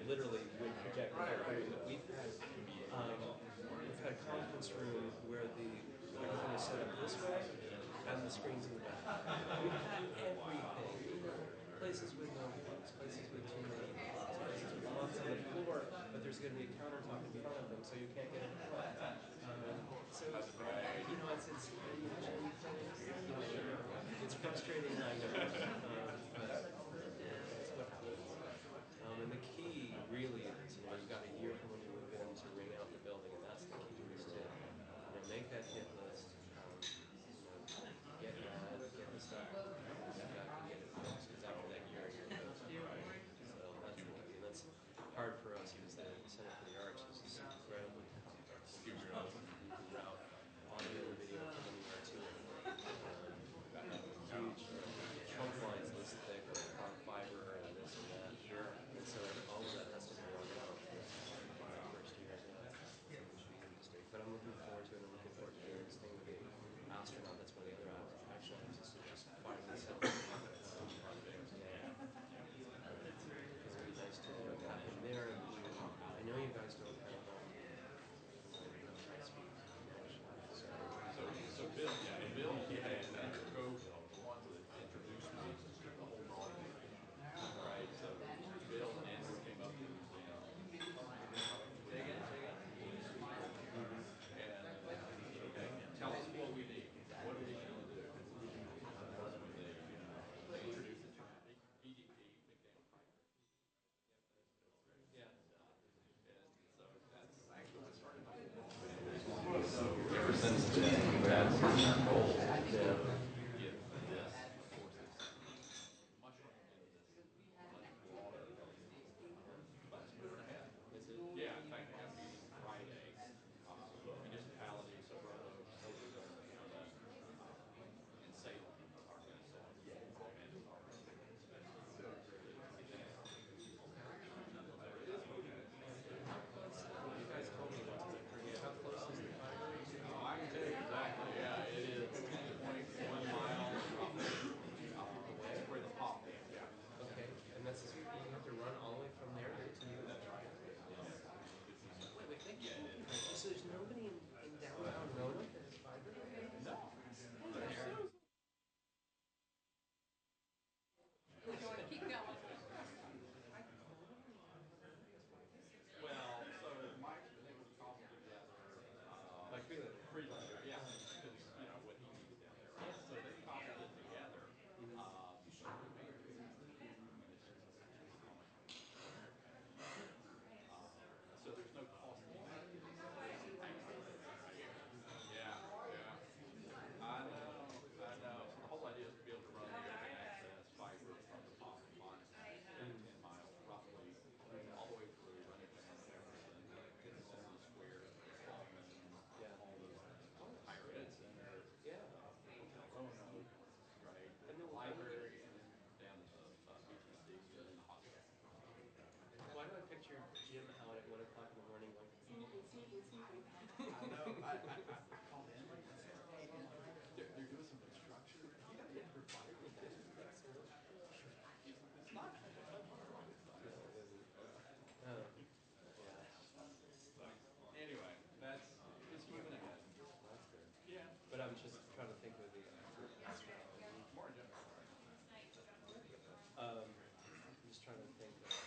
literally would project here. We've had a conference room where everything is set up this way, and the screens in the back. We've had everything. Places with no plugs, places with too many plugs, places with plugs on the floor, but there's going to be a countertop in front of them, so you can't get it plugged. It's frustrating, I know, but it's what happens. And the key really is, you've got a year from when you move in to ring out the building, and that's the key is to make that hit list, get that, get the stuff, get it fixed, because after that year, you're toast. So that's the key, and that's hard for us because the Center for the Arts is just incredibly complex. You can route audio and video from anywhere to it. Huge trunk lines this thick with fiber and this and that. And so all of that has to be run out in that first year. But I'm looking forward to it. I'm looking forward to doing this thing with the astronaut. That's one of the other action items is to just finally settle on things. It's really nice to have him there. I know you guys don't have So Bill, and Go, the ones that introduced me to the whole market, right? So Bill and Andrew came up to me and okay, tell us what we need. What are we going to do? They introduced it to me. PDP became a pipe. Yeah. And so that's actually what started my whole. So ever since then, that's our goal. Get this courses mushroom into this much broader Blacksburg ahead. Yeah, in fact, I have meetings Friday. Municipalities, so Roanoke, and Salem are going to set up you guys told me once, but I forget. How close is the fiber? I can tell you exactly. Yeah, it is 10.1 miles roughly where the pop is. Yeah. Okay, and that's you have to run all the way from there to you. That's right. Wait, thank you. So there's nobody in downtown Roanoke that has fiber? No. Keep going. Well, so Mike's been able to cobble together Like Freelander, yeah, because what he needs down there, right? So they cobbled it together. So there's no cost to that. Yeah, yeah. I know. So the whole idea is to be able to run the open access fiber from the top of line, 10 miles roughly, all the way through running to Jefferson, Kensington Square, Spalding, all those higher ed center, Roanoke, right, and the library, and then down to VTC and then the hospital. why do I picture Jim out at 1 o'clock in the morning like I know. I called in like I said, hey, they're doing some construction. You got to get required with this. It's not. Anyway, that's just moving ahead. that's good. Yeah. But I'm just trying to think of the More general. I'm just trying to think of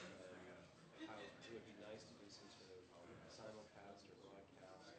how it would be nice to do some sort of simulcast or broadcast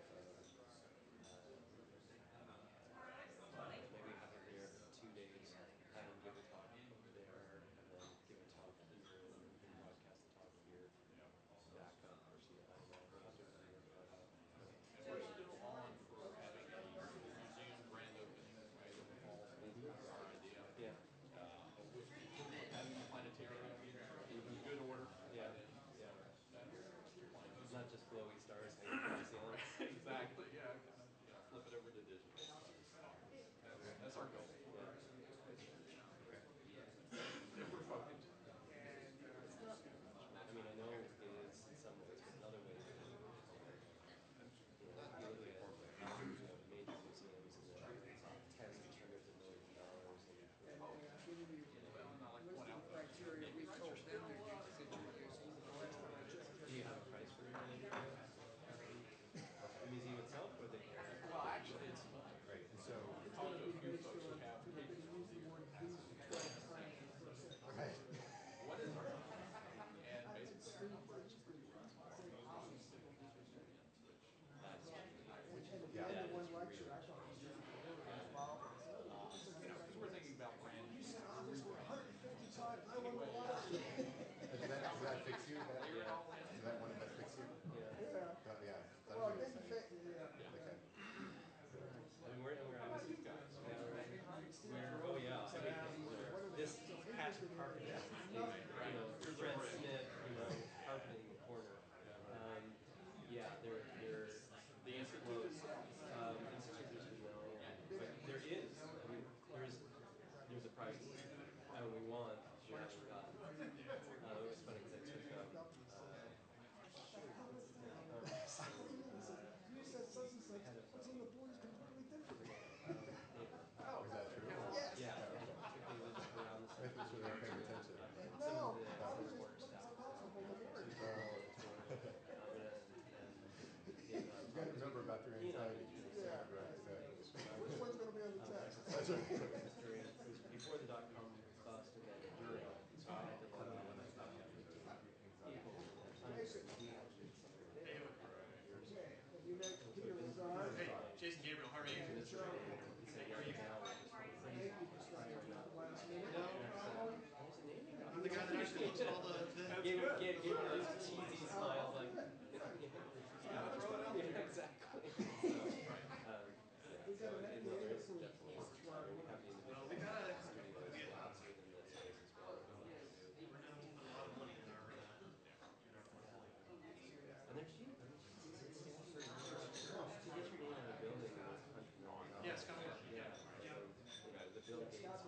Bill Gates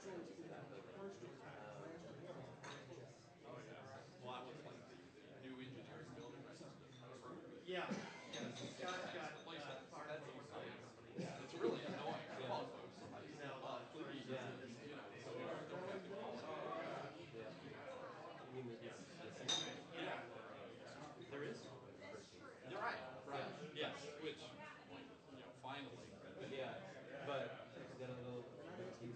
building that building. Oh yeah. Well, that was like the new engineering building right next to Burger. Yeah, yes, Scott's got At least far that's more exciting. companies. It's really annoying. Come on, folks. Somebody Now, step up, please. Yeah. You know, so we don't have to call it. Yeah. I mean, Yeah. there is one person. You're right. Right. Yes. Which, finally. Yeah, but then a little piece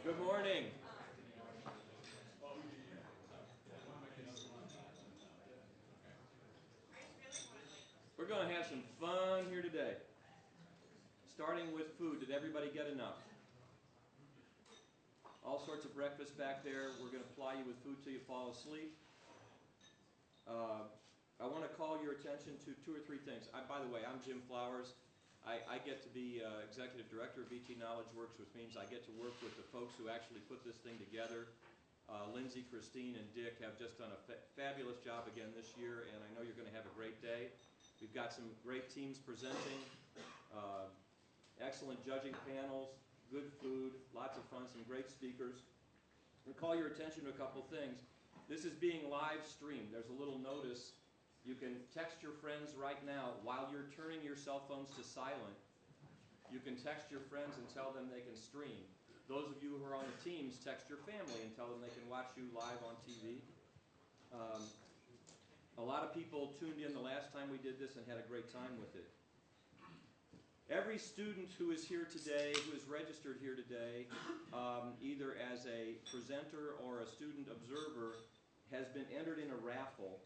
Good morning. We're going to have some fun here today. Starting with food. Did everybody get enough? All sorts of breakfast back there. We're going to ply you with food till you fall asleep. I want to call your attention to 2 or 3 things. By the way, I'm Jim Flowers. I get to be Executive Director of VT KnowledgeWorks, which means I get to work with the folks who actually put this thing together. Lindsay, Christine, and Dick have just done a fabulous job again this year, and I know you're going to have a great day. We've got some great teams presenting, excellent judging panels, good food, lots of fun, some great speakers. I'm going to call your attention to a couple things. This is being live streamed. There's a little notice. You can text your friends right now while you're turning your cell phones to silent. You can text your friends and tell them they can stream. Those of you who are on the teams, text your family and tell them they can watch you live on TV. A lot of people tuned in the last time we did this and had a great time with it. Every student who is here today, who is registered here today, either as a presenter or a student observer, has been entered in a raffle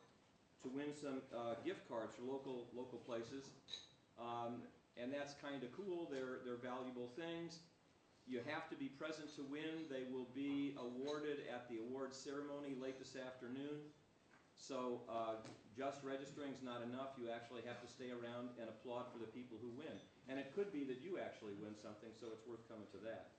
to win some gift cards for local places. And that's kind of cool. They're valuable things. You have to be present to win. They will be awarded at the awards ceremony late this afternoon. So just registering is not enough. You actually have to stay around and applaud for the people who win. And it could be that you actually win something, so it's worth coming to that.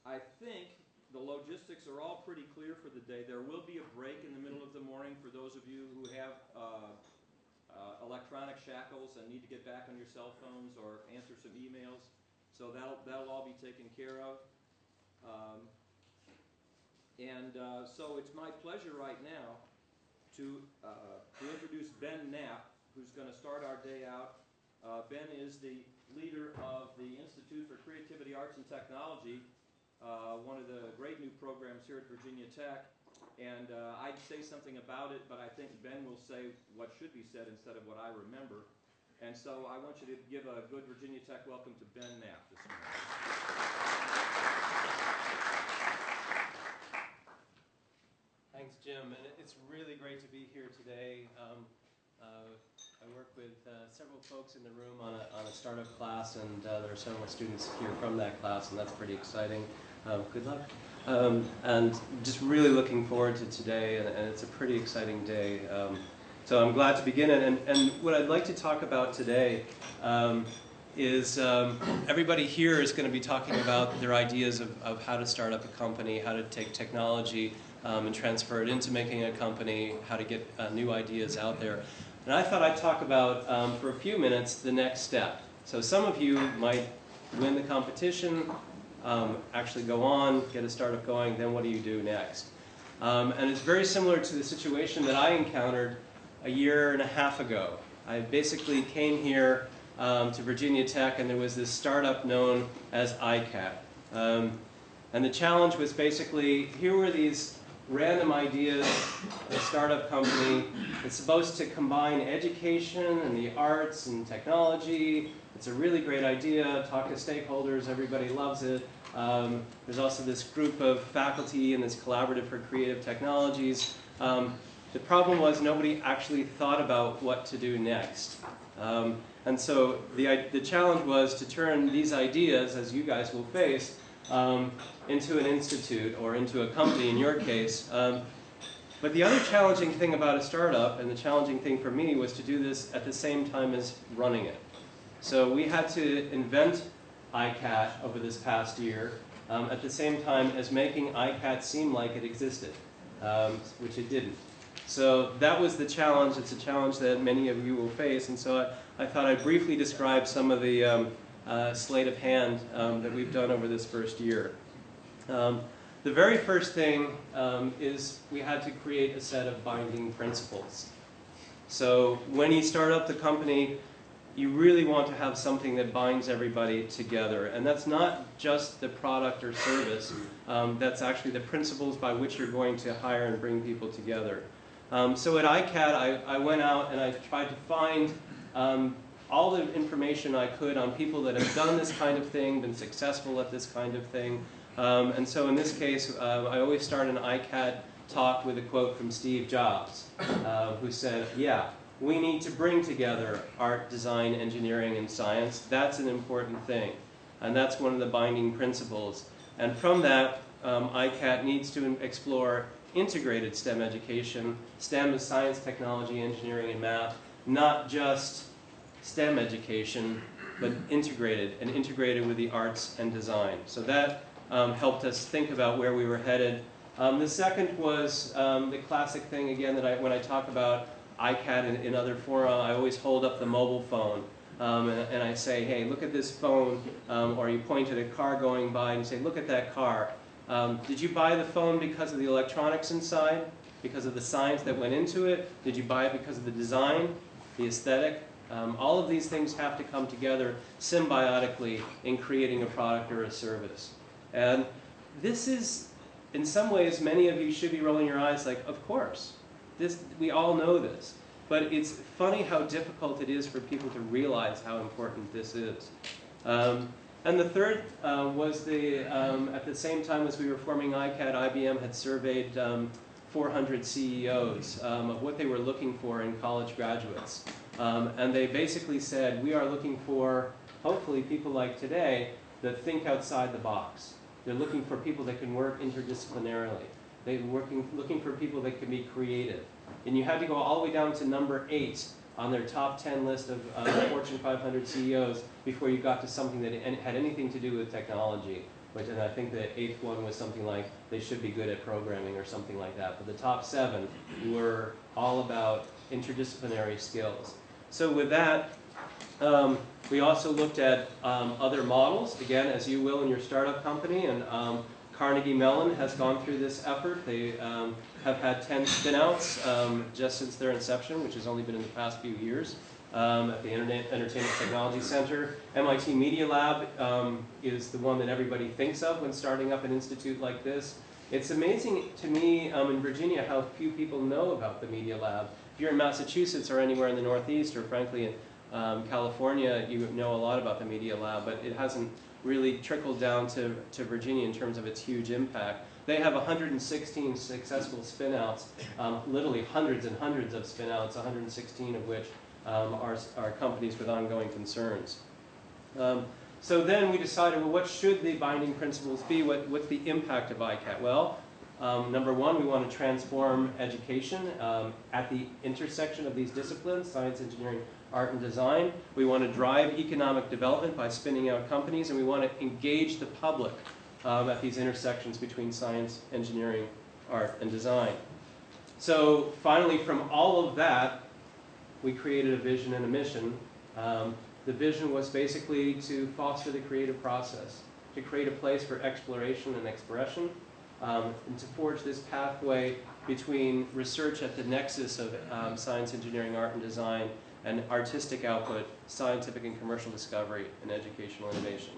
I think the logistics are all pretty clear for the day. There will be a break in the middle of the morning for those of you who have electronic shackles and need to get back on your cell phones or answer some emails. So that'll all be taken care of. So it's my pleasure right now to introduce Ben Knapp, who's going to start our day out. Ben is the leader of the Institute for Creativity, Arts, and Technology, one of the great new programs here at Virginia Tech. And I'd say something about it, but I think Ben will say what should be said instead of what I remember. And so I want you to give a good Virginia Tech welcome to Ben Knapp this morning. Thanks, Jim. And it's really great to be here today. I work with several folks in the room on a startup class, and there are several students here from that class, and that's pretty exciting. Good luck. And just really looking forward to today, and it's a pretty exciting day. So I'm glad to begin. And what I'd like to talk about today is everybody here is going to be talking about their ideas of how to start up a company, how to take technology and transfer it into making a company, how to get new ideas out there. And I thought I'd talk about, for a few minutes, the next step. So some of you might win the competition, actually go on, get a startup going, then what do you do next? And it's very similar to the situation that I encountered a year and a half ago. I basically came here to Virginia Tech, and there was this startup known as ICAT. And the challenge was basically, here were these random ideas, a startup company. It's supposed to combine education and the arts and technology. It's a really great idea. Talk to stakeholders, everybody loves it. There's also this group of faculty and this collaborative for creative technologies. The problem was nobody actually thought about what to do next. And so the challenge was to turn these ideas, as you guys will face, into an institute or into a company in your case. But the other challenging thing about a startup, and the challenging thing for me, was to do this at the same time as running it. So we had to invent ICAT over this past year at the same time as making ICAT seem like it existed, which it didn't. So that was the challenge. It's a challenge that many of you will face, and so I thought I'd briefly describe some of the sleight of hand that we've done over this first year. The very first thing is we had to create a set of binding principles. So when you start up the company, you really want to have something that binds everybody together. And that's not just the product or service, that's actually the principles by which you're going to hire and bring people together. So at ICAT, I went out and I tried to find all the information I could on people that have done this kind of thing, been successful at this kind of thing. And so in this case, I always start an ICAT talk with a quote from Steve Jobs, who said, yeah, we need to bring together art, design, engineering, and science. That's an important thing. And that's one of the binding principles. And from that, ICAT needs to explore integrated STEM education. STEM is science, technology, engineering, and math, not just STEM education, but integrated, and integrated with the arts and design. So that helped us think about where we were headed. The second was the classic thing, again, that when I talk about ICAT in other fora, I always hold up the mobile phone. And I say, hey, look at this phone, or you point at a car going by and you say, look at that car. Did you buy the phone because of the electronics inside, because of the science that went into it? Did you buy it because of the design, the aesthetic? All of these things have to come together symbiotically in creating a product or a service. And this is, in some ways, many of you should be rolling your eyes like, of course. We all know this. But it's funny how difficult it is for people to realize how important this is. And the third was at the same time as we were forming ICAT, IBM had surveyed 400 CEOs of what they were looking for in college graduates. And they basically said, we are looking for, hopefully, people like today that think outside the box. They're looking for people that can work interdisciplinarily. They're looking for people that can be creative. And you had to go all the way down to number 8 on their top 10 list of Fortune 500 CEOs before you got to something that had anything to do with technology. And I think the 8th one was something like they should be good at programming or something like that. But the top 7 were all about interdisciplinary skills. So with that, we also looked at other models, again, as you will in your startup company. And Carnegie Mellon has gone through this effort. They have had 10 spin-outs just since their inception, which has only been in the past few years, at the Entertainment Technology Center. MIT Media Lab is the one that everybody thinks of when starting up an institute like this. It's amazing to me in Virginia how few people know about the Media Lab. If you're in Massachusetts or anywhere in the Northeast, or frankly in California, you know a lot about the Media Lab, but it hasn't really trickled down to Virginia in terms of its huge impact. They have 116 successful spin-outs, literally hundreds and hundreds of spin-outs, 116 of which are companies with ongoing concerns. So then we decided, well, what should the binding principles be? What's the impact of ICAT? Well, number one, we want to transform education at the intersection of these disciplines, science, engineering, art, and design. We want to drive economic development by spinning out companies, and we want to engage the public at these intersections between science, engineering, art, and design. So finally, from all of that, we created a vision and a mission. The vision was basically to foster the creative process, to create a place for exploration and expression, and to forge this pathway between research at the nexus of science, engineering, art, and design, and artistic output, scientific and commercial discovery, and educational innovation.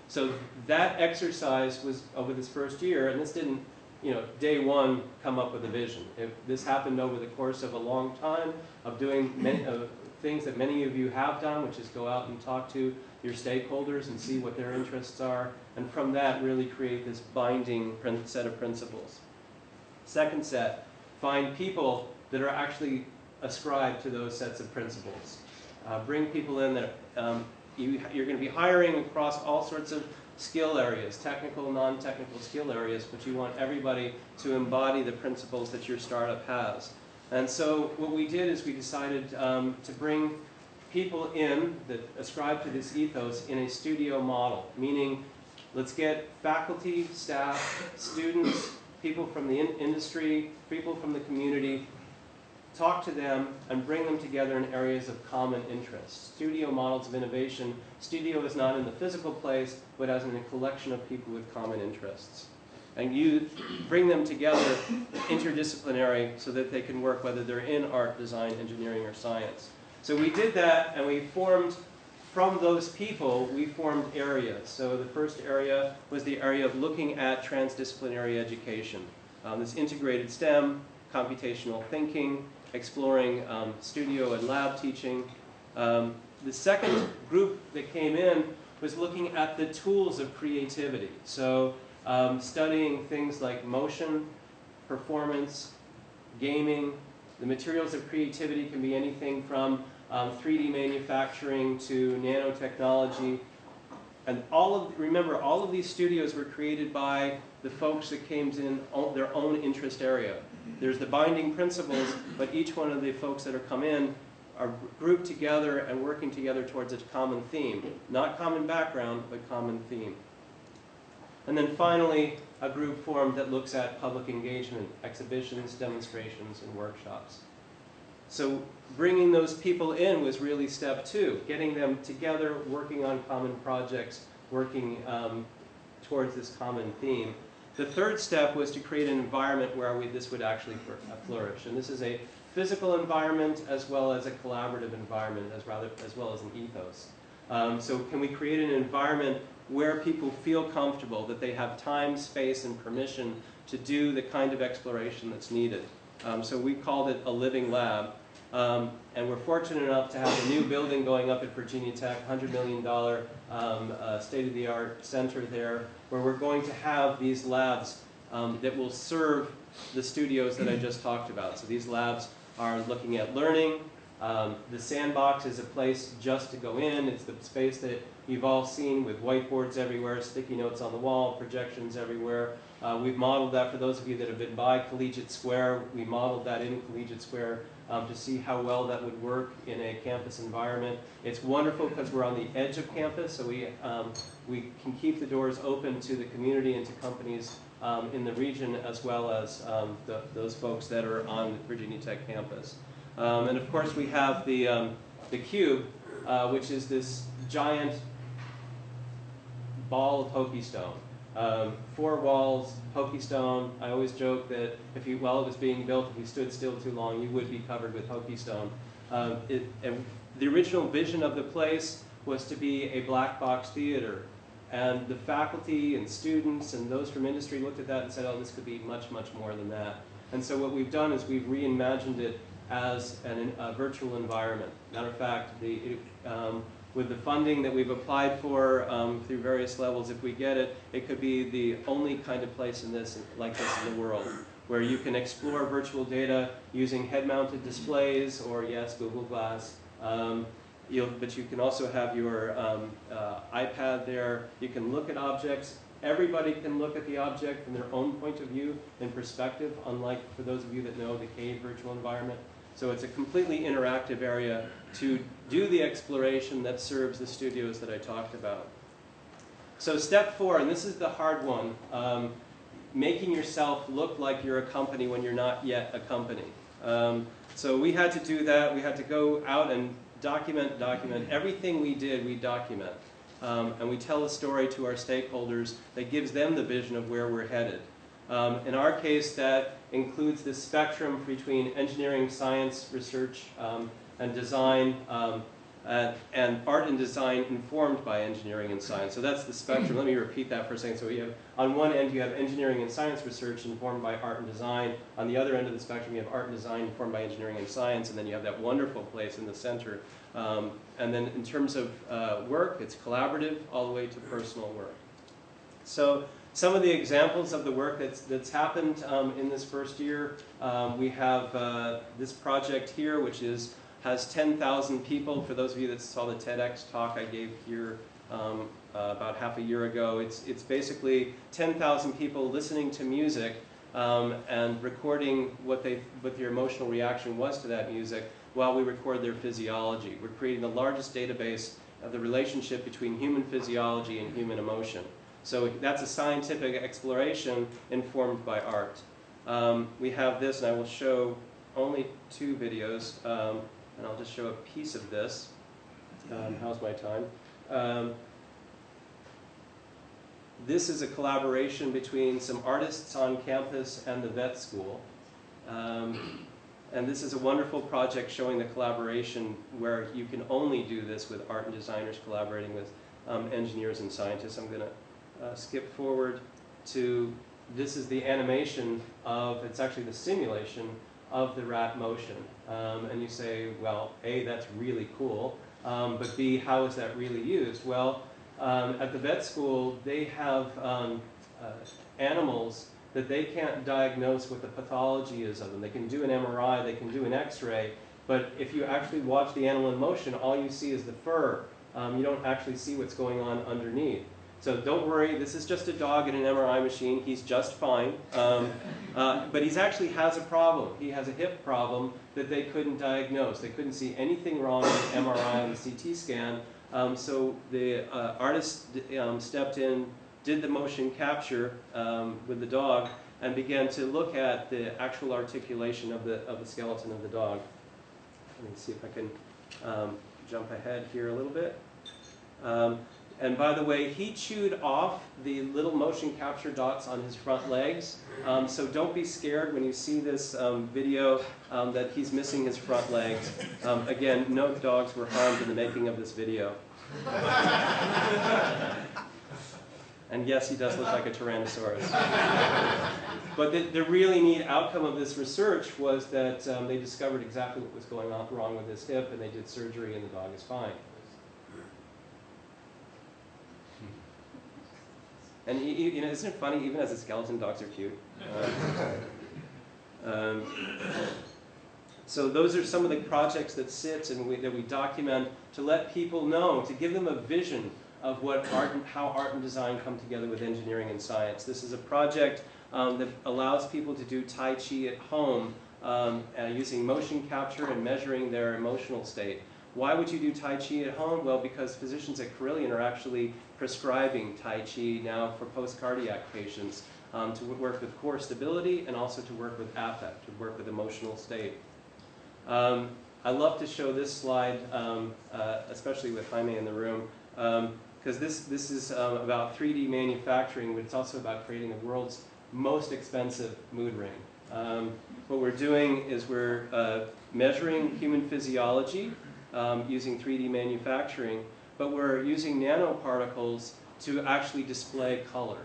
So that exercise was over this first year, and this didn't, day one come up with a vision. This happened over the course of a long time of doing many things that many of you have done, which is go out and talk to your stakeholders and see what their interests are, and from that really create this binding set of principles. Second set, find people that are actually ascribed to those sets of principles. Bring people in that you're going to be hiring across all sorts of skill areas, technical, non-technical skill areas, but you want everybody to embody the principles that your startup has. And so what we did is we decided to bring people in that ascribe to this ethos in a studio model, meaning let's get faculty, staff, students, people from the industry, people from the community, talk to them and bring them together in areas of common interest. Studio models of innovation. Studio is not in the physical place, but as in a collection of people with common interests. And you bring them together interdisciplinary so that they can work whether they're in art, design, engineering, or science. So we did that, and we formed, from those people, we formed areas. So the first area was the area of looking at transdisciplinary education. This integrated STEM, computational thinking, exploring studio and lab teaching, The second group that came in was looking at the tools of creativity. So studying things like motion, performance, gaming. The materials of creativity can be anything from 3D manufacturing to nanotechnology. And remember, all of these studios were created by the folks that came in their own interest area. There's the binding principles, but each one of the folks that are come in are grouped together and working together towards a common theme. Not common background, but common theme. And then finally, a group formed that looks at public engagement, exhibitions, demonstrations, and workshops. So bringing those people in was really step two, getting them together, working on common projects, working towards this common theme. The third step was to create an environment where this would actually flourish. And this is a physical environment as well as a collaborative environment, as well as an ethos. So can we create an environment where people feel comfortable, that they have time, space, and permission to do the kind of exploration that's needed? So we called it a living lab. And we're fortunate enough to have a new building going up at Virginia Tech, $100 million state-of-the-art center there, where we're going to have these labs that will serve the studios that I just talked about. So these labs are looking at learning. The sandbox is a place just to go in. It's the space that you've all seen with whiteboards everywhere, sticky notes on the wall, projections everywhere. We've modeled that for those of you that have been by Collegiate Square. We modeled that in Collegiate Square to see how well that would work in a campus environment. It's wonderful because we're on the edge of campus, so we can keep the doors open to the community and to companies in the region, as well as those folks that are on Virginia Tech campus. And of course we have the cube, which is this giant ball of Pokestone. 4 walls, Pokestone. I always joke that while it was being built, if you stood still too long, you would be covered with Pokestone. And the original vision of the place was to be a black box theater. And the faculty and students and those from industry looked at that and said, oh, this could be much, much more than that. And so what we've done is we've reimagined it as a virtual environment. Matter of fact, with the funding that we've applied for through various levels, if we get it, it could be the only kind of place like this in the world, where you can explore virtual data using head-mounted displays or, yes, Google Glass. But you can also have your iPad there. You can look at objects. Everybody can look at the object from their own point of view and perspective, unlike for those of you that know the CAVE virtual environment. So it's a completely interactive area to do the exploration that serves the studios that I talked about. So step 4, and this is the hard one, making yourself look like you're a company when you're not yet a company. So we had to do that. We had to go out and document. Everything we did, we document. And we tell a story to our stakeholders that gives them the vision of where we're headed. In our case, that includes this spectrum between engineering, science, research, and design, and art and design informed by engineering and science. So that's the spectrum. Let me repeat that for a second. So we have, on one end, you have engineering and science research informed by art and design. On the other end of the spectrum, you have art and design informed by engineering and science, and then you have that wonderful place in the center. And then in terms of work, it's collaborative all the way to personal work. So some of the examples of the work that's happened in this first year, we have this project here, which has 10,000 people. For those of you that saw the TEDx talk I gave here about half a year ago, it's basically 10,000 people listening to music and recording what their emotional reaction was to that music while we record their physiology. We're creating the largest database of the relationship between human physiology and human emotion. So that's a scientific exploration informed by art. We have this, and I will show only 2 videos, and I'll just show a piece of this. How's my time? This is a collaboration between some artists on campus and the vet school. And this is a wonderful project showing the collaboration where you can only do this with art and designers collaborating with engineers and scientists. I'm going to skip forward to, this is the animation of, it's actually the simulation of the rat motion. And you say, well, A, that's really cool, but B, how is that really used? Well, at the vet school, they have animals that they can't diagnose what the pathology is of them. They can do an MRI, they can do an X-ray, but if you actually watch the animal in motion, all you see is the fur. You don't actually see what's going on underneath. So don't worry, this is just a dog in an MRI machine. He's just fine. But he actually has a problem. He has a hip problem that they couldn't diagnose. They couldn't see anything wrong with the MRI and the CT scan. So the artist stepped in, did the motion capture with the dog, and began to look at the actual articulation of the skeleton of the dog. Let me see if I can jump ahead here a little bit. And by the way, he chewed off the little motion capture dots on his front legs. So don't be scared when you see this video that he's missing his front legs. Again, no dogs were harmed in the making of this video. And yes, he does look like a Tyrannosaurus. But the really neat outcome of this research was that they discovered exactly what was going on wrong with his hip, and they did surgery, and the dog is fine. And you know, isn't it funny? Even as a skeleton, dogs are cute. So those are some of the projects that sit and that we document to let people know, to give them a vision of what art and how art and design come together with engineering and science. This is a project that allows people to do Tai Chi at home using motion capture and measuring their emotional state. Why would you do Tai Chi at home? Well, because physicians at Carilion are actually prescribing Tai Chi now for post-cardiac patients to work with core stability and also to work with affect, to work with emotional state. I love to show this slide, especially with Jaime in the room, because this is about 3D manufacturing, but it's also about creating the world's most expensive mood ring. What we're doing is we're measuring human physiology using 3D manufacturing, but we're using nanoparticles to actually display color.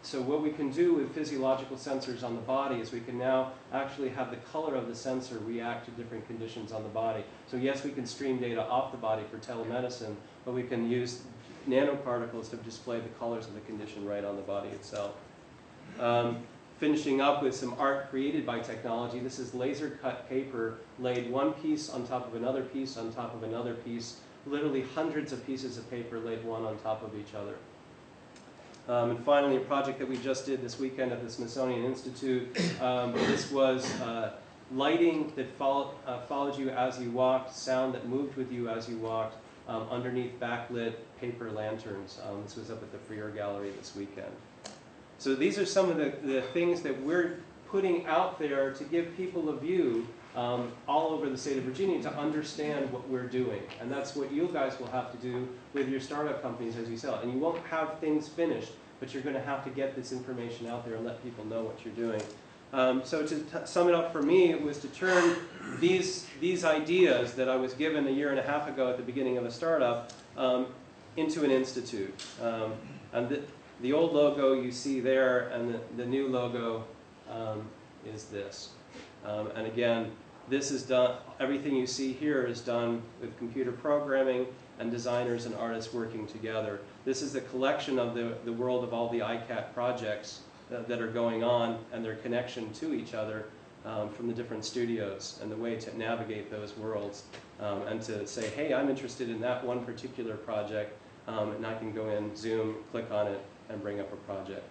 So what we can do with physiological sensors on the body is we can now actually have the color of the sensor react to different conditions on the body. So yes, we can stream data off the body for telemedicine, but we can use nanoparticles to display the colors of the condition right on the body itself. Finishing up with some art created by technology. This is laser cut paper laid one piece on top of another piece on top of another piece, literally hundreds of pieces of paper laid one on top of each other. And finally, a project that we just did this weekend at the Smithsonian Institute. This was lighting that followed you as you walked, sound that moved with you as you walked, underneath backlit paper lanterns. This was up at the Freer Gallery this weekend. So these are some of the things that we're putting out there to give people a view all over the state of Virginia to understand what we're doing. And that's what you guys will have to do with your startup companies as you sell. And you won't have things finished, but you're going to have to get this information out there and let people know what you're doing. So to sum it up for me, it was to turn these ideas that I was given a year and a half ago at the beginning of a startup into an institute. And the old logo you see there, and the new logo is this. And again, this is done, everything you see here is done with computer programming and designers and artists working together. This is a collection of the world of all the ICAT projects that are going on and their connection to each other from the different studios and the way to navigate those worlds and to say, hey, I'm interested in that one particular project, and I can go in, Zoom, click on it, and bring up a project.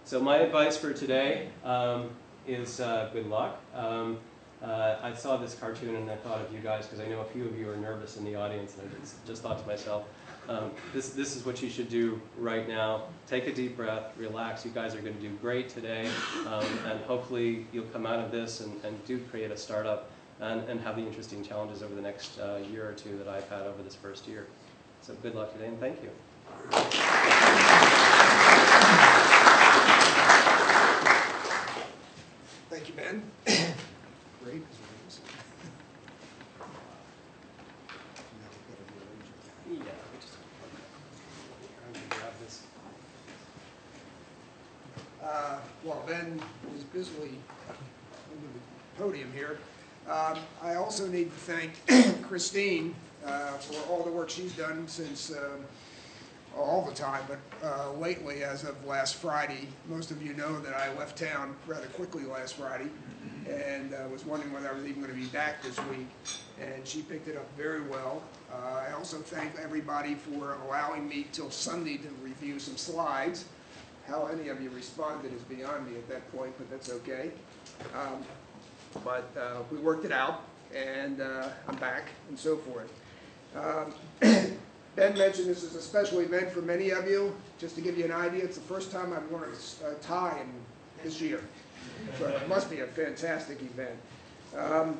So my advice for today is good luck. I saw this cartoon and I thought of you guys because I know a few of you are nervous in the audience, and I just thought to myself, this is what you should do right now. Take a deep breath, relax. You guys are going to do great today, and hopefully you'll come out of this and do create a startup and have the interesting challenges over the next year or two that I've had over this first year. So good luck today, and thank you. Thank you, Ben. Great. Yeah, let me just grab this. Ben is busily under the podium here, I also need to thank Christine for all the work she's done since, all the time, but lately, as of last Friday. Most of you know that I left town rather quickly last Friday and was wondering whether I was even going to be back this week, and she picked it up very well. I also thank everybody for allowing me till Sunday to review some slides. How any of you responded is beyond me at that point, but that's okay. But we worked it out, and I'm back, and so forth. Ben mentioned this is a special event for many of you. Just to give you an idea, it's the first time I've worn a tie in this year. So it must be a fantastic event. How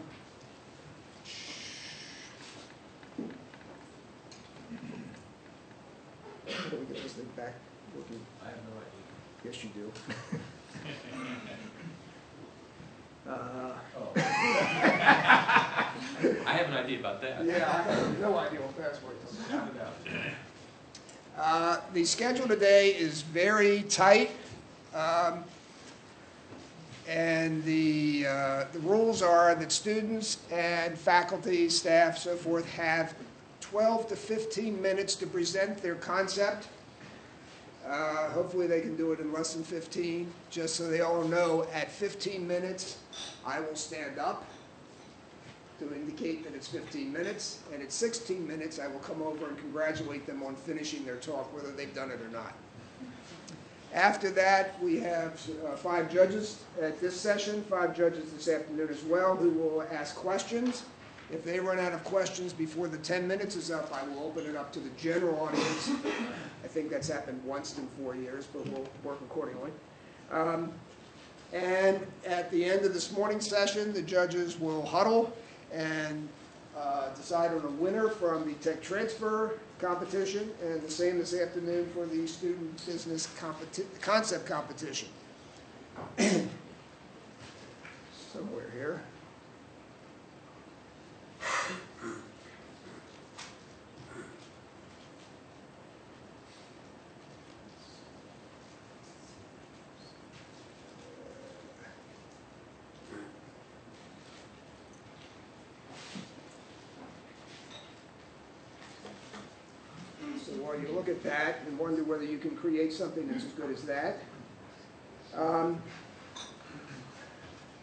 do we get this thing back working? I have no idea. Yes, you do. I have an idea about that. Yeah, I have no idea what password is. The schedule today is very tight, and the rules are that students and faculty, staff, so forth, have 12 to 15 minutes to present their concept. Hopefully they can do it in less than 15, just so they all know at 15 minutes I will stand up to indicate that it's 15 minutes, and at 16 minutes I will come over and congratulate them on finishing their talk, whether they've done it or not. After that, we have 5 judges at this session, 5 judges this afternoon as well, who will ask questions. If they run out of questions before the 10 minutes is up, I will open it up to the general audience. I think that's happened once in 4 years, but we'll work accordingly. And at the end of this morning's session, the judges will huddle and decide on a winner from the tech transfer competition, and the same this afternoon for the student business concept competition. Somewhere here. So while you look at that and wonder whether you can create something that's as good as that,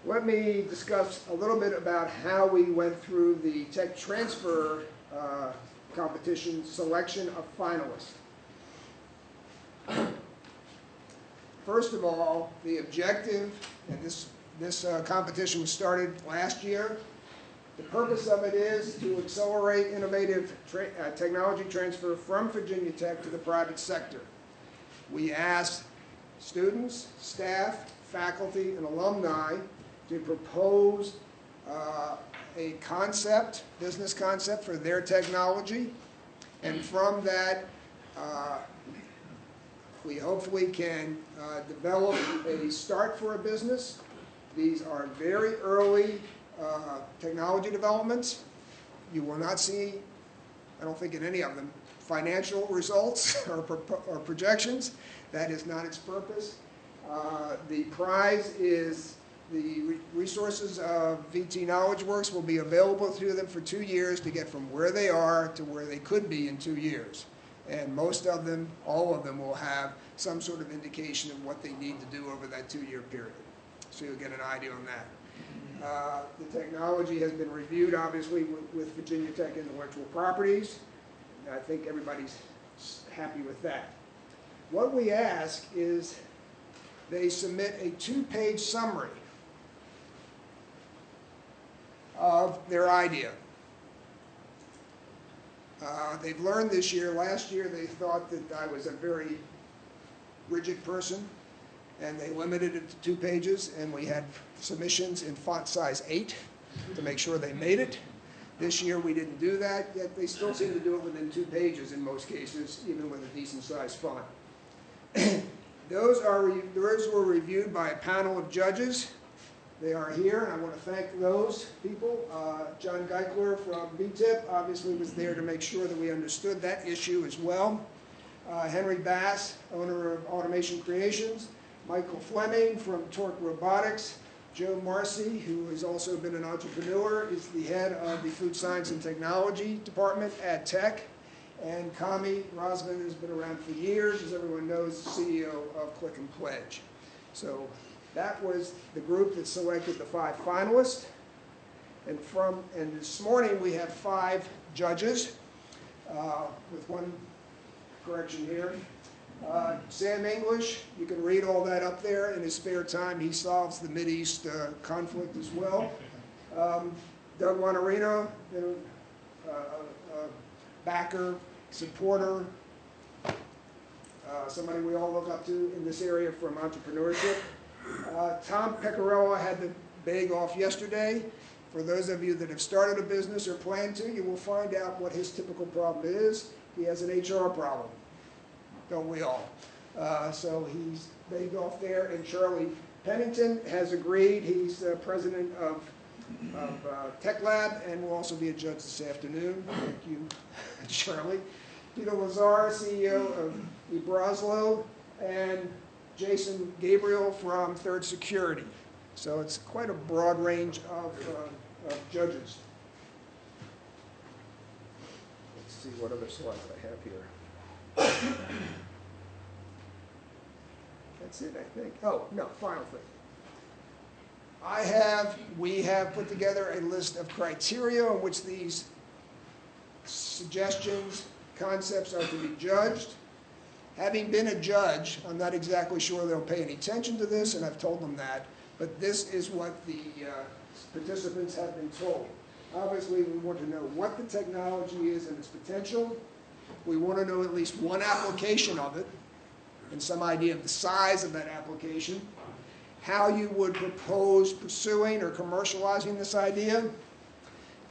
let me discuss a little bit about how we went through the tech transfer competition selection of finalists. First of all, the objective, and this competition was started last year. The purpose of it is to accelerate innovative technology transfer from Virginia Tech to the private sector. We asked students, staff, faculty, and alumni to propose a concept, business concept for their technology, and from that we hopefully can develop a start for a business. These are very early technology developments. You will not see, I don't think in any of them, financial results or projections. That is not its purpose. The prize is the resources of VT KnowledgeWorks will be available to them for 2 years to get from where they are to where they could be in 2 years. And most of them, all of them, will have some sort of indication of what they need to do over that 2-year period. So you'll get an idea on that. The technology has been reviewed, obviously, with Virginia Tech intellectual properties. I think everybody's happy with that. What we ask is they submit a 2-page summary of their idea. They've learned this year. Last year they thought that I was a very rigid person, and they limited it to 2 pages, and we had submissions in font size 8 to make sure they made it. This year we didn't do that, yet they still seem to do it within 2 pages in most cases, even with a decent sized font. Those were reviewed by a panel of judges. They are here, and I want to thank those people. John Geikler from VTIP obviously was there to make sure that we understood that issue as well. Henry Bass, owner of Automation Creations, Michael Fleming from Torque Robotics. Joe Marcy, who has also been an entrepreneur, is the head of the Food Science and Technology Department at Tech. And Kami Rosman has been around for years, as everyone knows, CEO of Click and Pledge. So that was the group that selected the 5 finalists. And this morning we have 5 judges, with one correction here. Sam English, you can read all that up there. In his spare time, he solves the Mideast conflict as well. Doug Wanarino, backer, supporter, somebody we all look up to in this area from entrepreneurship. Tom Pecorella had the bag off yesterday. For those of you that have started a business or plan to, you will find out what his typical problem is. He has an HR problem. Don't we all? So he's begged off there. And Charlie Pennington has agreed. He's the president of Tech Lab and will also be a judge this afternoon. Thank you, Charlie. Peter Lazar, CEO of Ebraslo, and Jason Gabriel from Third Security. So it's quite a broad range of judges. Let's see what other slides I have here. That's it, I think. Oh, no, final thing. We have put together a list of criteria on which these suggestions, concepts are to be judged. Having been a judge, I'm not exactly sure they'll pay any attention to this, and I've told them that, but this is what the participants have been told. Obviously, we want to know what the technology is and its potential. We want to know at least one application of it and some idea of the size of that application, how you would propose pursuing or commercializing this idea,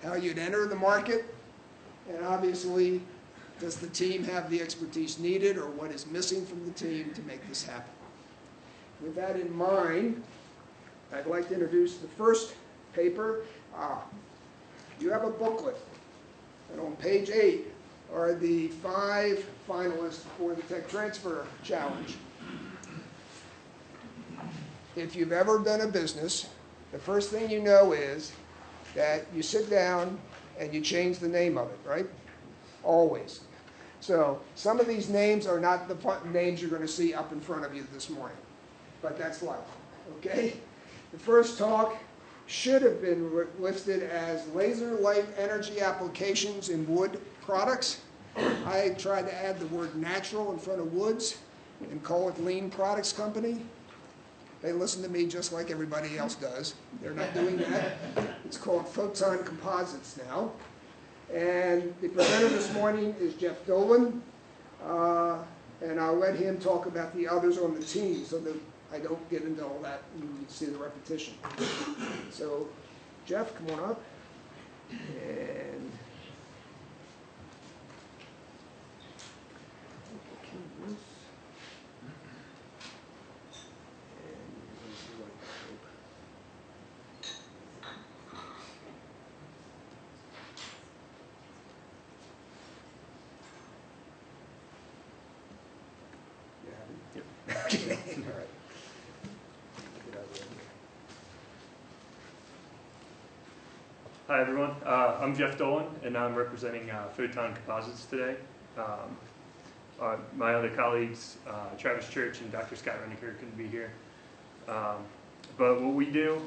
how you'd enter the market, and obviously, does the team have the expertise needed or what is missing from the team to make this happen? With that in mind, I'd like to introduce the first paper. You have a booklet, and on page 8 are the 5 finalists for the Tech Transfer Challenge. If you've ever done a business, the first thing you know is that you sit down and you change the name of it, right? Always. So some of these names are not the names you're going to see up in front of you this morning, but that's life, okay? The first talk should have been listed as laser light energy applications in wood products. I tried to add the word natural in front of woods and call it Lean Products Company. They listen to me just like everybody else does. They're not doing that. It's called Photon Composites now. And the presenter this morning is Jeff Dolan, and I'll let him talk about the others on the team so that I don't get into all that and you see the repetition. So, Jeff, come on up. And okay. All right. Get out of there. Hi everyone, I'm Jeff Dolan and I'm representing Photon Composites today. My other colleagues, Travis Church and Dr. Scott Renniker, couldn't be here. But what we do,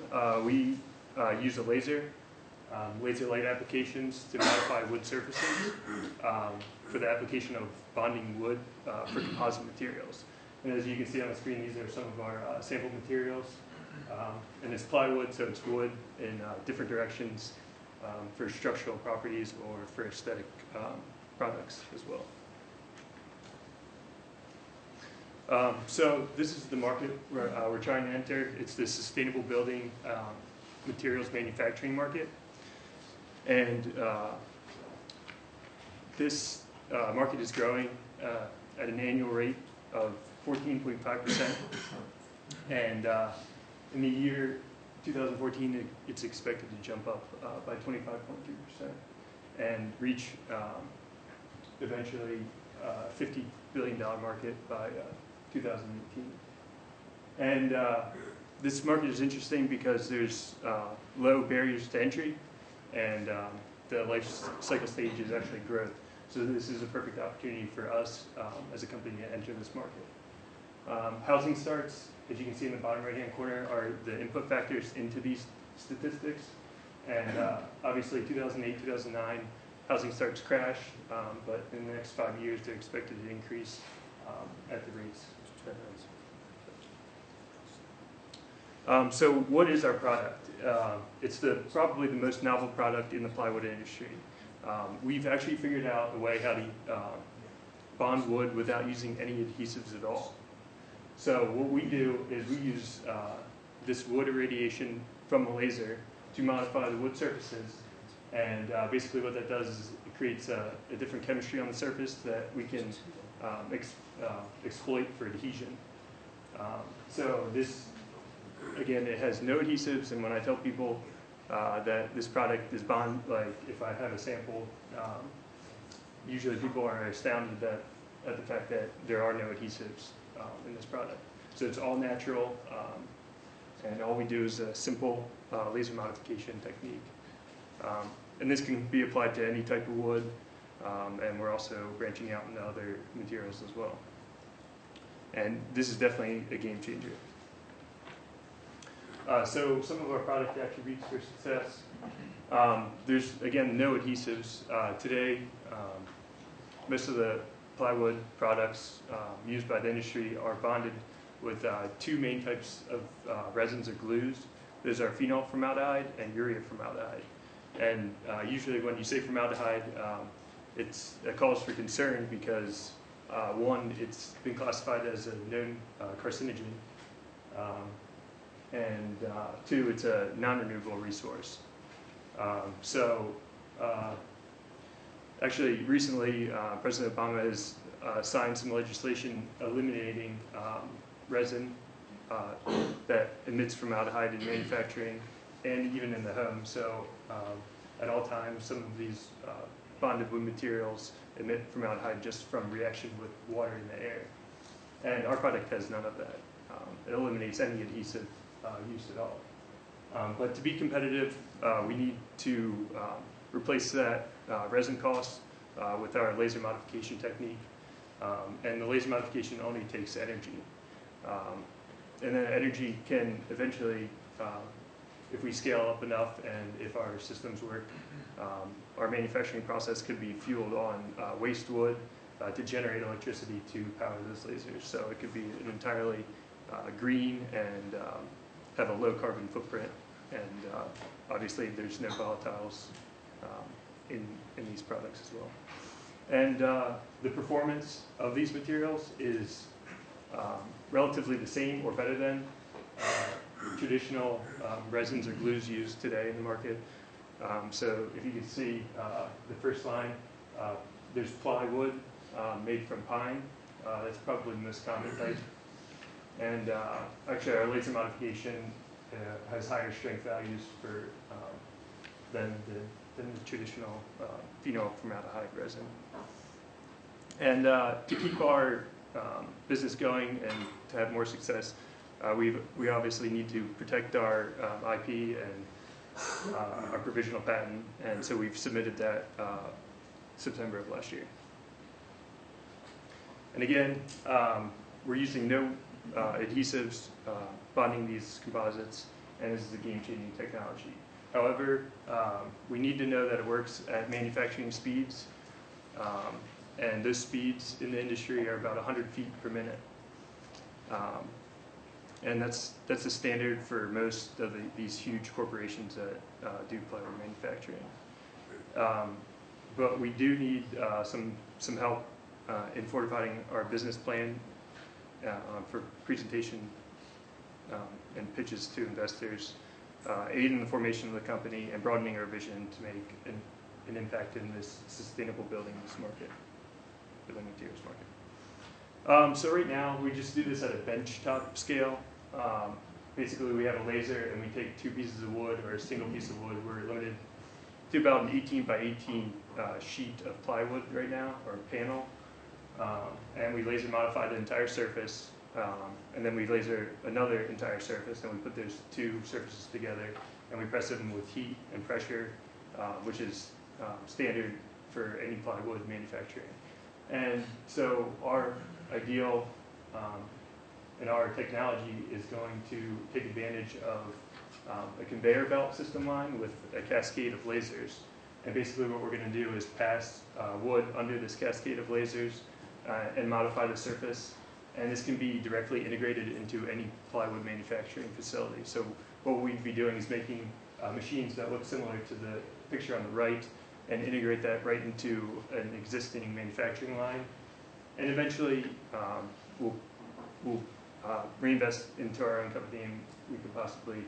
we use a laser light applications to modify wood surfaces for the application of bonding wood for composite materials. And as you can see on the screen, these are some of our sample materials. And it's plywood, so it's wood in different directions for structural properties or for aesthetic products as well. So this is the market we're trying to enter. It's the sustainable building materials manufacturing market. And this market is growing at an annual rate of 14.5%. And in the year 2014, it's expected to jump up by 25.3% and reach eventually $50 billion market by 2018. And this market is interesting because there's low barriers to entry, and the life cycle stage is actually growth. So this is a perfect opportunity for us as a company to enter this market. Housing starts, as you can see in the bottom right-hand corner, are the input factors into these statistics. And obviously 2008, 2009, housing starts crash, but in the next 5 years they're expected to increase at the rates. So what is our product? It's probably the most novel product in the plywood industry. We've actually figured out a way how to bond wood without using any adhesives at all. So what we do is we use this wood irradiation from a laser to modify the wood surfaces, and basically what that does is it creates a different chemistry on the surface that we can exploit for adhesion. So this, again, it has no adhesives, and when I tell people that this product is bond, like if I have a sample, usually people are astounded at the fact that there are no adhesives in this product. So it's all natural, and all we do is a simple laser modification technique. And this can be applied to any type of wood, and we're also branching out into other materials as well. And this is definitely a game changer. So some of our product attributes for success. There's, again, no adhesives. Today, most of the plywood products used by the industry are bonded with two main types of resins or glues. Those are phenol formaldehyde and urea formaldehyde. And usually when you say formaldehyde, it's a cause for concern because one, it's been classified as a known carcinogen, and two, it's a non-renewable resource. Actually, recently, President Obama has signed some legislation eliminating resin that emits formaldehyde in manufacturing and even in the home. So at all times, some of these bonded wood materials emit formaldehyde just from reaction with water in the air. And our product has none of that. It eliminates any adhesive use at all. But to be competitive, we need to replace that resin cost with our laser modification technique. And the laser modification only takes energy. And then energy can eventually, if we scale up enough and if our systems work, our manufacturing process could be fueled on waste wood to generate electricity to power those lasers. So it could be an entirely green and have a low carbon footprint. And obviously there's no volatiles in these products as well. And the performance of these materials is relatively the same or better than traditional resins or glues used today in the market. So if you can see the first line, there's plywood made from pine. That's probably the most common type. And actually our laser modification has higher strength values than the traditional phenol formaldehyde resin. And to keep our business going and to have more success, we obviously need to protect our IP and our provisional patent, and so we've submitted that September of last year. And again, we're using no adhesives bonding these composites, and this is a game-changing technology. However, we need to know that it works at manufacturing speeds, and those speeds in the industry are about 100 feet per minute. And that's the standard for most of these huge corporations that do plywood manufacturing. But we do need some help in fortifying our business plan for presentation and pitches to investors, aid in the formation of the company, and broadening our vision to make an impact in this sustainable building market, building materials market. So right now, we just do this at a benchtop scale. Basically, we have a laser, and we take two pieces of wood or a single piece of wood. We're limited to about an 18 by 18 sheet of plywood right now, or panel. And we laser modify the entire surface and then we laser another entire surface, and we put those two surfaces together, and we press them with heat and pressure, which is standard for any plywood manufacturing. And so our ideal and our technology is going to take advantage of a conveyor belt system line with a cascade of lasers. And basically what we're going to do is pass wood under this cascade of lasers and modify the surface. And this can be directly integrated into any plywood manufacturing facility. So what we'd be doing is making machines that look similar to the picture on the right and integrate that right into an existing manufacturing line. And eventually we'll reinvest into our own company, and we could possibly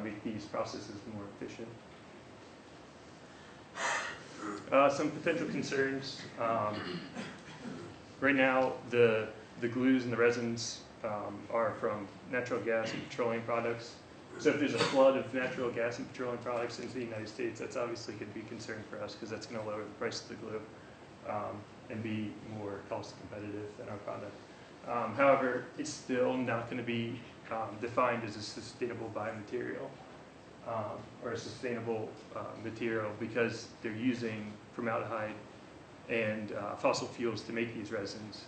make these processes more efficient. Some potential concerns. Right now, the glues and the resins are from natural gas and petroleum products. So if there's a flood of natural gas and petroleum products into the United States, that's obviously going to be a concern for us, because that's going to lower the price of the glue and be more cost competitive than our product. However, it's still not going to be defined as a sustainable biomaterial or a sustainable material, because they're using formaldehyde and fossil fuels to make these resins.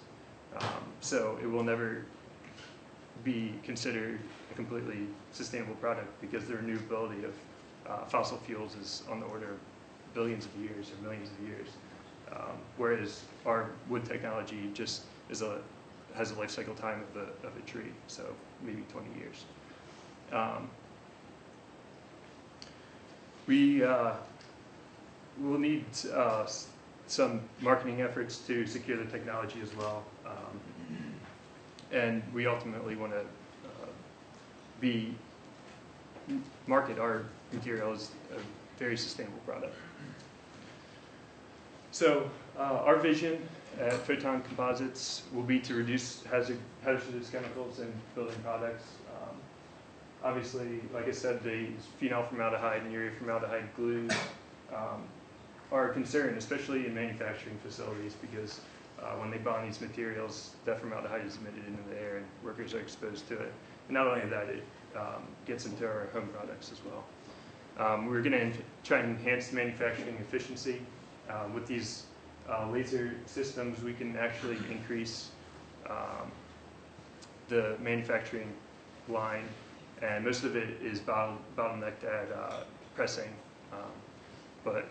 So it will never be considered a completely sustainable product, because the renewability of fossil fuels is on the order of billions of years or millions of years, whereas our wood technology just has a life cycle time of a tree, so maybe 20 years. We will need some marketing efforts to secure the technology as well, and we ultimately want to market our material as a very sustainable product. So our vision at Photon Composites will be to reduce hazardous chemicals in building products. Obviously, like I said, the phenol formaldehyde and urea formaldehyde glues are a concern, especially in manufacturing facilities, because when they bond these materials, that formaldehyde is emitted into the air and workers are exposed to it. And not only that, it gets into our home products as well. We're going to try and enhance manufacturing efficiency. With these laser systems, we can actually increase the manufacturing line, and most of it is bottlenecked at pressing, but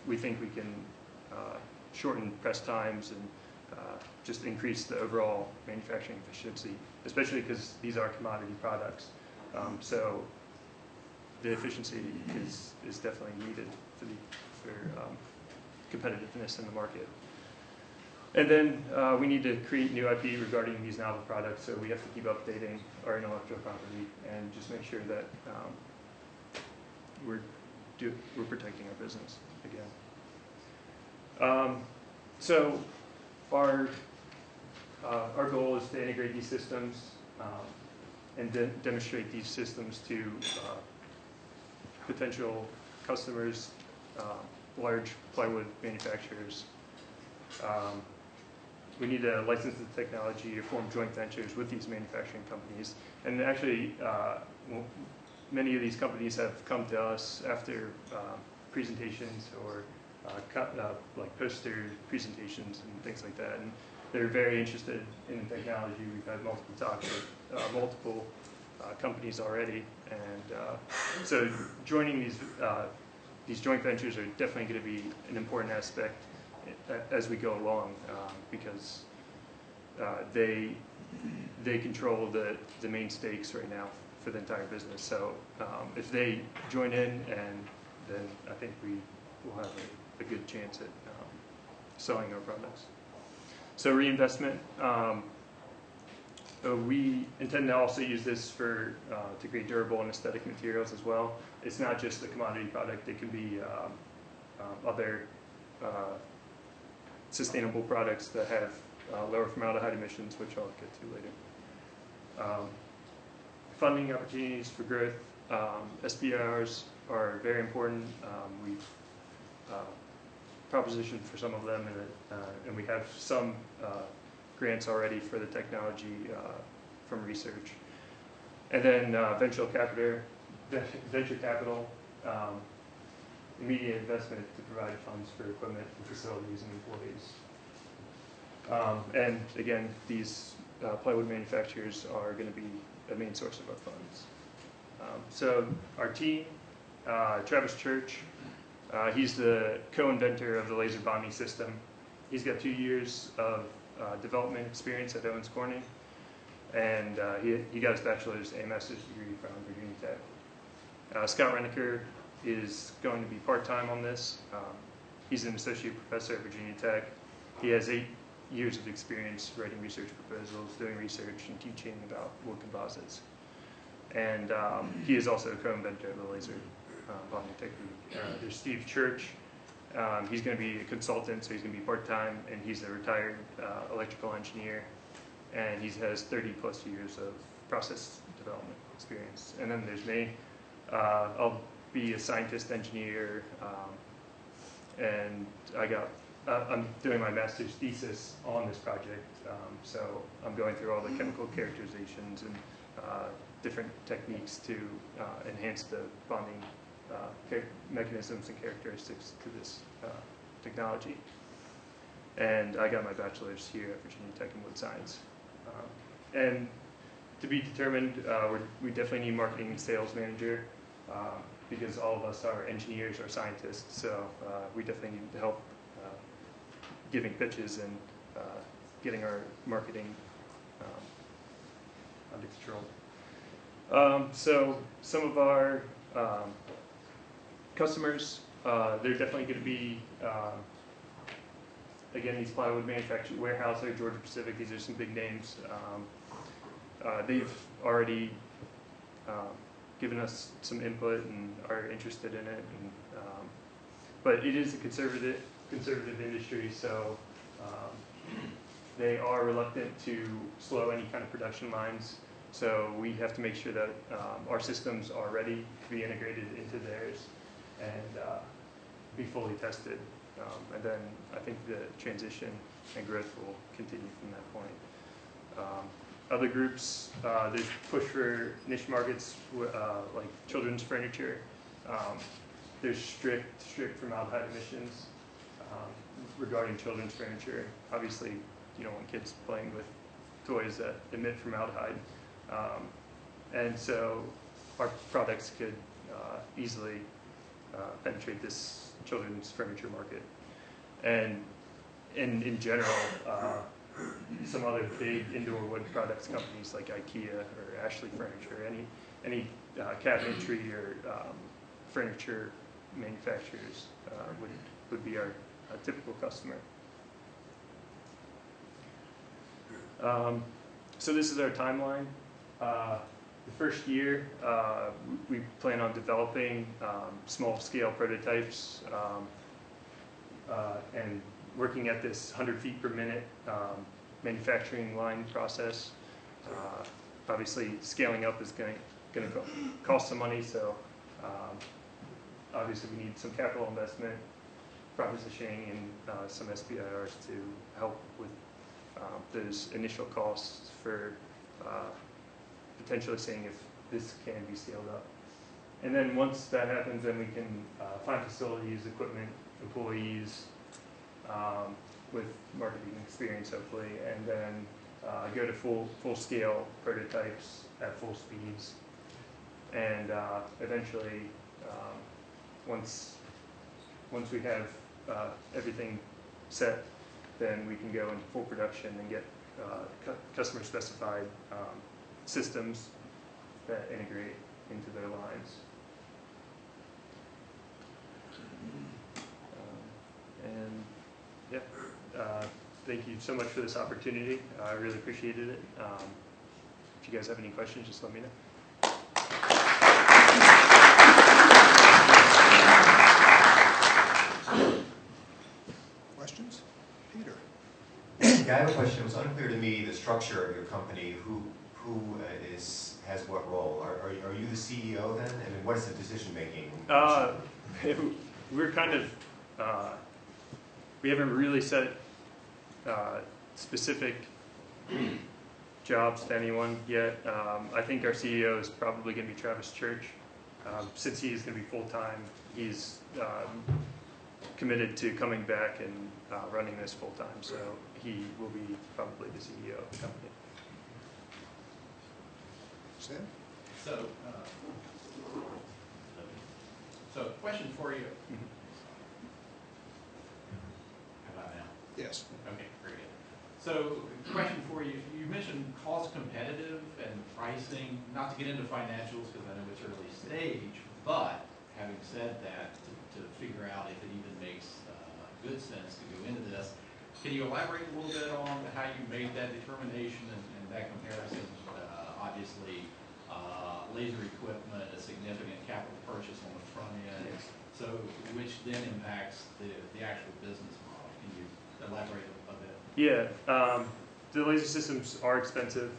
we think we can shorten press times and just increase the overall manufacturing efficiency, especially because these are commodity products. So the efficiency is definitely needed for competitiveness in the market. And then we need to create new IP regarding these novel products, so we have to keep updating our intellectual property and just make sure that we're protecting our business again. So our goal is to integrate these systems and demonstrate these systems to potential customers, large plywood manufacturers. We need to license the technology or form joint ventures with these manufacturing companies. And actually, many of these companies have come to us after presentations or like poster presentations and things like that. And they're very interested in the technology. We've had multiple talks with multiple companies already. And so joining these joint ventures are definitely going to be an important aspect as we go along, because they control the main stakes right now for the entire business. So if they join in, and then I think we will have a good chance at selling our products. So reinvestment. We intend to also use this to create durable and aesthetic materials as well. It's not just a commodity product. It can be other sustainable products that have lower formaldehyde emissions, which I'll get to later. Funding opportunities for growth. SBIRs are very important. We've propositioned for some of them, and we have some grants already for the technology from research. And then venture capital, immediate investment to provide funds for equipment and facilities and employees. And again, these plywood manufacturers are going to be a main source of our funds. So our team, Travis Church, he's the co-inventor of the laser bonding system. He's got 2 years of development experience at Owens Corning, and he got his bachelor's and master's degree from Virginia Tech. Scott Reneker is going to be part-time on this. He's an associate professor at Virginia Tech. He has 8 years of experience writing research proposals, doing research, and teaching about wood composites. And he is also a co-inventor of the laser bonding technique. There's Steve Church. He's going to be a consultant, so he's going to be part-time, and he's a retired electrical engineer, and he has 30-plus years of process development experience. And then there's me. I'll be a scientist engineer, and I'm doing my master's thesis on this project, so I'm going through all the chemical characterizations and different techniques to enhance the bonding mechanisms and characteristics to this technology. And I got my bachelor's here at Virginia Tech in wood science. And to be determined, we definitely need marketing and sales manager because all of us are engineers or scientists, so we definitely need help giving pitches and getting our marketing under control. So some of our customers, they're definitely going to be, again, these plywood manufacturers, Weyerhaeuser, Georgia Pacific, these are some big names. They've already given us some input and are interested in it. And, but it is a conservative industry, so they are reluctant to slow any kind of production lines. So we have to make sure that our systems are ready to be integrated into theirs and be fully tested. And then I think the transition and growth will continue from that point. Other groups, there's push for niche markets like children's furniture. There's strict formaldehyde emissions regarding children's furniture. Obviously, you don't want kids playing with toys that emit formaldehyde. And so our products could easily penetrate this children's furniture market. And in general, some other big indoor wood products companies like IKEA or Ashley Furniture, any cabinetry or furniture manufacturers would be our typical customer. So this is our timeline. The first year, we plan on developing small-scale prototypes and working at this 100 feet per minute manufacturing line process. Obviously, scaling up is going to cost some money, so obviously we need some capital investment, propositioning, and some SBIRs to help with those initial costs for potentially seeing if this can be scaled up. And then once that happens, then we can find facilities, equipment, employees with marketing experience, hopefully, and then go to full-scale prototypes at full speeds. And eventually, once we have everything set, then we can go into full production and get customer-specified systems that integrate into their lines. And yeah, thank you so much for this opportunity. I really appreciated it. If you guys have any questions, just let me know. Questions? Peter. Yeah, I have a question. It was unclear to me the structure of your company. Who has what role? Are you the CEO then? I mean, what is the decision making? We're kind of we haven't really set specific jobs to anyone yet. I think our CEO is probably going to be Travis Church. Since he is going to be full-time, he's committed to coming back and running this full-time, so he will be probably the CEO of the company. Sam? So question for you. How about now? Yes. Okay, very good. So question for you. You mentioned cost competitive and pricing, not to get into financials because I know it's early stage, but having said that, to figure out if it even makes good sense to go into this, can you elaborate a little bit on how you made that determination and that comparison? Obviously, laser equipment, a significant capital purchase on the front end, Yes. so which then impacts the actual business model. Can you elaborate a bit? Yeah, the laser systems are expensive.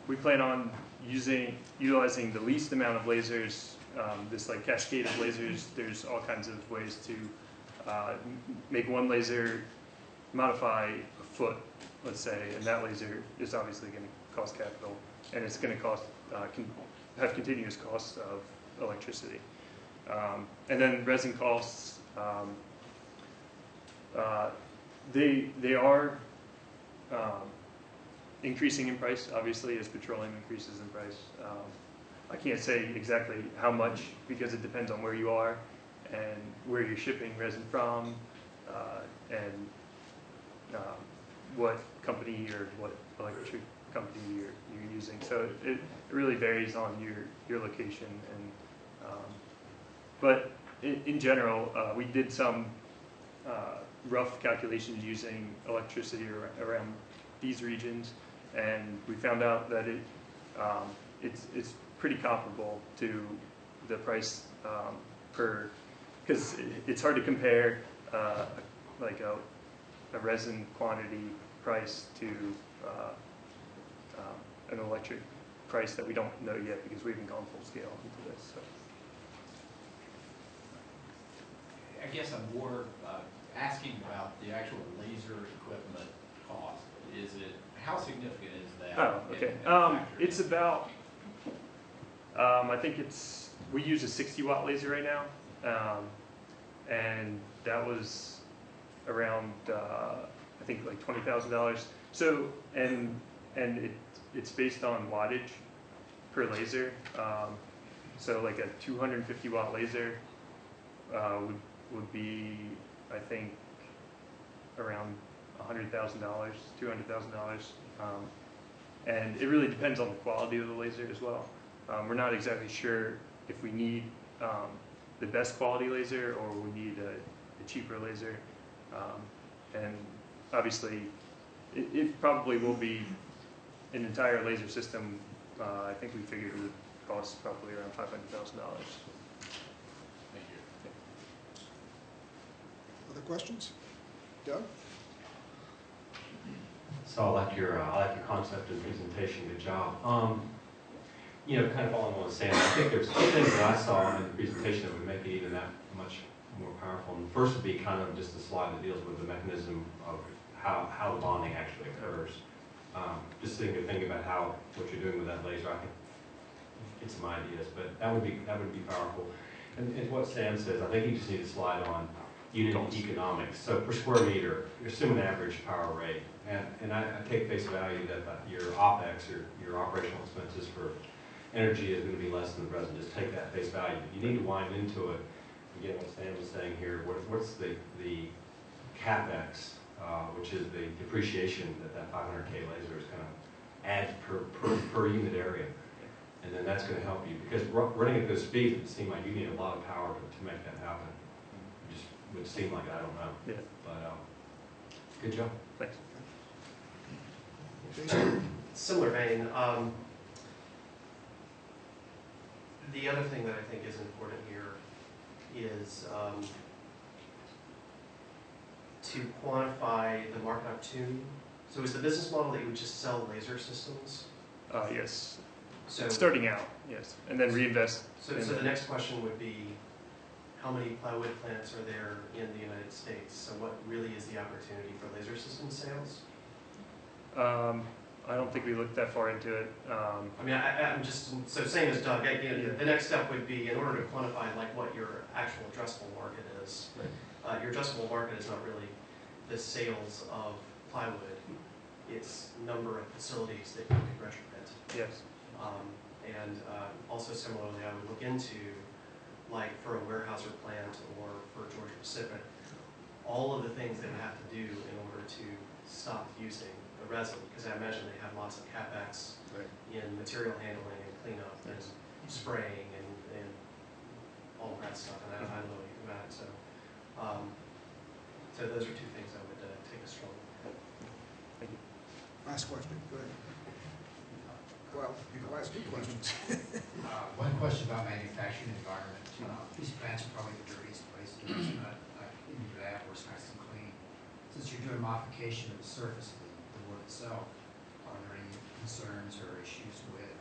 We plan on utilizing the least amount of lasers, this like cascade of lasers. There's all kinds of ways to make one laser modify a foot, let's say, and that laser is obviously going to cost capital, and it's going to cost have continuous costs of electricity. And then resin costs, they are increasing in price, obviously, as petroleum increases in price. I can't say exactly how much because it depends on where you are and where you're shipping resin from, and what company or what electric company you're using. So it really varies on your location. And but in general, we did some rough calculations using electricity around these regions, and we found out that it's pretty comparable to the price per, because it's hard to compare like a resin quantity price to an electric price that we don't know yet because we haven't gone full scale into this. So. I guess I'm more asking about the actual laser equipment cost. How significant is that? Oh, okay. It's about, I think we use a 60-watt laser right now, and that was around, I think like $20,000. So, and it's based on wattage per laser. So like a 250-watt laser would be, I think, around $100,000, $200,000. And it really depends on the quality of the laser as well. We're not exactly sure if we need the best quality laser or we need a cheaper laser. And obviously, it probably will be an entire laser system. I think we figured it would cost probably around $500,000. Thank you. Other questions? Doug? So I like your concept and presentation. Good job. You know, kind of following what I was saying, I think there's two things that I saw in the presentation that would make it even that much more powerful. And the first would be kind of just the slide that deals with the mechanism of how the bonding actually occurs. Just so you can think about what you're doing with that laser. I think get some ideas, but that would be powerful. And what Sam says, I think you just need a slide on unit economics. So per square meter, assume an average power rate. And I take face value that your OpEx, your operational expenses for energy is going to be less than the resin. Just take that face value. You need to wind into it. Again, what Sam was saying here, what's the CapEx, which is the depreciation that 500K laser is going to add per unit area. And then that's going to help you. Because running at those speeds, it seems like you need a lot of power to make that happen. It just would seem like it, I don't know. Yeah. But good job. Thanks. Similar vein, the other thing that I think is important here is to quantify the market opportunity. So is the business model that you would just sell laser systems? Yes. So starting out, yes, and then reinvest. So the next question would be, how many plywood plants are there in the United States? So what really is the opportunity for laser system sales? I don't think we looked that far into it. I mean, I'm just, so same as Doug, the next step would be, in order to quantify like what your actual addressable market is, your addressable market is not really the sales of plywood, it's number of facilities that you could retrofit. Yes. Also similarly, I would look into, like for a Weyerhaeuser plant or for Georgia Pacific, all of the things they would have to do in order to stop using the resin, because I imagine they have lots of CapEx in material handling and cleanup and spraying and all of that stuff, and I don't know anything about it. So those are two things I would take a strong look at. Thank you. Last question, go ahead. Well, I'll ask two questions. One question about manufacturing environment. These plants are probably the dirtiest places. It's not in your lab where it's nice and clean. Since you're doing modification of the surface of the wood itself, are there any concerns or issues with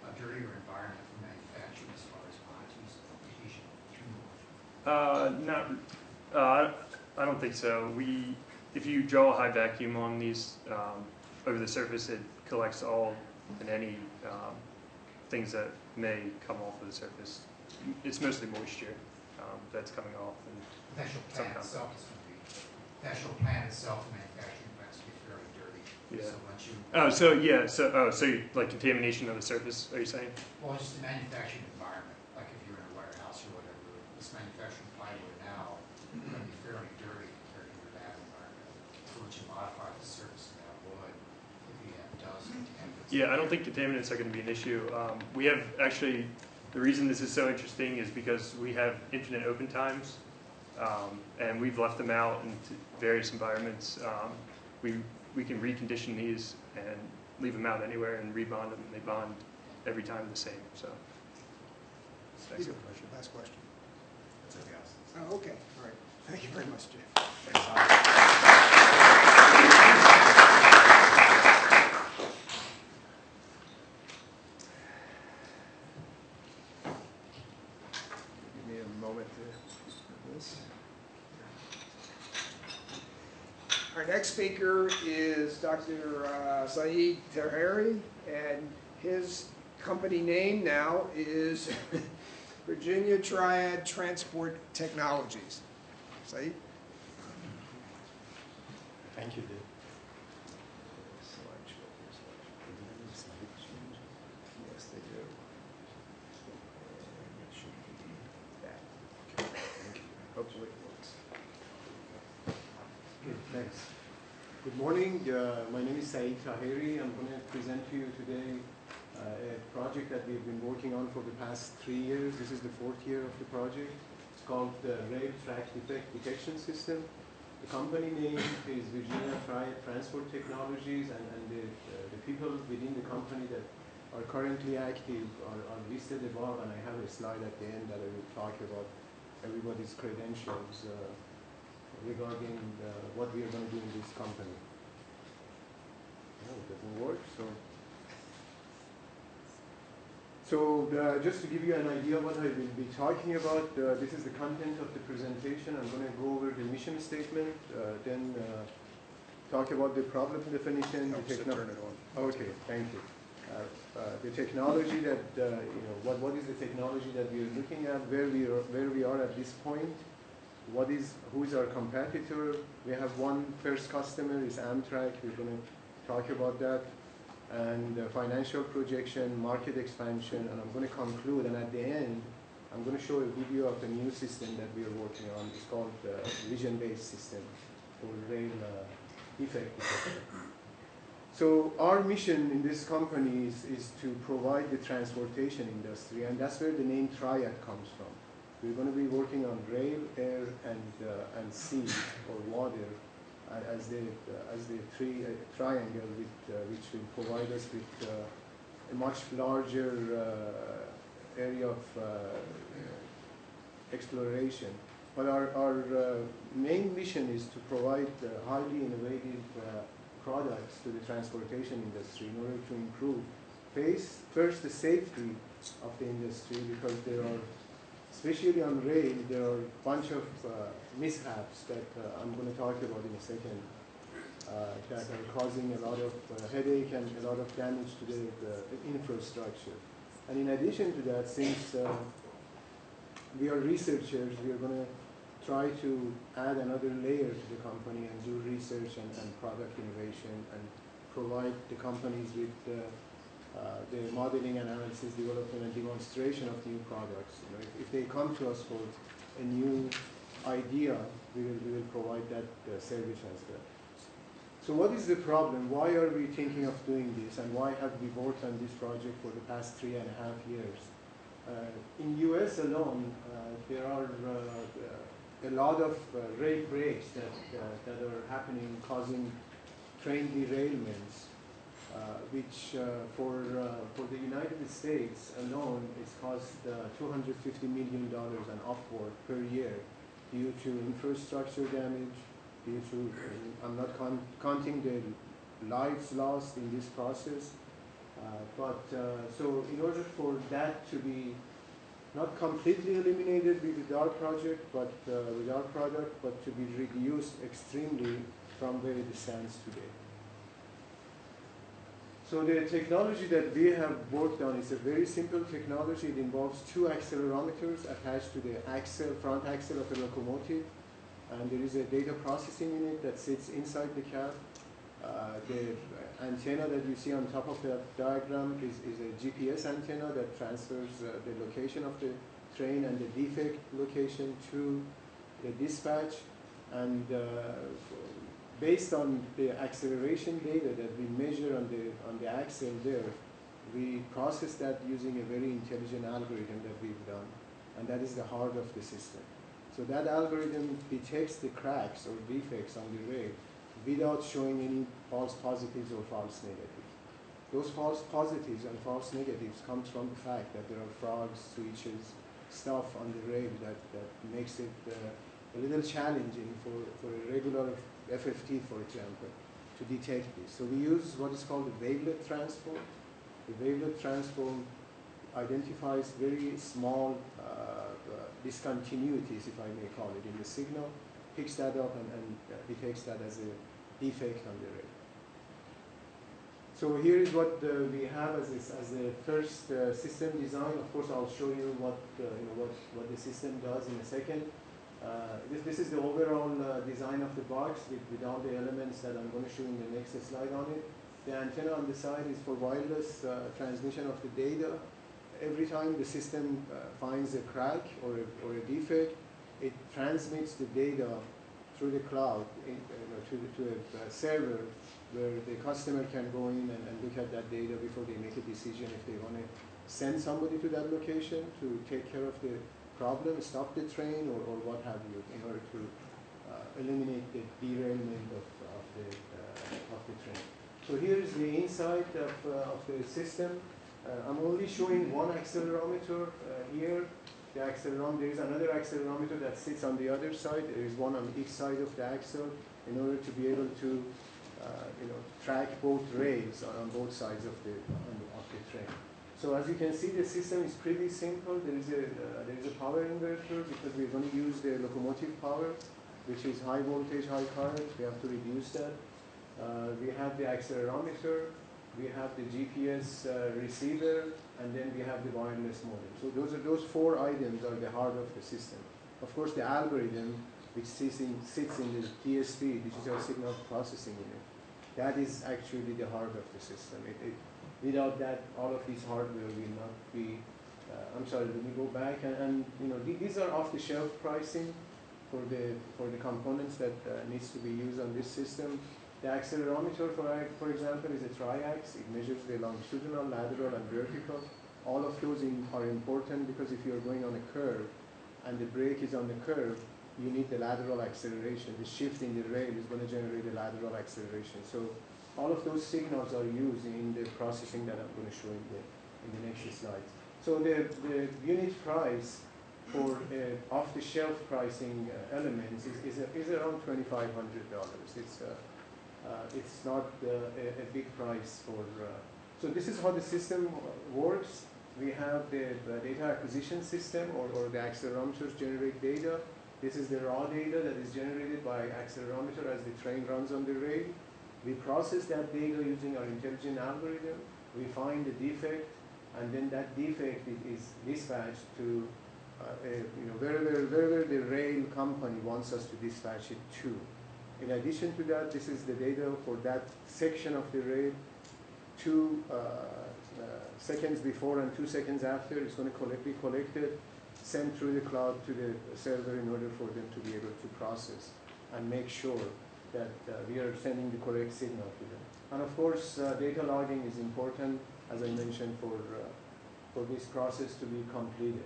a dirtier environment for manufacturing as far as monitors, adhesion, I don't think so. If you draw a high vacuum on these over the surface, it collects all and any things that may come off of the surface. It's mostly moisture that's coming off. And the actual plant itself is going to be, the actual plant itself, the manufacturing plants will be fairly dirty. Yeah. So once you, so like contamination of the surface, are you saying? well, just the manufacturing environment, like if you're in a warehouse or whatever, this manufacturing plywood now is going to be fairly dirty compared to your lab environment. So once you modify the surface of that wood, if you have dust, contaminants. Yeah, I don't think contaminants are going to be an issue. We have actually, the reason this is so interesting is because we have infinite open times, and we've left them out in various environments. We can recondition these and leave them out anywhere and rebond them, and they bond every time the same. So, Peter, last question. That's okay. Oh, okay, all right. Thank you very much, Jay. Give me a moment to do this. Our next speaker is Dr. Saeed Taheri, and his company name now is Virginia Triad Transport Technologies. Saeed? Thank you, Dave. Yes, they do. And it should be that. Okay, thank you. Hopefully it works. Okay, thanks. Good morning. My name is Saeed Taheri. I'm going to present to you today a project that we've been working on for the past 3 years. This is the 4th year of the project. It's called the Rail Track Defect Detection System. The company name is Virginia Triad Transport Technologies, and the people within the company that are currently active are listed above, and I have a slide at the end that I will talk about everybody's credentials regarding what we are going to do in this company. No, it doesn't work, so just to give you an idea of what I will be talking about, this is the content of the presentation. I'm going to go over the mission statement, then talk about the problem definition. Turn it on. Okay, thank you. The technology that, what is the technology that we are looking at, where we are at this point, who is our competitor. We have one first customer, is Amtrak. We're going to talk about that. And financial projection, market expansion, and I'm going to conclude. And at the end, I'm going to show a video of the new system that we are working on. It's called the vision-based system for rail defect detection. So our mission in this company is to provide the transportation industry, and that's where the name Triad comes from. We're going to be working on rail, air, and sea, or water, as the triangle which will provide us with a much larger area of exploration. But our main mission is to provide highly innovative products to the transportation industry in order to improve first the safety of the industry, because there are, especially on rail, there are a bunch of mishaps that I'm going to talk about in a second. that are causing a lot of headache and a lot of damage to the infrastructure. And in addition to that, since we are researchers, we are going to try to add another layer to the company and do research and product innovation and provide the companies with the modeling, analysis, development, and demonstration of new products. You know, if they come to us for a new idea, we will provide that service as well. So what is the problem? Why are we thinking of doing this, and why have we worked on this project for the past 3.5 years? In US alone, there are a lot of rail breaks that are happening, causing train derailments, which for the United States alone, it's cost $250 million and upward per year due to infrastructure damage, due to, I'm not counting the lives lost in this process, so in order for that to be not completely eliminated with our project, but with our product, but to be reduced extremely from where it stands today. So the technology that we have worked on is a very simple technology. It involves 2 accelerometers attached to the front axle of the locomotive, and there is a data processing unit that sits inside the cab. The antenna that you see on top of that diagram is a GPS antenna that transfers the location of the train and the defect location to the dispatch. And based on the acceleration data that we measure on the axle there, we process that using a very intelligent algorithm that we've done, and that is the heart of the system. So that algorithm detects the cracks or defects on the rail without showing any false positives or false negatives. Those false positives and false negatives comes from the fact that there are frogs, switches, stuff on the rail that makes it a little challenging for a regular FFT, for example, to detect this. So we use what is called the wavelet transform. The wavelet transform identifies very small discontinuities, if I may call it, in the signal, picks that up and detects that as a defect on the rail. So here is what we have as the first system design. Of course, I'll show you what the system does in a second. This is the overall design of the box with all the elements that I'm going to show in the next slide on it. The antenna on the side is for wireless transmission of the data. Every time the system finds a crack or a defect, it transmits the data through the cloud to a server where the customer can go in and look at that data before they make a decision if they want to send somebody to that location to take care of the problem, stop the train, or what have you, in order to eliminate the derailment of the train. So here is the inside of the system. I'm only showing one accelerometer here. The accelerometer, there is another accelerometer that sits on the other side. There is one on each side of the axle in order to be able to track both rails on both sides of the train. So as you can see, the system is pretty simple. There is a power inverter because we're going to use the locomotive power, which is high voltage, high current. We have to reduce that. We have the accelerometer. We have the GPS receiver, and then we have the wireless modem. So those 4 items are the heart of the system. Of course, the algorithm, which sits in the TSP, digital signal processing unit, that is actually the heart of the system. Without that, all of this hardware will not be. I'm sorry. Let me go back and these are off-the-shelf pricing for the components that needs to be used on this system. The accelerometer, for example, is a triax. It measures the longitudinal, lateral, and vertical. All of those are important because if you're going on a curve and the brake is on the curve, you need the lateral acceleration. The shift in the rail is going to generate a lateral acceleration. So all of those signals are used in the processing that I'm going to show in the next slides. So the unit price for off-the-shelf pricing elements is around $2,500. It's not a big price for. So this is how the system works. We have the data acquisition system, or the accelerometers generate data. This is the raw data that is generated by accelerometer as the train runs on the rail. We process that data using our intelligent algorithm. We find the defect, and then that defect is dispatched to wherever the rail company wants us to dispatch it to. In addition to that, this is the data for that section of the rail. 2 seconds before and 2 seconds after, it's going to be collected, sent through the cloud to the server in order for them to be able to process and make sure that we are sending the correct signal to them. And of course, data logging is important, as I mentioned, for this process to be completed.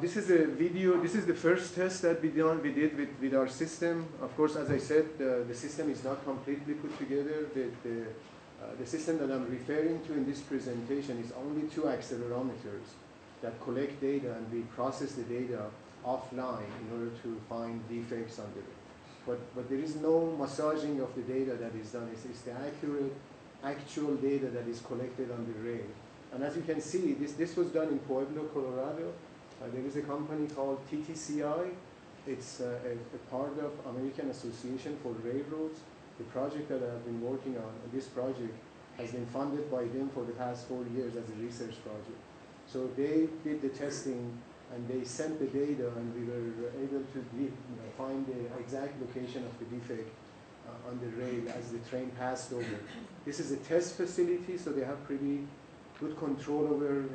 This is a video. This is the first test that we did with our system. Of course, as I said, the system is not completely put together. The system that I'm referring to in this presentation is only 2 accelerometers that collect data, and we process the data offline in order to find defects on the rail. But there is no massaging of the data that is done. It's the actual data that is collected on the rail. And as you can see, this was done in Pueblo, Colorado. There is a company called TTCI. It's a part of American Association for Railroads. The project that I've been working on, this project, has been funded by them for the past 4 years as a research project. So they did the testing, and they sent the data, and we were able to find the exact location of the defect on the rail as the train passed over. This is a test facility, so they have pretty good control over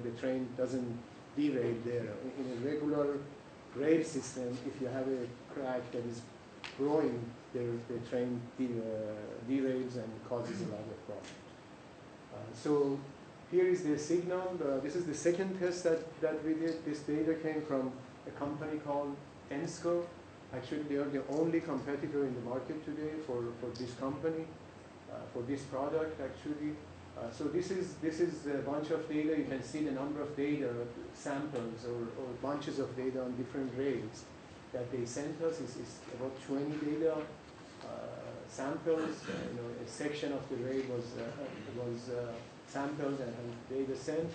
the train doesn't derail there. In a regular rail system, if you have a crack that is growing, the train derails and causes a lot of problems. So here is the signal. This is the second test that we did. This data came from a company called ENSCO. Actually, they are the only competitor in the market today for this company, for this product, actually. So this is a bunch of data. You can see the number of data samples or bunches of data on different rails that they sent us. Is about 20 data samples. A section of the rail was sampled and data sent.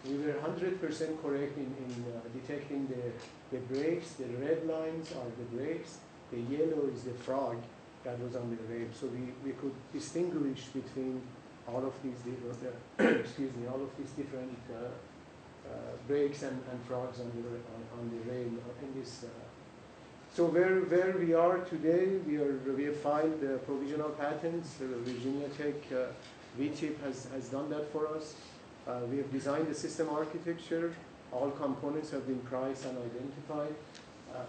We were 100% correct in detecting the brakes. The red lines are the brakes. The yellow is the frog that was on the rail. So we could distinguish between all of these all of these different brakes and frogs on the rail in this. So where we are today, we have filed provisional patents. Virginia Tech VTIP has done that for us. We have designed the system architecture. All components have been priced and identified.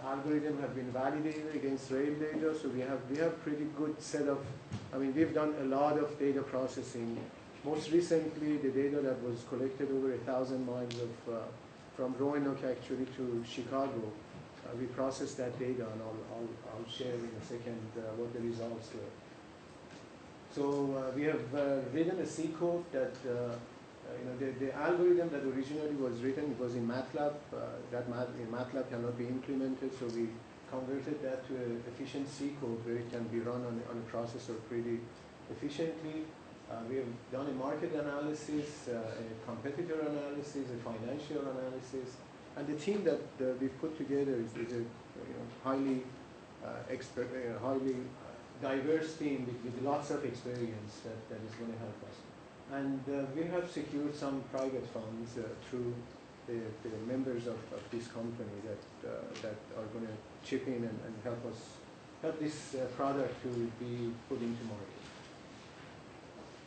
Algorithms have been validated against rail data, so we have pretty good set of. I mean, we've done a lot of data processing. Most recently, the data that was collected over 1,000 miles from Roanoke actually to Chicago. We processed that data, and I'll share in a second what the results were. So we have written a C code that the algorithm that originally was written was in MATLAB. In MATLAB cannot be implemented, so we converted that to an efficient C code where it can be run on a processor pretty efficiently. We have done a market analysis, a competitor analysis, a financial analysis, and the team that we've put together is a highly highly diverse team with lots of experience that is going to help us. And we have secured some private funds through the members of this company that are going to chip in and help this product to be put into market.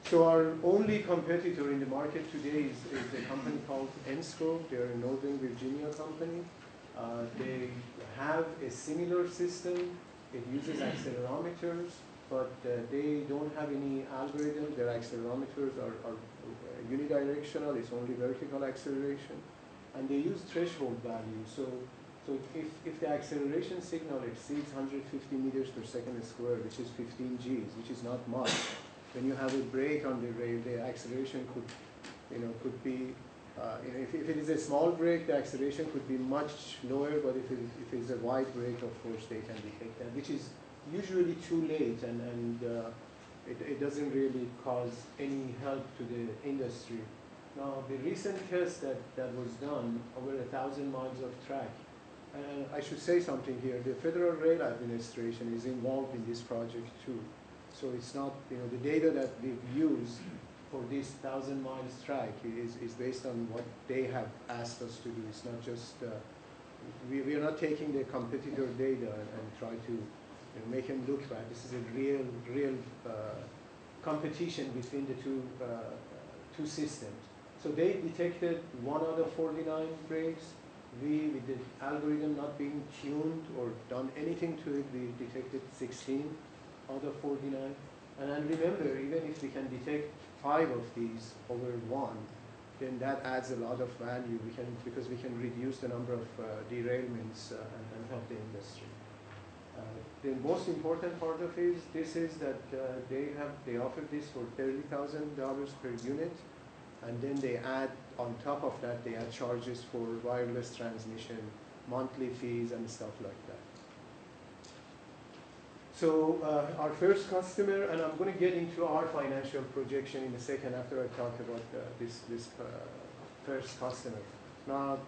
So our only competitor in the market today is a company called ENSCO. They're a Northern Virginia company. They have a similar system. It uses accelerometers, but they don't have any algorithm. Their accelerometers are unidirectional. It's only vertical acceleration. And they use threshold values. So if the acceleration signal exceeds 150 meters per second squared, which is 15 Gs, which is not much, when you have a brake on the rail, the acceleration could be, if it is a small brake, the acceleration could be much lower, but if it is a wide brake, of course, they can detect that, which is usually too late, and it doesn't really cause any help to the industry. Now, the recent test that was done over 1,000 miles of track, and I should say something here, the Federal Rail Administration is involved in this project too. So it's not, the data that we've used for this 1,000 miles track is based on what they have asked us to do. It's not just, we are not taking the competitor data and try to make them look bad. This is a real competition between the two systems. So they detected 1 out of 49 breaks. We, with the algorithm not being tuned or done anything to it, we detected 16 out of 49. And remember, even if we can detect 5 of these over 1, then that adds a lot of value. Because we can reduce the number of derailments and help the industry. The most important part of this is that they offer this for $30,000 per unit. And then they add, on top of that, they add charges for wireless transmission, monthly fees, and stuff like that. So our first customer, and I'm going to get into our financial projection in a second after I talk about this first customer. Now,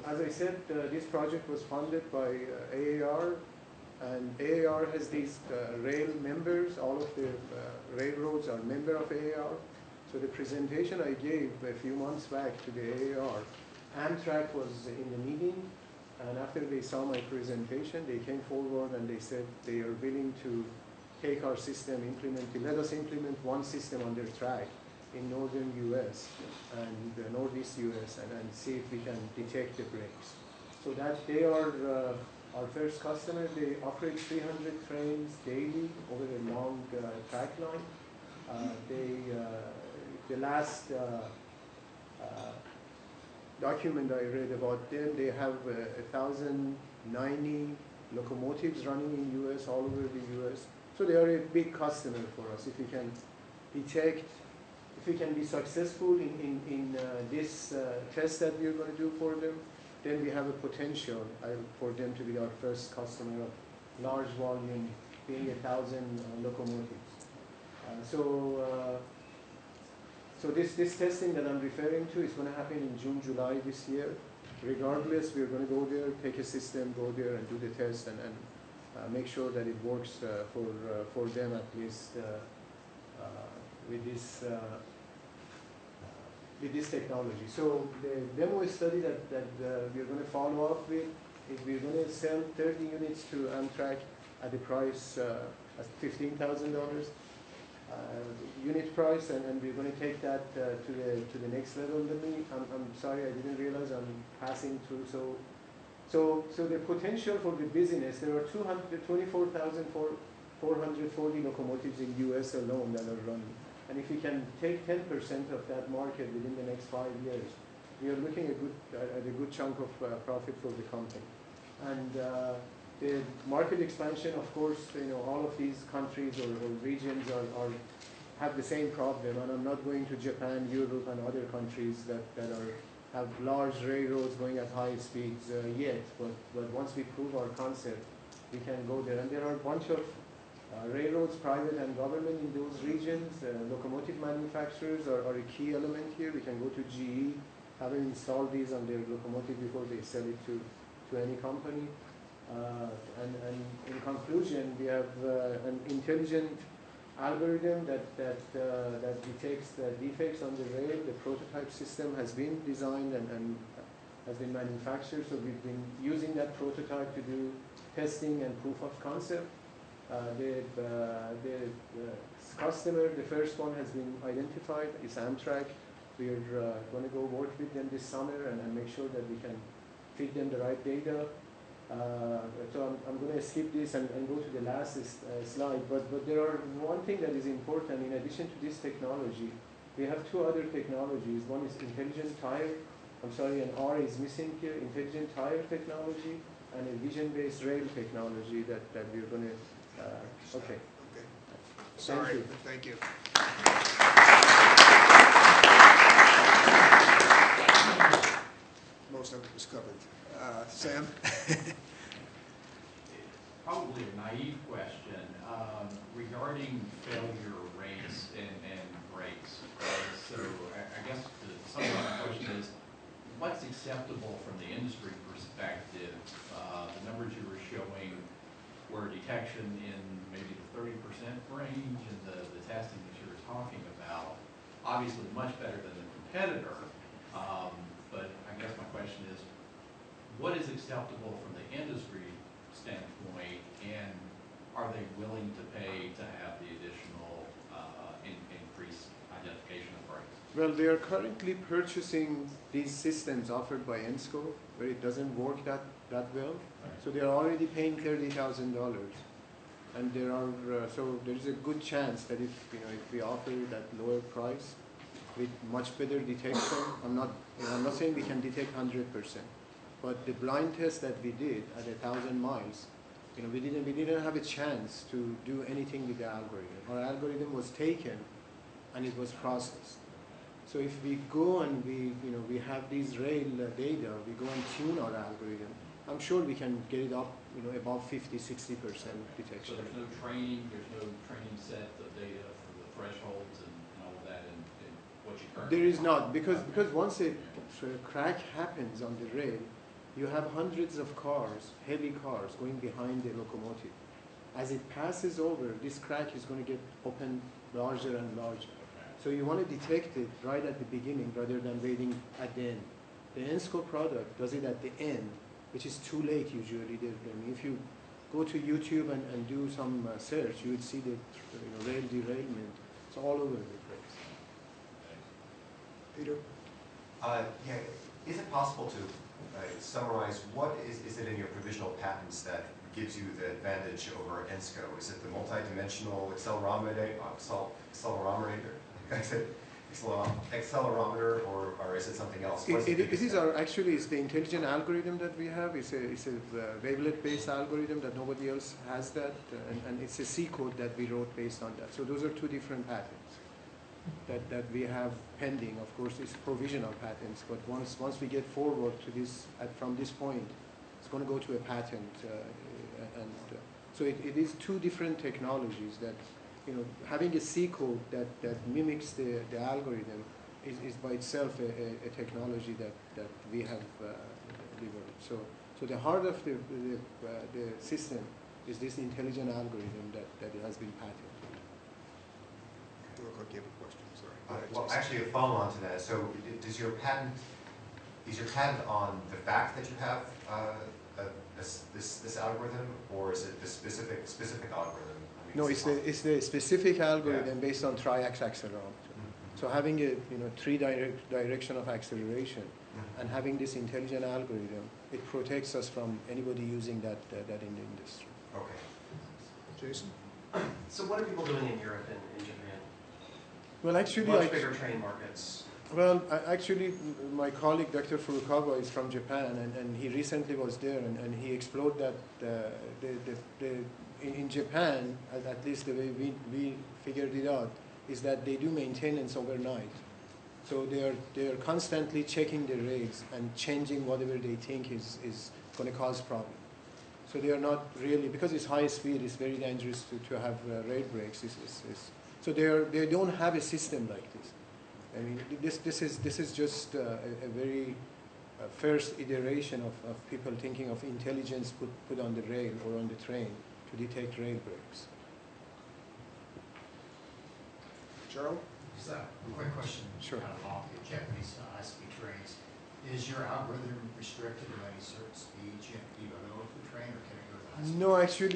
as I said, this project was funded by AAR, and AAR has these rail members. All of the railroads are member of AAR. So the presentation I gave a few months back to the AAR, Amtrak was in the meeting, and after they saw my presentation, they came forward and they said they are willing to take our system, let us implement one system on their track in northern US and northeast US and see if we can detect the breaks. So that they are our first customer. They operate 300 trains daily over a long track line. The last document I read about them, they have 1,090 locomotives running in US, all over the US. So they are a big customer for us. If we can detect, if we can be successful in this test that we are going to do for them, then we have a potential for them to be our first customer of large volume, being 1,000 locomotives. So this testing that I'm referring to is going to happen in June, July this year. Regardless, we're going to go there, take a system, go there and do the test and make sure that it works for them at least with this technology. So the demo study that we're going to follow up with is we're going to sell 30 units to Amtrak at the price at $15,000. Unit price, and we're going to take that to the next level. I'm sorry, I didn't realize I'm passing through. So the potential for the business, there are 24,440 locomotives in US alone that are running. And if we can take 10% of that market within the next 5 years, we are looking at a good chunk of profit for the company. And the market expansion, of course, all of these countries or regions have the same problem, and I'm not going to Japan, Europe, and other countries that have large railroads going at high speeds yet, but once we prove our concept, we can go there. And there are a bunch of railroads, private and government in those regions. Locomotive manufacturers are a key element here. We can go to GE, have them install these on their locomotive before they sell it to any company. And in conclusion, we have an intelligent algorithm that detects the defects on the rail. The prototype system has been designed and has been manufactured, so we've been using that prototype to do testing and proof of concept. The customer, the first one has been identified, is Amtrak. We're going to go work with them this summer and make sure that we can feed them the right data. So I'm going to skip this and go to the last slide, but there are one thing that is important. In addition to this technology, we have 2 other technologies. One is intelligent tire. I'm sorry, an R is missing here. Intelligent tire technology and a vision-based rail technology that we're going to. Okay. Sorry. Thank you. Most of it was covered. Sam? Probably a naive question regarding failure rates and breaks. So I guess some of the question is, what's acceptable from the industry perspective? The numbers you were showing were detection in maybe the 30% range and the testing that you were talking about, obviously much better than the competitor. But I guess my question is, what is acceptable from the industry standpoint, and are they willing to pay to have the additional increased identification of brakes? Well, they are currently purchasing these systems offered by ENSCO, where it doesn't work that well. So they are already paying $30,000, and there are so there is a good chance that if we offer that lower price with much better detection, I'm not saying we can detect 100%, but the blind test that we did at 1,000 miles, we didn't have a chance to do anything with the algorithm. Our algorithm was taken and it was processed. So if we go and we have these rail data, we go and tune our algorithm, I'm sure we can get it up above 50-60% detection. So there's no training set of data for the thresholds and all of that in what you currently There is not, because once a crack happens on the rail, you have hundreds of cars, heavy cars, going behind the locomotive. As it passes over, this crack is going to get opened larger and larger. So you want to detect it right at the beginning rather than waiting at the end. The ENSCO product does it at the end, which is too late usually. If you go to YouTube and do some search, you would see the rail derailment. It's all over the place. Peter? Yeah, is it possible to summarize what is it in your provisional patents that gives you the advantage over ENSCO? Is it the multidimensional accelerometer, or is it something else? It's the intelligent algorithm that we have. It's a wavelet-based algorithm that nobody else has that, and it's a C code that we wrote based on that. So those are two different patents that we have pending. Of course, it's provisional patents, but once we get forward to this, from this point, it's going to go to a patent, so it is two different technologies that, having a C code that mimics the algorithm is by itself a technology that we have developed. So the heart of the system is this intelligent algorithm that has been patented. You look like you have a question, sorry. Well, actually, a follow-on to that. So is your patent on the fact that you have this algorithm, or is it the specific algorithm? No, it's the specific algorithm based on triax accelerometer. So having a three direction of acceleration and having this intelligent algorithm, it protects us from anybody using that in the industry. Okay. Jason? So what are people doing in Europe and in Japan? Well, actually, much bigger train markets. Well, actually, my colleague, Dr. Furukawa, is from Japan, and he recently was there, and he explored that in Japan, at least the way we figured it out, is that they do maintenance overnight. So they are constantly checking the rails and changing whatever they think is going to cause problem. So they are not really, because it's high speed, it's very dangerous to have rail brakes. So they don't have a system like this. I mean, this is just a very first iteration of people thinking of intelligence put on the rail or on the train to detect rail brakes. Cheryl? Just a quick question. Sure. Kind of off the Japanese high-speed trains. Is your algorithm restricted to any certain speeds you have to keep over the train, or can it go to high speed? No,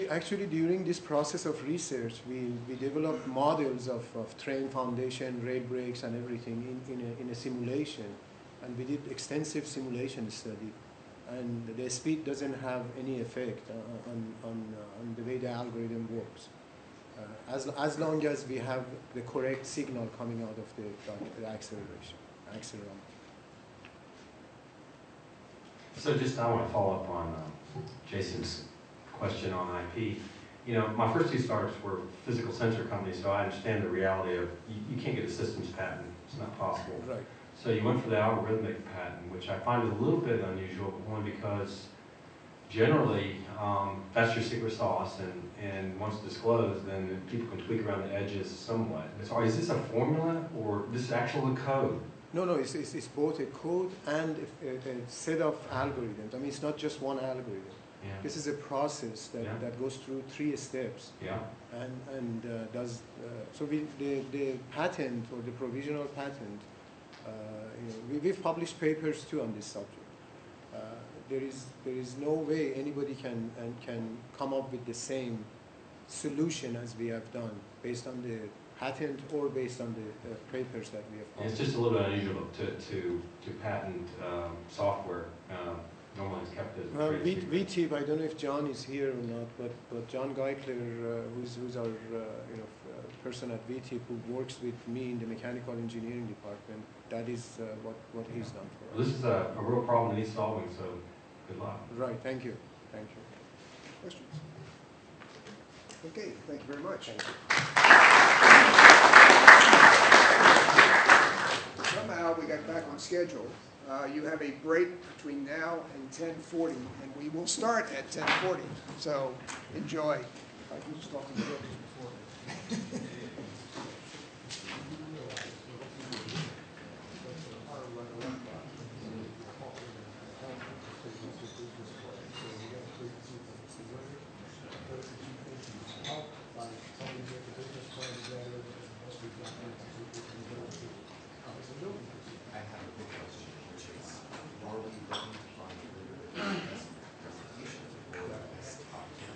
actually, during this process of research, we developed models of train foundation, rail brakes, and everything in a simulation, and we did extensive simulation study, and the speed doesn't have any effect on the way the algorithm works, as long as we have the correct signal coming out of the accelerometer. So just I want to follow up on Jason's question on IP. My first two startups were physical sensor companies, so I understand the reality of you can't get a systems patent. It's not possible. Right. So you went for the algorithmic patent, which I find a little bit unusual, one because generally that's your secret sauce, and once disclosed, then people can tweak around the edges somewhat. So is this a formula or this is actual code? No, it's both a code and a set of algorithms. I mean, it's not just one algorithm. Yeah. This is a process that, Yeah. that goes through 3 steps. Yeah. And so the patent or the provisional patent, we've published papers too on this subject. There is no way anybody can come up with the same solution as we have done based on the patent or based on the papers that we have published. It's just a little bit unusual to patent software. Normally it's kept as a trade secret. VT, I don't know if John is here or not, but John Geithler, who's our person at VT who works with me in the mechanical engineering department, that is what he's done for us. Well, this is a real problem that needs solving, so good luck. Right, thank you. Thank you. Questions? Okay, thank you very much. Somehow we got back on schedule. You have a break between now and 10:40, and we will start at 10:40. So enjoy. I can just talk to the judges before. I have a big question, which is, are we ready to find further applications for this topic?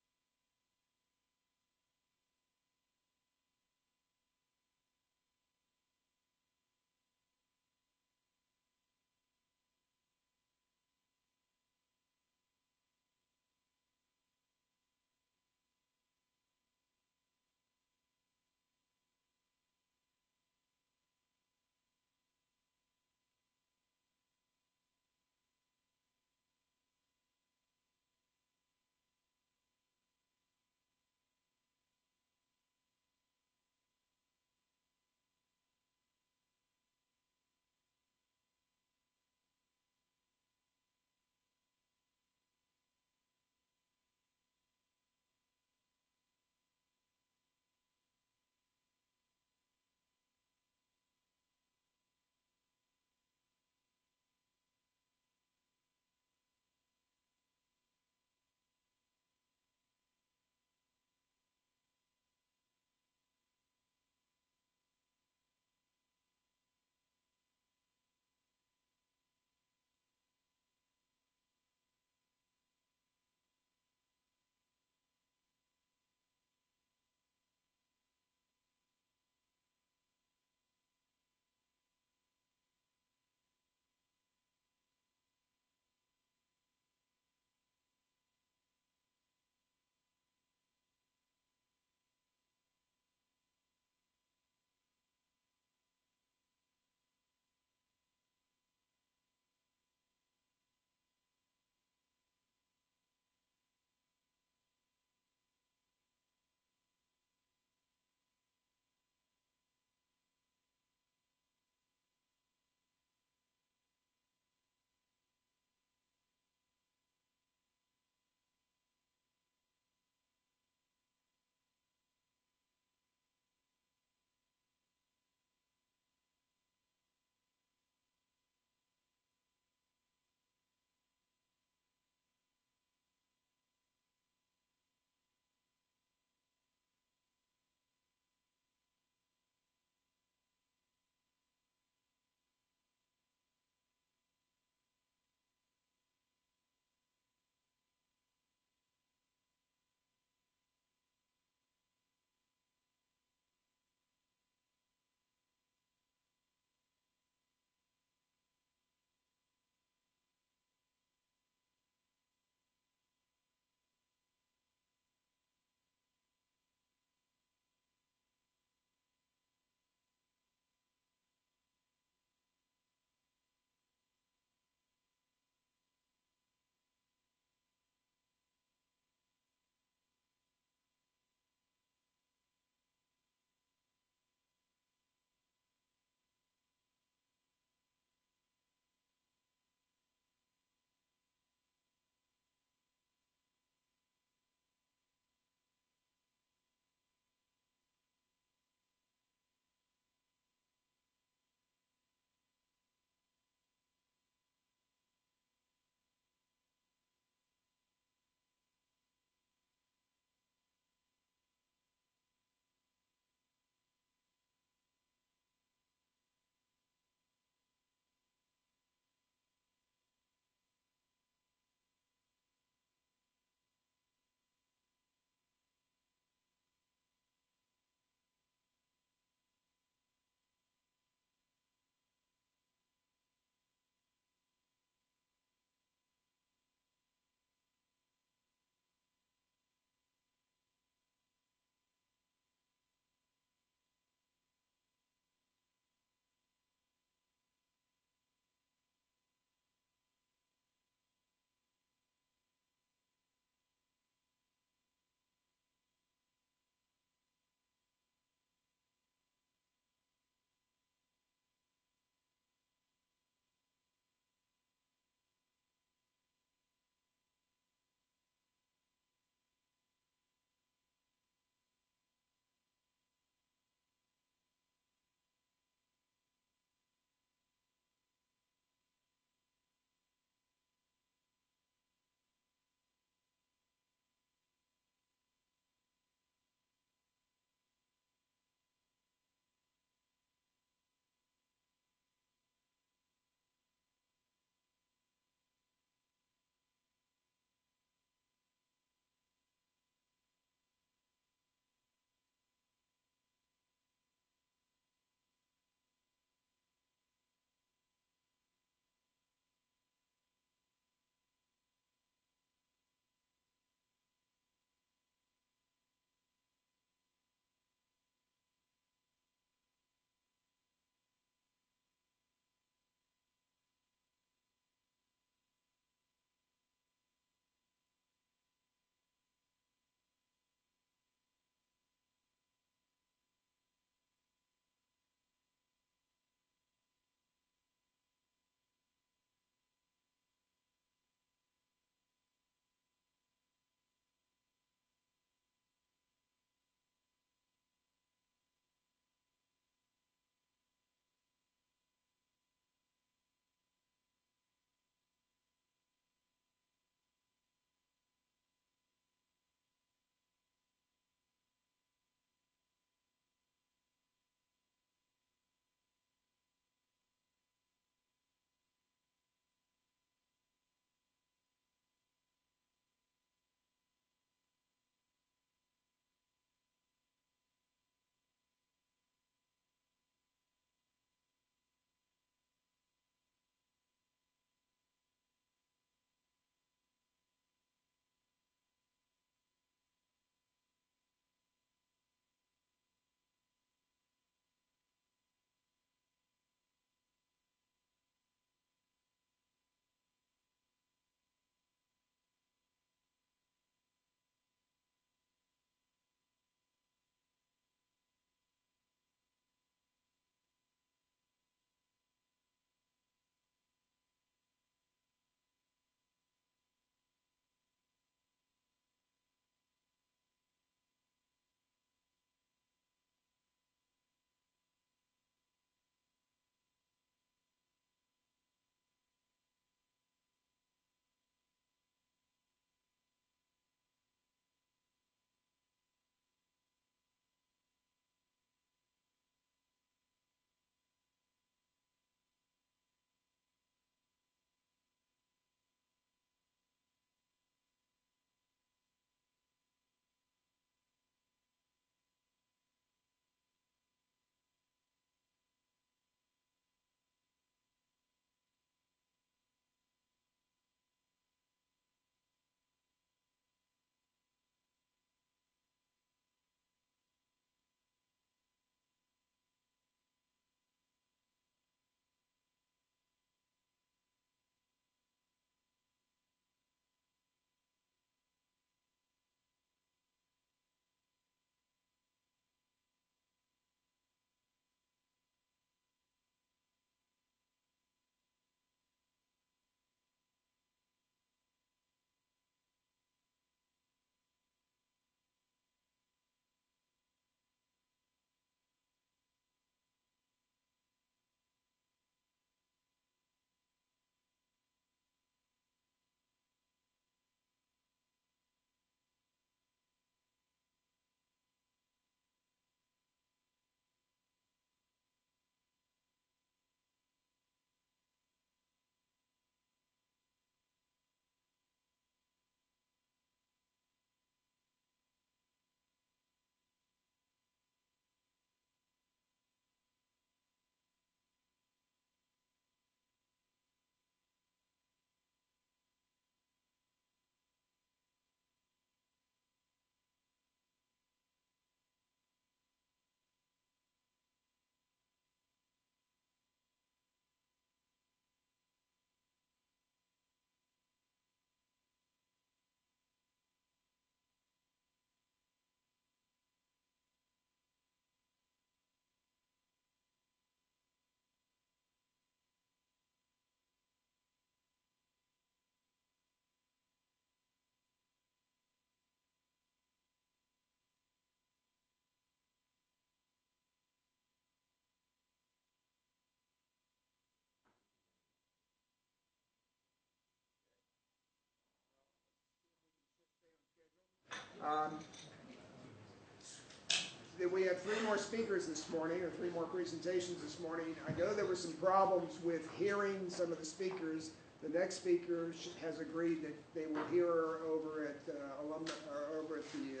We have 3 more speakers this morning, or 3 more presentations this morning. I know there were some problems with hearing some of the speakers. The next speaker has agreed that they will hear her over at alumni, or over at the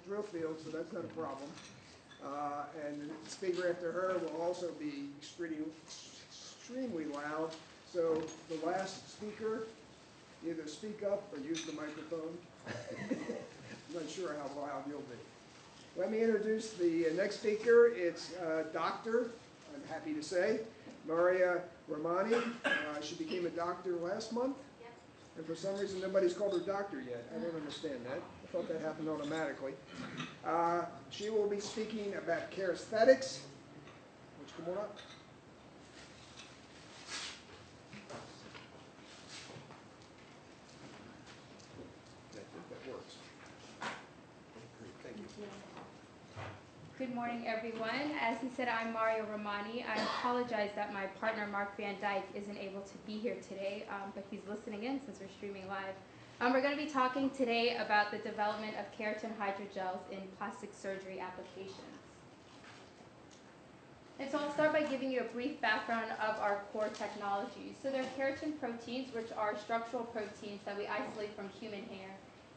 drill field, so that's not a problem. And the speaker after her will also be extremely loud. So the last speaker, either speak up or use the microphone. I'm not sure how loud you'll be. Let me introduce the next speaker. It's Dr., I'm happy to say, Maria Romani. She became a doctor last month. Yep. And for some reason, nobody's called her doctor yet. I don't understand that. I thought that happened automatically. She will be speaking about care aesthetics. Which, come on up. I think that works. Thank you. Good morning, everyone. As he said, I'm Mario Romani. I apologize that my partner, Mark Van Dyke, isn't able to be here today, but he's listening in since we're streaming live. We're going to be talking today about the development of keratin hydrogels in plastic surgery applications. And so I'll start by giving you a brief background of our core technologies. So they're keratin proteins, which are structural proteins that we isolate from human hair.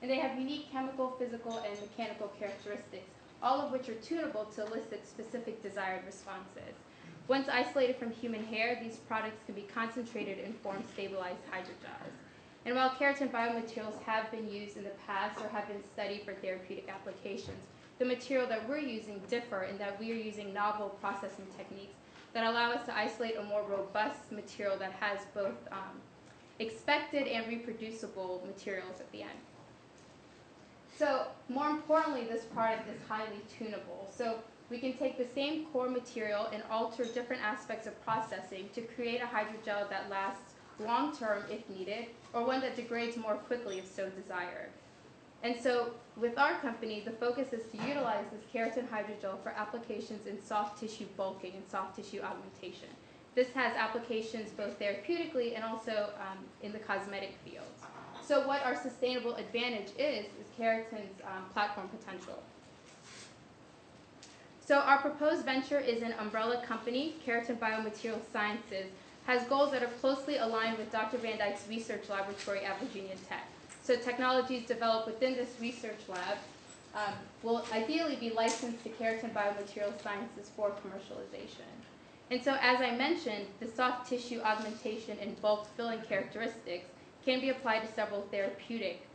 And they have unique chemical, physical, and mechanical characteristics, all of which are tunable to elicit specific desired responses. Once isolated from human hair, these products can be concentrated and form stabilized hydrogels. And while keratin biomaterials have been used in the past or have been studied for therapeutic applications, the material that we're using differ in that we are using novel processing techniques that allow us to isolate a more robust material that has both expected and reproducible materials at the end. So more importantly, this product is highly tunable. So we can take the same core material and alter different aspects of processing to create a hydrogel that lasts long-term if needed, or one that degrades more quickly if so desired. And so with our company, the focus is to utilize this keratin hydrogel for applications in soft tissue bulking and soft tissue augmentation. This has applications both therapeutically and also in the cosmetic fields. So what our sustainable advantage is keratin's platform potential. So our proposed venture is an umbrella company, Keratin Biomaterial Sciences, has goals that are closely aligned with Dr. Van Dyke's research laboratory at Virginia Tech. So technologies developed within this research lab will ideally be licensed to Keratin Biomaterial Sciences for commercialization. And so as I mentioned, the soft tissue augmentation and bulk filling characteristics can be applied to several therapeutic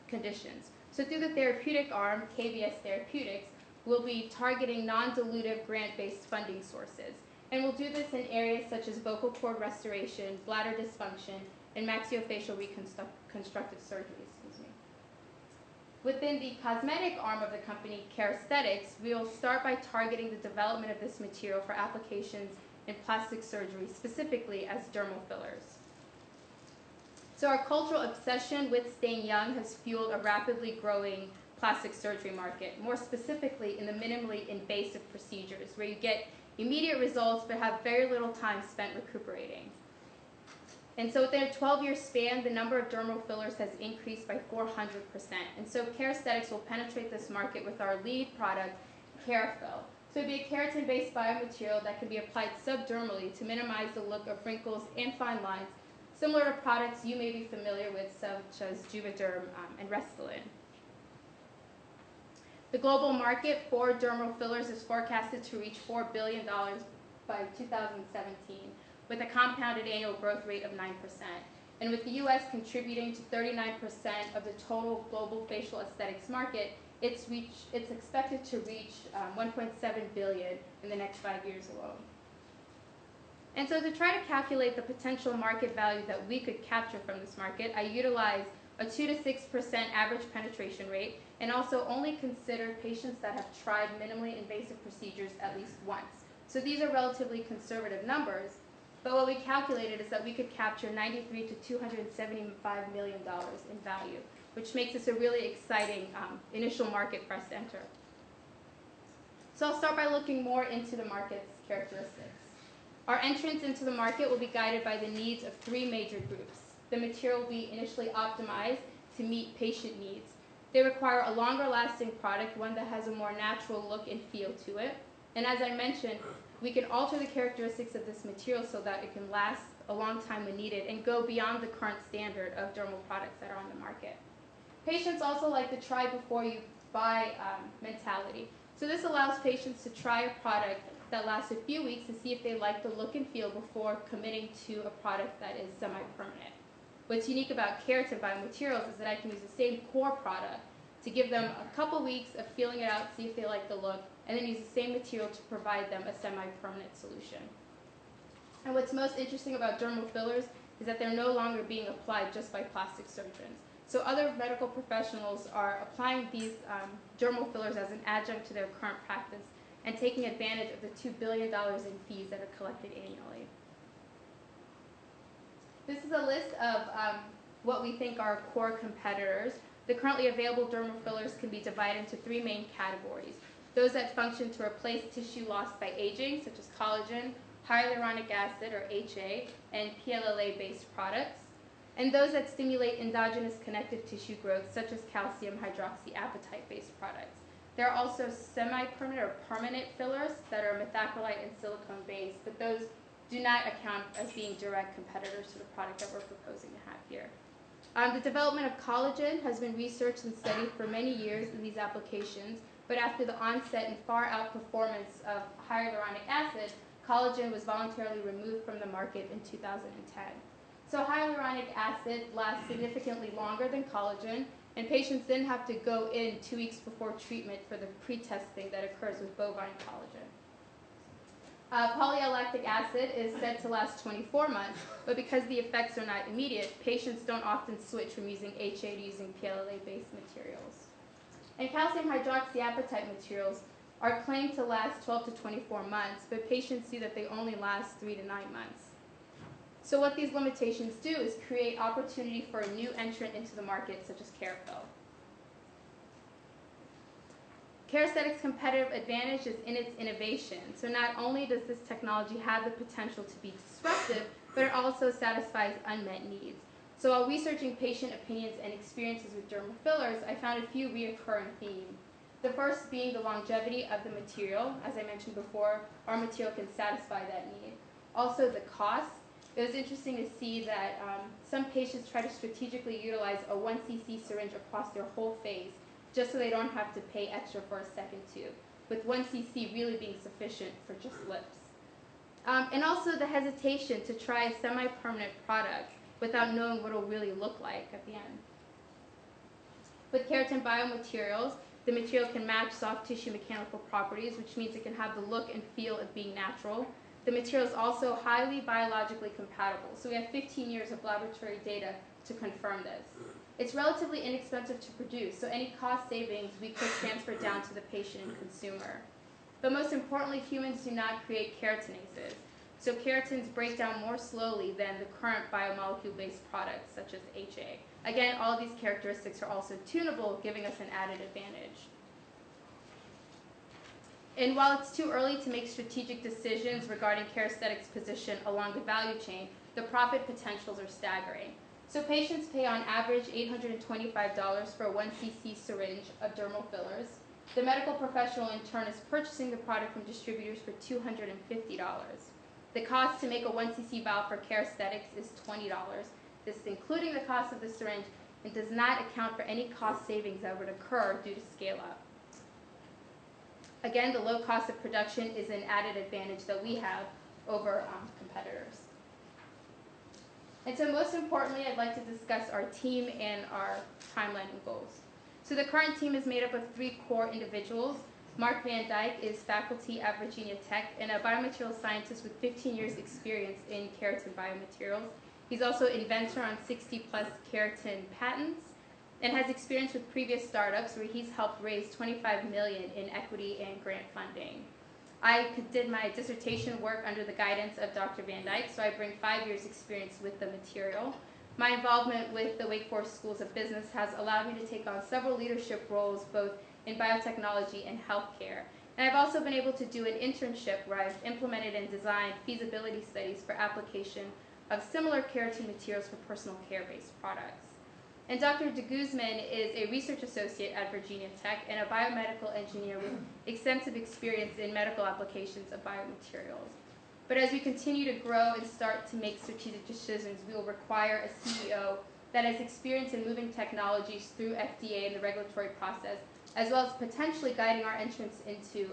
conditions. So through the therapeutic arm, KBS Therapeutics, we'll be targeting non-dilutive grant-based funding sources. And we'll do this in areas such as vocal cord restoration, bladder dysfunction, and maxillofacial reconstructive surgery. Within the cosmetic arm of the company, Care Aesthetics, we will start by targeting the development of this material for applications in plastic surgery, specifically as dermal fillers. So our cultural obsession with staying young has fueled a rapidly growing plastic surgery market, more specifically in the minimally invasive procedures, where you get immediate results but have very little time spent recuperating. And so within a 12-year span, the number of dermal fillers has increased by 400%. And so Care Aesthetics will penetrate this market with our lead product, Kerafill. So it would be a keratin-based biomaterial that can be applied subdermally to minimize the look of wrinkles and fine lines, similar to products you may be familiar with, such as Juvederm and Restylane. The global market for dermal fillers is forecasted to reach $4 billion by 2017, with a compounded annual growth rate of 9%. And with the U.S. contributing to 39% of the total global facial aesthetics market, it's expected to reach $1.7 billion in the next 5 years alone. And so to try to calculate the potential market value that we could capture from this market, I utilized a 2 to 6% average penetration rate, and also only considered patients that have tried minimally invasive procedures at least once. So these are relatively conservative numbers, but what we calculated is that we could capture $93 to $275 million in value, which makes this a really exciting initial market for us to enter. So I'll start by looking more into the market's characteristics. Our entrance into the market will be guided by the needs of 3 major groups. The material will be initially optimized to meet patient needs. They require a longer lasting product, one that has a more natural look and feel to it. And as I mentioned, we can alter the characteristics of this material so that it can last a long time when needed and go beyond the current standard of dermal products that are on the market. Patients also like the try before you buy mentality. So this allows patients to try a product that lasts a few weeks to see if they like the look and feel before committing to a product that is semi-permanent. What's unique about keratin biomaterials is that I can use the same core product to give them a couple weeks of feeling it out, see if they like the look, and then use the same material to provide them a semi-permanent solution. And what's most interesting about dermal fillers is that they're no longer being applied just by plastic surgeons. So other medical professionals are applying these dermal fillers as an adjunct to their current practice and taking advantage of the $2 billion in fees that are collected annually. This is a list of what we think are core competitors. The currently available dermal fillers can be divided into three main categories. Those that function to replace tissue lost by aging, such as collagen, hyaluronic acid, or HA, and PLLA-based products. And those that stimulate endogenous connective tissue growth, such as calcium hydroxyapatite-based products. There are also semi-permanent or permanent fillers that are methacrylate and silicone-based, but those do not account as being direct competitors to the product that we're proposing to have here. The development of collagen has been researched and studied for many years in these applications, but after the onset and far outperformance of hyaluronic acid, collagen was voluntarily removed from the market in 2010. So hyaluronic acid lasts significantly longer than collagen, and patients then have to go in 2 weeks before treatment for the pre-testing that occurs with bovine collagen. Polylactic acid is said to last 24 months, but because the effects are not immediate, patients don't often switch from using HA to using PLLA-based materials. And calcium hydroxyapatite materials are claimed to last 12 to 24 months, but patients see that they only last 3 to 9 months. So what these limitations do is create opportunity for a new entrant into the market, such as Kerafil. Keraesthetic's competitive advantage is in its innovation. So not only does this technology have the potential to be disruptive, but it also satisfies unmet needs. So while researching patient opinions and experiences with dermal fillers, I found a few recurring themes. The first being the longevity of the material. As I mentioned before, our material can satisfy that need. Also the cost. It was interesting to see that some patients try to strategically utilize a 1 cc syringe across their whole face just so they don't have to pay extra for a second tube, with 1 cc really being sufficient for just lips. And also the hesitation to try a semi-permanent product without knowing what it'll really look like at the end. With keratin biomaterials, the material can match soft tissue mechanical properties, which means it can have the look and feel of being natural. The material is also highly biologically compatible, so we have 15 years of laboratory data to confirm this. It's relatively inexpensive to produce, so any cost savings we could transfer down to the patient and consumer. But most importantly, humans do not create keratinases, so keratins break down more slowly than the current biomolecule-based products, such as HA. Again, all of these characteristics are also tunable, giving us an added advantage. And while it's too early to make strategic decisions regarding Keraesthetic's position along the value chain, the profit potentials are staggering. So patients pay on average $825 for a 1 cc syringe of dermal fillers. The medical professional in turn is purchasing the product from distributors for $250. The cost to make a 1 cc vial for Keraesthetics is $20. This is including the cost of the syringe and does not account for any cost savings that would occur due to scale up. Again, the low cost of production is an added advantage that we have over competitors. And so most importantly, I'd like to discuss our team and our timeline and goals. So the current team is made up of 3 core individuals. Mark Van Dyke is faculty at Virginia Tech and a biomaterial scientist with 15 years experience in keratin biomaterials. He's also inventor on 60+ keratin patents and has experience with previous startups where he's helped raise $25 million in equity and grant funding. I did my dissertation work under the guidance of Dr. Van Dyke, so I bring 5 years experience with the material. My involvement with the Wake Forest Schools of Business has allowed me to take on several leadership roles both in biotechnology and healthcare. And I've also been able to do an internship where I've implemented and designed feasibility studies for application of similar keratin materials for personal care-based products. And Dr. de Guzman is a research associate at Virginia Tech and a biomedical engineer with extensive experience in medical applications of biomaterials. But as we continue to grow and start to make strategic decisions, we will require a CEO that has experience in moving technologies through FDA and the regulatory process, as well as potentially guiding our entrance into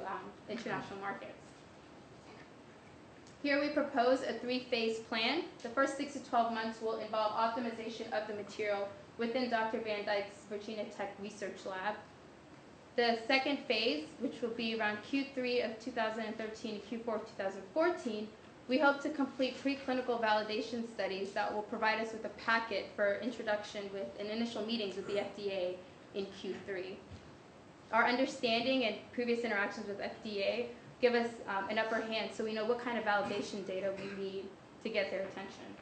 international markets. Here we propose a 3-phase plan. The first 6 to 12 months will involve optimization of the material within Dr. Van Dyke's Virginia Tech Research Lab. The second phase, which will be around Q3 of 2013 and Q4 of 2014, we hope to complete preclinical validation studies that will provide us with a packet for introduction with and initial meetings with the FDA in Q3. Our understanding and previous interactions with FDA give us an upper hand so we know what kind of validation data we need to get their attention.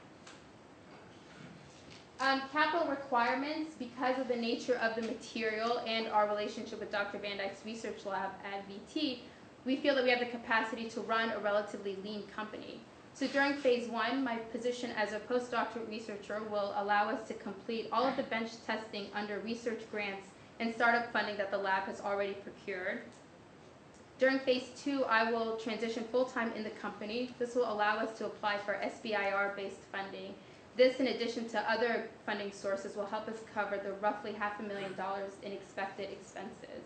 Capital requirements, because of the nature of the material and our relationship with Dr. Van Dyke's research lab at VT, we feel that we have the capacity to run a relatively lean company. So during phase 1, my position as a postdoctoral researcher will allow us to complete all of the bench testing under research grants and startup funding that the lab has already procured. During phase 2, I will transition full-time in the company. This will allow us to apply for SBIR-based funding. This, in addition to other funding sources, will help us cover the roughly $500,000 in expected expenses.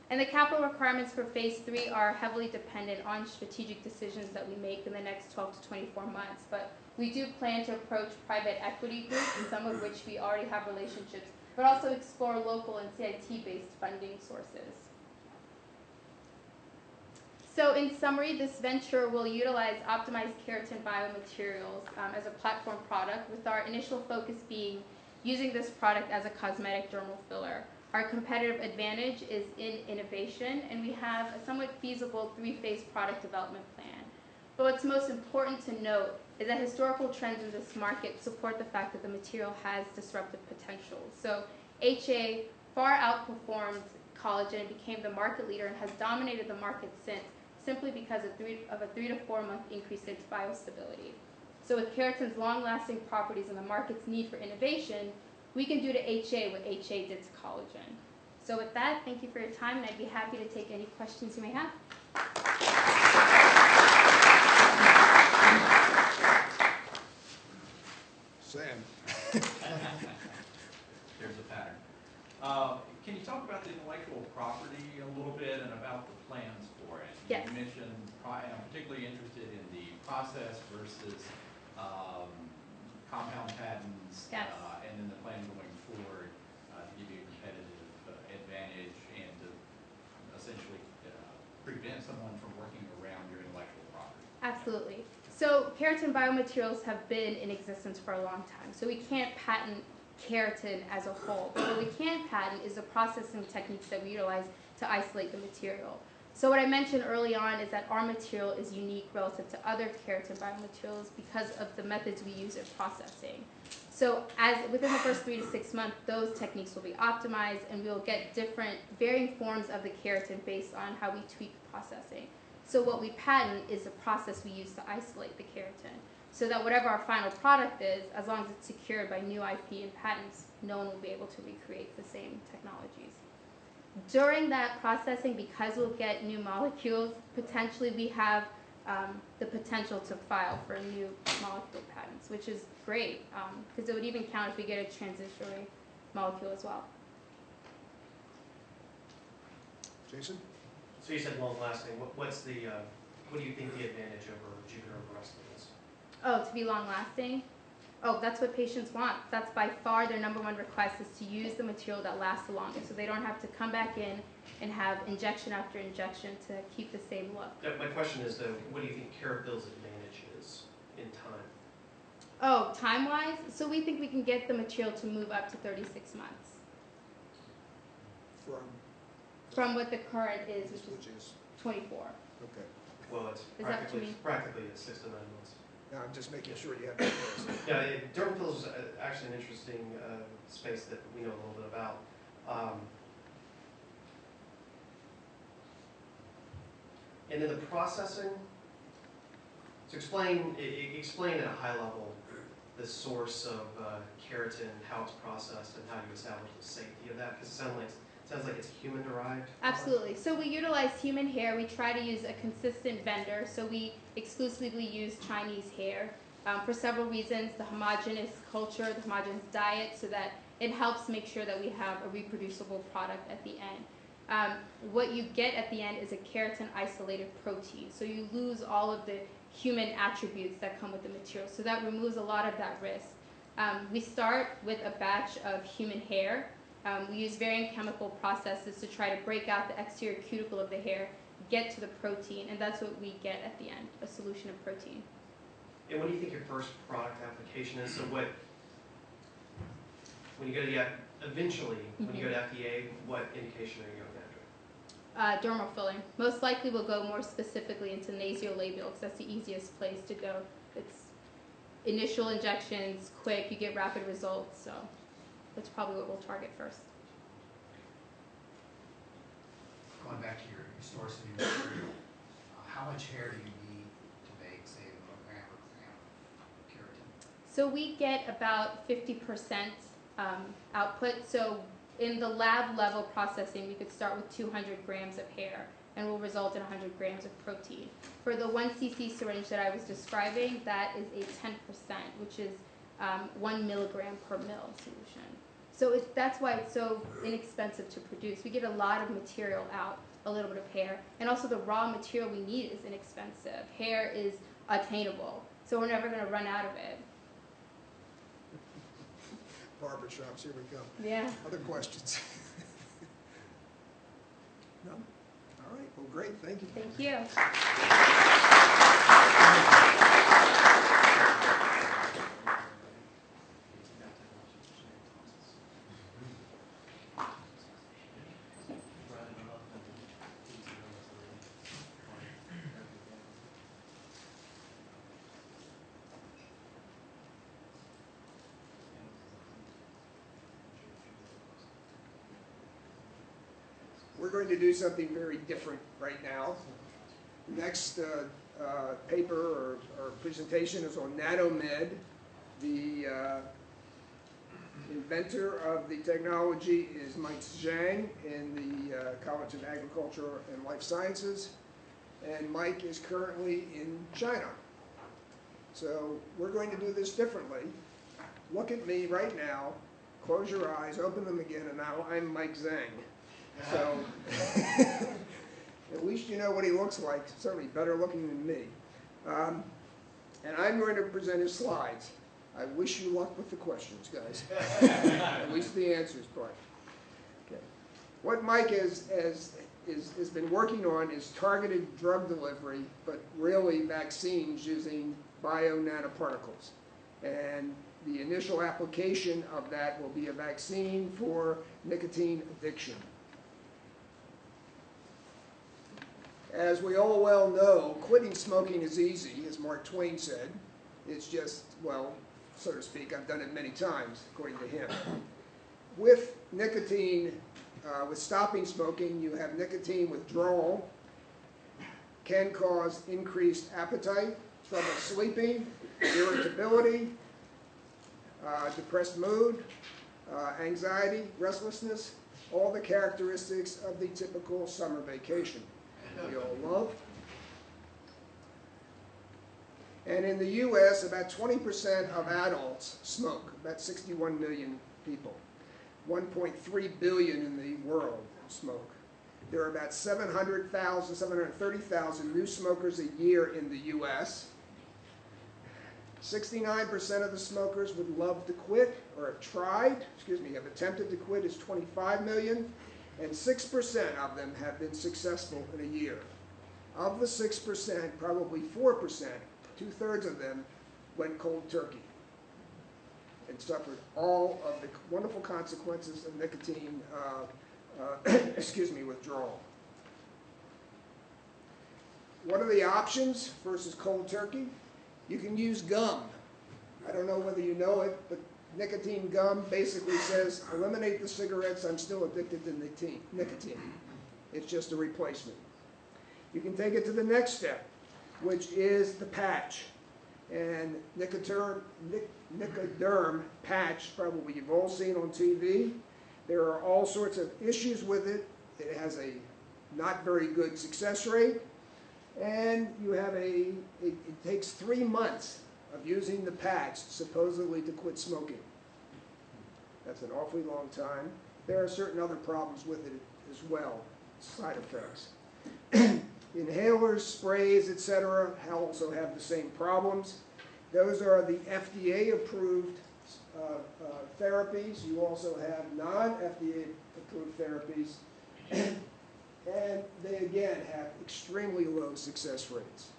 And the capital requirements for phase 3 are heavily dependent on strategic decisions that we make in the next 12 to 24 months. But we do plan to approach private equity groups, some of which we already have relationships, but also explore local and CIT-based funding sources. So in summary, this venture will utilize optimized keratin biomaterials as a platform product, with our initial focus being using this product as a cosmetic dermal filler. Our competitive advantage is in innovation, and we have a somewhat feasible 3-phase product development plan. But what's most important to note is that historical trends in this market support the fact that the material has disruptive potential. So HA far outperformed collagen and became the market leader and has dominated the market since, simply because of a 3 to 4 month increase in its biostability. So with keratin's long-lasting properties and the market's need for innovation, we can do to HA what HA did to collagen. So with that, thank you for your time, and I'd be happy to take any questions you may have. Sam. There's a pattern. Can you talk about the intellectual property a little bit and about the plans for it? Yes. You mentioned, and I'm particularly interested in the process versus compound patents, Yes. and then the plan going forward to give you a competitive advantage and to essentially prevent someone from working around your intellectual property. Absolutely. So keratin biomaterials have been in existence for a long time. So we can't patent keratin as a whole. But what we can patent is the processing techniques that we utilize to isolate the material. So what I mentioned early on is that our material is unique relative to other keratin biomaterials because of the methods we use in processing. So within the first 3 to 6 months, those techniques will be optimized, and we will get different varying forms of the keratin based on how we tweak processing. So what we patent is the process we use to isolate the keratin, so that whatever our final product is, as long as it's secured by new IP and patents, no one will be able to recreate the same technologies. During that processing, because we'll get new molecules, potentially we have the potential to file for new molecule patents, which is great, because it would even count if we get a transitory molecule as well. Jason? So you said long-lasting. What do you think the advantage over juvenilar arrestin is? Oh, to be long-lasting? Oh, that's what patients want. That's by far their #1 request, is to use the material that lasts the longest, so they don't have to come back in and have injection after injection to keep the same look. My question is, though, what do you think Carapil's advantage is in time? Oh, time-wise? So we think we can get the material to move up to 36 months. From what the current is, which is 24. Okay. Well, it's Is that what you mean? practically 6 to 9 months. Now, I'm just making sure you have that. Yeah, dermal pills is actually an interesting space that we know a little bit about. And then the processing. So explain at a high level the source of keratin, how it's processed, and how you establish the safety of that? Because it sounds like it's human derived. Absolutely. So we utilize human hair. We try to use a consistent vendor. So we exclusively use Chinese hair for several reasons. The homogeneous culture, the homogeneous diet, so that it helps make sure that we have a reproducible product at the end. What you get at the end is a keratin isolated protein. So you lose all of the human attributes that come with the material. So that removes a lot of that risk. We start with a batch of human hair. We use varying chemical processes to try to break out the exterior cuticle of the hair, get to the protein, and that's what we get at the end, a solution of protein. And what do you think your first product application is? So when you go to eventually, when you go to FDA, what indication are you going after? Dermal filling. Most likely we'll go more specifically into nasolabial because that's the easiest place to go. It's initial injections, quick, you get rapid results, so that's probably what we'll target first. Going back to your source of your material, how much hair do you need to make, say, a gram of keratin? So we get about 50% output. So in the lab level processing, we could start with 200 grams of hair and will result in 100 grams of protein. For the 1 cc syringe that I was describing, that is a 10%, which is 1 milligram per mil solution. So that's why it's so inexpensive to produce. We get a lot of material out, a little bit of hair, and also the raw material we need is inexpensive. Hair is attainable, so we're never going to run out of it. Barbershops, here we go. Yeah. Other questions? No? All right, well, great, thank you. Thank you. We're going to do something very different right now. Next paper or presentation is on NanoMed. The inventor of the technology is Mike Zhang in the College of Agriculture and Life Sciences, and Mike is currently in China. So we're going to do this differently. Look at me right now, close your eyes, open them again, and now I'm Mike Zhang. So, at least you know what he looks like, certainly better looking than me. And I'm going to present his slides. I wish you luck with the questions, guys. At least the answers part. Okay. What Mike has been working on is targeted drug delivery, but really vaccines using bio-nanoparticles. And the initial application of that will be a vaccine for nicotine addiction. As we all well know, quitting smoking is easy, as Mark Twain said. It's just, well, so to speak, I've done it many times, according to him. With nicotine, with stopping smoking, you have nicotine withdrawal, can cause increased appetite, trouble sleeping, irritability, depressed mood, anxiety, restlessness, all the characteristics of the typical summer vacation we all love. And in the U.S., about 20% of adults smoke, about 61 million people. 1.3 billion in the world smoke. There are about 730,000 new smokers a year in the U.S. 69% of the smokers would love to quit, or have attempted to quit is 25 million. And 6% of them have been successful in a year. Of the 6%, probably 4%, 2/3 of them went cold turkey and suffered all of the wonderful consequences of nicotine withdrawal. What are the options versus cold turkey? You can use gum. I don't know whether you know it, but nicotine gum basically says, eliminate the cigarettes, I'm still addicted to nicotine. It's just a replacement. You can take it to the next step, which is the patch. And Nicoderm patch, probably you've all seen on TV. There are all sorts of issues with it. It has a not very good success rate. And you have it takes 3 months of using the patch supposedly to quit smoking. That's an awfully long time. There are certain other problems with it as well, side effects. Inhalers, sprays, etc. also have the same problems. Those are the FDA-approved therapies. You also have non-FDA-approved therapies. And they, again, have extremely low success rates.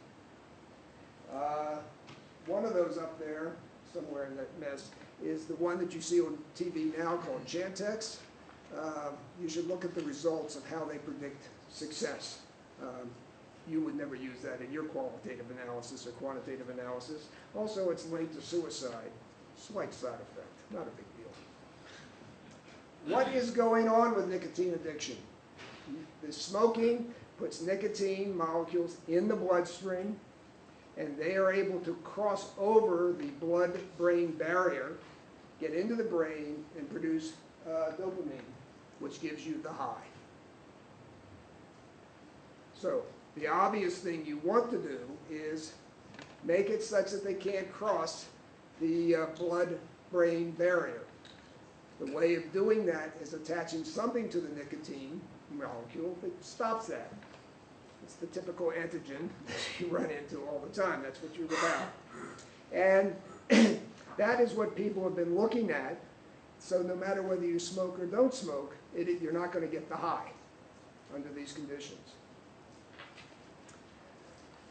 One of those up there, somewhere in that mess, is the one that you see on TV now called Chantix. You should look at the results of how they predict success. You would never use that in your qualitative analysis or quantitative analysis. Also, it's linked to suicide. Slight side effect, not a big deal. What is going on with nicotine addiction? The smoking puts nicotine molecules in the bloodstream, and they are able to cross over the blood-brain barrier, get into the brain, and produce dopamine, which gives you the high. So the obvious thing you want to do is make it such that they can't cross the blood-brain barrier. The way of doing that is attaching something to the nicotine molecule that stops that. It's the typical antigen that you run into all the time. That's what you're about. And that is what people have been looking at. So no matter whether you smoke or don't smoke, you're not going to get the high under these conditions.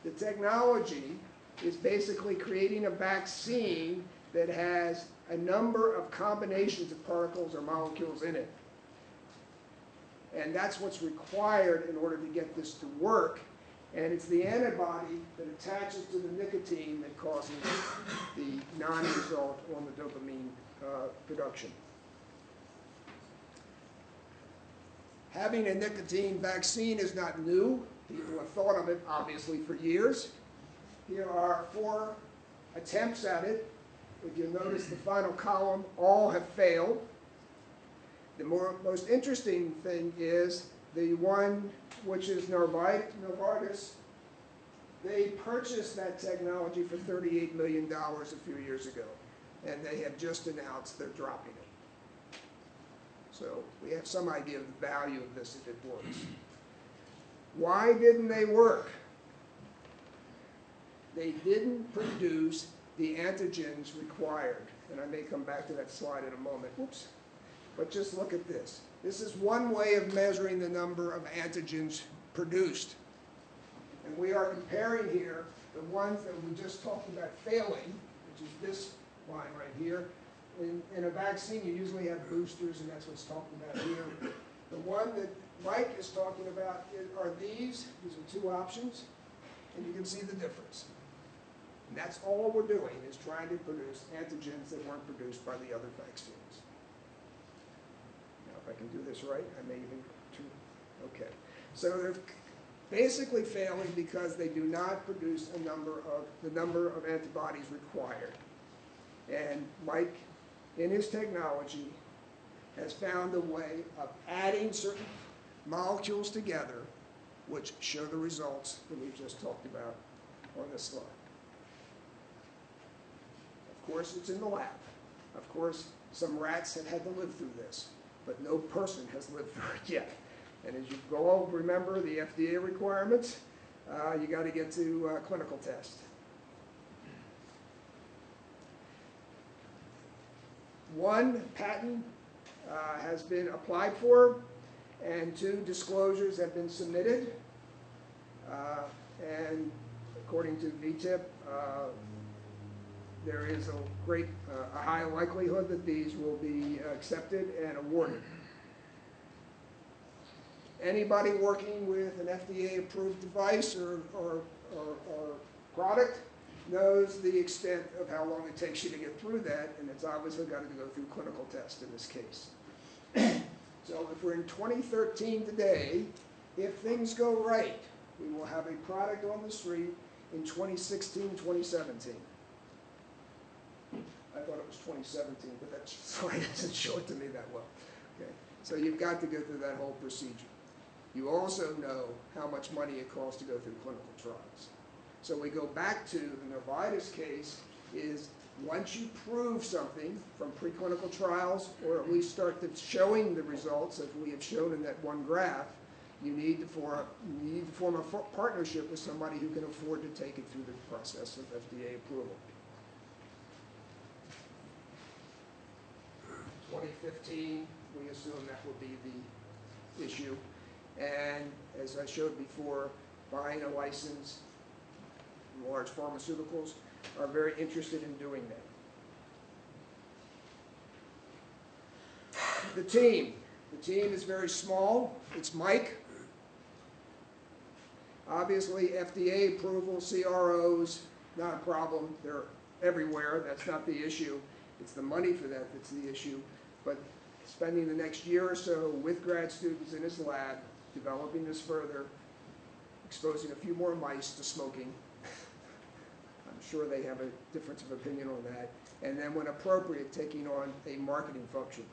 The technology is basically creating a vaccine that has a number of combinations of particles or molecules in it. And that's what's required in order to get this to work. And it's the antibody that attaches to the nicotine that causes the non-result on the dopamine production. Having a nicotine vaccine is not new. People have thought of it, obviously, for years. Here are 4 attempts at it. If you notice the final column, all have failed. The most interesting thing is the one which is Novartis. They purchased that technology for $38 million a few years ago, and they have just announced they're dropping it. So we have some idea of the value of this if it works. Why didn't they work? They didn't produce the antigens required. And I may come back to that slide in a moment. Whoops. But just look at this. This is one way of measuring the number of antigens produced. And we are comparing here the ones that we just talked about failing, which is this line right here. In a vaccine, you usually have boosters, and that's what's talked about here. The one that Mike is talking about are these. These are 2 options, and you can see the difference. And that's all we're doing, is trying to produce antigens that weren't produced by the other vaccines. Now, if I can do this right, I may even... Okay. So they're basically failing because they do not produce the number of antibodies required. And Mike, in his technology, has found a way of adding certain molecules together which show the results that we've just talked about on this slide. Of course, it's in the lab. Of course, some rats have had to live through this, but no person has lived through it yet. And as you go over, remember the FDA requirements, you got to get to clinical test. One patent has been applied for, and 2 disclosures have been submitted. And according to VTIP, there is a high likelihood that these will be accepted and awarded. Anybody working with an FDA-approved device or product knows the extent of how long it takes you to get through that, and it's obviously got to go through clinical tests in this case. So if we're in 2013 today, if things go right, we will have a product on the street in 2016, 2017. I thought it was 2017, but that slide doesn't show it to me that well. Okay, so you've got to go through that whole procedure. You also know how much money it costs to go through clinical trials. So we go back to the Novitas case is once you prove something from preclinical trials, or at least start showing the results, as we have shown in that one graph, you need to form a partnership with somebody who can afford to take it through the process of FDA approval. 2015, we assume that will be the issue. And as I showed before, buying a license, large pharmaceuticals are very interested in doing that. The team is very small. It's Mike. Obviously, FDA approval, CROs, not a problem. They're everywhere. That's not the issue. It's the money for that that's the issue. But spending the next year or so with grad students in his lab, developing this further, exposing a few more mice to smoking. I'm sure they have a difference of opinion on that. And then when appropriate, taking on a marketing function.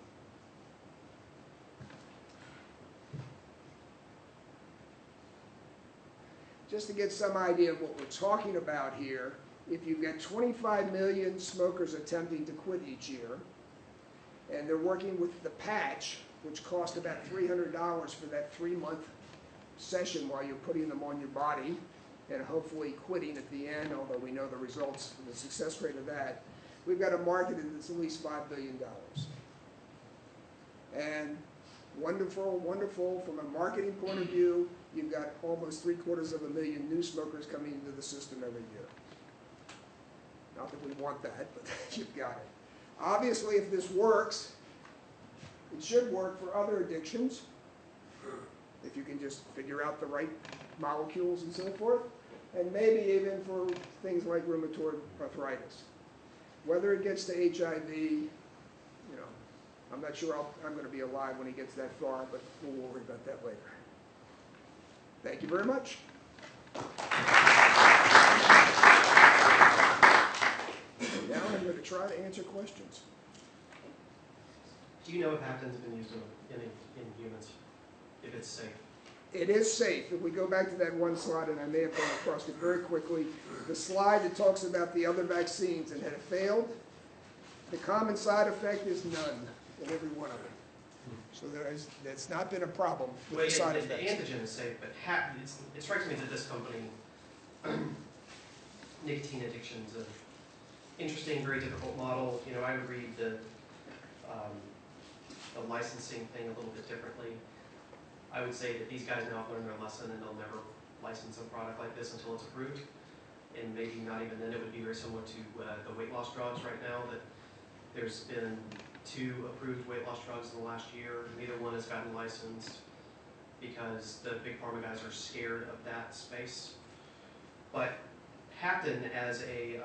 Just to get some idea of what we're talking about here, if you've got 25 million smokers attempting to quit each year, and they're working with the patch, which costs about $300 for that 3-month session while you're putting them on your body, and hopefully quitting at the end, although we know the results, the success rate of that, we've got a market that's at least $5 billion. And wonderful, wonderful from a marketing point of view, you've got almost 750,000 new smokers coming into the system every year. Not that we want that, but you've got it. Obviously, if this works, it should work for other addictions, if you can just figure out the right molecules and so forth, and maybe even for things like rheumatoid arthritis. Whether it gets to HIV, you know, I'm not sure I'm going to be alive when he gets that far, but we'll worry about that later. Thank you very much. Now I'm going to try to answer questions. Do you know if Hapton's been used in humans, if it's safe? It is safe. If we go back to that one slide, and I may have gone across it very quickly, the slide that talks about the other vaccines and had it failed, the common side effect is none in every one of them. So that's not been a problem with the side effects. The antigen is safe, but it strikes me that this company, nicotine addiction is an interesting, very difficult model. You know, I would read the licensing thing a little bit differently. I would say that these guys now have learned their lesson and they'll never license a product like this until it's approved. And maybe not even then. It would be very similar to the weight loss drugs right now, that there's been 2 approved weight loss drugs in the last year. Neither one has gotten licensed because the big pharma guys are scared of that space. But Hapton as a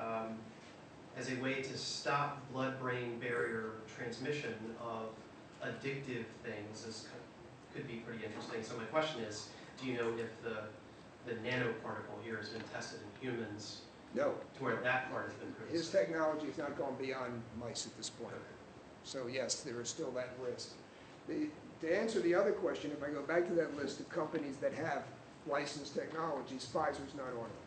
way to stop blood-brain barrier transmission of addictive things could be pretty interesting. So my question is, do you know if the nanoparticle here has been tested in humans? No. To where that part has been proven? His technology has not gone beyond mice at this point. So yes, there is still that risk. To answer the other question, if I go back to that list of companies that have licensed technologies, Pfizer's not on it.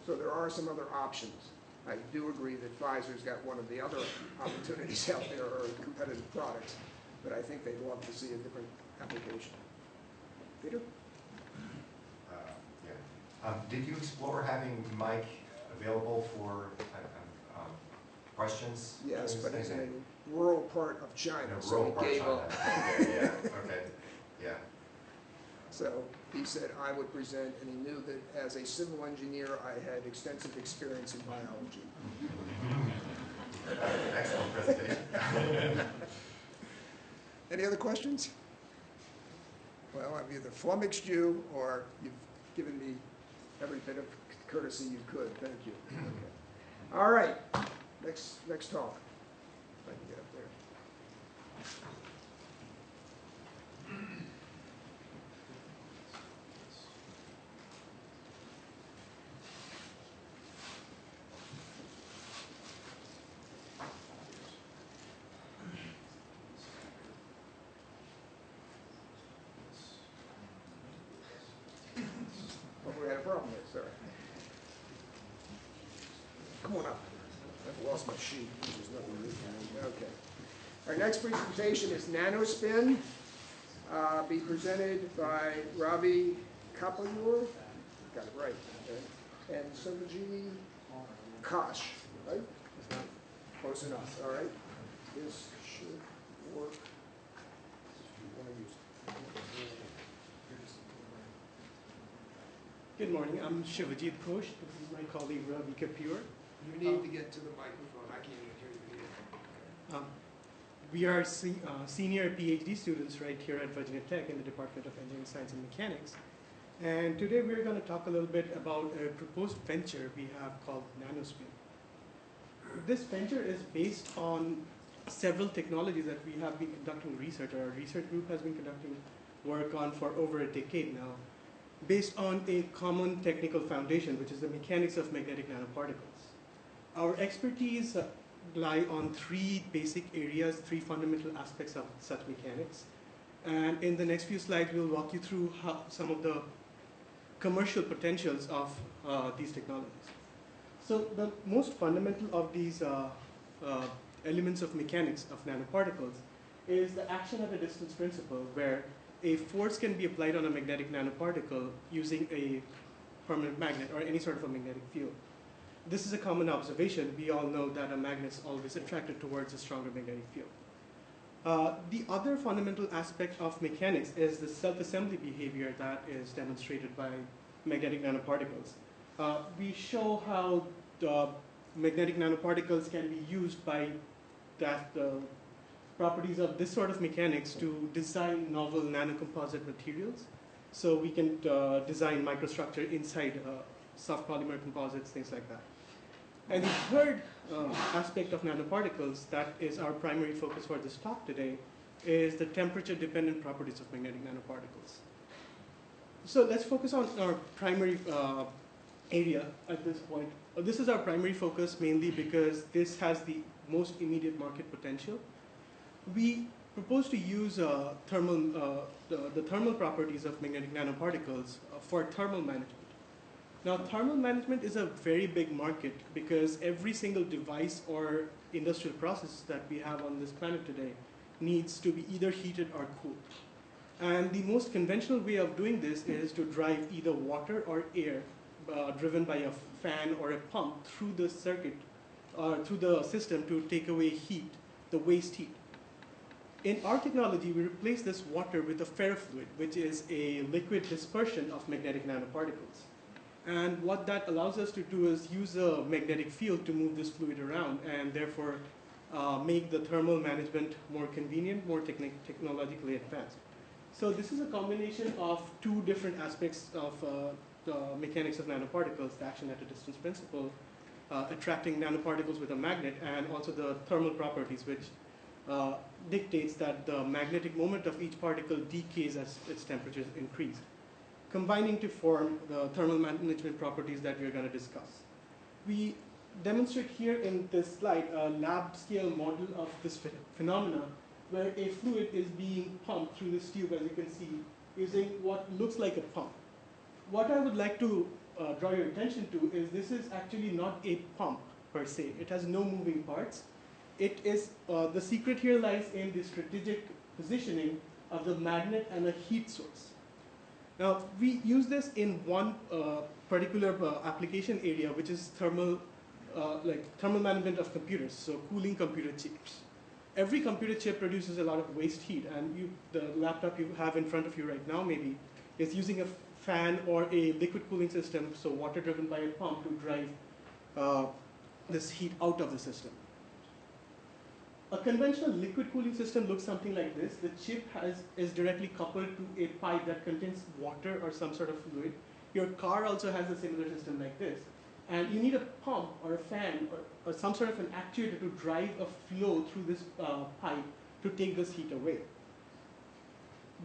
So there are some other options. I do agree that Pfizer's got one of the other opportunities out there, or competitive products, but I think they'd love to see a different application. Peter? Did you explore having Mike available for questions? Yes, but he's in a rural part of China, so he gave up. Okay, yeah, okay, yeah. So he said I would present, and he knew that as a civil engineer, I had extensive experience in biology. Excellent presentation. Any other questions? Well, I've either flummoxed you or you've given me every bit of courtesy you could. Thank you. Okay. All right. Next talk. If I can get up there. come on up. I've lost my sheet, which is nothing new for me. Okay. Our next presentation is NanoSpin, be presented by Ravi Kapalur, got it right, okay, and Subhaji Kosh, right? Close enough, all right? This should work. You want to use it. Good morning, I'm Shivajit Ghosh. This is my colleague Ravi Kapur. You need to get to the microphone. I can't even hear you. We are senior PhD students right here at Virginia Tech in the Department of Engineering, Science and Mechanics. And today we're going to talk a little bit about a proposed venture we have called NanoSpin. This venture is based on several technologies that we have been conducting research, or our research group has been conducting work on for over a decade now, based on a common technical foundation, which is the mechanics of magnetic nanoparticles. Our expertise lie on three basic areas, three fundamental aspects of such mechanics. And in the next few slides, we'll walk you through some of the commercial potentials of these technologies. So the most fundamental of these elements of mechanics of nanoparticles is the action at a distance principle, where a force can be applied on a magnetic nanoparticle using a permanent magnet or any sort of a magnetic field. This is a common observation. We all know that a magnet's always attracted towards a stronger magnetic field. The other fundamental aspect of mechanics is the self-assembly behavior that is demonstrated by magnetic nanoparticles. We show how the magnetic nanoparticles can be used by the properties of this sort of mechanics to design novel nanocomposite materials. So we can design microstructure inside soft polymer composites, things like that. And the third aspect of nanoparticles that is our primary focus for this talk today is the temperature-dependent properties of magnetic nanoparticles. So let's focus on our primary area at this point. This is our primary focus mainly because this has the most immediate market potential. We propose to use the thermal properties of magnetic nanoparticles for thermal management. Now, thermal management is a very big market because every single device or industrial process that we have on this planet today needs to be either heated or cooled. And the most conventional way of doing this is to drive either water or air driven by a fan or a pump through the circuit, through the system to take away heat, the waste heat. In our technology, we replace this water with a ferrofluid, which is a liquid dispersion of magnetic nanoparticles. And what that allows us to do is use a magnetic field to move this fluid around and therefore make the thermal management more convenient, more technologically advanced. So this is a combination of two different aspects of the mechanics of nanoparticles, the action at a distance principle, attracting nanoparticles with a magnet, and also the thermal properties, which dictates that the magnetic moment of each particle decays as its temperatures increase, combining to form the thermal management properties that we're going to discuss. We demonstrate here in this slide a lab scale model of this phenomena where a fluid is being pumped through this tube, as you can see, using what looks like a pump. What I would like to draw your attention to is this is actually not a pump per se. It has no moving parts. It is, the secret here lies in the strategic positioning of the magnet and a heat source. Now, we use this in one particular application area, which is thermal management of computers, so cooling computer chips. Every computer chip produces a lot of waste heat, and the laptop you have in front of you right now maybe is using a fan or a liquid cooling system, so water driven by a pump to drive this heat out of the system. A conventional liquid cooling system looks something like this. The chip is directly coupled to a pipe that contains water or some sort of fluid. Your car also has a similar system like this. And you need a pump or a fan or some sort of an actuator to drive a flow through this pipe to take this heat away.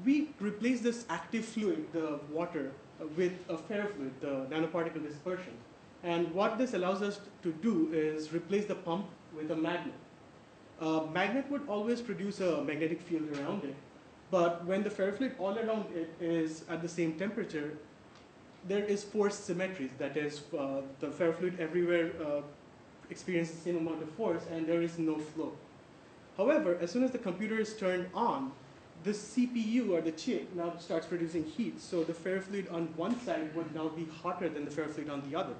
We replace this active fluid, the water, with a ferrofluid, the nanoparticle dispersion. And what this allows us to do is replace the pump with a magnet. A magnet would always produce a magnetic field around it, but when the ferrofluid all around it is at the same temperature, there is force symmetry. That is, the ferrofluid everywhere experience the same amount of force, and there is no flow. However, as soon as the computer is turned on, the CPU or the chip now starts producing heat. So the ferrofluid on one side would now be hotter than the ferrofluid on the other.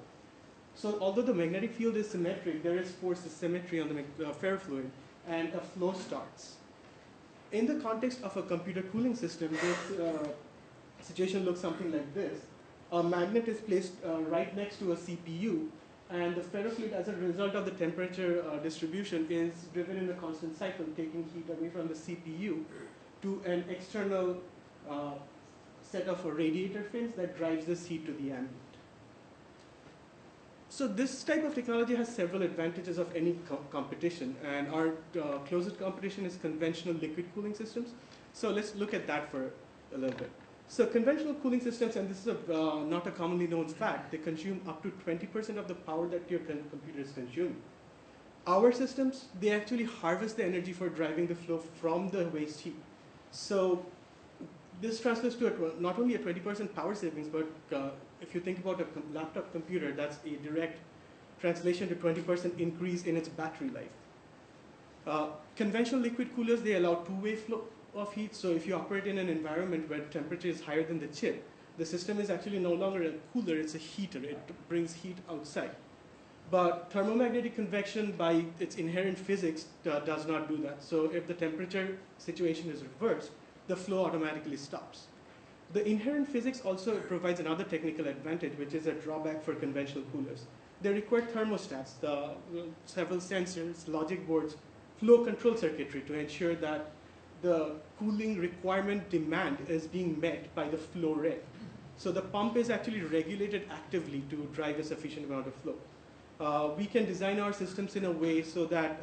So although the magnetic field is symmetric, there is force asymmetry on the ferrofluid, and a flow starts. In the context of a computer cooling system, this situation looks something like this. A magnet is placed right next to a CPU, and the ferrofluid, as a result of the temperature distribution, is driven in a constant cycle, taking heat away from the CPU to an external set of radiator fins that drives this heat to the ambient. So this type of technology has several advantages of any competition, and our closest competition is conventional liquid cooling systems. So let's look at that for a little bit. So conventional cooling systems, and this is not a commonly known fact, they consume up to 20% of the power that your computer is consuming. Our systems, they actually harvest the energy for driving the flow from the waste heat. So this translates to not only a 20% power savings, but if you think about a laptop computer, that's a direct translation to 20% increase in its battery life. Conventional liquid coolers, they allow two-way flow of heat. So if you operate in an environment where temperature is higher than the chip, the system is actually no longer a cooler, it's a heater. It brings heat outside. But thermomagnetic convection, by its inherent physics, does not do that. So if the temperature situation is reversed, the flow automatically stops. The inherent physics also provides another technical advantage, which is a drawback for conventional coolers. They require thermostats, several sensors, logic boards, flow control circuitry to ensure that the cooling requirement demand is being met by the flow rate. So the pump is actually regulated actively to drive a sufficient amount of flow. We can design our systems in a way so that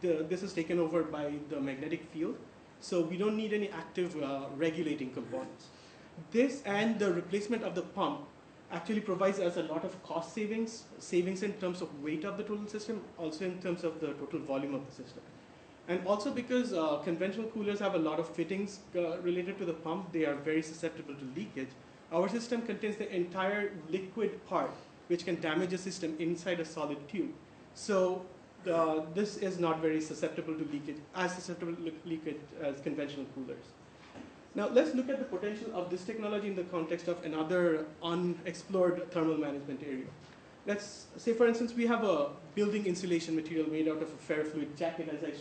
this is taken over by the magnetic field. So we don't need any active regulating components. This and the replacement of the pump actually provides us a lot of cost savings in terms of weight of the total system, also in terms of the total volume of the system. And also because conventional coolers have a lot of fittings related to the pump, they are very susceptible to leakage. Our system contains the entire liquid part, which can damage a system inside a solid tube. So this is not very susceptible to leakage, as susceptible to leakage as conventional coolers. Now let's look at the potential of this technology in the context of another unexplored thermal management area. Let's say, for instance, we have a building insulation material made out of a ferrofluid jacket, as I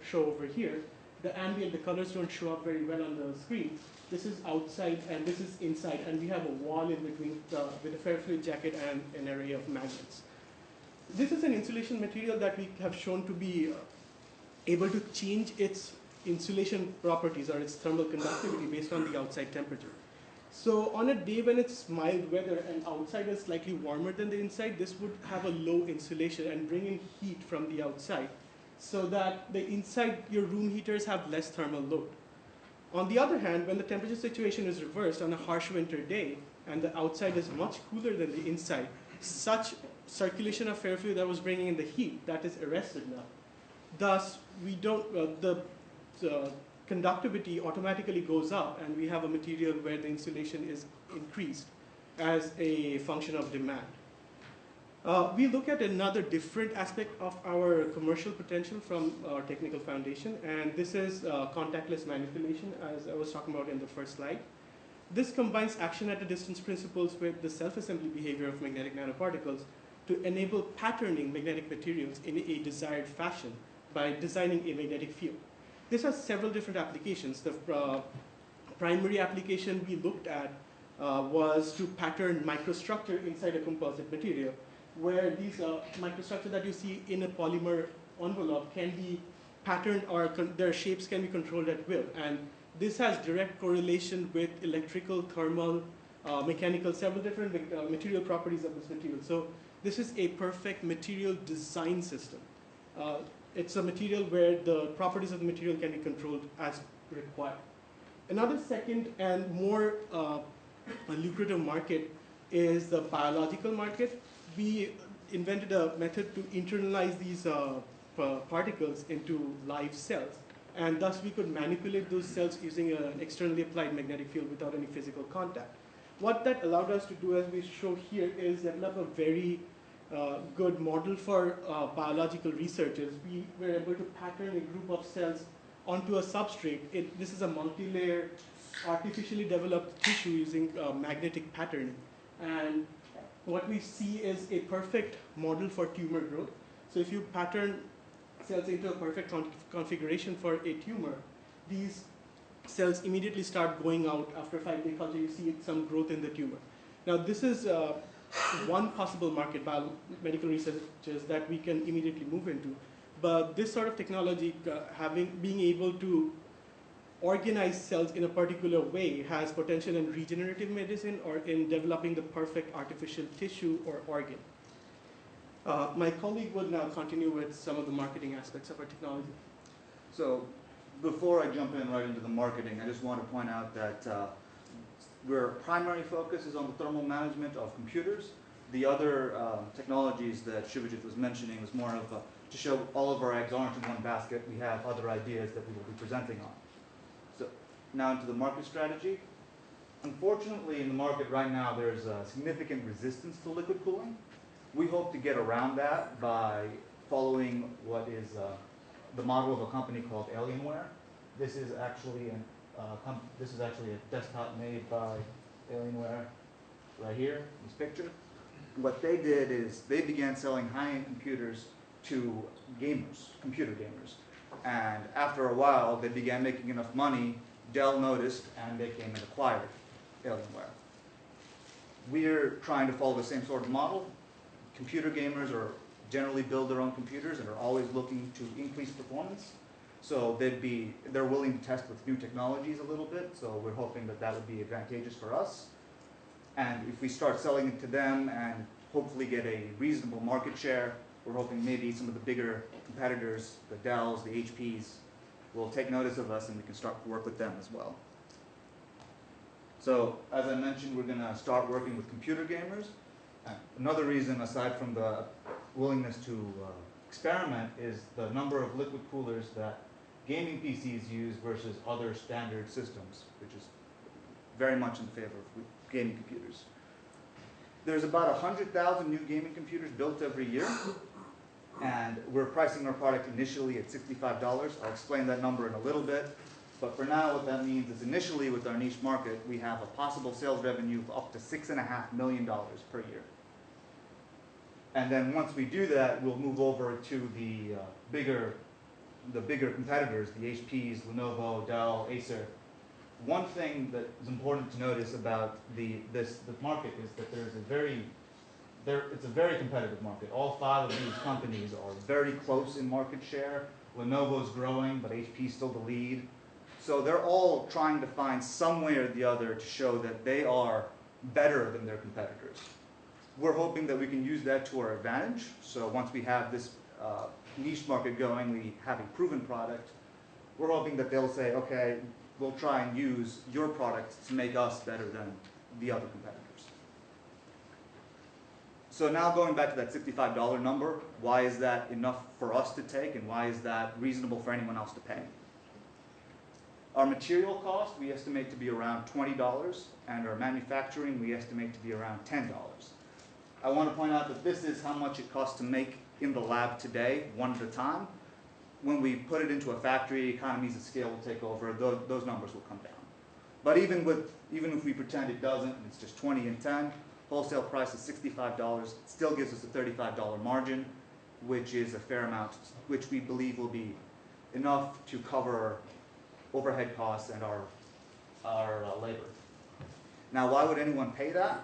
show over here. The ambient, the colors don't show up very well on the screen. This is outside and this is inside, and we have a wall in between with a ferrofluid jacket and an array of magnets. This is an insulation material that we have shown to be able to change its insulation properties or its thermal conductivity based on the outside temperature. So on a day when it's mild weather and outside is slightly warmer than the inside, this would have a low insulation and bring in heat from the outside so that the inside, your room heaters have less thermal load. On the other hand, when the temperature situation is reversed on a harsh winter day and the outside is much cooler than the inside, such circulation of ferrofluid that was bringing in the heat, that is arrested now. Thus, we don't, the conductivity automatically goes up, and we have a material where the insulation is increased as a function of demand. We look at another different aspect of our commercial potential from our technical foundation, and this is contactless manipulation, as I was talking about in the first slide. This combines action at a distance principles with the self-assembly behavior of magnetic nanoparticles to enable patterning magnetic materials in a desired fashion by designing a magnetic field. This has several different applications. The primary application we looked at was to pattern microstructure inside a composite material, where these microstructure that you see in a polymer envelope can be patterned, or their shapes can be controlled at will. And this has direct correlation with electrical, thermal, mechanical, several different material properties of this material. So this is a perfect material design system. It's a material where the properties of the material can be controlled as required. Another second and more lucrative market is the biological market. We invented a method to internalize these particles into live cells, and thus we could manipulate those cells using an externally applied magnetic field without any physical contact. What that allowed us to do, as we show here, is develop a very good model for biological researchers. We were able to pattern a group of cells onto a substrate. This is a multi-layer artificially developed tissue using magnetic patterning. And what we see is a perfect model for tumor growth. So if you pattern cells into a perfect configuration for a tumor, these cells immediately start going out after 5-day culture. You see some growth in the tumor. Now this is one possible market by medical researchers that we can immediately move into. But this sort of technology, being able to organize cells in a particular way, has potential in regenerative medicine or in developing the perfect artificial tissue or organ. My colleague will now continue with some of the marketing aspects of our technology. So before I jump in right into the marketing, I just want to point out that our primary focus is on the thermal management of computers. The other technologies that Shivajit was mentioning was more of to show all of our eggs aren't in one basket. We have other ideas that we will be presenting on. So now into the market strategy. Unfortunately, in the market right now, there's a significant resistance to liquid cooling. We hope to get around that by following what is the model of a company called Alienware. This is actually a desktop made by Alienware right here in this picture. What they did is they began selling high-end computers to gamers, computer gamers. And after a while, they began making enough money, Dell noticed, and they came and acquired Alienware. We're trying to follow the same sort of model. Computer gamers generally build their own computers and are always looking to increase performance. So they're willing to test with new technologies a little bit, so we're hoping that that would be advantageous for us. And if we start selling it to them and hopefully get a reasonable market share, we're hoping maybe some of the bigger competitors, the Dells, the HPs, will take notice of us and we can start to work with them as well. So as I mentioned, we're going to start working with computer gamers. Another reason, aside from the willingness to experiment, is the number of liquid coolers that gaming PCs use versus other standard systems, which is very much in favor of gaming computers. There's about 100,000 new gaming computers built every year, and we're pricing our product initially at $65. I'll explain that number in a little bit, but for now what that means is initially with our niche market, we have a possible sales revenue of up to $6.5 million per year. And then once we do that, we'll move over to the bigger competitors, the HPs, Lenovo, Dell, Acer. One thing that is important to notice about the market is that it's a very competitive market. All 5 of these companies are very close in market share. Lenovo's growing, but HP's still the lead. So they're all trying to find some way or the other to show that they are better than their competitors. We're hoping that we can use that to our advantage. So once we have this niche market going, we have a proven product, we're hoping that they'll say, okay, we'll try and use your product to make us better than the other competitors. So now going back to that $65 number, why is that enough for us to take and why is that reasonable for anyone else to pay? Our material cost we estimate to be around $20 and our manufacturing we estimate to be around $10. I want to point out that this is how much it costs to make in the lab today, one at a time. When we put it into a factory, economies of scale will take over, those numbers will come down. But even if we pretend it doesn't, and it's just 20 and 10, wholesale price is $65, it still gives us a $35 margin, which is a fair amount, which we believe will be enough to cover overhead costs and our labor. Now, why would anyone pay that?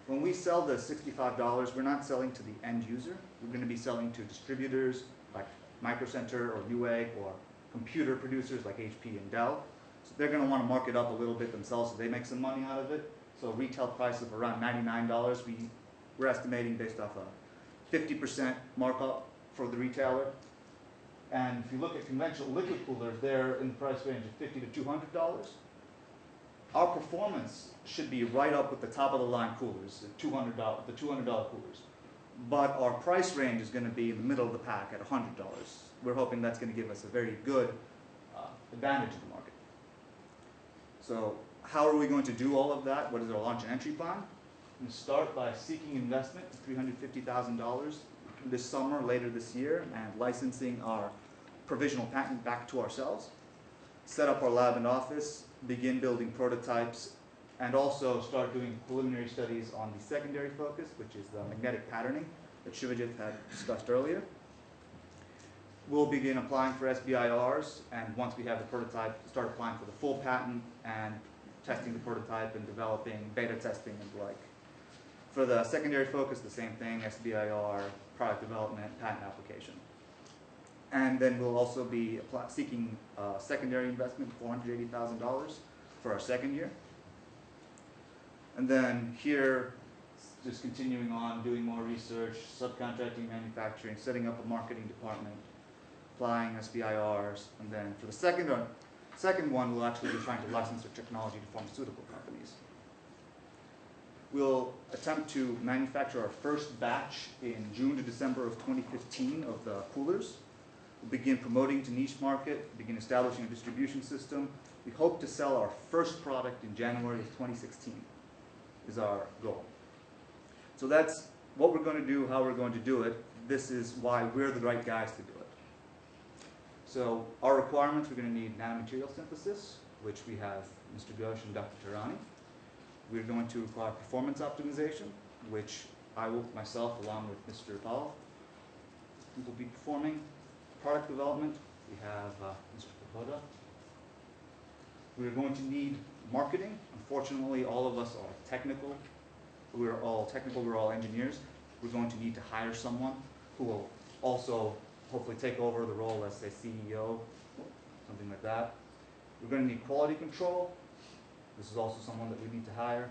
When we sell the $65, we're not selling to the end user. We're going to be selling to distributors like Micro Center or Newegg or computer producers like HP and Dell. So they're going to want to mark it up a little bit themselves so they make some money out of it. So retail price of around $99, we're estimating based off a 50% markup for the retailer. And if you look at conventional liquid coolers, they're in the price range of $50 to $200. Our performance should be right up with the top of the line coolers, the $200 coolers. But our price range is going to be in the middle of the pack at $100. We're hoping that's going to give us a very good advantage in the market. So how are we going to do all of that? What is our launch and entry plan? going to start by seeking investment, $350,000 this summer, later this year, and licensing our provisional patent back to ourselves. Set up our lab and office, begin building prototypes, and also start doing preliminary studies on the secondary focus, which is the magnetic patterning that Shivajit had discussed earlier. We'll begin applying for SBIRs, and once we have the prototype, start applying for the full patent and testing the prototype and developing beta testing and the like. For the secondary focus, the same thing, SBIR, product development, patent application. And then we'll also be seeking secondary investment, $480,000 for our second year. And then here, just continuing on, doing more research, subcontracting manufacturing, setting up a marketing department, applying SBIRs, and then for the second one, we'll actually be trying to license our technology to pharmaceutical companies. We'll attempt to manufacture our first batch in June to December of 2015 of the coolers. We'll begin promoting to niche market, begin establishing a distribution system. We hope to sell our first product in January of 2016 is our goal. So that's what we're going to do, how we're going to do it. This is why we're the right guys to do it. So our requirements, we're going to need nanomaterial synthesis, which we have Mr. Ghosh and Dr. Tarani. We're going to require performance optimization, which I will myself, along with Mr. Paul, will be performing. Product development, we have Mr. Kapoda. We're going to need marketing. Unfortunately, all of us are technical. We're all technical, we're all engineers. We're going to need to hire someone who will also hopefully take over the role as a CEO, something like that. We're going to need quality control. This is also someone that we need to hire.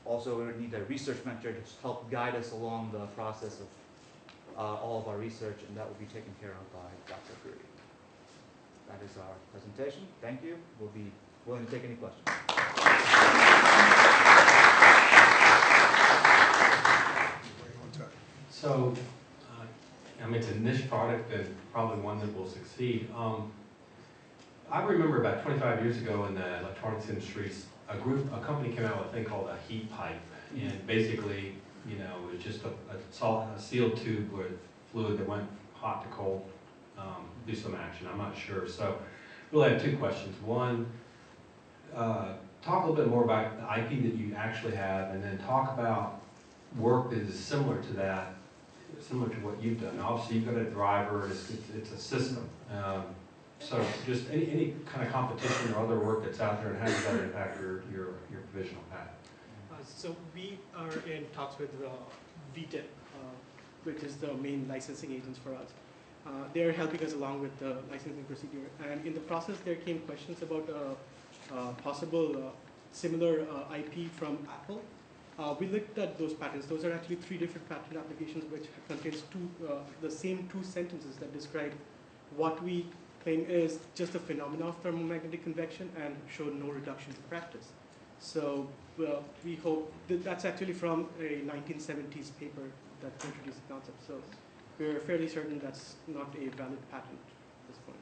Also, we would need a research mentor to help guide us along the process of all of our research, and that will be taken care of by Dr. Guri. That is our presentation. Thank you. We'll be willing to take any questions. So, I mean, it's a niche product and probably one that will succeed. I remember about 25 years ago in the electronics industries, a company came out with a thing called a heat pipe, and basically, you know, it was just a sealed tube with fluid that went hot to cold, do some action. I'm not sure. So, really, I have two questions. One, talk a little bit more about the IP that you actually have, and then talk about work that is similar to that, similar to what you've done. Obviously, you've got a driver. It's a system. So just any kind of competition or other work that's out there, and how does that impact your provisional patent? So we are in talks with VTKW, which is the main licensing agents for us. They're helping us along with the licensing procedure. And in the process, there came questions about possible similar IP from Apple. We looked at those patents. Those are actually 3 different patent applications which contains the same 2 sentences that describe what we claim is just a phenomenon of thermomagnetic convection and show no reduction to practice. So we hope that's actually from a 1970s paper that introduced the concept. So we're fairly certain that's not a valid patent at this point.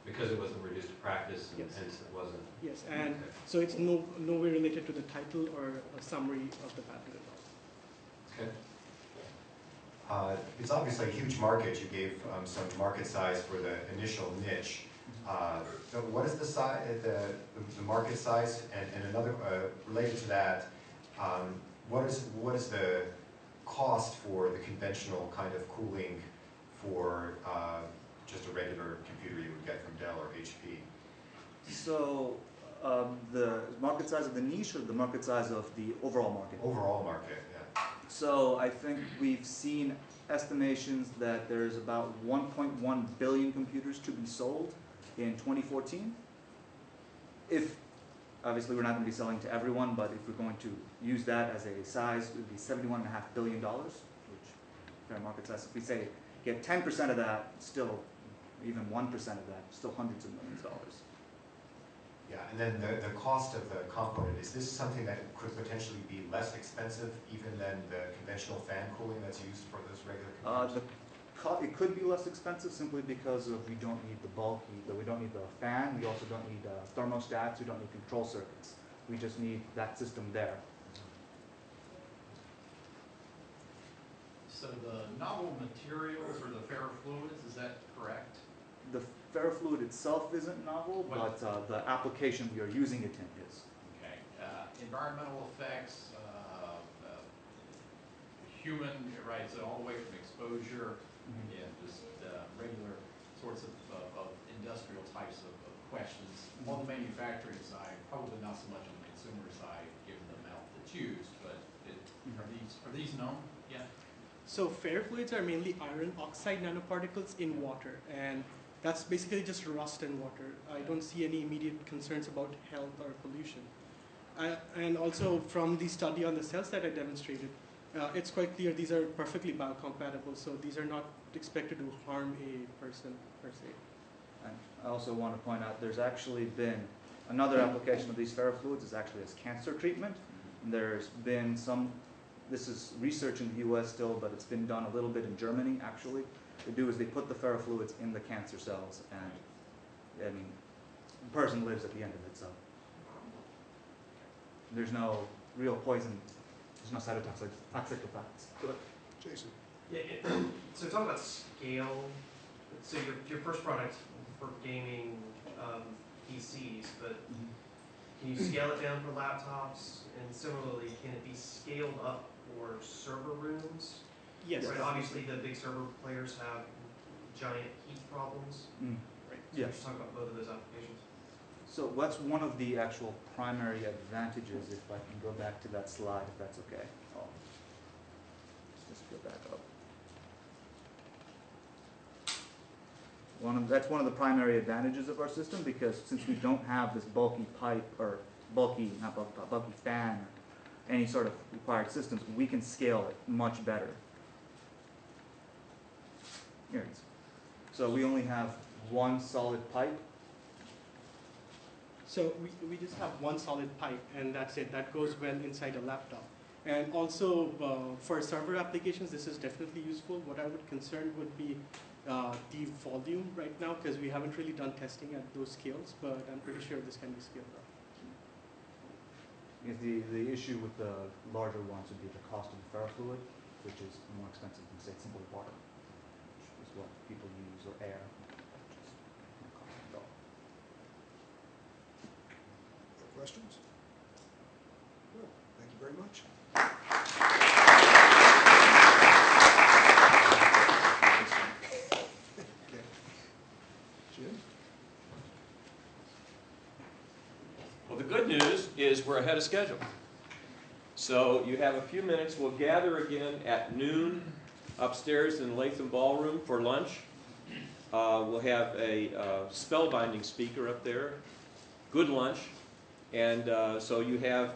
Because it wasn't reduced to practice, and yes. hence it wasn't. Yes, and okay. So it's no way related to the title or a summary of the patent at all. Okay. It's obviously a huge market. You gave some market size for the initial niche. So what is the size, the market size, and another related to that, what is the cost for the conventional kind of cooling for just a regular computer you would get from Dell or HP? So the market size of the niche or the market size of the overall market? Overall market, yeah. So I think we've seen estimations that there's about 1.1 billion computers to be sold in 2014. If, obviously we're not going to be selling to everyone, but if we're going to use that as a size, it would be $71.5 billion, which fair market size. If we say get 10% of that, still, even 1% of that, still hundreds of millions of dollars. Yeah, and then the cost of the component, is this something that could potentially be less expensive even than the conventional fan cooling that's used for those regular computers? It could be less expensive simply because we don't need the bulky, we don't need the fan, we also don't need thermostats, we don't need control circuits. We just need that system there. novel materials or the ferrofluids, is that correct? The ferrofluid itself isn't novel, but the application we are using it in is. Okay. Environmental effects, human, right, so all the way from exposure and just regular sorts of industrial types of questions. On the manufacturing side, probably not so much on the consumer side, given the amount that's used, but are these known yet? So ferrofluids are mainly iron oxide nanoparticles in water, and that's basically just rust in water. I don't see any immediate concerns about health or pollution. And also from the study on the cells that I demonstrated, it's quite clear these are perfectly biocompatible, so these are not expected to harm a person per se. And I also want to point out there's actually been another application of these ferrofluids is actually as cancer treatment. And there's been some, this is research in the US still, but it's been done a little bit in Germany actually. They do is they put the ferrofluids in the cancer cells, and I mean, the person lives at the end of it, so there's no real poison, there's no cytotoxic effects. Jason. Yeah, so talk about scale. So your first product for gaming PCs, but can you scale it down for laptops? And similarly, can it be scaled up for server rooms? Yes. Right, obviously, the big server players have giant heat problems. Right. So Yes. just talk about both of those applications. So what's one of the actual primary advantages, if I can go back to that slide, if that's okay. I'll just go back up. That's one of the primary advantages of our system, because since we don't have this bulky pipe or bulky fan or any sort of required systems, we can scale it much better. Here it is. So we only have one solid pipe. So we just have one solid pipe, and that's it. That goes well inside a laptop. And also for server applications, this is definitely useful. What I would concern would be the volume right now, because we haven't really done testing at those scales, but I'm pretty sure this can be scaled up. The issue with the larger ones would be the cost of the ferrofluid, which is more expensive than, say, simple water, which is what people use, or air, which is not costly at all. Questions? Well, thank you very much. Jim? Well, the good news is we're ahead of schedule. So you have a few minutes. We'll gather again at noon upstairs in the Latham Ballroom for lunch. We'll have a spellbinding speaker up there. Good lunch. And so you have,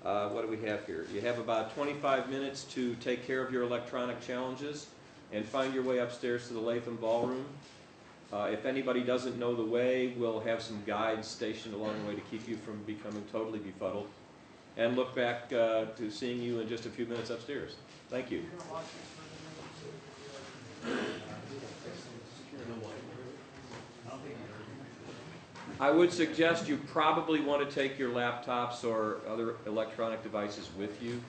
what do we have here? You have about 25 minutes to take care of your electronic challenges and find your way upstairs to the Latham Ballroom. If anybody doesn't know the way, we'll have some guides stationed along the way to keep you from becoming totally befuddled. And look back to seeing you in just a few minutes upstairs. Thank you. I would suggest you probably want to take your laptops or other electronic devices with you.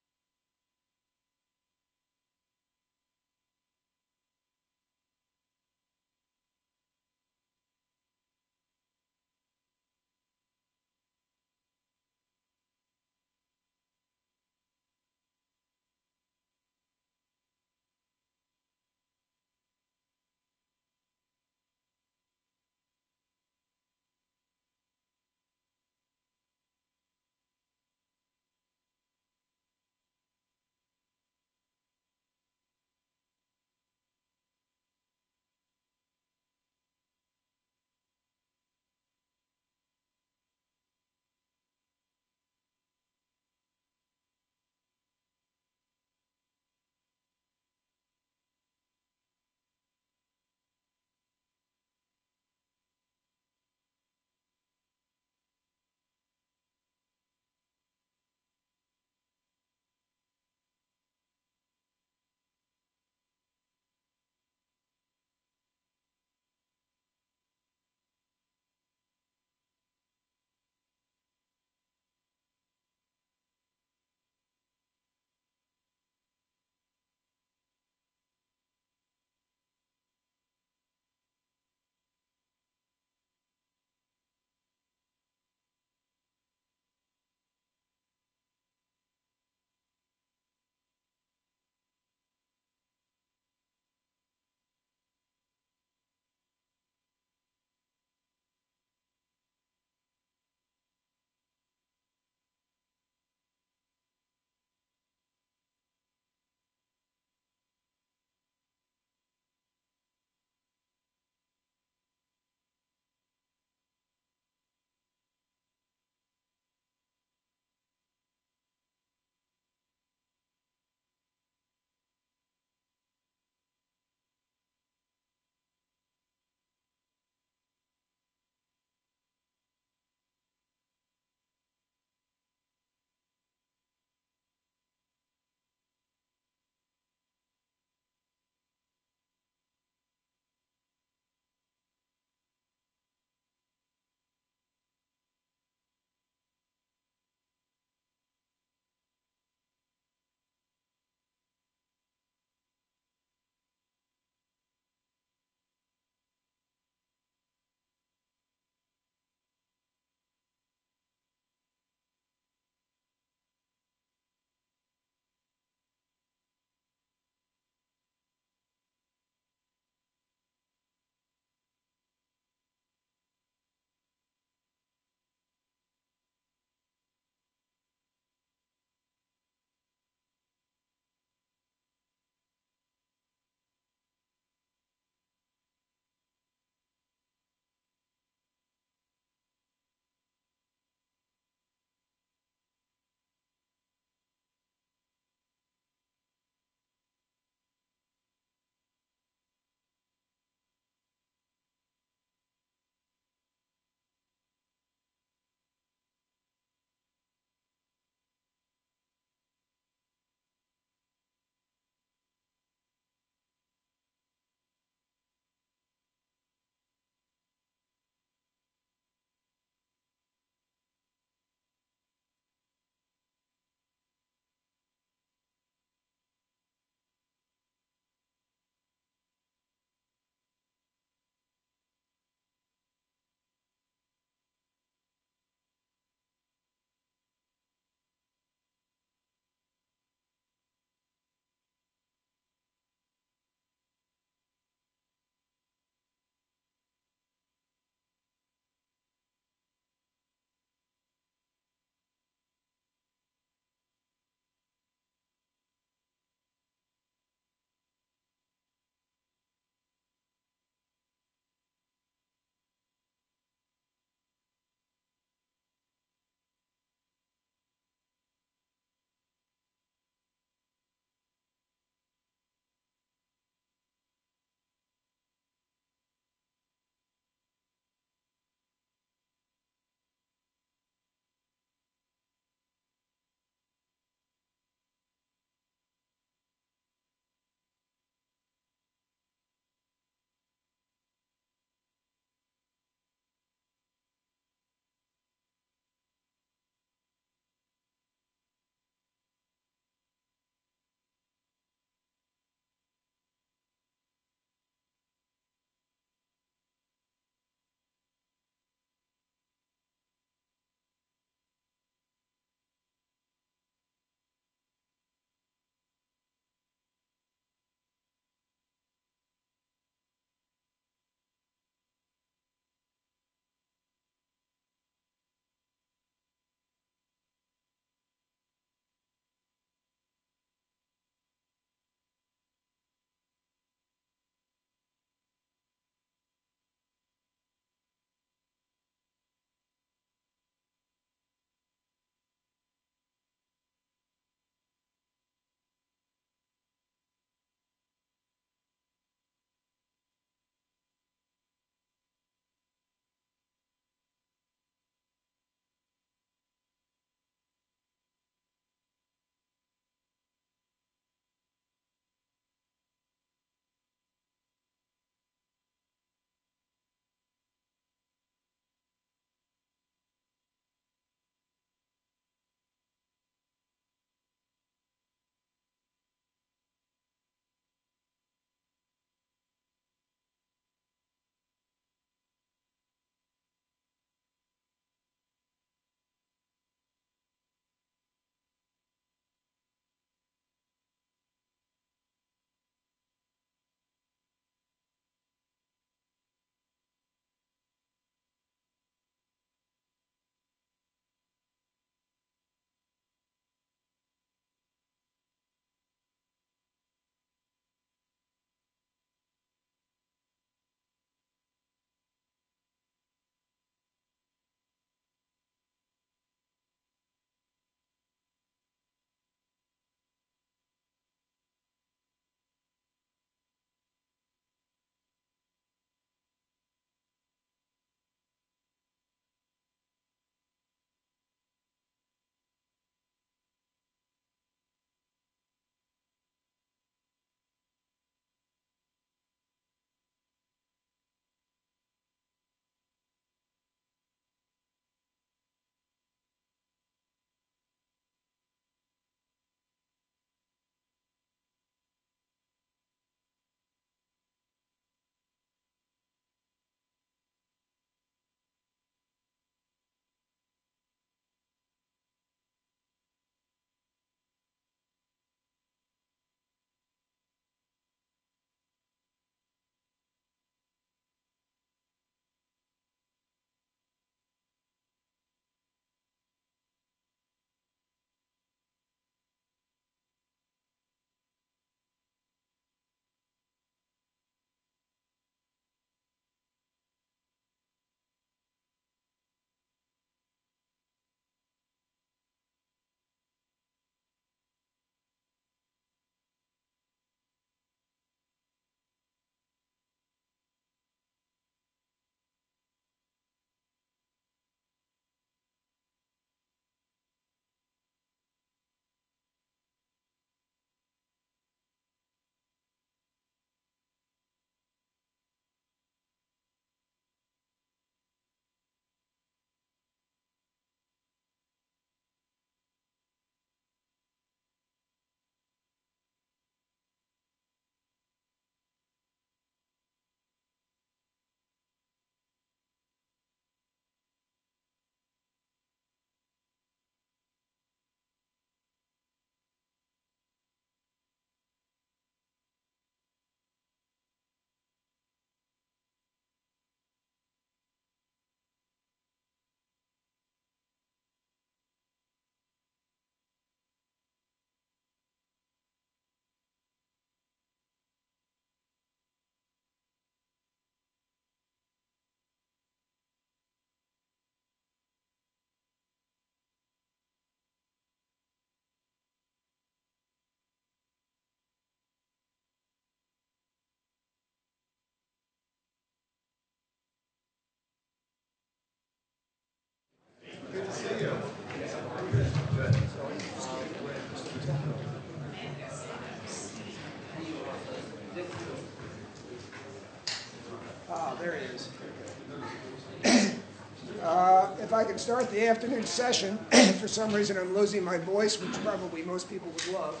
and start the afternoon session. For some reason, I'm losing my voice, which probably most people would love.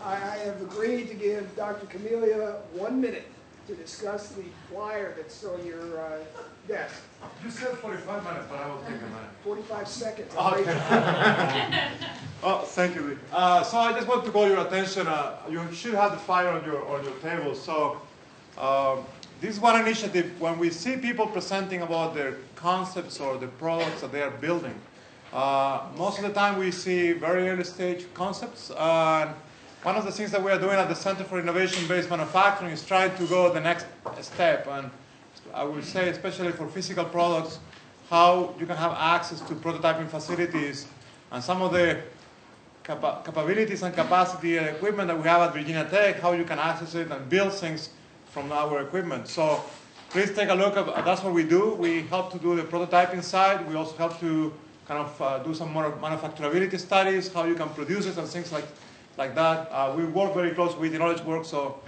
I have agreed to give Dr. Camellia 1 minute to discuss the flyer that's on your desk. You said 45 minutes, but I will take a minute. 45 seconds. Okay. Oh, thank you, Rick. So I just want to call your attention. You should have the flyer on your table. So this is one initiative. When we see people presenting about their concepts or the products that they are building, most of the time we see very early stage concepts. One of the things that we are doing at the Center for Innovation-Based Manufacturing is trying to go the next step. And I would say, especially for physical products, how you can have access to prototyping facilities and some of the capabilities and capacity and equipment that we have at Virginia Tech, how you can access it and build things from our equipment. So please take a look at that's what we do. We help to do the prototyping side. We also help to kind of do some more manufacturability studies, how you can produce it and things like that. We work very close with KnowledgeWorks, so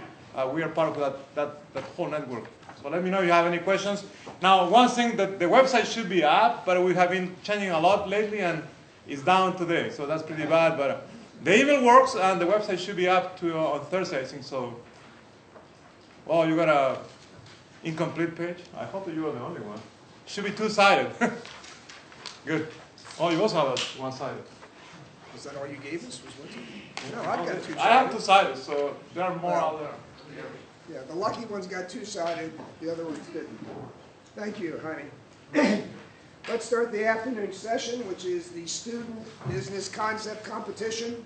we are part of that whole network. So let me know if you have any questions. Now, one thing that the website should be up, but we have been changing a lot lately, and it's down today, so that's pretty bad. But the email works, and the website should be up on Thursday, I think so. Well, you got a incomplete page? I hope that you are the only one. Should be two-sided. Good. Oh, you also have a one-sided. Was that all you gave us? Was one? No, I've got two-sided. I have two-sided, so there are more out there. Yeah, the lucky one's got two-sided, the other ones didn't. Thank you, honey. Let's start the afternoon session, which is the Student Business Concept Competition.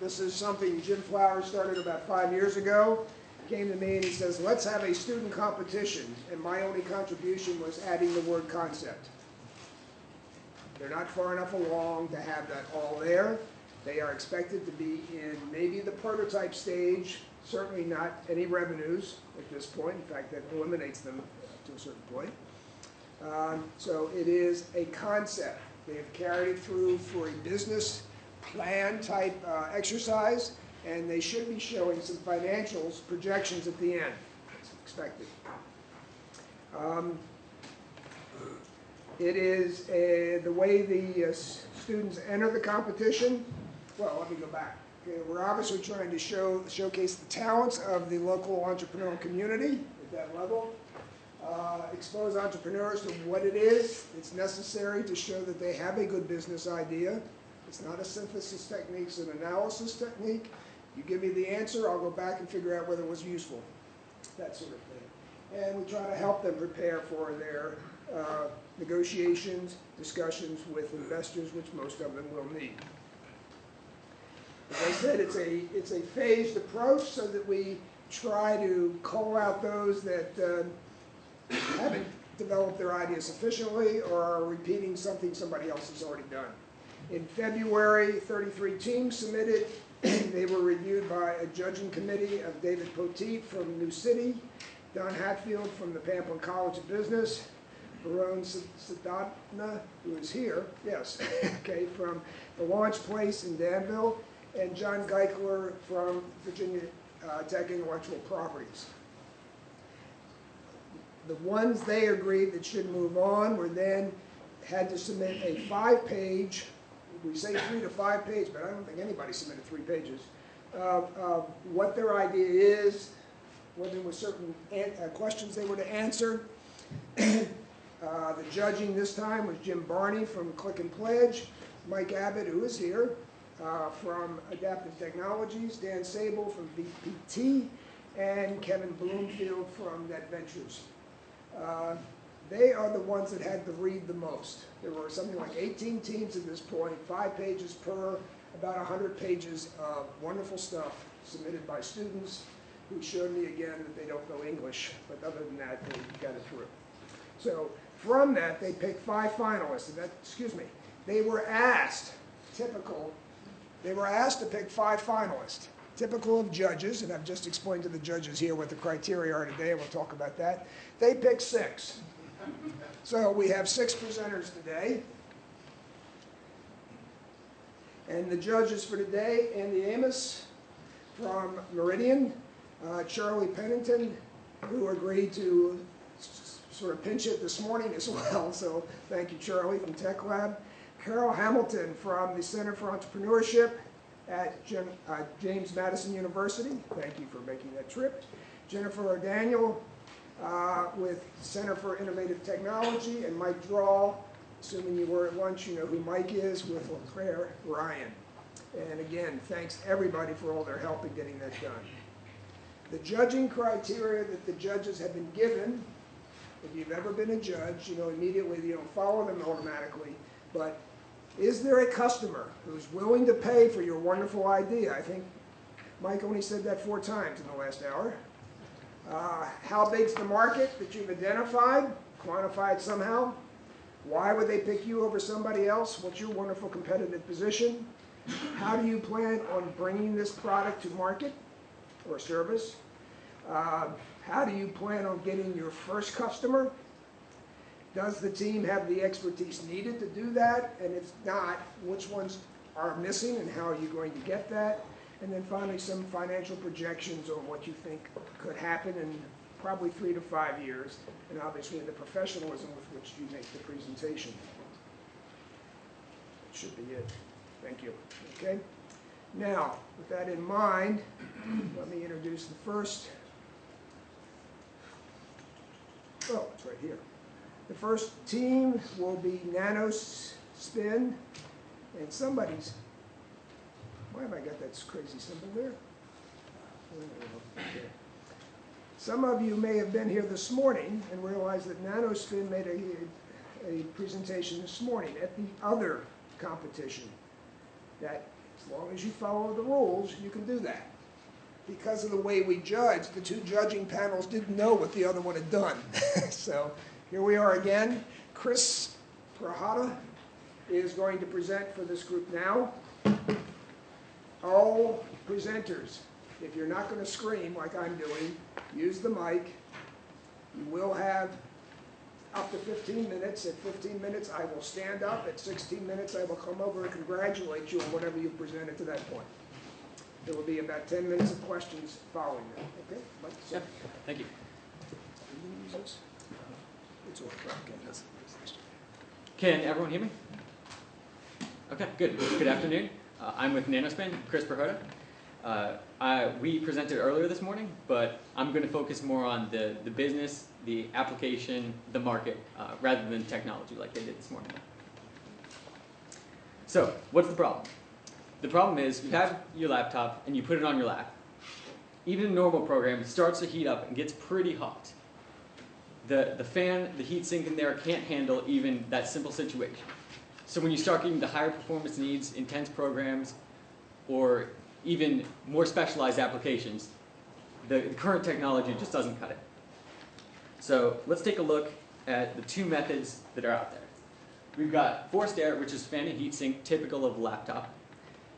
This is something Jim Flowers started about 5 years ago. He came to me and he says, let's have a student competition. And my only contribution was adding the word concept. They're not far enough along to have that all there. They are expected to be in maybe the prototype stage, certainly not any revenues at this point. In fact, that eliminates them to a certain point. So it is a concept. They have carried it through for a business plan type exercise, and they should be showing some financials, projections at the end, as expected. It is the way the students enter the competition. Well, let me go back. Okay, we're obviously trying to showcase the talents of the local entrepreneurial community at that level. Expose entrepreneurs to what it is. It's necessary to show that they have a good business idea. It's not a synthesis technique, it's an analysis technique. You give me the answer, I'll go back and figure out whether it was useful, that sort of thing. And we try to help them prepare for their negotiations, discussions with investors, which most of them will need. As I said, it's a phased approach so that we try to call out those that haven't developed their idea sufficiently or are repeating something somebody else has already done. In February, 33 teams submitted. They were reviewed by a judging committee of David Poteet from New City, Don Hatfield from the Pamplin College of Business, Barone Sadatna, who is here, yes, okay, from the Launch Place in Danville, and John Geikler from Virginia Tech Intellectual Properties. The ones they agreed that should move on were then had to submit a 5-page, we say 3 to 5 page, but I don't think anybody submitted 3 pages, of what their idea is, whether there were certain questions they were to answer. The judging this time was Jim Barney from Click and Pledge, Mike Abbott, who is here, from Adaptive Technologies, Dan Sable from VPT, and Kevin Bloomfield from NetVentures. They are the ones that had to read the most. There were something like 18 teams at this point, 5 pages per, about 100 pages of wonderful stuff submitted by students who showed me again that they don't know English, but other than that, they got it through. So from that, they picked 5 finalists. And they were asked, they were asked to pick 5 finalists. Typical of judges, and I've just explained to the judges here what the criteria are today, and we'll talk about that. They picked 6. So we have 6 presenters today. And the judges for today, Andy Amos from Meridian, Charlie Pennington, who agreed to sort of pinch hit this morning as well, so thank you, Charlie from Tech Lab. Carol Hamilton from the Center for Entrepreneurship at James Madison University. Thank you for making that trip. Jennifer O'Daniel with Center for Innovative Technology, and Mike Drawl, assuming you were at lunch, you know who Mike is, with LeClaire Ryan. And again, thanks everybody for all their help in getting that done. The judging criteria that the judges have been given, if you've ever been a judge, you know immediately you don't follow them automatically, but is there a customer who's willing to pay for your wonderful idea? I think Mike only said that 4 times in the last hour. How big's the market that you've identified, quantified somehow? Why would they pick you over somebody else? What's your wonderful competitive position? How do you plan on bringing this product to market or service? How do you plan on getting your first customer? Does the team have the expertise needed to do that? And if not, which ones are missing and how are you going to get that? And then finally, some financial projections on what you think could happen in probably 3 to 5 years, and obviously the professionalism with which you make the presentation. That should be it. Thank you. Okay? Now, with that in mind, let me introduce the first. Oh, it's right here. The first team will be NanoSpin, and somebody's, why have I got that crazy symbol there? Okay. Some of you may have been here this morning and realized that NanoSpin made a presentation this morning at the other competition, that as long as you follow the rules, you can do that. Because of the way we judged, the 2 judging panels didn't know what the other one had done. So here we are again. Chris Prahata is going to present for this group now. All presenters, if you're not going to scream like I'm doing, use the mic. You will have up to 15 minutes. At 15 minutes, I will stand up. At 16 minutes, I will come over and congratulate you on whatever you presented to that point. There will be about 10 minutes of questions following that. Okay? Mike, so. Thank you. Are you going to use this? It's all right. Can everyone hear me? Okay, good. Good afternoon. I'm with NanoSpin, Chris Prahota. We presented earlier this morning, but I'm going to focus more on the business, the application, the market, rather than technology like they did this morning. So, what's the problem? The problem is you have your laptop and you put it on your lap. Even a normal program starts to heat up and gets pretty hot. The fan, the heat sink in there can't handle even that simple situation. So when you start getting the higher performance needs, intense programs, or even more specialized applications, the current technology just doesn't cut it. So let's take a look at the 2 methods that are out there. We've got forced air, which is fan and heat sink, typical of a laptop,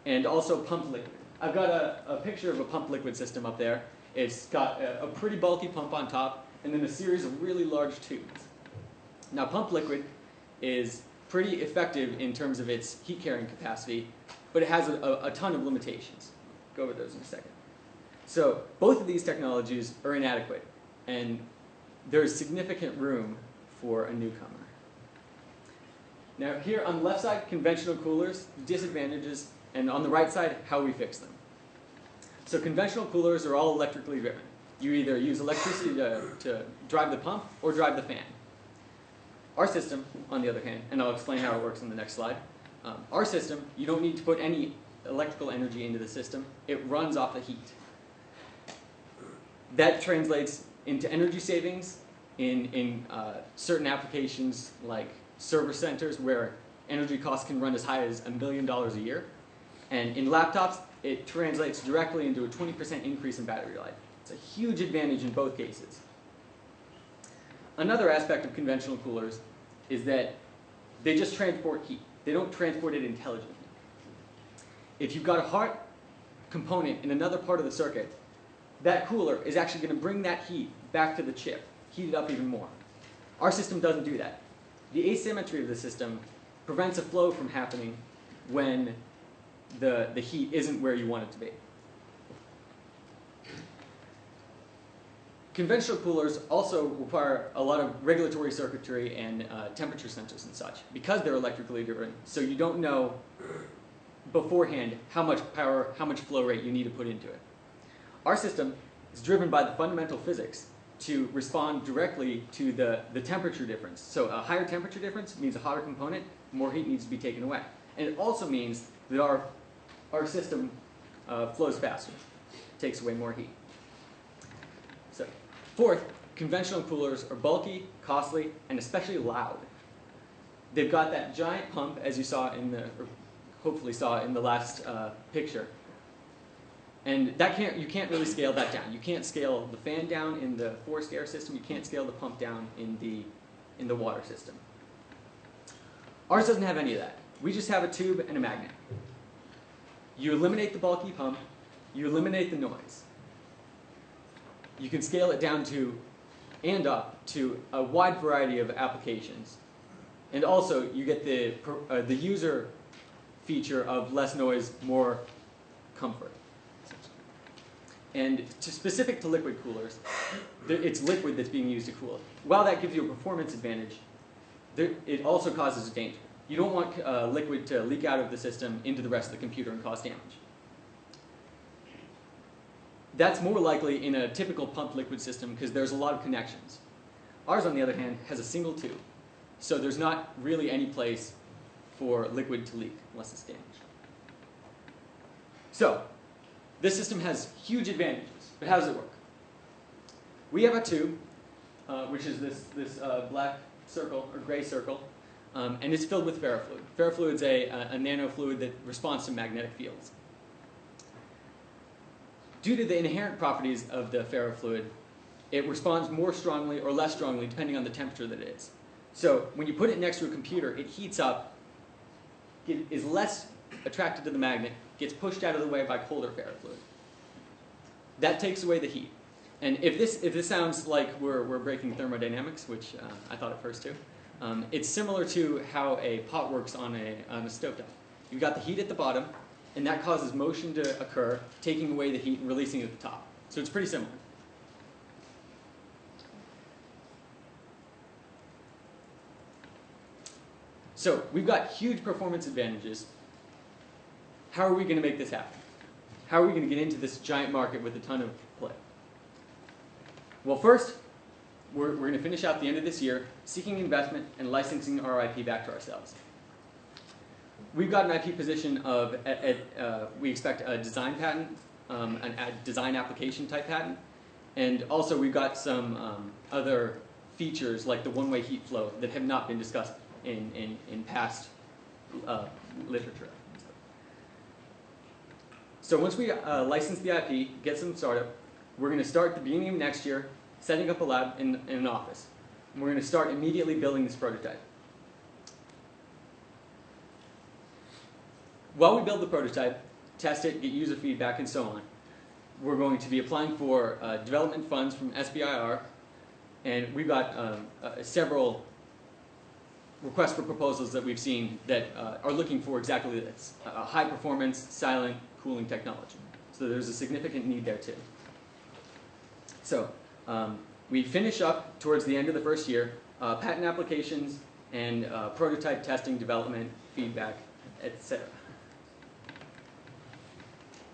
and also pumped liquid. I've got a picture of a pumped liquid system up there. It's got a pretty bulky pump on top, and then a series of really large tubes. Now, pumped liquid is pretty effective in terms of its heat carrying capacity, but it has a ton of limitations. Go over those in a second. So both of these technologies are inadequate, and there's significant room for a newcomer. Now here on the left side, conventional coolers, disadvantages, and on the right side, how we fix them. So conventional coolers are all electrically driven. You either use electricity to drive the pump or drive the fan. Our system, on the other hand, and I'll explain how it works in the next slide, our system, you don't need to put any electrical energy into the system. It runs off the heat. That translates into energy savings in certain applications like server centers where energy costs can run as high as $1 million a year. And in laptops, it translates directly into a 20% increase in battery life. It's a huge advantage in both cases. Another aspect of conventional coolers is that they just transport heat. They don't transport it intelligently. If you've got a hot component in another part of the circuit, that cooler is actually going to bring that heat back to the chip, heat it up even more. Our system doesn't do that. The asymmetry of the system prevents a flow from happening when the heat isn't where you want it to be. conventional coolers also require a lot of regulatory circuitry and temperature sensors and such because they're electrically driven. So you don't know beforehand how much power, how much flow rate you need to put into it. Our system is driven by the fundamental physics to respond directly to the temperature difference. So a higher temperature difference means a hotter component, more heat needs to be taken away. And it also means that our system flows faster, takes away more heat. So, fourth, conventional coolers are bulky, costly, and especially loud. They've got that giant pump, as you saw in the, or hopefully saw in the last picture. And you can't really scale that down. You can't scale the fan down in the forced air system. You can't scale the pump down in the water system. Ours doesn't have any of that. We just have a tube and a magnet. You eliminate the bulky pump. You eliminate the noise. You can scale it down to and up to a wide variety of applications. And also, you get the user feature of less noise, more comfort. And specific to liquid coolers, it's liquid that's being used to cool it. While that gives you a performance advantage, it also causes a danger. You don't want liquid to leak out of the system into the rest of the computer and cause damage. That's more likely in a typical pumped liquid system because there's a lot of connections. Ours, on the other hand, has a single tube. So there's not really any place for liquid to leak unless it's damaged. So this system has huge advantages, but how does it work? We have a tube, which is this black circle or gray circle, and it's filled with ferrofluid. Ferrofluid is a nanofluid that responds to magnetic fields. Due to the inherent properties of the ferrofluid, it responds more strongly or less strongly depending on the temperature that it is. So when you put it next to a computer, it heats up, is less attracted to the magnet, gets pushed out of the way by colder ferrofluid. That takes away the heat. And if this sounds like we're breaking thermodynamics, which I thought at first too, it's similar to how a pot works on a stovetop. You've got the heat at the bottom, and that causes motion to occur, taking away the heat and releasing it at the top. So it's pretty similar. So we've got huge performance advantages. How are we going to make this happen? How are we going to get into this giant market with a ton of play? Well, first, we're going to finish out the end of this year seeking investment and licensing our IP back to ourselves. We've got an IP position of, we expect a design patent, a design application type patent, and also we've got some other features like the one-way heat flow that have not been discussed in past literature. So once we license the IP, get some startup, we're going to start at the beginning of next year setting up a lab in an office. And we're going to start immediately building this prototype. While we build the prototype, test it, get user feedback, and so on, we're going to be applying for development funds from SBIR, and we've got several requests for proposals that we've seen that are looking for exactly this, high performance, silent cooling technology. So there's a significant need there too. So we finish up towards the end of the first year, patent applications and prototype testing, development, feedback, etc.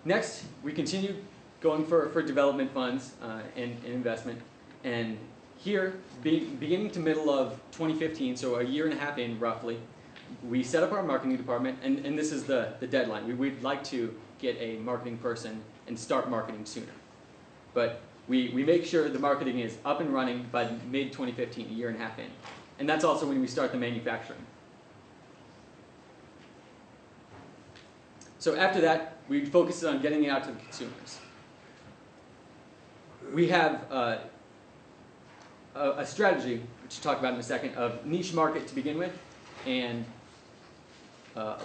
Next, we continue going for development funds and investment. And here, beginning to middle of 2015, so a year and a half in roughly, we set up our marketing department, and this is the deadline. We'd like to get a marketing person and start marketing sooner. But we make sure the marketing is up and running by mid-2015, a year and a half in. And that's also when we start the manufacturing. So after that, we focus on getting it out to the consumers. We have a strategy, which we'll talk about in a second, of niche market to begin with, and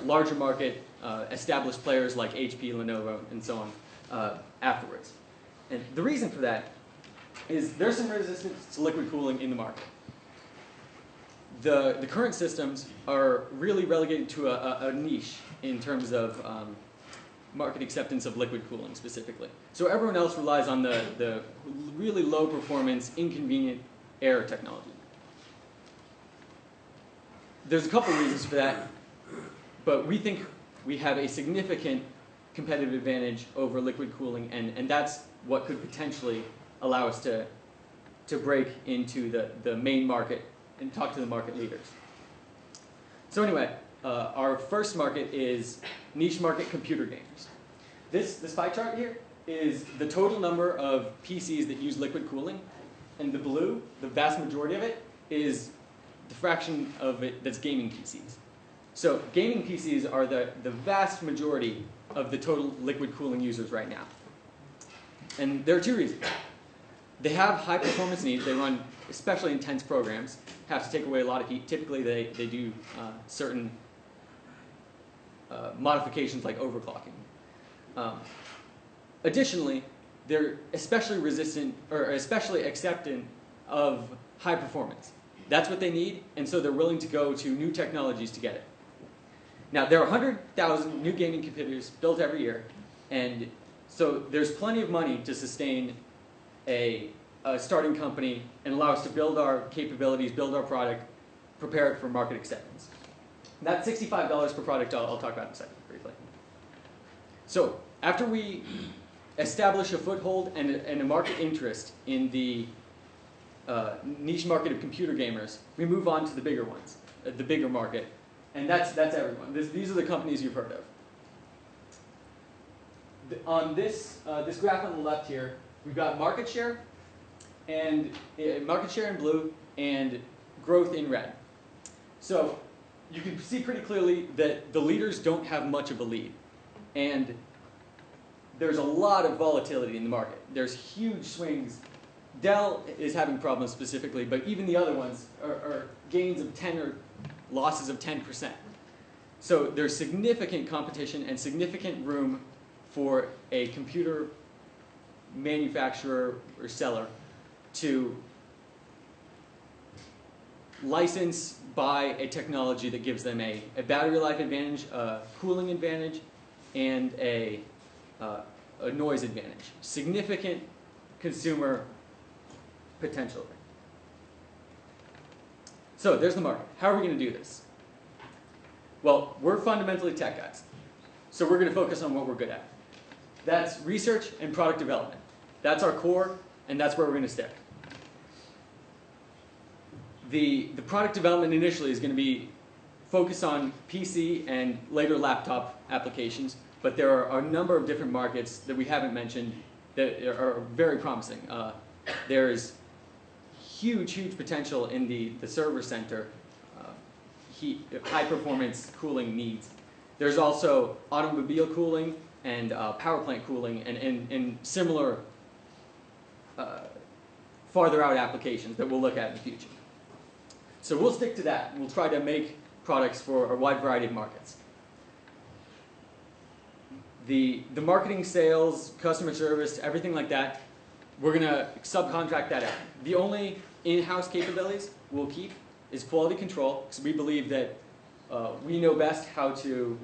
larger market, established players like HP, Lenovo, and so on afterwards. And the reason for that is there's some resistance to liquid cooling in the market. The current systems are really relegated to a niche in terms of market acceptance of liquid cooling specifically. So everyone else relies on the really low performance, inconvenient air technology. There's a couple reasons for that, but we think we have a significant competitive advantage over liquid cooling, and that's what could potentially allow us to break into the main market and talk to the market leaders. So anyway, our first market is niche market computer gamers. This pie chart here is the total number of PCs that use liquid cooling, and the blue, the vast majority of it, is the fraction of it that's gaming PCs. So gaming PCs are the vast majority of the total liquid cooling users right now. And there are two reasons. They have high performance needs. They run especially intense programs, have to take away a lot of heat. Typically they do certain modifications like overclocking. Additionally, they're especially resistant or especially acceptant of high performance. That's what they need, and so they're willing to go to new technologies to get it. Now, there are 100,000 new gaming computers built every year, and so there's plenty of money to sustain a starting company and allow us to build our capabilities, build our product, prepare it for market acceptance. That $65 per product I'll talk about in a second, briefly. So, after we establish a foothold and a market interest in the niche market of computer gamers, we move on to the bigger ones, the bigger market, and that's everyone. These are the companies you've heard of. On this graph on the left here, we've got market share in blue and growth in red. So you can see pretty clearly that the leaders don't have much of a lead, and there's a lot of volatility in the market. There's huge swings. Dell is having problems specifically, but even the other ones are gains of 10 or losses of 10%. So there's significant competition and significant room for a computer manufacturer or seller to license, buy a technology that gives them a battery life advantage, a cooling advantage, and a noise advantage. Significant consumer potential. So there's the market. How are we going to do this? Well, we're fundamentally tech guys. So we're going to focus on what we're good at. That's research and product development. That's our core, and that's where we're going to stick. The product development initially is going to be focused on PC and later laptop applications, but there are a number of different markets that we haven't mentioned that are very promising. There's huge potential in the server center high performance cooling needs. There's also automobile cooling and power plant cooling and similar farther out applications that we'll look at in the future. So we'll stick to that. We'll try to make products for a wide variety of markets. The marketing, sales, customer service, everything like that, we're going to subcontract that out. The only in-house capabilities we'll keep is quality control, because we believe that we know best how to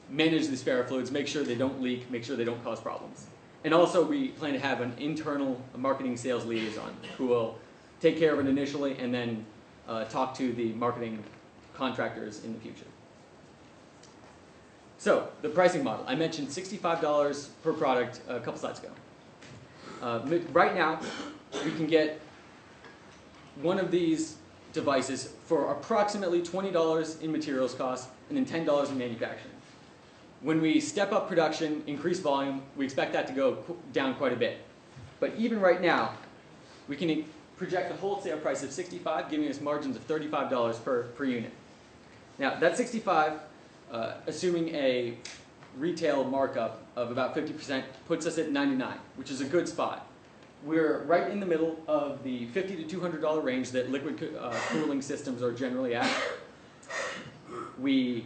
manage these ferrofluids, make sure they don't leak, make sure they don't cause problems. And also we plan to have an internal marketing sales liaison who will take care of it initially and then talk to the marketing contractors in the future. So, the pricing model. I mentioned $65 per product a couple slides ago. Right now, we can get one of these devices for approximately $20 in materials cost and then $10 in manufacturing. When we step up production, increase volume, we expect that to go down quite a bit. But even right now, we can project a wholesale price of $65, giving us margins of $35 per unit. Now, that $65, assuming a retail markup of about 50%, puts us at $99, which is a good spot. We're right in the middle of the $50 to $200 range that liquid cooling systems are generally at. We,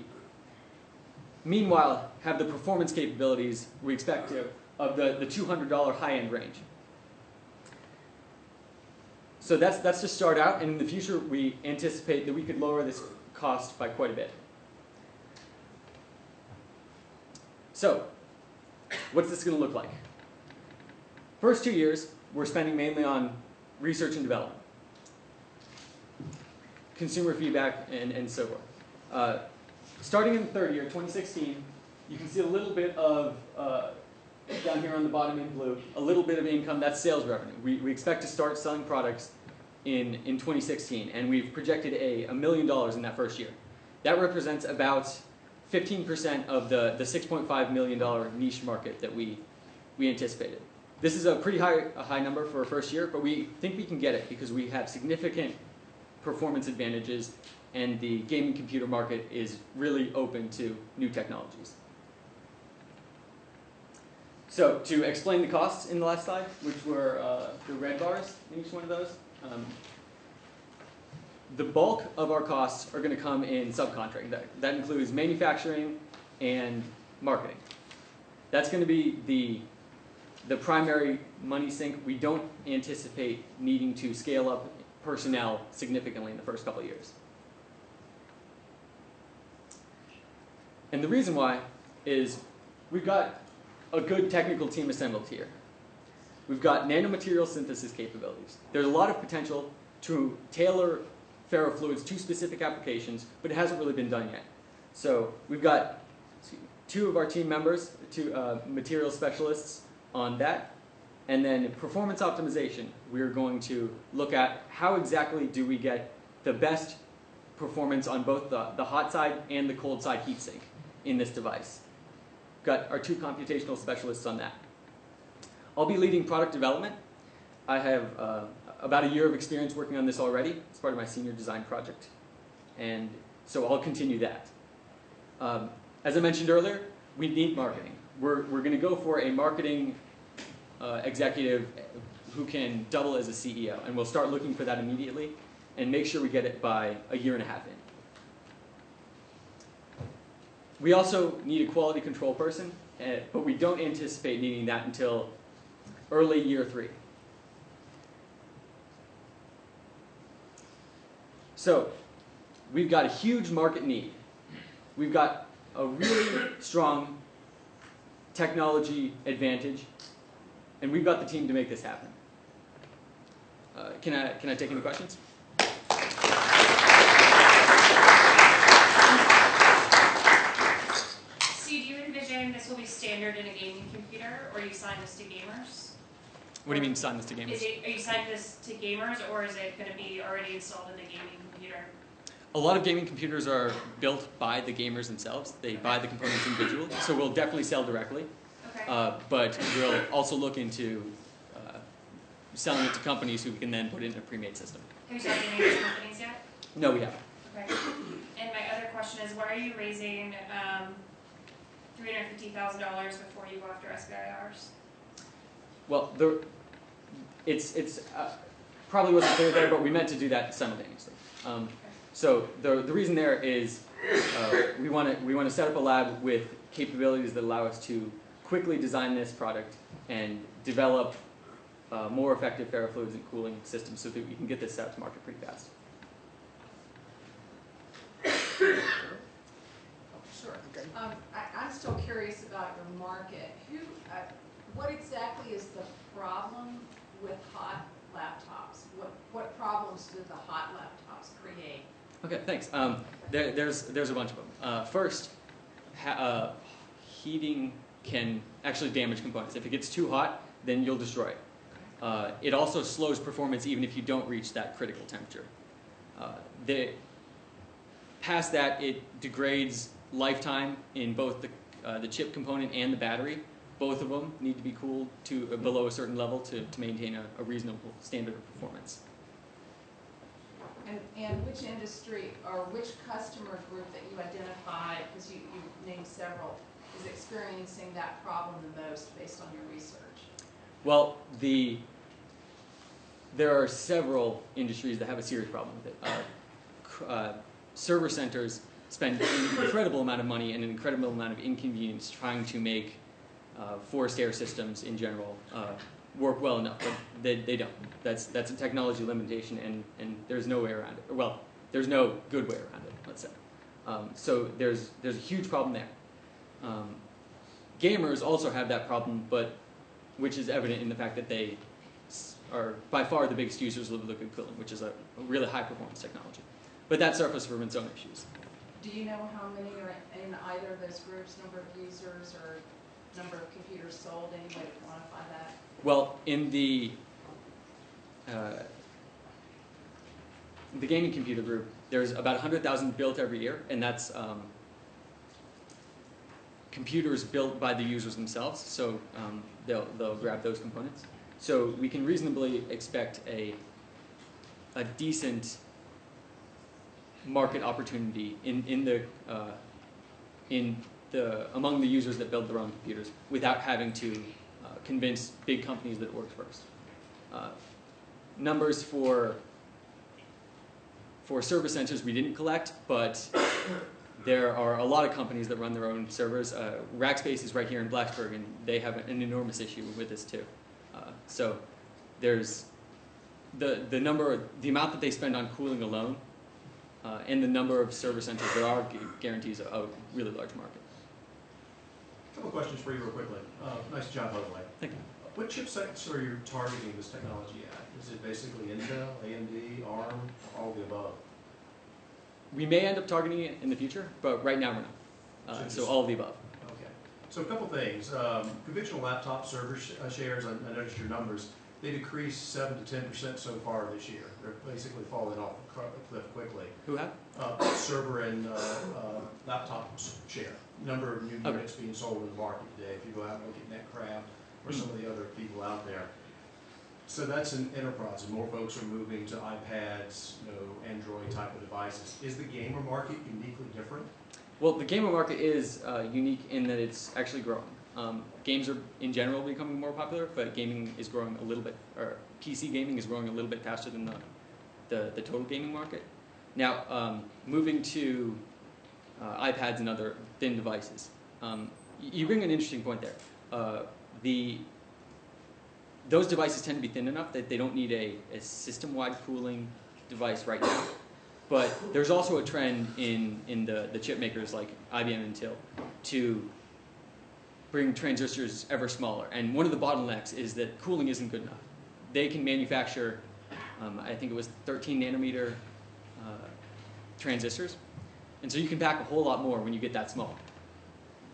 meanwhile, have the performance capabilities we expect to of the $200 high-end range. So that's to start out, and in the future we anticipate that we could lower this cost by quite a bit. So, what's this going to look like? First 2 years, we're spending mainly on research and development, consumer feedback, and so forth. Starting in the third year, 2016, you can see a little bit of, down here on the bottom in blue, a little bit of income, that's sales revenue. We expect to start selling products in 2016, and we've projected $1 million in that first year. That represents about 15% of the $6.5 million niche market that we anticipated. This is a pretty high number for a first year, but we think we can get it because we have significant performance advantages, and the gaming computer market is really open to new technologies. So to explain the costs in the last slide, which were the red bars in each one of those, the bulk of our costs are going to come in subcontracting. That includes manufacturing and marketing. That's going to be the primary money sink. We don't anticipate needing to scale up personnel significantly in the first couple of years. And the reason why is we've got a good technical team assembled here. We've got nanomaterial synthesis capabilities. There's a lot of potential to tailor ferrofluids to specific applications, but it hasn't really been done yet. So we've got 2 of our team members, 2 material specialists on that. And then performance optimization, we're going to look at how exactly do we get the best performance on both the hot side and the cold side heatsink in this device. Got our 2 computational specialists on that. I'll be leading product development. I have about a year of experience working on this already. It's part of my senior design project. And so I'll continue that. As I mentioned earlier, we need marketing. We're going to go for a marketing executive who can double as a CEO. And we'll start looking for that immediately and make sure we get it by a year and a half in. We also need a quality control person, but we don't anticipate needing that until early year 3. So we've got a huge market need. We've got a really strong technology advantage, and we've got the team to make this happen. Can I take any questions? So do you envision this will be standard in a gaming computer, or you sign this to gamers? What do you mean sign this to gamers? Are you signing this to gamers, or is it going to be already installed in the gaming computer? A lot of gaming computers are built by the gamers themselves. They buy the components individually, so we'll definitely sell directly. Okay. But we'll also look into selling it to companies who can then put it in a pre-made system. Have you talked to any of those companies yet? No, we haven't. Okay. And my other question is, why are you raising $350,000 before you go after SBIRs? Well, it's probably wasn't clear there, but we meant to do that simultaneously. So the reason there is we want to set up a lab with capabilities that allow us to quickly design this product and develop more effective ferrofluids and cooling systems so that we can get this out to market pretty fast. Sure. Okay. I'm still curious about your market. What exactly is the problem with hot laptops? What problems do the hot laptops create? Okay, thanks. There's a bunch of them. First, heating can actually damage components. If it gets too hot, then you'll destroy it. It also slows performance even if you don't reach that critical temperature. Past that, it degrades lifetime in both the chip component and the battery. Both of them need to be cooled to below a certain level to maintain a reasonable standard of performance. And which industry or which customer group that you identified, because you named several, is experiencing that problem the most based on your research? Well, there are several industries that have a serious problem with it. Server centers spend an incredible amount of money and an incredible amount of inconvenience trying to make forced air systems in general work well enough, but they don't. That's a technology limitation, and there's no way around it. Well, there's no good way around it, let's say. So there's a huge problem there. gamers also have that problem, but which is evident in the fact that they are by far the biggest users of liquid cooling, which is a really high performance technology. But that suffers from its own issues. Do you know how many are in either of those groups, number of users or number of computers sold, any way to quantify that? Well, in the gaming computer group, there's about 100,000 built every year, and that's computers built by the users themselves, so they'll grab those components. So we can reasonably expect a decent market opportunity among the users that build their own computers without having to convince big companies that it works first. Numbers for server centers we didn't collect, but there are a lot of companies that run their own servers. Rackspace is right here in Blacksburg, and they have an enormous issue with this too. So there's the amount that they spend on cooling alone, and the number of server centers that are guarantees a really large market. A couple questions for you real quickly. Nice job, by the way. Thank you. What chipsets are you targeting this technology at? Is it basically Intel, AMD, ARM, all of the above? We may end up targeting it in the future, but right now we're not. So all of the above. Okay. So a couple things. Conventional laptop server shares, I noticed your numbers, they decreased 7 to 10% so far this year. They're basically falling off a cliff quickly. Who have? Server and laptop share. Number of new units being sold in the market today. If you go out and look at Netcraft or some of the other people out there. So that's an enterprise, and more folks are moving to iPads, Android type of devices. Is the gamer market uniquely different? Well, the gamer market is unique in that it's actually growing. Games are in general becoming more popular, but gaming is growing a little bit, or PC gaming is growing a little bit faster than the total gaming market. Now, moving to iPads and other thin devices, you bring an interesting point there. Those devices tend to be thin enough that they don't need a system-wide cooling device right now. But there's also a trend in the chip makers like IBM and Intel to bring transistors ever smaller. And one of the bottlenecks is that cooling isn't good enough. They can manufacture, I think it was 13 nanometer transistors. And so you can pack a whole lot more when you get that small.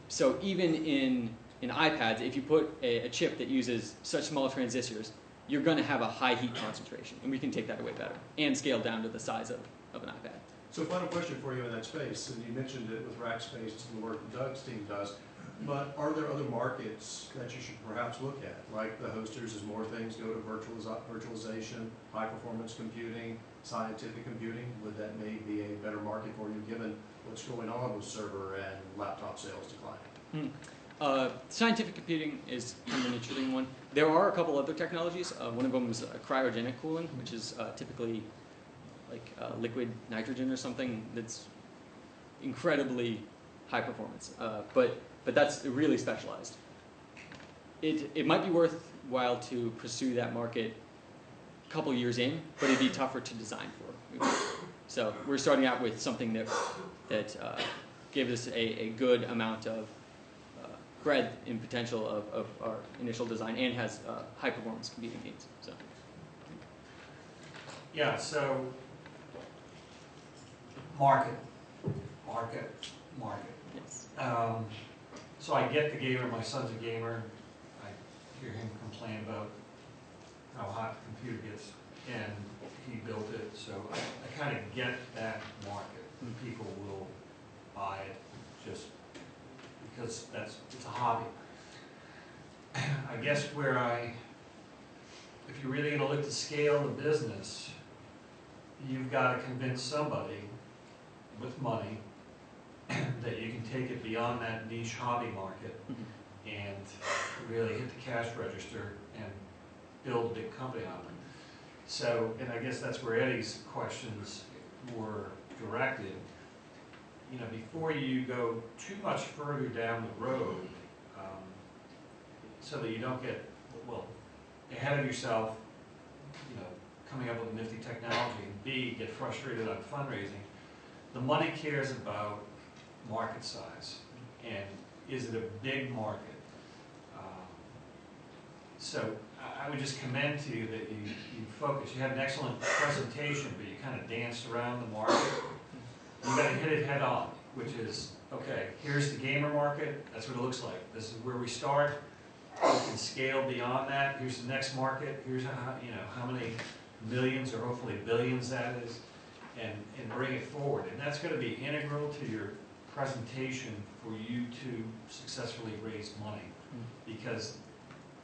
So even in iPads, if you put a chip that uses such small transistors, you're going to have a high heat concentration, and we can take that away better and scale down to the size of an iPad. So final question for you in that space, and you mentioned it with Rackspace and the work that Doug's team does, but are there other markets that you should perhaps look at, like the hosters as more things go to virtualization, high performance computing, scientific computing? Would that may be a better market for you given what's going on with server and laptop sales declining? Scientific computing is kind of an interesting one. There are a couple other technologies. One of them is cryogenic cooling, which is typically like liquid nitrogen or something that's incredibly high performance. But that's really specialized. It might be worthwhile to pursue that market a couple years in, but it'd be tougher to design for. So we're starting out with something that gives us a good amount of breadth in potential of our initial design and has high performance computing needs. So. Yeah, so market. Yes. So I get the gamer, my son's a gamer. I hear him complain about how hot the computer gets, and he built it, so I kind of get that market. People will buy it just because it's a hobby. I guess if you're really going to look to scale the business, you've got to convince somebody with money that you can take it beyond that niche hobby market and really hit the cash register and build a big company on it. So, and I guess that's where Eddie's questions were directed. You know, before you go too much further down the road, so that you don't get, well, ahead of yourself, you know, coming up with nifty technology, and B, get frustrated on fundraising, the money cares about market size. And is it a big market? So I would just commend to you that you focus. You had an excellent presentation, but you kind of danced around the market. You got to hit it head on, which is, okay, here's the gamer market. That's what it looks like. This is where we start. We can scale beyond that. Here's the next market. Here's how many millions or hopefully billions that is, and bring it forward. And that's going to be integral to your presentation for you to successfully raise money. Because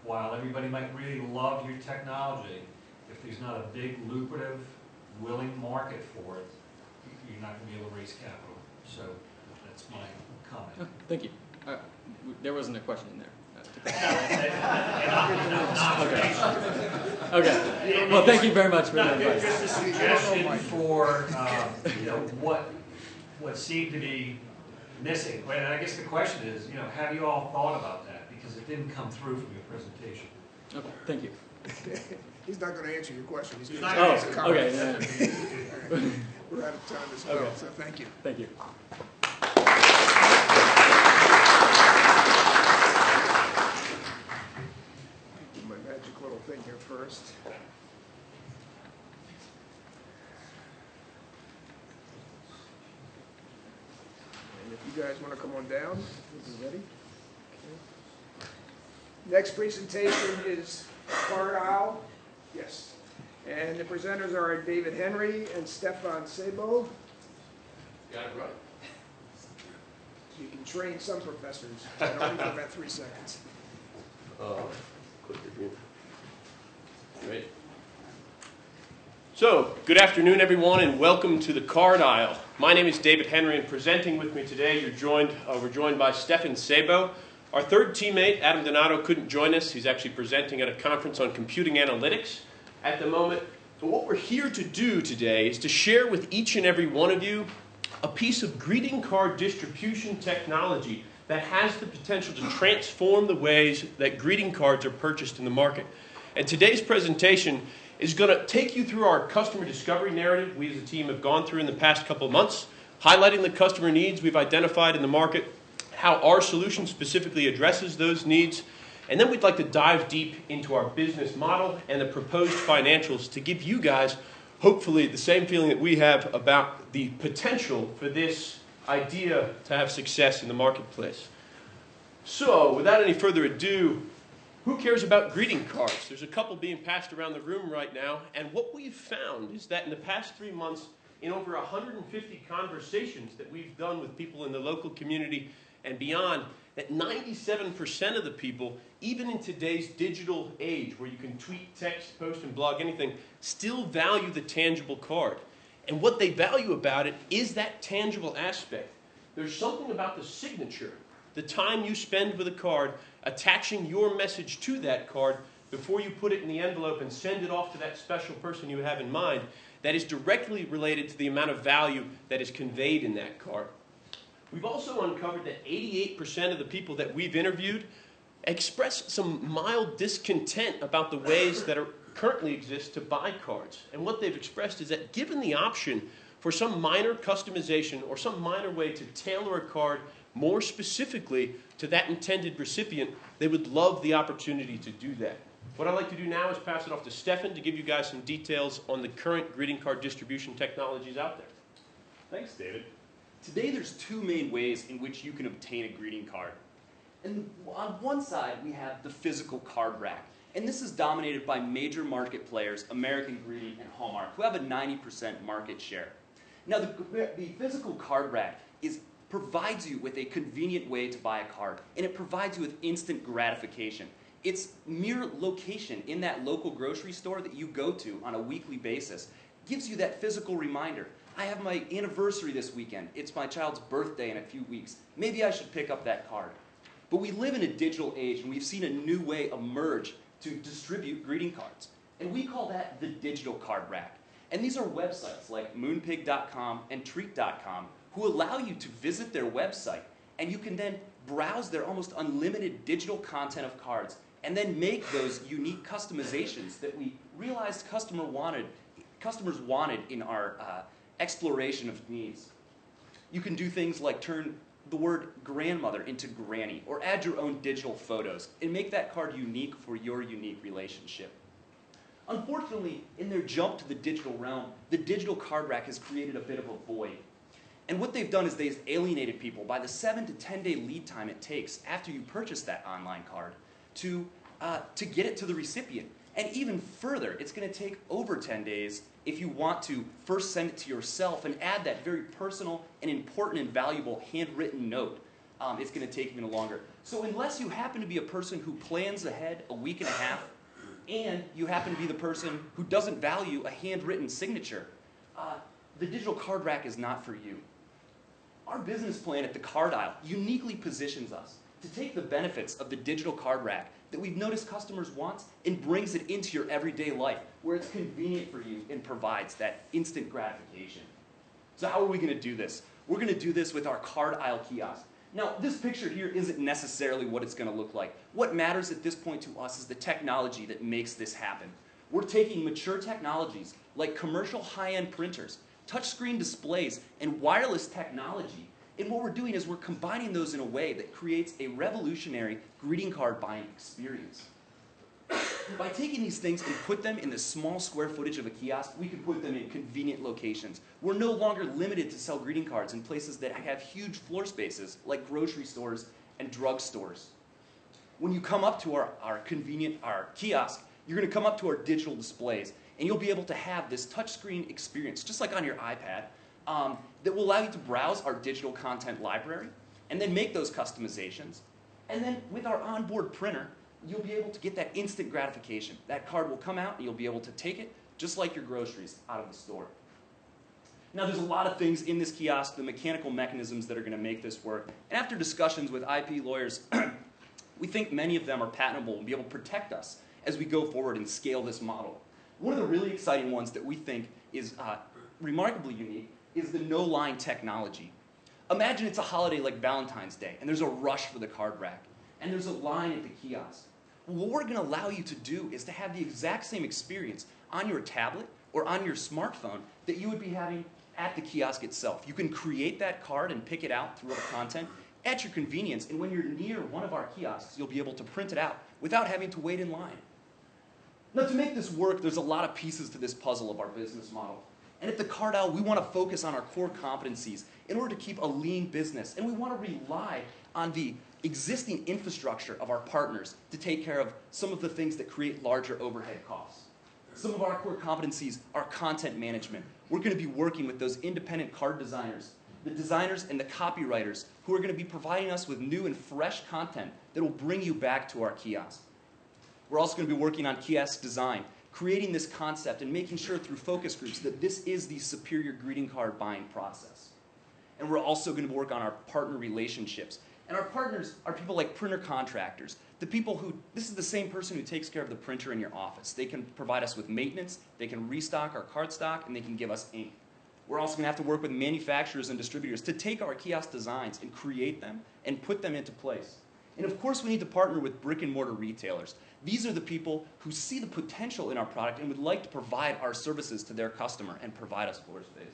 while everybody might really love your technology, if there's not a big, lucrative, willing market for it, you're not going to be able to raise capital. So that's my comment. Thank you. There wasn't a question in there. Okay. Well, thank you very much for that advice. Just a suggestion for what seemed to be missing. And I guess the question is, have you all thought about that? Because it didn't come through from your presentation. Okay. Thank you. He's not going to answer your question. He's going to answer his okay. We're out of time as well, Okay. so thank you. Thank you. Do my magic little thing here first. And if you guys want to come on down, this is ready. Okay. Next presentation is Carlisle. Yes. And the presenters are David Henry and Stefan Sabo. Got it right. You can train some professors. It only for about 3 seconds. Click it here. Great. So, good afternoon, everyone, and welcome to the Card Aisle. My name is David Henry, and presenting with me today, we're joined by Stefan Sabo. Our third teammate, Adam Donato, couldn't join us. He's actually presenting at a conference on computing analytics at the moment. So what we're here to do today is to share with each and every one of you a piece of greeting card distribution technology that has the potential to transform the ways that greeting cards are purchased in the market. And today's presentation is going to take you through our customer discovery narrative we as a team have gone through in the past couple of months, highlighting the customer needs we've identified in the market, how our solution specifically addresses those needs, and then we'd like to dive deep into our business model and the proposed financials to give you guys, hopefully, the same feeling that we have about the potential for this idea to have success in the marketplace. So, without any further ado, who cares about greeting cards? There's a couple being passed around the room right now, and what we've found is that in the past 3 months, in over 150 conversations that we've done with people in the local community and beyond, that 97% of the people, even in today's digital age where you can tweet, text, post, and blog anything, still value the tangible card. And what they value about it is that tangible aspect. There's something about the signature, the time you spend with a card, attaching your message to that card before you put it in the envelope and send it off to that special person you have in mind, that is directly related to the amount of value that is conveyed in that card. We've also uncovered that 88% of the people that we've interviewed express some mild discontent about the ways that currently exist to buy cards. And what they've expressed is that given the option for some minor customization or some minor way to tailor a card more specifically to that intended recipient, they would love the opportunity to do that. What I'd like to do now is pass it off to Stefan to give you guys some details on the current greeting card distribution technologies out there. Thanks, David. Today there's two main ways in which you can obtain a greeting card. And on one side we have the physical card rack. And this is dominated by major market players, American Greeting and Hallmark, who have a 90% market share. Now the physical card rack provides you with a convenient way to buy a card, and it provides you with instant gratification. Its mere location in that local grocery store that you go to on a weekly basis gives you that physical reminder. I have my anniversary this weekend. It's my child's birthday in a few weeks. Maybe I should pick up that card. But we live in a digital age, and we've seen a new way emerge to distribute greeting cards. And we call that the digital card rack. And these are websites like moonpig.com and treat.com who allow you to visit their website, and you can then browse their almost unlimited digital content of cards and then make those unique customizations that we realized customers wanted in our exploration of needs. You can do things like turn the word grandmother into granny, or add your own digital photos and make that card unique for your unique relationship. Unfortunately, in their jump to the digital realm, the digital card rack has created a bit of a void. And what they've done is they've alienated people by the 7 to 10 day lead time it takes after you purchase that online card to get it to the recipient. And even further, it's going to take over 10 days if you want to first send it to yourself and add that very personal and important and valuable handwritten note. It's going to take even longer. So unless you happen to be a person who plans ahead a week and a half, and you happen to be the person who doesn't value a handwritten signature, the digital card rack is not for you. Our business plan at the Card Aisle uniquely positions us to take the benefits of the digital card rack that we've noticed customers want and brings it into your everyday life where it's convenient for you and provides that instant gratification. So how are we going to do this? We're going to do this with our Card Aisle kiosk. Now, this picture here isn't necessarily what it's going to look like. What matters at this point to us is the technology that makes this happen. We're taking mature technologies like commercial high-end printers, touchscreen displays, and wireless technology. And what we're doing is we're combining those in a way that creates a revolutionary greeting card buying experience. By taking these things and put them in the small square footage of a kiosk, we can put them in convenient locations. We're no longer limited to sell greeting cards in places that have huge floor spaces like grocery stores and drug stores. When you come up to our kiosk, you're going to come up to our digital displays, and you'll be able to have this touchscreen experience, just like on your iPad, that will allow you to browse our digital content library and then make those customizations. And then with our onboard printer, you'll be able to get that instant gratification. That card will come out and you'll be able to take it just like your groceries out of the store. Now there's a lot of things in this kiosk, the mechanical mechanisms that are going to make this work. And after discussions with IP lawyers, we think many of them are patentable and be able to protect us as we go forward and scale this model. One of the really exciting ones that we think is remarkably unique is the no-line technology. Imagine it's a holiday like Valentine's Day, and there's a rush for the card rack, and there's a line at the kiosk. Well, what we're going to allow you to do is to have the exact same experience on your tablet or on your smartphone that you would be having at the kiosk itself. You can create that card and pick it out through our content at your convenience, and when you're near one of our kiosks, you'll be able to print it out without having to wait in line. Now, to make this work, there's a lot of pieces to this puzzle of our business model. And at the Card Aisle, we want to focus on our core competencies in order to keep a lean business. And we want to rely on the existing infrastructure of our partners to take care of some of the things that create larger overhead costs. Some of our core competencies are content management. We're going to be working with those independent card designers, the designers and the copywriters who are going to be providing us with new and fresh content that will bring you back to our kiosk. We're also going to be working on kiosk design, creating this concept and making sure through focus groups that this is the superior greeting card buying process. And we're also going to work on our partner relationships. And our partners are people like printer contractors, the people who, this is the same person who takes care of the printer in your office. They can provide us with maintenance, they can restock our card stock, and they can give us ink. We're also going to have to work with manufacturers and distributors to take our kiosk designs and create them and put them into place. And of course, we need to partner with brick and mortar retailers. These are the people who see the potential in our product and would like to provide our services to their customer and provide us floor space.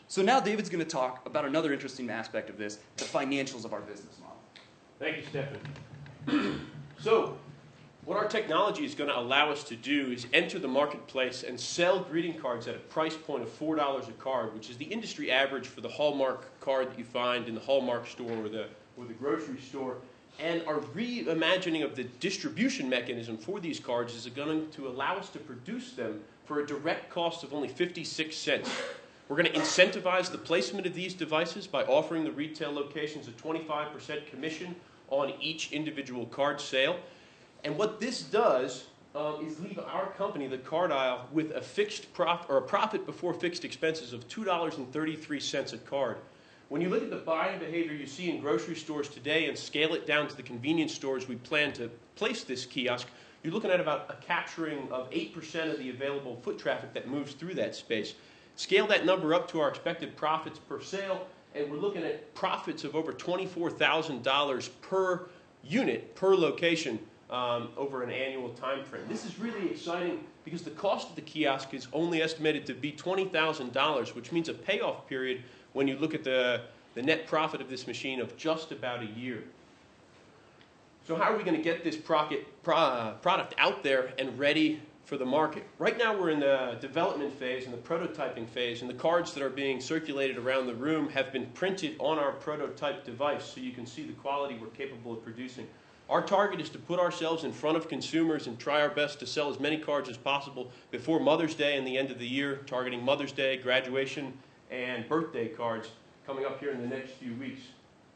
So now David's going to talk about another interesting aspect of this, the financials of our business model. Thank you, Stefan. So, what our technology is going to allow us to do is enter the marketplace and sell greeting cards at a price point of $4 a card, which is the industry average for the Hallmark card that you find in the Hallmark store or the grocery store. And our reimagining of the distribution mechanism for these cards is going to allow us to produce them for a direct cost of only 56 cents. We're going to incentivize the placement of these devices by offering the retail locations a 25% commission on each individual card sale. And what this does is leave our company, the Card Aisle, with a fixed profit before fixed expenses of $2.33 a card. When you look at the buying behavior you see in grocery stores today and scale it down to the convenience stores we plan to place this kiosk, you're looking at about a capturing of 8% of the available foot traffic that moves through that space. Scale that number up to our expected profits per sale, and we're looking at profits of over $24,000 per unit, per location, over an annual time frame. This is really exciting because the cost of the kiosk is only estimated to be $20,000, which means a payoff period when you look at the the net profit of this machine of just about a year. So how are we going to get this product out there and ready for the market? Right now we're in the development phase and the prototyping phase, and the cards that are being circulated around the room have been printed on our prototype device so you can see the quality we're capable of producing. Our target is to put ourselves in front of consumers and try our best to sell as many cards as possible before Mother's Day and the end of the year, targeting Mother's Day, graduation, and birthday cards coming up here in the next few weeks.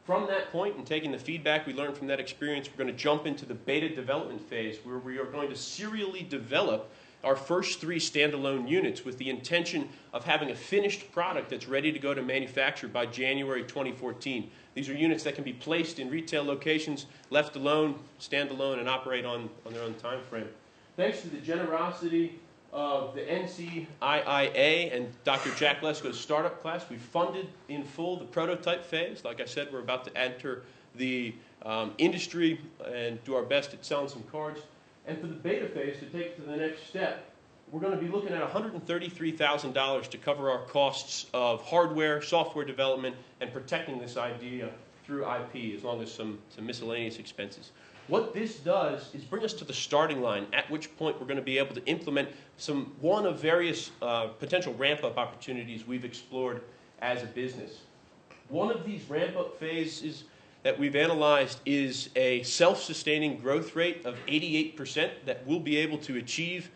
From that point, and taking the feedback we learned from that experience, we're going to jump into the beta development phase, where we are going to serially develop our first 3 standalone units with the intention of having a finished product that's ready to go to manufacture by January 2014. These are units that can be placed in retail locations, left alone, stand alone, and operate on their own time frame. Thanks to the generosity of the NCIIA and Dr. Jack Lesko's startup class, we funded in full the prototype phase. Like I said, we're about to enter the industry and do our best at selling some cards. And for the beta phase, to take it to the next step, we're going to be looking at $133,000 to cover our costs of hardware, software development, and protecting this idea through IP, as long as some miscellaneous expenses. What this does is bring us to the starting line, at which point we're going to be able to implement one of various potential ramp-up opportunities we've explored as a business. One of these ramp-up phases that we've analyzed is a self-sustaining growth rate of 88% that we'll be able to achieve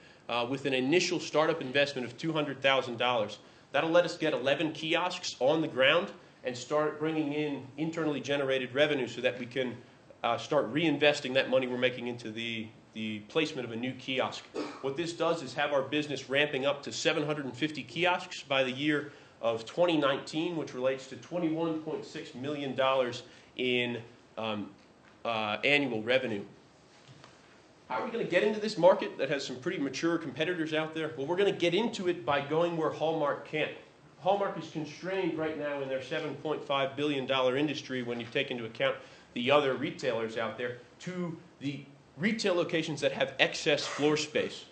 with an initial startup investment of $200,000. That'll let us get 11 kiosks on the ground and start bringing in internally generated revenue so that we can start reinvesting that money we're making into the placement of a new kiosk. What this does is have our business ramping up to 750 kiosks by the year of 2019, which relates to $21.6 million in annual revenue. How are we going to get into this market that has some pretty mature competitors out there? Well, we're going to get into it by going where Hallmark can't. Hallmark is constrained right now in their $7.5 billion industry, when you take into account the other retailers out there, to the retail locations that have excess floor space.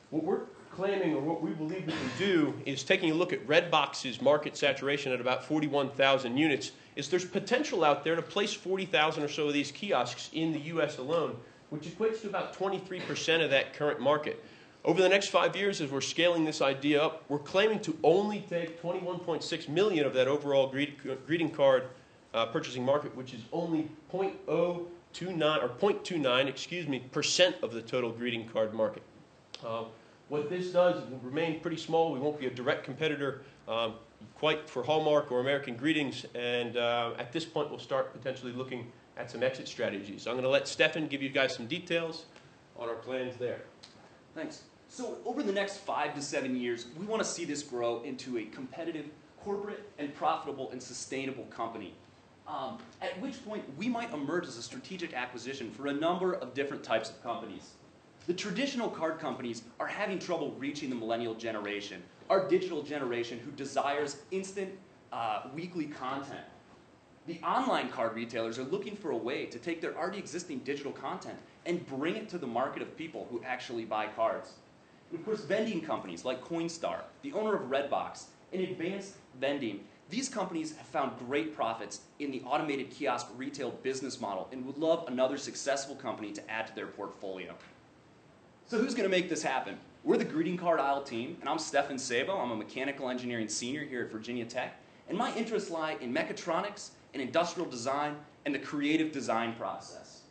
What we're claiming, or what we believe we can do, is taking a look at Redbox's market saturation at about 41,000 units, is there's potential out there to place 40,000 or so of these kiosks in the U.S. alone, which equates to about 23% of that current market. Over the next 5 years, as we're scaling this idea up, we're claiming to only take 21.6 million of that overall greeting card purchasing market, which is only 0.29% of the total greeting card market. What this does is it will remain pretty small. We won't be a direct competitor quite for Hallmark or American Greetings, and at this point we'll start potentially looking at some exit strategies. So I'm going to let Stefan give you guys some details on our plans there. Thanks. So over the next 5 to 7 years, we want to see this grow into a competitive, corporate, and profitable and sustainable company. At which point we might emerge as a strategic acquisition for a number of different types of companies. The traditional card companies are having trouble reaching the millennial generation, our digital generation who desires instant, weekly content. The online card retailers are looking for a way to take their already existing digital content and bring it to the market of people who actually buy cards. And of course, vending companies like Coinstar, the owner of Redbox, and Advanced Vending, these companies have found great profits in the automated kiosk retail business model and would love another successful company to add to their portfolio. So who's going to make this happen? We're the greeting card aisle team, and I'm Stefan Sabo. I'm a mechanical engineering senior here at Virginia Tech, and my interests lie in mechatronics and industrial design and the creative design process.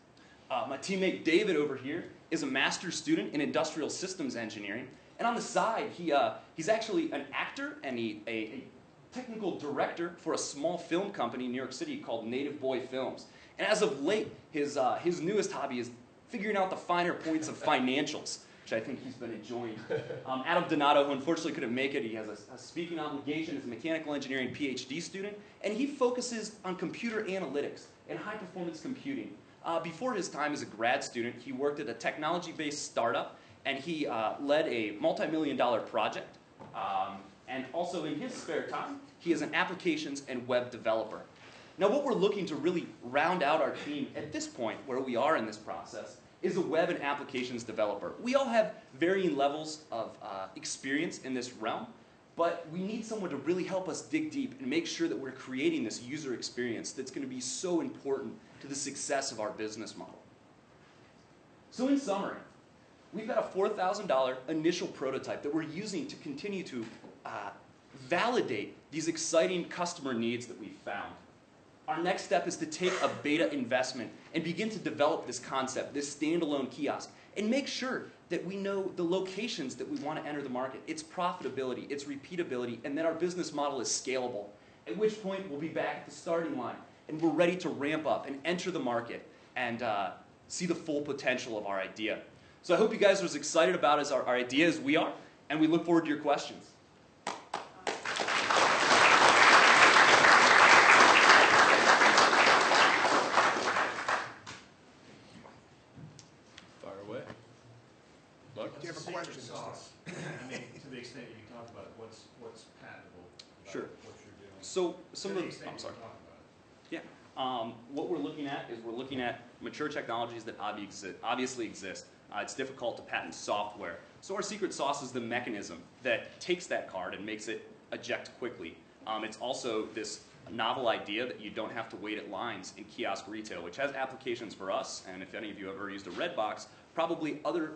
My teammate David over here is a master's student in industrial systems engineering, and on the side, he's actually an actor and a technical director for a small film company in New York City called Native Boy Films. And as of late, his newest hobby is figuring out the finer points of financials, which I think he's been enjoying. Adam Donato, who unfortunately couldn't make it, he has a speaking obligation as a mechanical engineering PhD student, and he focuses on computer analytics and high-performance computing. Before his time as a grad student, he worked at a technology-based startup, and he led a multi-million-dollar project. And also in his spare time, he is an applications and web developer. Now what we're looking to really round out our team at this point, where we are in this process, is a web and applications developer. We all have varying levels of experience in this realm, But we need someone to really help us dig deep and make sure that we're creating this user experience that's going to be so important to the success of our business model. So in summary, we've got a $4,000 initial prototype that we're using to continue to validate these exciting customer needs that we've found. Our next step is to take a beta investment and begin to develop this concept, this standalone kiosk, and make sure that we know the locations that we want to enter the market, its profitability, its repeatability, and that our business model is scalable. At which point, we'll be back at the starting line, and we're ready to ramp up and enter the market and see the full potential of our idea. So I hope you guys are as excited about our idea as we are, and we look forward to your questions. Fire away. Mark? Do you have a question? Sauce. I mean, to the extent you can talk about what's patentable about Sure. what you're doing. So some To the of extent I'm you sorry. can talk about it. Yeah. What we're looking at is we're looking at mature technologies that obviously exist. It's difficult to patent software. So our secret sauce is the mechanism that takes that card and makes it eject quickly. It's also this novel idea that you don't have to wait at lines in kiosk retail, which has applications for us, and if any of you have ever used a red box, probably other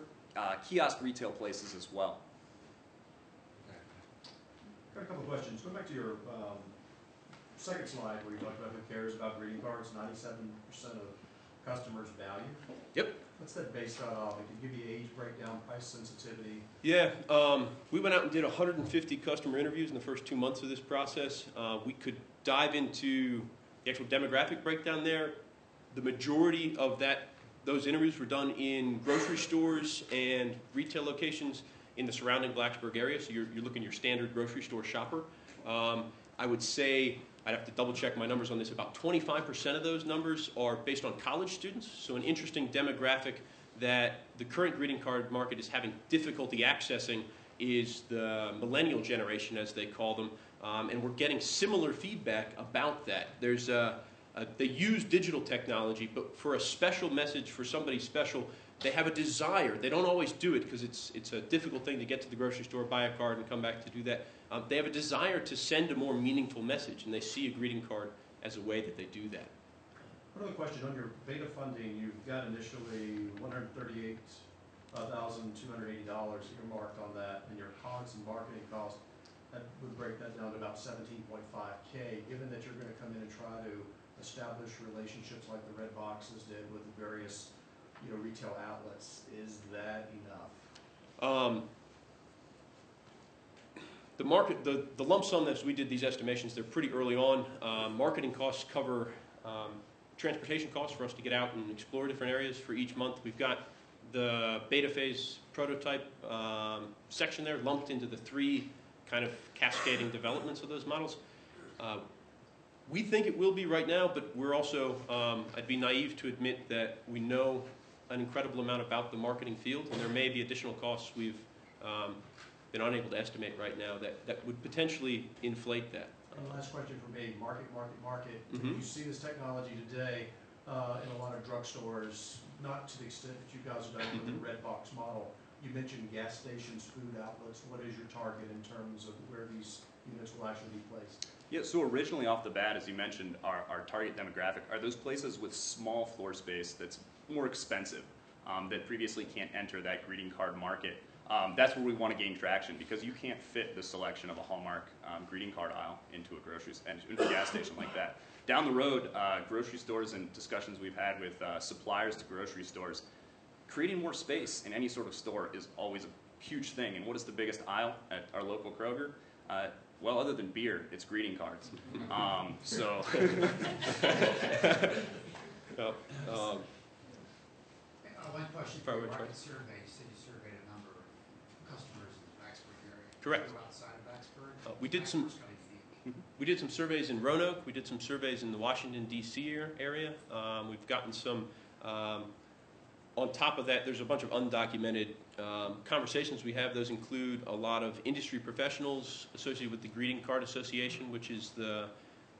kiosk retail places as well. Got a couple of questions. Going back to your second slide where you talked about who cares about greeting cards, 97% of customers value. Yep. What's that based out of? It can give you age breakdown, price sensitivity. Yeah, we went out and did 150 customer interviews in the first 2 months of this process. We could dive into the actual demographic breakdown there. The majority of those interviews were done in grocery stores and retail locations in the surrounding Blacksburg area, so you're looking at your standard grocery store shopper. I would say, I'd have to double check my numbers on this, about 25% of those numbers are based on college students, so an interesting demographic that the current greeting card market is having difficulty accessing is the millennial generation, as they call them, and we're getting similar feedback about that. They use digital technology, but for a special message, for somebody special, they have a desire. They don't always do it because it's a difficult thing to get to the grocery store, buy a card, and come back to do that. They have a desire to send a more meaningful message, and they see a greeting card as a way that they do that. Another question, on your beta funding, you've got initially $138,280 earmarked on that, and your COGS and marketing cost, that would break that down to about $17.5K. Given that you're going to come in and try to establish relationships like the Red Boxes did with the various retail outlets, is that enough? The lump sum as we did these estimations, they're pretty early on. Marketing costs cover transportation costs for us to get out and explore different areas for each month. We've got the beta phase prototype section there lumped into the 3 kind of cascading developments of those models. We think it will be right now, but we're also, I'd be naive to admit that we know an incredible amount about the marketing field, and there may be additional costs we've been unable to estimate right now that would potentially inflate that. And the last question for me, market. Mm-hmm. You see this technology today in a lot of drugstores, not to the extent that you guys are done with the red box model. You mentioned gas stations, food outlets. What is your target in terms of where these units will actually be placed? Yeah, so originally off the bat, as you mentioned, our target demographic are those places with small floor space that's more expensive, that previously can't enter that greeting card market. That's where we want to gain traction, because you can't fit the selection of a Hallmark greeting card aisle into a gas station like that. Down the road, grocery stores and discussions we've had with suppliers to grocery stores, creating more space in any sort of store is always a huge thing. And what is the biggest aisle at our local Kroger? Well, other than beer, it's greeting cards. So. One question for your market survey. You said you surveyed a number of customers in the Blacksburg area. Correct. Go outside of Blacksburg? We did some surveys in Roanoke. We did some surveys in the Washington, D.C. area. We've gotten some, on top of that, there's a bunch of undocumented conversations we have. Those include a lot of industry professionals associated with the Greeting Card Association, which is the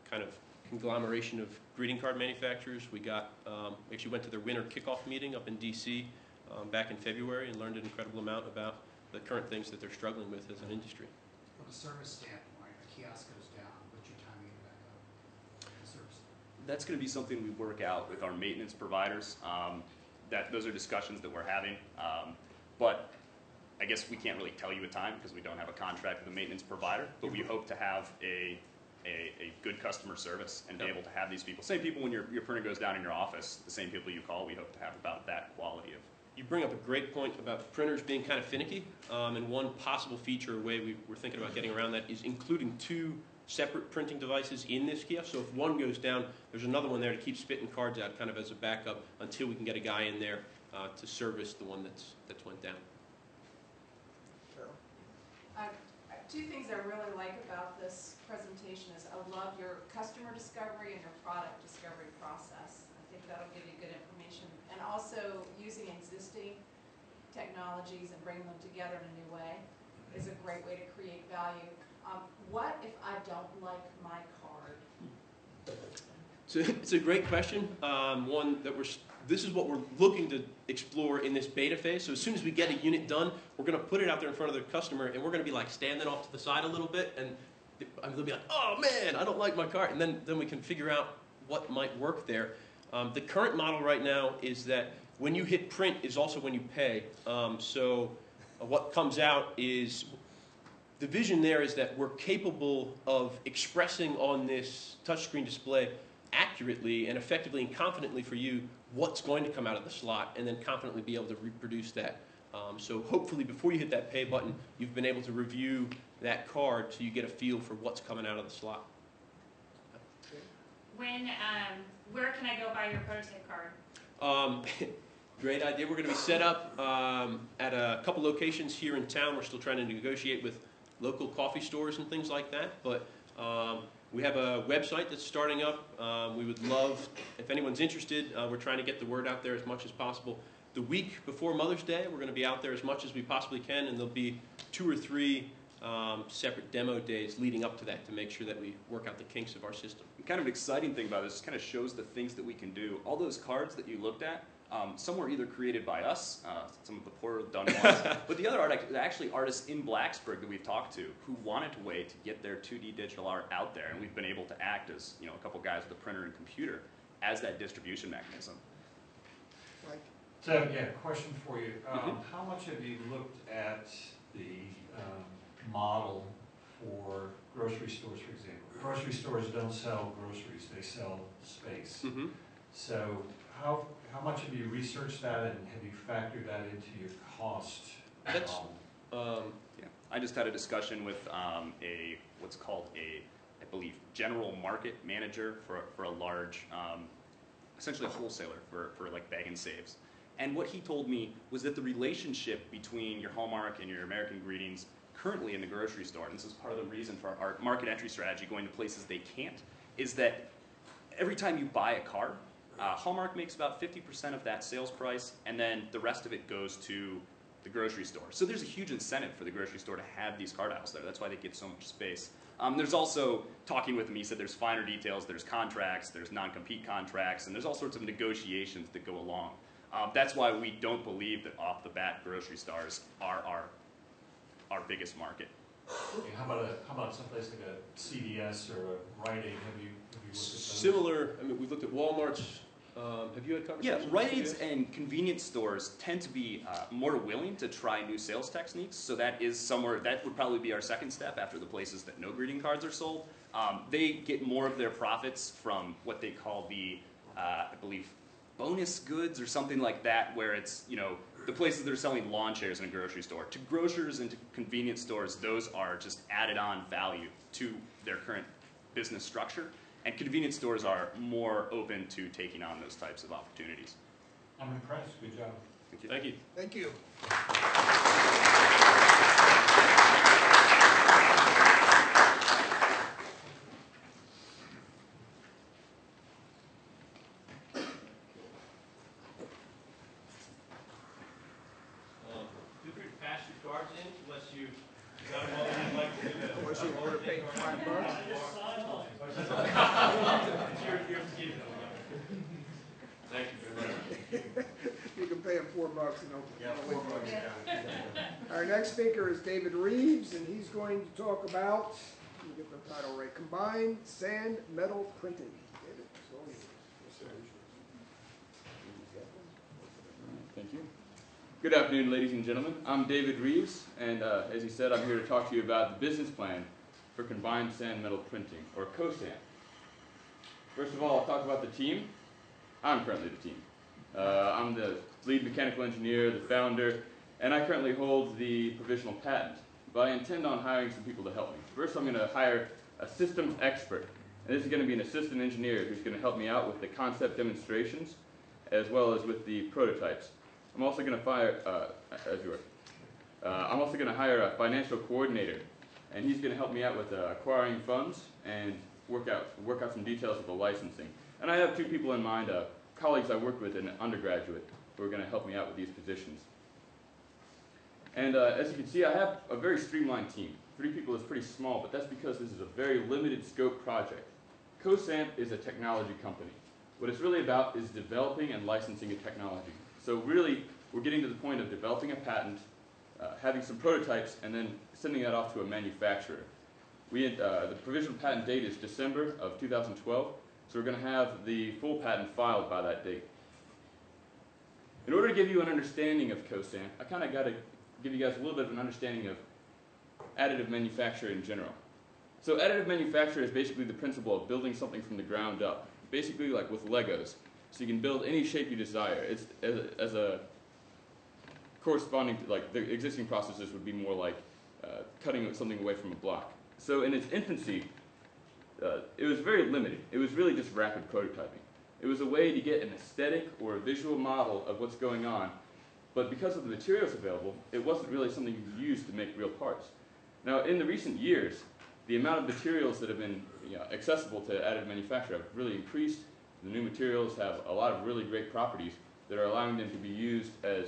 kind of conglomeration of greeting card manufacturers. We actually went to their winter kickoff meeting up in D.C. Back in February and learned an incredible amount about the current things that they're struggling with as an industry. a service standpoint, a kiosk goes down, what's your timing back up? The service. That's going to be something we work out with our maintenance providers. Those are discussions that we're having. But I guess we can't really tell you a time because we don't have a contract with a maintenance provider. But we hope to have a good customer service and be able to have these people. Same people when your printer goes down in your office, the same people you call, we hope to have about that quality of. You bring up a great point about printers being kind of finicky, and one possible feature or way we're thinking about getting around that is including 2 separate printing devices in this kiosk. So if one goes down, there's another one there to keep spitting cards out kind of as a backup until we can get a guy in there to service the one that's went down. Two things I really like about this presentation is I love your customer discovery and your product discovery process. I think that'll give you good information. And also using existing technologies and bringing them together in a new way is a great way to create value. What if I don't like my card? So it's a great question. One that this is what we're looking to explore in this beta phase. So as soon as we get a unit done, we're going to put it out there in front of the customer, and we're going to be like standing off to the side a little bit, and they'll be like, "Oh man, I don't like my card," and then we can figure out what might work there. The current model right now is that when you hit print is also when you pay. So what comes out is the vision there is that we're capable of expressing on this touchscreen display accurately and effectively and confidently for you what's going to come out of the slot, and then confidently be able to reproduce that. So hopefully before you hit that pay button, you've been able to review that card so you get a feel for what's coming out of the slot. Where can I go buy your prototype card? Great idea. We're going to be set up at a couple locations here in town. We're still trying to negotiate with local coffee stores and things like that, but we have a website that's starting up. We would love, if anyone's interested, we're trying to get the word out there as much as possible. The week before Mother's Day, we're going to be out there as much as we possibly can, and there'll be 2 or 3 separate demo days leading up to that to make sure that we work out the kinks of our system. Kind of an exciting thing about this kind of shows the things that we can do. All those cards that you looked at, some were either created by us, some of the poorer done ones, but the other art are actually artists in Blacksburg that we've talked to who wanted a way to get their 2D digital art out there, and we've been able to act as, a couple guys with a printer and computer as that distribution mechanism. So, yeah, question for you. How much have you looked at the model for grocery stores, for example? Grocery stores don't sell groceries, they sell space. So how much have you researched that, and have you factored that into your cost model? Yeah, I just had a discussion with what's called I believe, general market manager for a large, essentially a wholesaler for like bag and saves. And what he told me was that the relationship between your Hallmark and your American Greetings currently in the grocery store, and this is part of the reason for our market entry strategy going to places they can't, is that every time you buy a card, Hallmark makes about 50% of that sales price, and then the rest of it goes to the grocery store. So there's a huge incentive for the grocery store to have these card aisles there. That's why they get so much space. There's also, talking with him, he said there's finer details, there's contracts, there's non-compete contracts, and there's all sorts of negotiations that go along. That's why we don't believe that off the bat grocery stores are our biggest market. Okay, how about someplace like a CVS or a Rite Aid? Have you looked at those? Similar. I mean, we've looked at Walmart's. Have you had conversations? Yeah, Rite Aids and convenience stores tend to be more willing to try new sales techniques. So that is somewhere that would probably be our second step after the places that no greeting cards are sold. They get more of their profits from what they call the, I believe, bonus goods or something like that, where it's, the places that are selling lawn chairs in a grocery store. To grocers and to convenience stores, those are just added on value to their current business structure. And convenience stores are more open to taking on those types of opportunities. I'm impressed. Good job. Thank you. Thank you. Thank you. Feel free to pass your cards in unless you've got them all you'd like to do that. Unless you want to pay $5. Thank you very much. You can pay them $4 and they'll. Yeah, $4, yeah. Our next speaker is David Reeves, and he's going to talk about, let me get the title right, combined sand metal printing. David, it's all yours. Thank you. Good afternoon, ladies and gentlemen. I'm David Reeves, and as he said, I'm here to talk to you about the business plan for combined sand metal printing, or CoSAM. First of all, I'll talk about the team. I'm currently the team. I'm the lead mechanical engineer, the founder, and I currently hold the provisional patent. But I intend on hiring some people to help me. First, I'm going to hire a systems expert, and this is going to be an assistant engineer who's going to help me out with the concept demonstrations as well as with the prototypes. I'm also going to I'm also going to hire a financial coordinator, and he's going to help me out with acquiring funds and work out some details of the licensing. And I have two people in mind, colleagues I worked with in undergraduate, who are going to help me out with these positions. And as you can see, I have a very streamlined team. 3 people is pretty small, but that's because this is a very limited scope project. CoSAM is a technology company. What it's really about is developing and licensing a technology. So really, we're getting to the point of developing a patent, having some prototypes, and then sending that off to a manufacturer. The provisional patent date is December of 2012, so we're going to have the full patent filed by that date. In order to give you an understanding of CoSAM, I kind of got to give you guys a little bit of an understanding of additive manufacture in general. So additive manufacture is basically the principle of building something from the ground up, basically like with Legos. So you can build any shape you desire. It's as a corresponding to, like, the existing processes would be more like cutting something away from a block. So in its infancy, it was very limited. It was really just rapid prototyping. It was a way to get an aesthetic or a visual model of what's going on, but because of the materials available, it wasn't really something you could use to make real parts. Now, in the recent years, the amount of materials that have been accessible to additive manufacture have really increased. The new materials have a lot of really great properties that are allowing them to be used as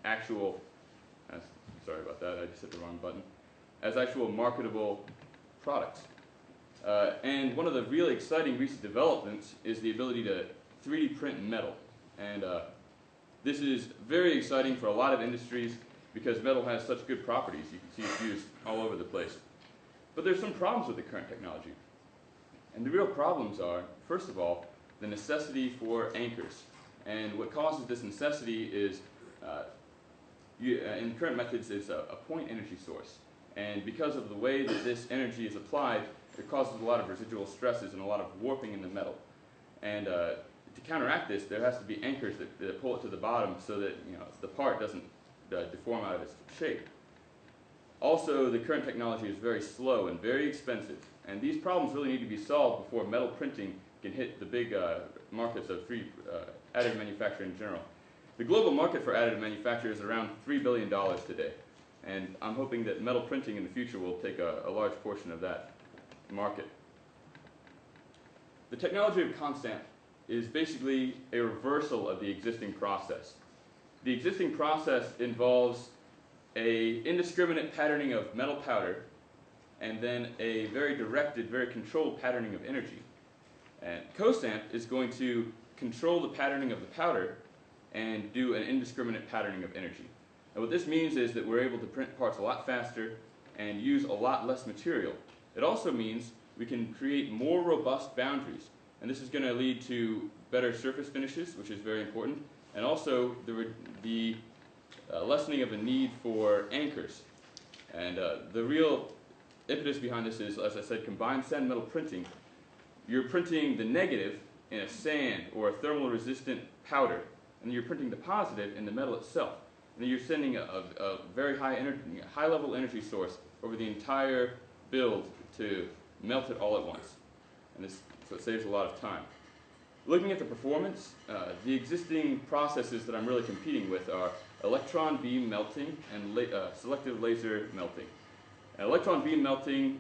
actual, sorry about that, I just hit the wrong button, as actual marketable products. And one of the really exciting recent developments is the ability to 3D print metal. And this is very exciting for a lot of industries because metal has such good properties. You can see it's used all over the place. But there's some problems with the current technology. And the real problems are, first of all, the necessity for anchors. And what causes this necessity is, in current methods, it's a point energy source. And because of the way that this energy is applied, it causes a lot of residual stresses and a lot of warping in the metal. And to counteract this, there has to be anchors that pull it to the bottom so that the part doesn't deform out of its shape. Also, the current technology is very slow and very expensive. And these problems really need to be solved before metal printing can hit the big markets of additive manufacturing in general. The global market for additive manufacture is around $3 billion today. And I'm hoping that metal printing in the future will take a large portion of that market. The technology of CoSAM is basically a reversal of the existing process. The existing process involves an indiscriminate patterning of metal powder and then a very directed, very controlled patterning of energy. And CoSAM is going to control the patterning of the powder and do an indiscriminate patterning of energy. And what this means is that we're able to print parts a lot faster and use a lot less material. It also means we can create more robust boundaries. And this is going to lead to better surface finishes, which is very important, and also the lessening of the need for anchors. And the real impetus behind this is, as I said, combined sand metal printing. You're printing the negative in a sand or a thermal resistant powder, and you're printing the positive in the metal itself. And then you're sending a very high level energy source over the entire build to melt it all at once. And so it saves a lot of time. Looking at the performance, the existing processes that I'm really competing with are electron beam melting and selective laser melting. Electron beam melting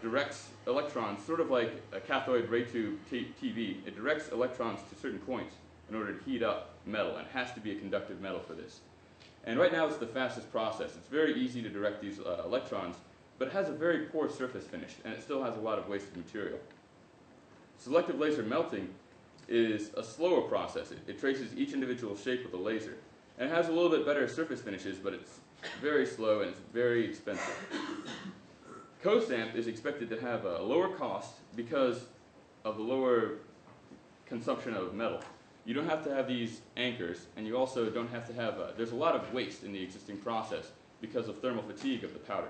directs electrons, sort of like a cathode ray tube TV. It directs electrons to certain points in order to heat up metal, and it has to be a conductive metal for this. And right now it's the fastest process. It's very easy to direct these electrons, but it has a very poor surface finish, and it still has a lot of wasted material. Selective laser melting is a slower process. It traces each individual shape with a laser. And it has a little bit better surface finishes, but it's very slow and it's very expensive. CoStamp is expected to have a lower cost because of the lower consumption of metal. You don't have to have these anchors, and you also don't have to have, there's a lot of waste in the existing process because of thermal fatigue of the powder.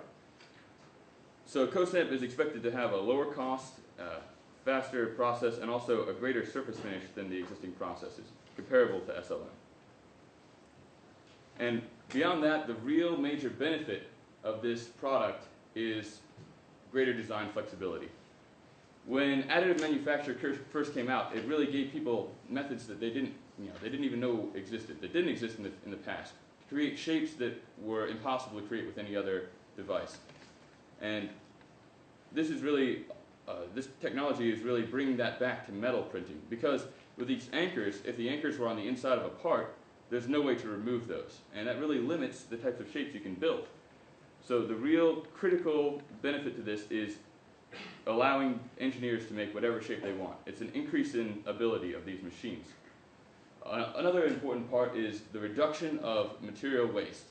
So CoStamp is expected to have a lower cost, faster process, and also a greater surface finish than the existing processes, comparable to SLM. And beyond that, the real major benefit of this product is greater design flexibility. When additive manufacture first came out, it really gave people methods that they didn't even know existed, that didn't exist in the past, to create shapes that were impossible to create with any other device. And this is really, this technology is really bringing that back to metal printing, because with these anchors, if the anchors were on the inside of a part, there's no way to remove those, and that really limits the types of shapes you can build. So the real critical benefit to this is allowing engineers to make whatever shape they want. It's an increase in ability of these machines. Another important part is the reduction of material waste.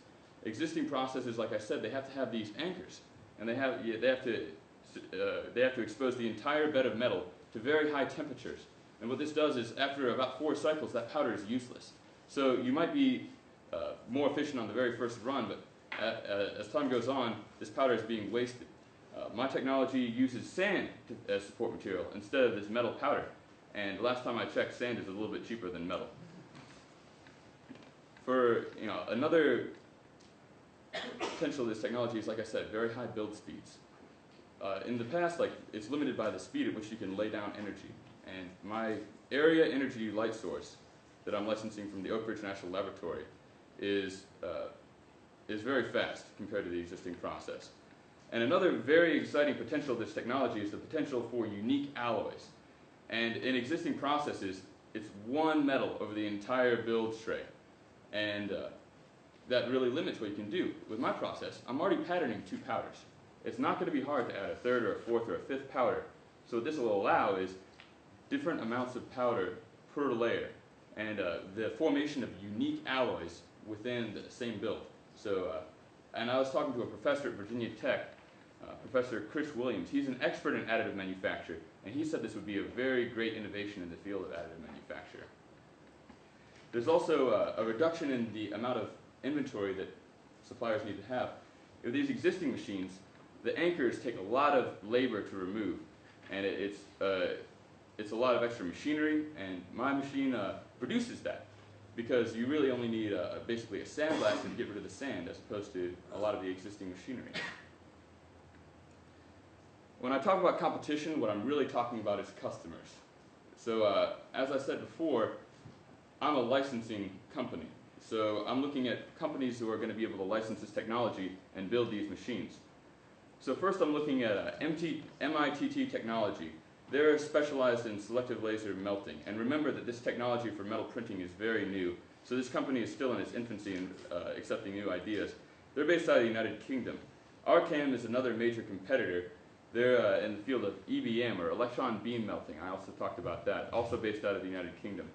Existing processes, like I said, they have to have these anchors, and they have to expose the entire bed of metal to very high temperatures. And what this does is, after about 4 cycles, that powder is useless. So you might be more efficient on the very first run, but as time goes on, this powder is being wasted. My technology uses sand as support material instead of this metal powder. And last time I checked, sand is a little bit cheaper than metal. For another potential of this technology is, like I said, very high build speeds. In the past, it's limited by the speed at which you can lay down energy. And my area energy light source that I'm licensing from the Oak Ridge National Laboratory is very fast compared to the existing process. And another very exciting potential of this technology is the potential for unique alloys. And in existing processes, it's one metal over the entire build tray. And that really limits what you can do. With my process, I'm already patterning 2 powders. It's not going to be hard to add a 3rd or a 4th or a 5th powder. So what this will allow is different amounts of powder per layer, and the formation of unique alloys within the same build. So, and I was talking to a professor at Virginia Tech, Professor Chris Williams. He's an expert in additive manufacture, and he said this would be a very great innovation in the field of additive manufacture. There's also a reduction in the amount of inventory that suppliers need to have. With these existing machines, the anchors take a lot of labor to remove, and it's a lot of extra machinery, and my machine produces that, because you really only need basically a sandblaster to get rid of the sand, as opposed to a lot of the existing machinery. When I talk about competition, what I'm really talking about is customers. So as I said before, I'm a licensing company. So I'm looking at companies who are going to be able to license this technology and build these machines. So first I'm looking at MITT Technology. They're specialized in selective laser melting. And remember that this technology for metal printing is very new. So this company is still in its infancy in accepting new ideas. They're based out of the United Kingdom. RCAM is another major competitor. They're in the field of EBM, or electron beam melting. I also talked about that, also based out of the United Kingdom.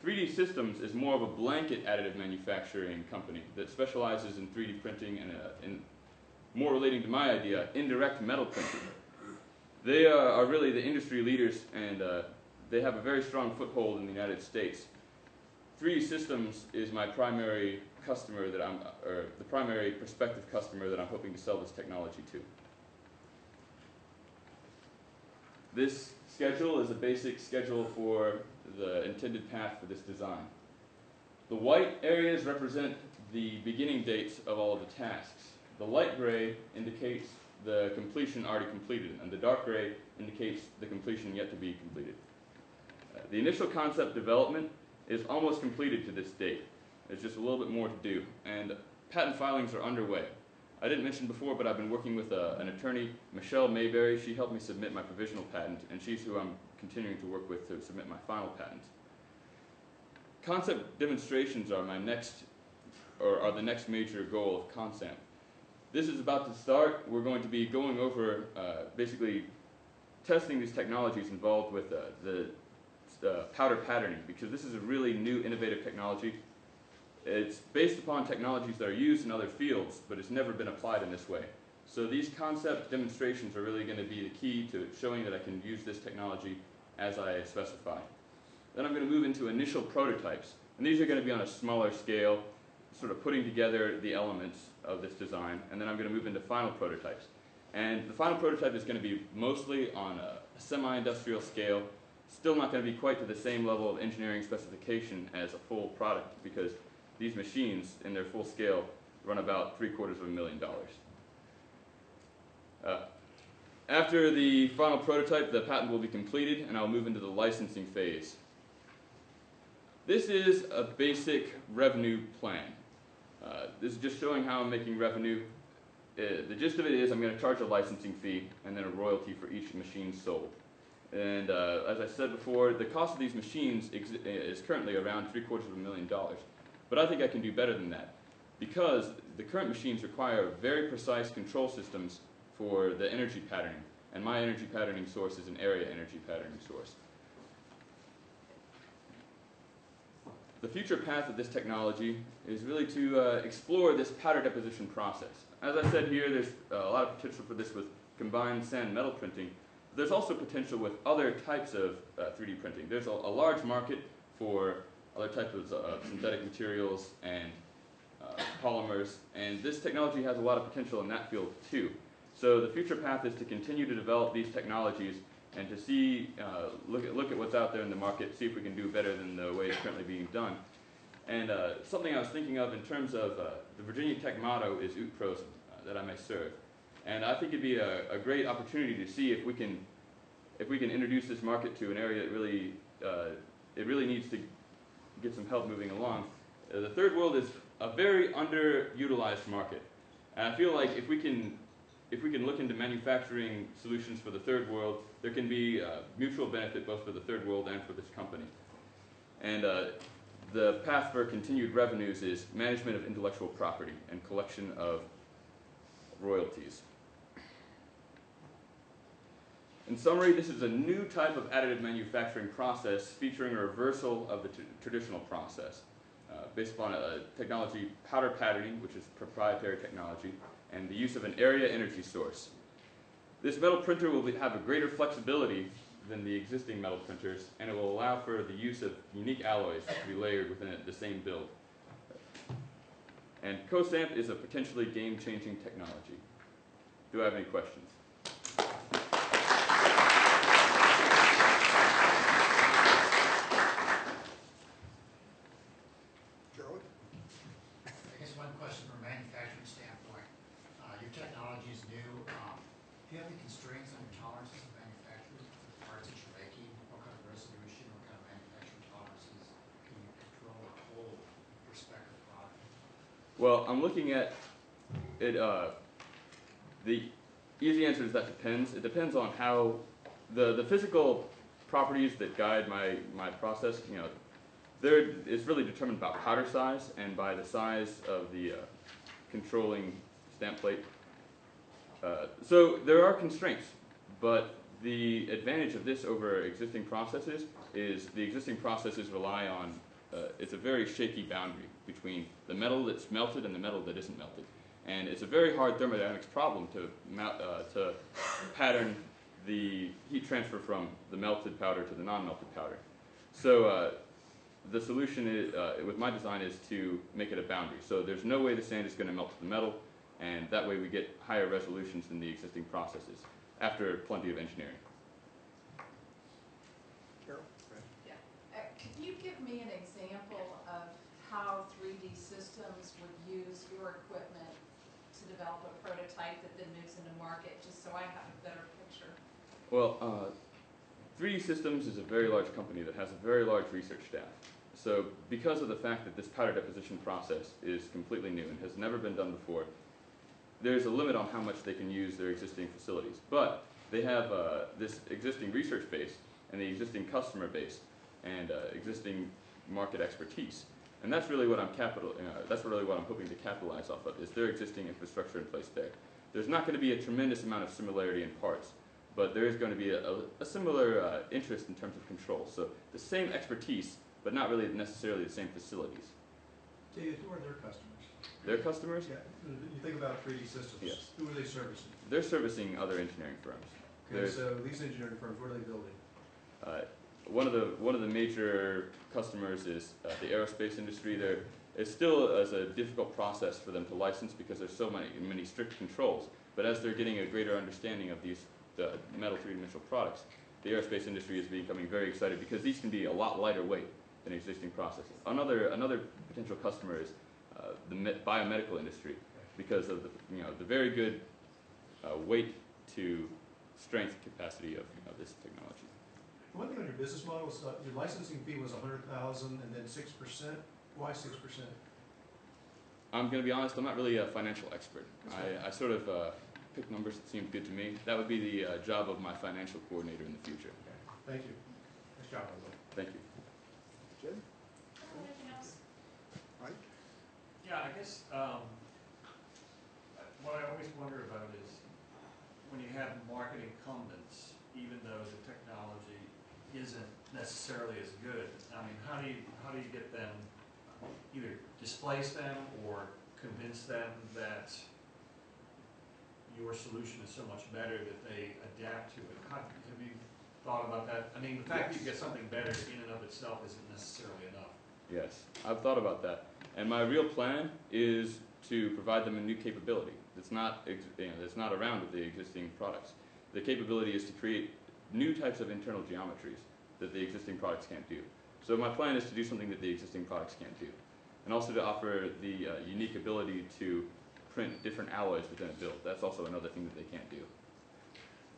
3D Systems is more of a blanket additive manufacturing company that specializes in 3D printing and in more relating to my idea, indirect metal printing. They are really the industry leaders, and they have a very strong foothold in the United States. 3D Systems is my primary customer or the primary prospective customer that I'm hoping to sell this technology to. This schedule is a basic schedule for the intended path for this design. The white areas represent the beginning dates of all of the tasks. The light gray indicates the completion already completed, and the dark gray indicates the completion yet to be completed. The initial concept development is almost completed to this date. There's just a little bit more to do, and patent filings are underway. I didn't mention before, but I've been working with an attorney, Michelle Mayberry. She helped me submit my provisional patent, and she's who I'm continuing to work with to submit my final patent. Concept demonstrations are the next major goal of ConSamp. This is about to start. We're going to be going over basically testing these technologies involved with the powder patterning, because this is a really new, innovative technology. It's based upon technologies that are used in other fields, but it's never been applied in this way. So these concept demonstrations are really going to be the key to showing that I can use this technology as I specify. Then I'm going to move into initial prototypes. And these are going to be on a smaller scale, sort of putting together the elements of this design. And then I'm going to move into final prototypes. And the final prototype is going to be mostly on a semi-industrial scale. Still not going to be quite to the same level of engineering specification as a full product, because these machines, in their full scale, run about $750,000. After the final prototype, the patent will be completed, and I'll move into the licensing phase. This is a basic revenue plan. This is just showing how I'm making revenue. The gist of it is I'm going to charge a licensing fee and then a royalty for each machine sold. And as I said before, the cost of these machines is currently around $750,000. But I think I can do better than that, because the current machines require very precise control systems for the energy patterning. And my energy patterning source is an area energy patterning source. The future path of this technology is really to explore this powder deposition process. As I said here, there's a lot of potential for this with combined sand metal printing. There's also potential with other types of 3D printing. There's a large market for other types of synthetic materials and polymers, and this technology has a lot of potential in that field too. So the future path is to continue to develop these technologies and to see, look at what's out there in the market, see if we can do better than the way it's currently being done. And something I was thinking of in terms of the Virginia Tech motto is ut pros, that I may serve. And I think it'd be a great opportunity to see if we can introduce this market to an area that really, it really needs to get some help moving along. The third world is a very underutilized market. And I feel like if we can look into manufacturing solutions for the third world, there can be mutual benefit both for the third world and for this company. And the path for continued revenues is management of intellectual property and collection of royalties. In summary, this is a new type of additive manufacturing process featuring a reversal of the traditional process based upon a technology, powder patterning, which is proprietary technology, and the use of an area energy source. This metal printer will have a greater flexibility than the existing metal printers, and it will allow for the use of unique alloys to be layered within the same build. And CoSamp is a potentially game-changing technology. Do I have any questions? I guess one question from a manufacturing standpoint. Your technology is new. Do you have any constraints on your tolerances of manufacturing, the parts that you're making? What kind of resolution, what kind of manufacturing tolerances can you control or hold with respect to the product? Well, I'm looking at it. The easy answer is that depends. It depends on how the physical properties that guide my process. You know, it's really determined by powder size and by the size of the controlling stamp plate. So there are constraints, but the advantage of this over existing processes is the existing processes rely on, it's a very shaky boundary between the metal that's melted and the metal that isn't melted. And it's a very hard thermodynamics problem to pattern the heat transfer from the melted powder to the non-melted powder. So the solution is, with my design is to make it a boundary. So there's no way the sand is going to melt to the metal, and that way we get higher resolutions than the existing processes after plenty of engineering. Carol? Yeah. Could you give me an example of how 3D systems would use your equipment to develop a prototype that then moves into market, just so I have a better picture? Well, 3D Systems is a very large company that has a very large research staff. So because of the fact that this powder deposition process is completely new and has never been done before, there's a limit on how much they can use their existing facilities. But they have this existing research base and the existing customer base and existing market expertise. And that's really what I'm hoping to capitalize off of, is their existing infrastructure in place there. There's not going to be a tremendous amount of similarity in parts, but there is going to be a similar interest in terms of control. So the same expertise, but not really necessarily the same facilities. David, who are their customers? Their customers? Yeah, you think about 3D systems. Yes. Who are they servicing? They're servicing other engineering firms. Okay, so these engineering firms, what are they building? One of the major customers is the aerospace industry. It's still a difficult process for them to license because there's so many strict controls. But as they're getting a greater understanding of the metal three-dimensional products, the aerospace industry is becoming very excited because these can be a lot lighter weight than existing processes. Another potential customer is the biomedical industry because of the very good weight to strength capacity of this technology. One thing on your business model is your licensing fee was $100,000 and then 6%. Why 6%? I'm going to be honest, I'm not really a financial expert. I sort of pick numbers that seem good to me. That would be the job of my financial coordinator in the future. Okay. Thank you. Nice job, everybody. Thank you. Jim? Anything else? Mike? Yeah, I guess what I always wonder about is when you have market incumbents, even though the technology isn't necessarily as good. I mean, how do you get them, either displace them or convince them that your solution is so much better that they adapt to it? Have you thought about that? I mean, the fact that you get something better in and of itself isn't necessarily enough. Yes, I've thought about that. And my real plan is to provide them a new capability that's not around with the existing products. The capability is to create new types of internal geometries that the existing products can't do. So my plan is to do something that the existing products can't do. And also to offer the unique ability to print different alloys within a build. That's also another thing that they can't do.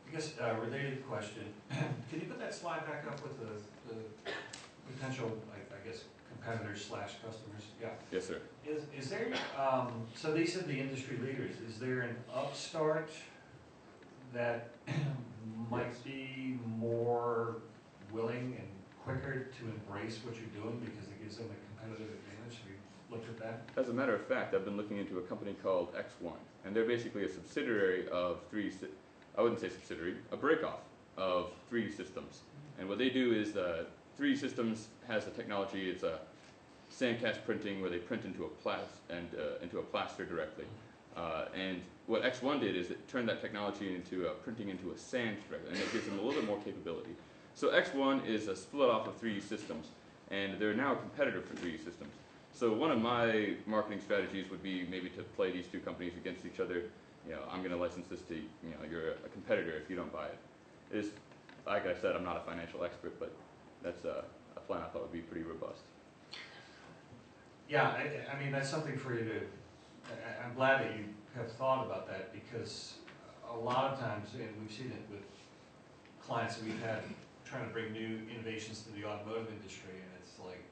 I guess a related question. Can you put that slide back up with the potential, I guess, competitors / customers? Yeah. Yes, sir. Is there, so these are the industry leaders. Is there an upstart that might be more willing and quicker to embrace what you're doing because it gives them a competitive advantage? Have you looked at that? As a matter of fact, I've been looking into a company called X1, and they're basically a subsidiary of I wouldn't say subsidiary, a breakoff of 3D Systems. And what they do is 3D Systems has a technology, it's a sandcast printing where they print into a plaster directly. And what X1 did is it turned that technology into printing into a sand directly, and it gives them a little bit more capability. So X1 is a split off of 3D Systems, and they're now a competitor for 3D Systems. So one of my marketing strategies would be maybe to play these two companies against each other. I'm going to license this to you're a competitor if you don't buy it. It's, like I said, I'm not a financial expert, but that's a plan I thought would be pretty robust. Yeah, I mean, that's something for you to, I'm glad that you have thought about that because a lot of times, and we've seen it with clients that we've had trying to bring new innovations to the automotive industry, and it's like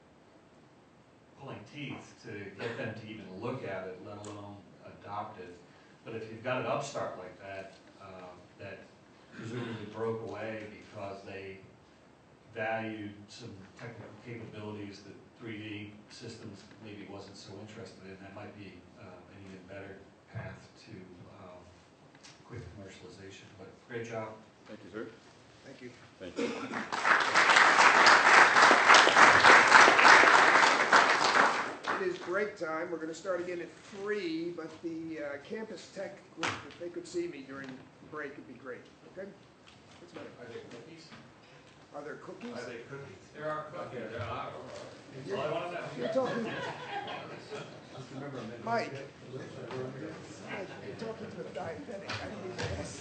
pulling teeth to get them to even look at it, let alone adopt it. But if you've got an upstart like that, that presumably broke away because they valued some technical capabilities that 3D Systems maybe wasn't so interested in, that might be an even better path to quick commercialization. But great job. Thank you, sir. Thank you. Thank you. It is break time. We're going to start again at 3, but the campus tech group, if they could see me during break, would be great. Okay? What's the matter? Are there cookies? Are there cookies? Are they cookies? There are cookies. That's all I want to know. You're talking, Mike. You're talking to a diabetic. I didn't even ask.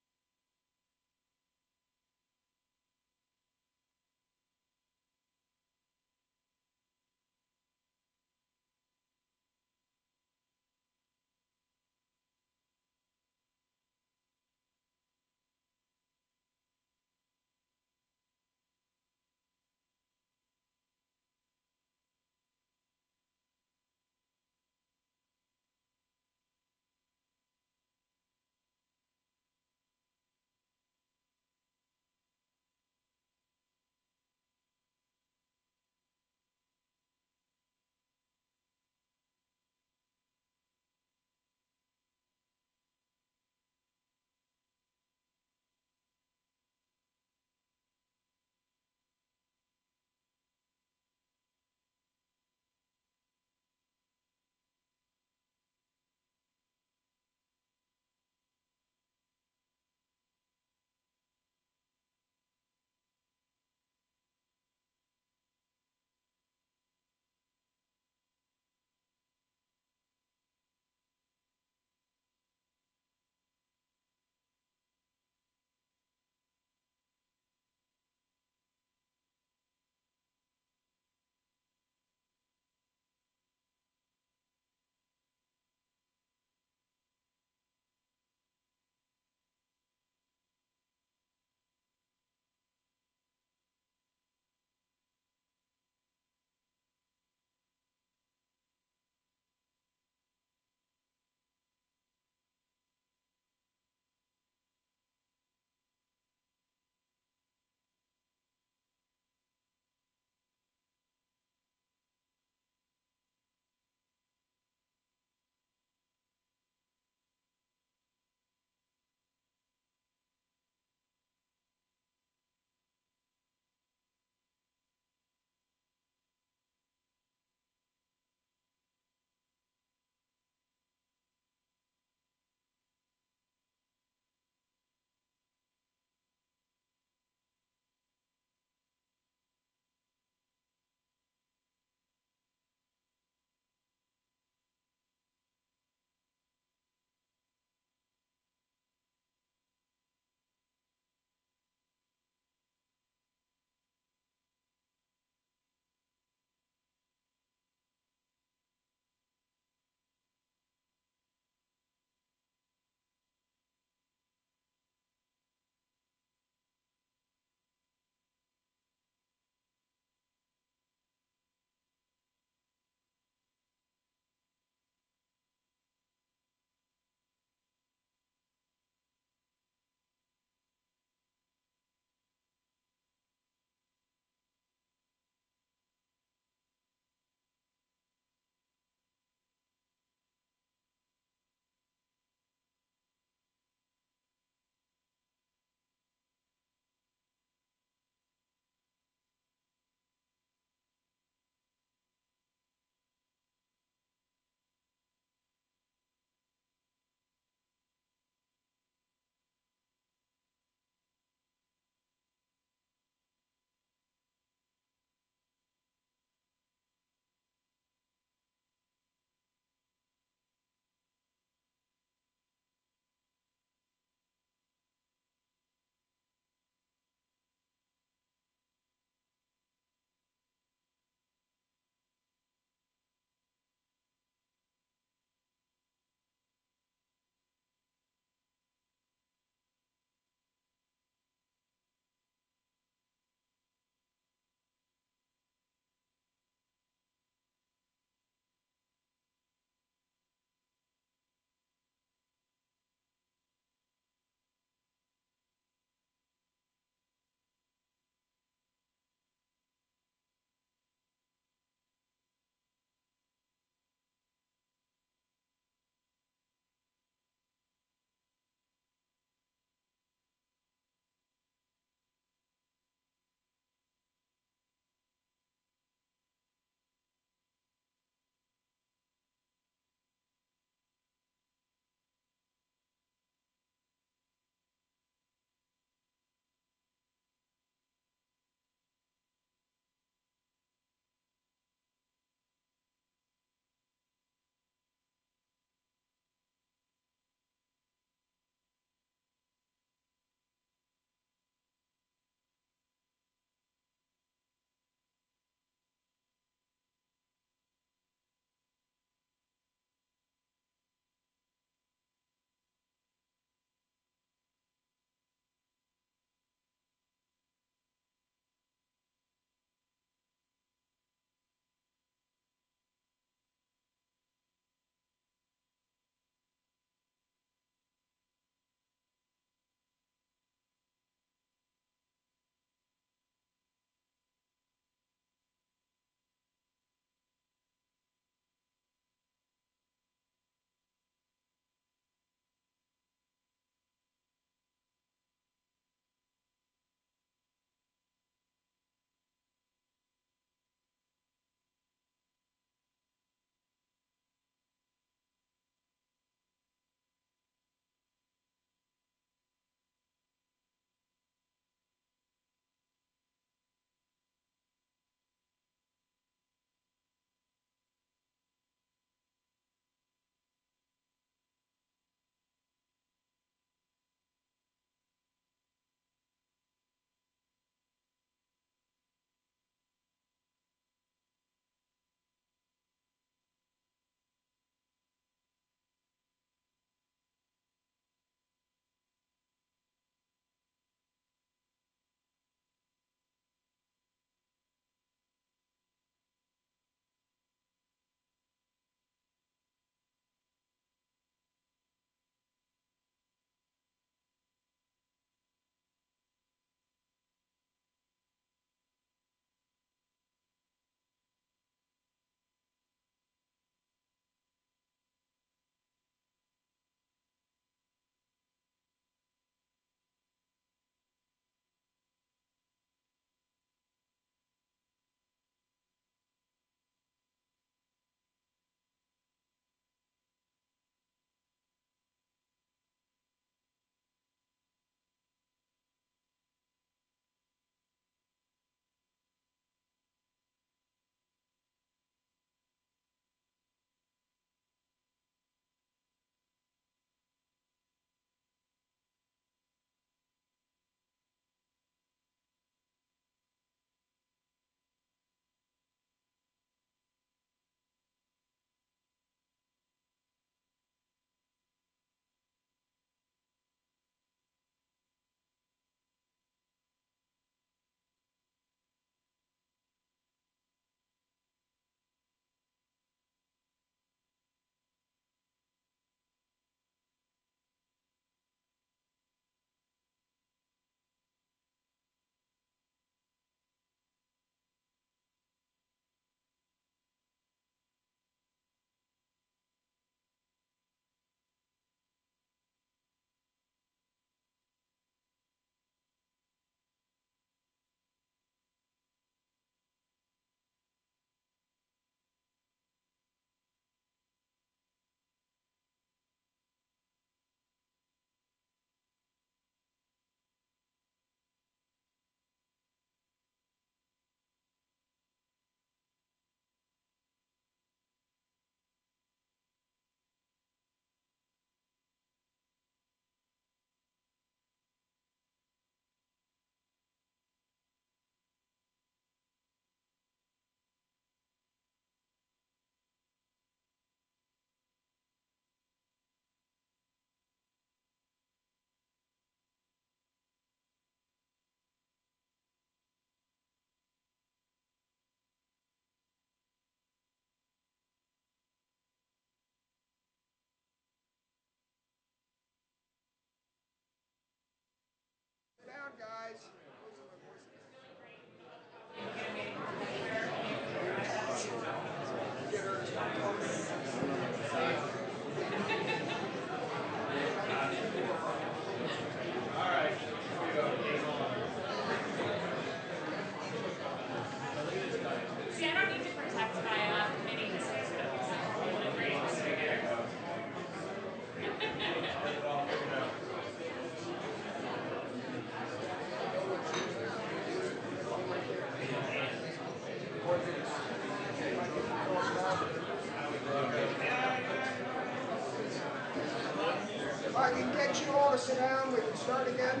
I can get you all to sit down, we can start again.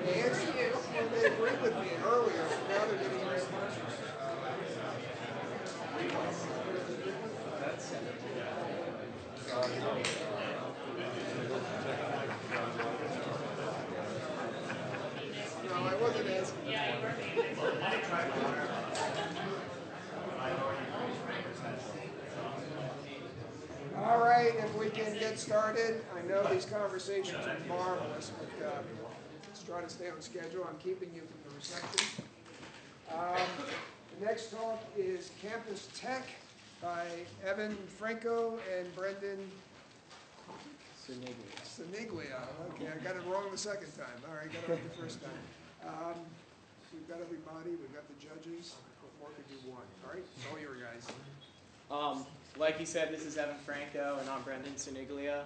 They answered, well, they agreed with me earlier, but now they're getting responses. No, I wasn't asking. Yeah, you were. All right, if we can get started. I know these conversations are marvelous, but let's try to stay on schedule. I'm keeping you from the reception. The next talk is Campus Tech by Evan Franco and Brendan Siniglia. Okay, I got it wrong the second time. All right, got it right the first time. We've got everybody, we've got the judges. What more could you want? All right, it's all your guys. Like he said, this is Evan Franco, and I'm Brendan Siniglia.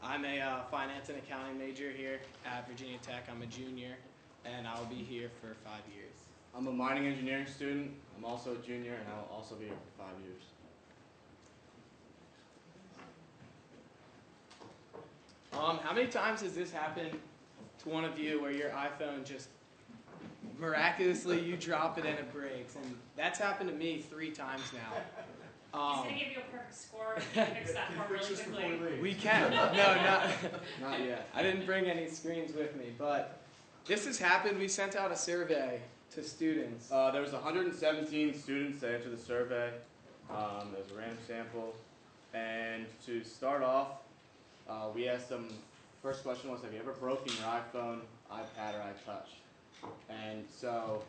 I'm a finance and accounting major here at Virginia Tech. I'm a junior, and I'll be here for 5 years. I'm a mining engineering student. I'm also a junior, and I'll also be here for 5 years. How many times has this happened to one of you where your iPhone just miraculously you drop it and it breaks? And that's happened to me 3 times now. He's going to give you a perfect score if you can fix that for really quickly. We can. No, not yet. I didn't bring any screens with me, but this has happened. We sent out a survey to students. There was 117 students that answered the survey. It was a random sample. And to start off, we asked them, first question was, have you ever broken your iPhone, iPad, or iTouch? And so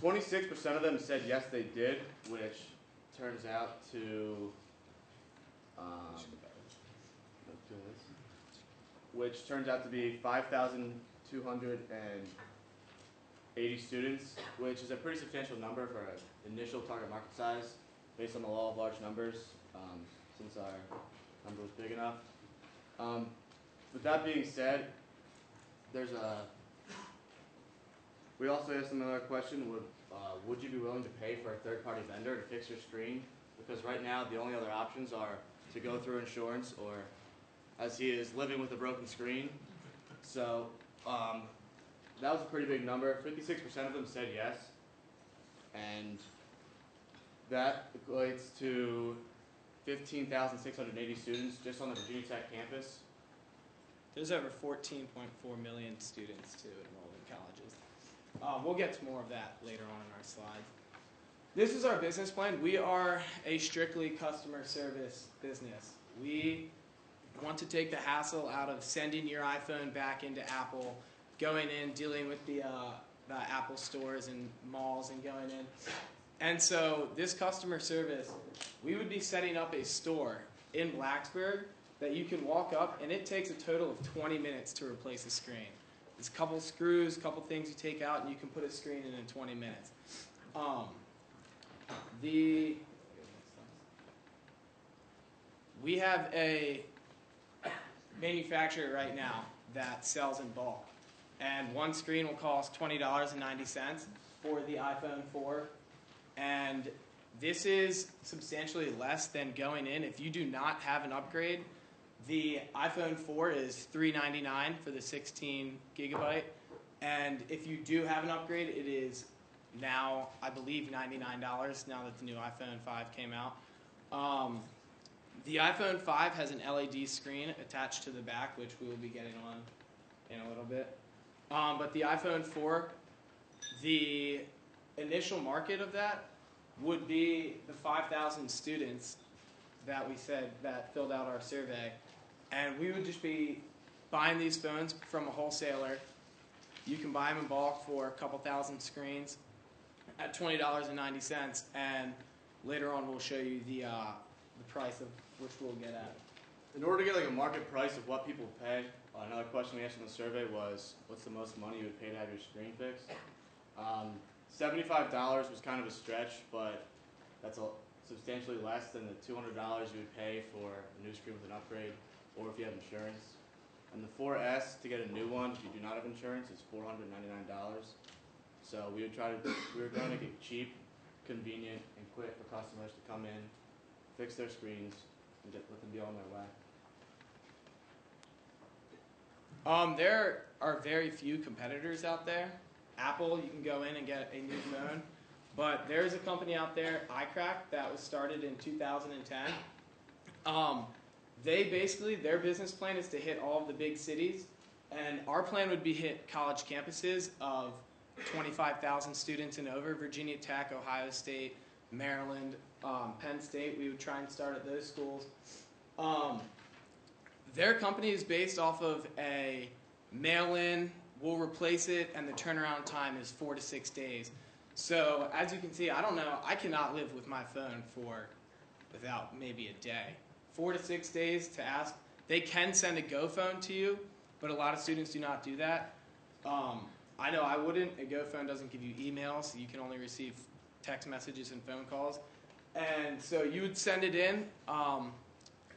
26% of them said yes, they did, which turns out to be 5,280 students, which is a pretty substantial number for an initial target market size based on the law of large numbers, since our number was big enough. With that being said, we also asked them another question, would you be willing to pay for a third-party vendor to fix your screen? Because right now, the only other options are to go through insurance or, as he is, living with a broken screen. So that was a pretty big number. 56% of them said yes. And that equates to 15,680 students just on the Virginia Tech campus. There's over 14.4 million students to enroll in colleges. We'll get to more of that later on in our slides. This is our business plan. We are a strictly customer service business. We want to take the hassle out of sending your iPhone back into Apple, going in, dealing with the Apple stores and malls and going in. And so this customer service, we would be setting up a store in Blacksburg that you can walk up, and it takes a total of 20 minutes to replace a screen. There's a couple screws, a couple things you take out, and you can put a screen in 20 minutes. We have a manufacturer right now that sells in bulk, and one screen will cost $20.90 for the iPhone 4, and this is substantially less than going in. If you do not have an upgrade, the iPhone 4 is $399 for the 16 gigabyte, and if you do have an upgrade, it is now, I believe, $99 now that the new iPhone 5 came out. The iPhone 5 has an LED screen attached to the back, which we will be getting on in a little bit. But the iPhone 4, the initial market of that would be the 5,000 students that we said that filled out our survey. And we would just be buying these phones from a wholesaler. You can buy them in bulk for a couple thousand screens at $20.90. And later on, we'll show you the price of which we'll get at. In order to get like a market price of what people pay, another question we asked in the survey was, what's the most money you would pay to have your screen fixed? $75 was kind of a stretch, but that's substantially less than the $200 you would pay for a new screen with an upgrade, or if you have insurance. And the 4S, to get a new one, if you do not have insurance, is $499. So we were trying to make it cheap, convenient and quick for customers to come in, fix their screens, and let them be on their way. There are very few competitors out there. Apple, you can go in and get a new phone, but there's a company out there, iCrack, that was started in 2010. They basically, their business plan is to hit all of the big cities, and our plan would be hit college campuses of 25,000 students and over, Virginia Tech, Ohio State, Maryland, Penn State. We would try and start at those schools. Their company is based off of a mail-in, we'll replace it, and the turnaround time is 4 to 6 days. So as you can see, I don't know, I cannot live with my phone without maybe a day. 4 to 6 days to ask. They can send a Go phone to you, but a lot of students do not do that. I know I wouldn't. A Go phone doesn't give you emails. So you can only receive text messages and phone calls. And so you would send it in.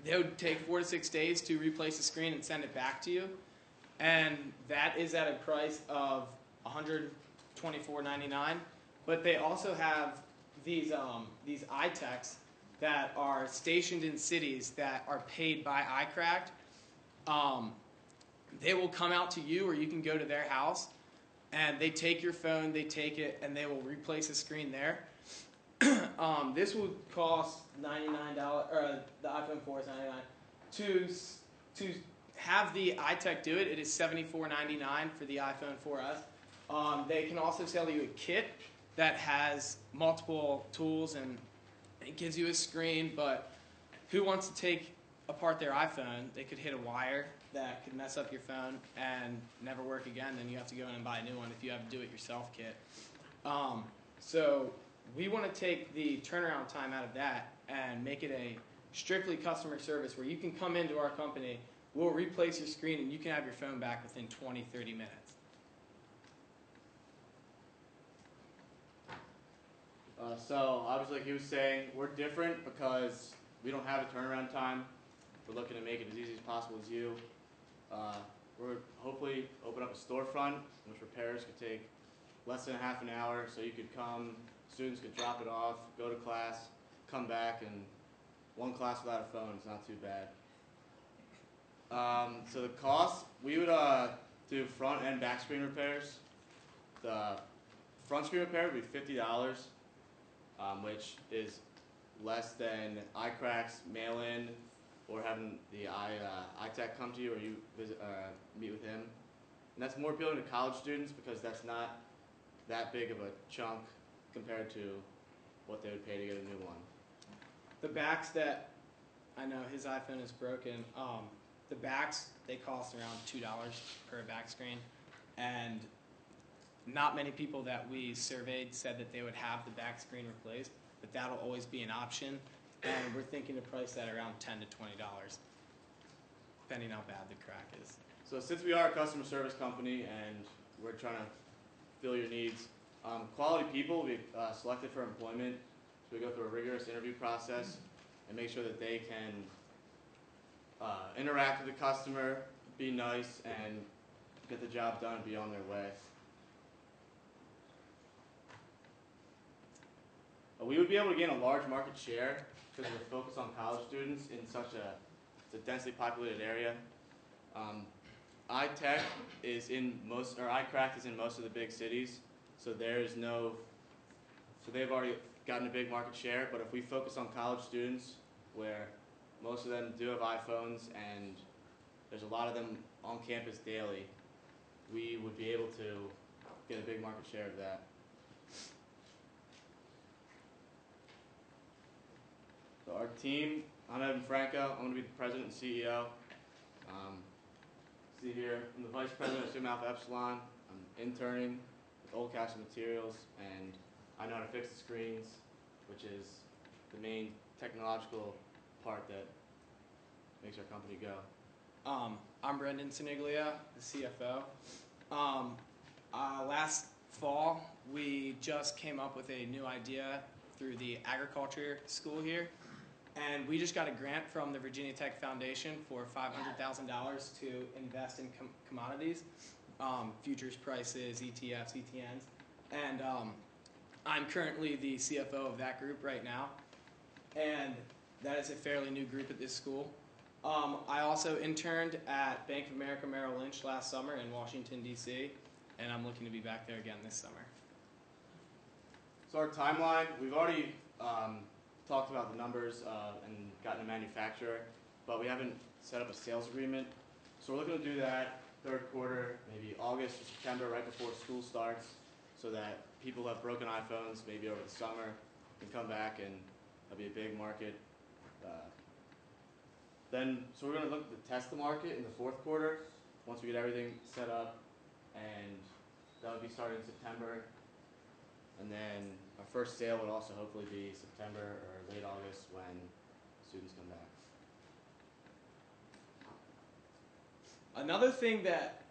They would take 4 to 6 days to replace the screen and send it back to you. And that is at a price of $124.99. But they also have these iTechs that are stationed in cities that are paid by iCracked. They will come out to you, or you can go to their house, and they take your phone, they take it, and they will replace the screen there. This would cost $99, or the iPhone 4 is $99. To have the iTech do it, it is $74.99 for the iPhone 4S. They can also sell you a kit that has multiple tools, and it gives you a screen, but who wants to take apart their iPhone? They could hit a wire that could mess up your phone and never work again. Then you have to go in and buy a new one if you have a do-it-yourself kit. So we want to take the turnaround time out of that and make it a strictly customer service where you can come into our company, we'll replace your screen, and you can have your phone back within 20, 30 minutes. So obviously, like he was saying, we're different because we don't have a turnaround time. We're looking to make it as easy as possible as you. We're hopefully open up a storefront, which repairs could take less than half an hour. So you could come, students could drop it off, go to class, come back, and one class without a phone is not too bad. So the cost, we would do front and back screen repairs. The front screen repair would be $50. Which is less than iCrack's mail-in or having the iTech come to you, or you visit, meet with him. And that's more appealing to college students because that's not that big of a chunk compared to what they would pay to get a new one. The backs that, I know his iPhone is broken, the backs, they cost around $2 per back screen. And not many people that we surveyed said that they would have the back screen replaced, but that'll always be an option. And we're thinking to price that around $10 to $20, depending how bad the crack is. So since we are a customer service company and we're trying to fill your needs, quality people will be selected for employment. So we go through a rigorous interview process and make sure that they can interact with the customer, be nice, and get the job done and be on their way. We would be able to gain a large market share because we're focused on college students in such a densely populated area. iTech is in most, or iCrack is in most of the big cities, so so they've already gotten a big market share. But if we focus on college students, where most of them do have iPhones and there's a lot of them on campus daily, we would be able to get a big market share of that. So our team, I'm Evan Franco. I'm going to be the president and CEO. See here, I'm the vice president of Sigma Alpha Epsilon. I'm interning with Old Castle Materials, and I know how to fix the screens, which is the main technological part that makes our company go. I'm Brendan Siniglia, the CFO. Last fall, we just came up with a new idea through the agriculture school here. And we just got a grant from the Virginia Tech Foundation for $500,000 to invest in commodities, futures prices, ETFs, ETNs. And I'm currently the CFO of that group right now, and that is a fairly new group at this school. I also interned at Bank of America Merrill Lynch last summer in Washington, D.C., and I'm looking to be back there again this summer. So our timeline, we've already talked about the numbers and gotten a manufacturer, but we haven't set up a sales agreement. So we're looking to do that third quarter, maybe August or September, right before school starts, so that people who have broken iPhones, maybe over the summer, can come back and that'll be a big market. So we're going to look to test the market in the fourth quarter once we get everything set up, and that would be starting in September. And then our first sale would also hopefully be September or late August when students come back. Another thing that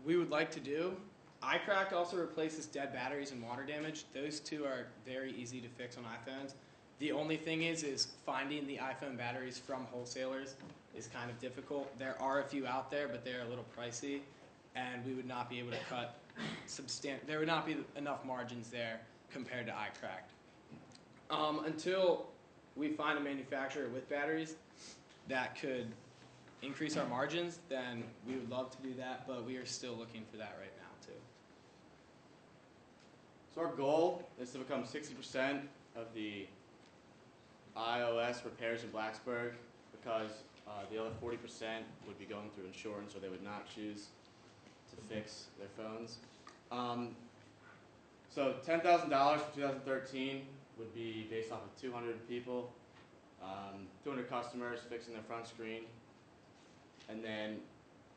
we would like to do, iCracked also replaces dead batteries and water damage. Those two are very easy to fix on iPhones. The only thing is finding the iPhone batteries from wholesalers is kind of difficult. There are a few out there, but they're a little pricey, and we would not be able to cut there would not be enough margins there compared to iCracked. Until we find a manufacturer with batteries that could increase our margins, then we would love to do that, but we are still looking for that right now too. So our goal is to become 60% of the iOS repairs in Blacksburg, because the other 40% would be going through insurance, or they would not choose to fix their phones. So $10,000 for 2013 would be based off of 200 people, 200 customers fixing their front screen. And then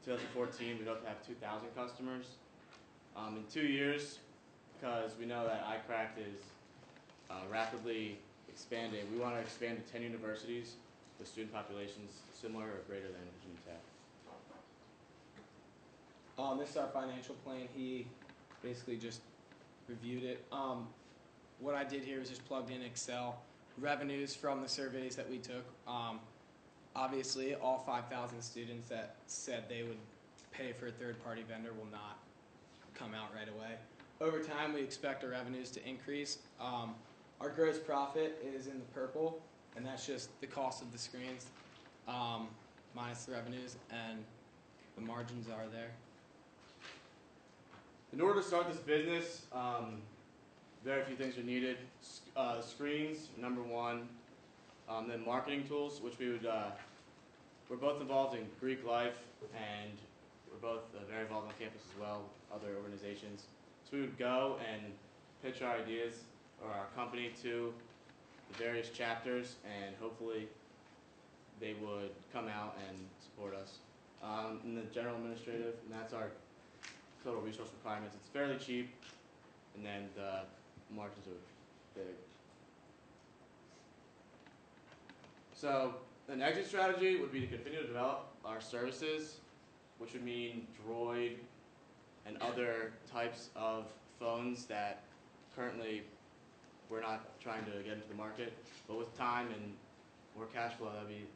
2014, we'd hope to have 2,000 customers. In 2 years, because we know that iCracked is rapidly expanding, we want to expand to 10 universities with student populations similar or greater than Virginia Tech. This is our financial plan. He basically just reviewed it. What I did here was just plugged in Excel revenues from the surveys that we took. Obviously, all 5,000 students that said they would pay for a third-party vendor will not come out right away. Over time, we expect our revenues to increase. Our gross profit is in the purple, and that's just the cost of the screens minus the revenues, and the margins are there. In order to start this business, very few things are needed. Screens, number one. Then marketing tools, which we're both involved in Greek life, and we're both very involved on campus as well, other organizations. So we would go and pitch our ideas or our company to the various chapters, and hopefully they would come out and support us. And the general administrative, and that's our total resource requirements. It's fairly cheap, and then the margins are big. So an exit strategy would be to continue to develop our services, which would mean Droid and other types of phones that currently we're not trying to get into the market. But with time and more cash flow, that would be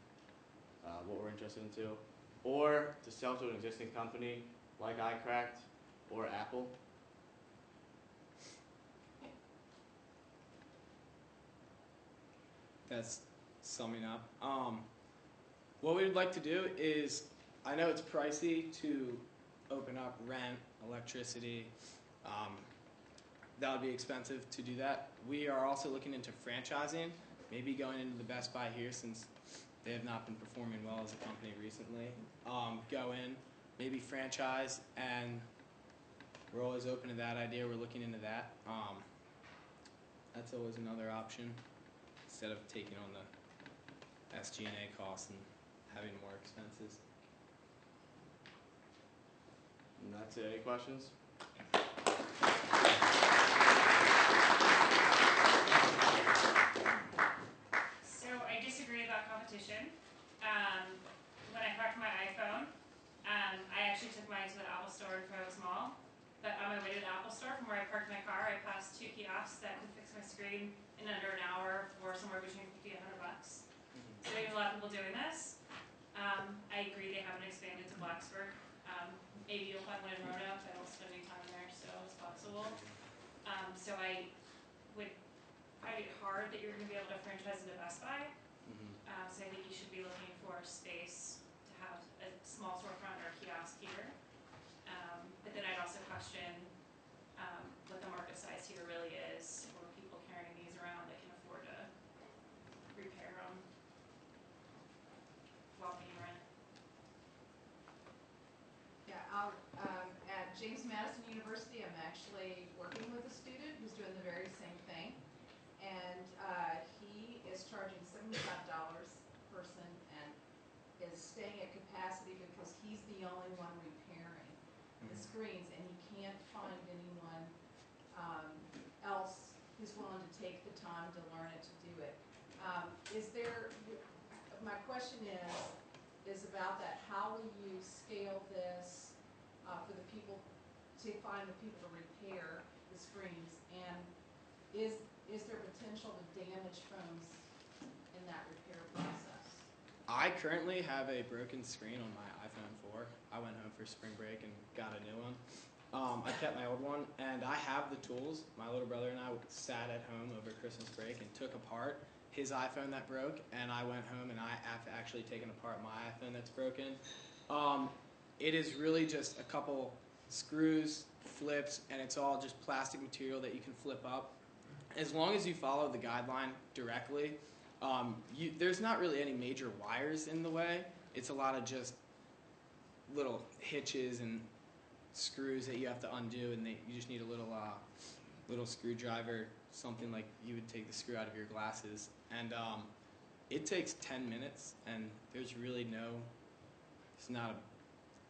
what we're interested in too. Or to sell to an existing company like iCracked or Apple. That's summing up. What we would like to do is, I know it's pricey to open up rent, electricity. That would be expensive to do that. We are also looking into franchising, maybe going into the Best Buy here since they have not been performing well as a company recently. Go in, maybe franchise, and we're always open to that idea. We're looking into that. That's always another option instead of taking on the SG&A costs and having more expenses. And that's it. Any questions? So I disagree about competition. When I parked my iPhone, I actually took mine to the Apple store in Provost Mall. But on my way to the Apple store, from where I parked my car, I passed 2 kiosks that could fix my screen in under an hour for somewhere between $50 and $100. So there's a lot of people doing this. I agree they haven't expanded to Blacksburg. Maybe you'll find one in Roanoke. I don't spend any time there, so it's possible. So I would find it hard that you're going to be able to franchise into Best Buy. So I think you should be looking for space to have a small storefront or a kiosk here. But then I'd also question what the market size here really is for people carrying these around that can afford to repair them while paying rent. Yeah, at James Madison University, I'm actually working with a student who's doing the very same thing. And he is charging $75 per person and is staying at capacity because he's the only one repairing the screens, and he can't find anyone else who's willing to take the time to learn it, to do it. My question is about that. How will you scale this for the people, to find the people to repair the screens, and is there potential to damage phones in that repair process? I currently have a broken screen on my iPhone 4. I went home for spring break and got a new one. I kept my old one, and I have the tools. My little brother and I sat at home over Christmas break and took apart his iPhone that broke, and I went home and I have actually taken apart my iPhone that's broken. It is really just a couple screws, flips, and it's all just plastic material that you can flip up. As long as you follow the guideline directly, there's not really any major wires in the way. It's a lot of just little hitches and screws that you have to undo, and you just need a little screwdriver, something like you would take the screw out of your glasses. And it takes 10 minutes, and there's really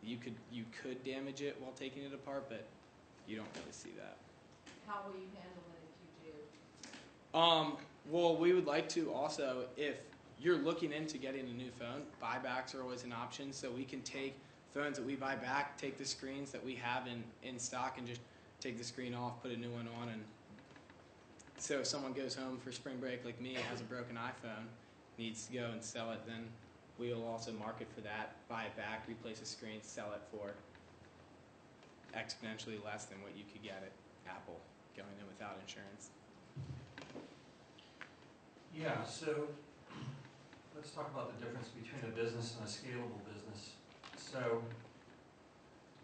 you could damage it while taking it apart, but you don't really see that. How will you handle it if you do? Well, we would like to also, if you're looking into getting a new phone, buybacks are always an option, so we can take phones that we buy back, take the screens that we have in stock, and just take the screen off, put a new one on. And so if someone goes home for spring break like me, has a broken iPhone, needs to go and sell it, then we'll also market for that, buy it back, replace the screen, sell it for exponentially less than what you could get at Apple going in without insurance. Yeah, so let's talk about the difference between a business and a scalable business. So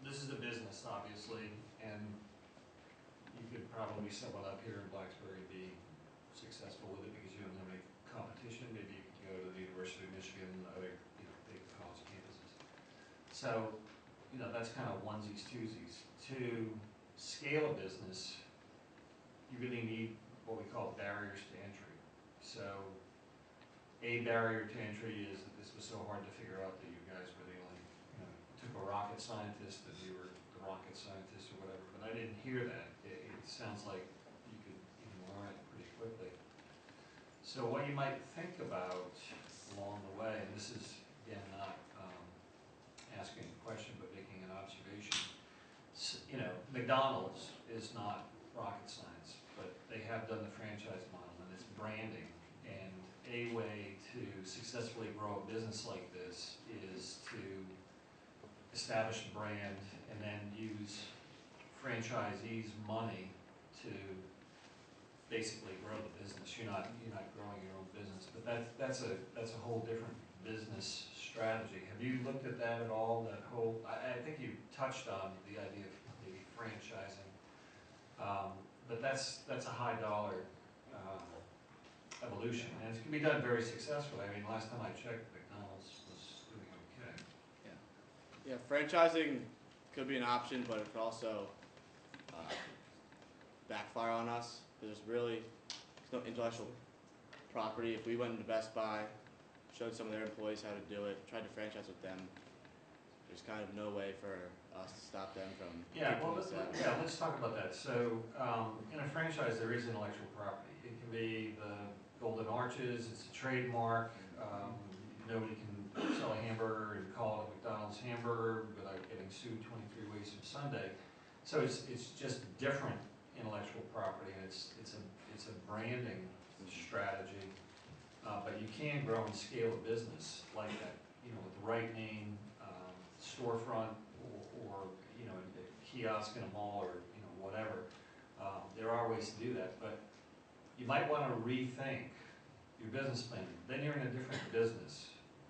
this is a business, obviously, and you could probably set one up here in Blacksburg and be successful with it because you don't have any competition. Maybe you could go to the University of Michigan and other big college campuses. So, that's kind of onesies, twosies. To scale a business, you really need what we call barriers to entry. So a barrier to entry is that this was so hard to figure out that you guys were the only, took a rocket scientist and you were the rocket scientist or whatever, but I didn't hear that. It sounds like you could learn it pretty quickly. So what you might think about along the way, and this is, again, not asking a question, but making an observation. McDonald's is not rocket science, but they have done the franchise model, and it's branding. And a way to successfully grow a business like this is to establish a brand and then use franchisees' money to basically grow the business. You're not growing your own business, but that's a whole different business strategy. Have you looked at that at all? That whole, I think you touched on the idea of maybe franchising, but that's a high dollar evolution, and it can be done very successfully. I mean, last time I checked, McDonald's was doing okay. Yeah, franchising could be an option, but it could also backfire on us. There's no intellectual property. If we went into Best Buy, showed some of their employees how to do it, tried to franchise with them, there's kind of no way for us to stop them from let's talk about that. So in a franchise, there is intellectual property. It can be the Golden Arches, it's a trademark. Nobody can sell a hamburger and call it a McDonald's hamburger without getting sued 23 ways from Sunday. So it's just different intellectual property, and it's a branding strategy. But you can grow and scale a business like that, with the right name, storefront, or a kiosk in a mall, or whatever. There are ways to do that, but you might want to rethink your business plan. Then you're in a different business.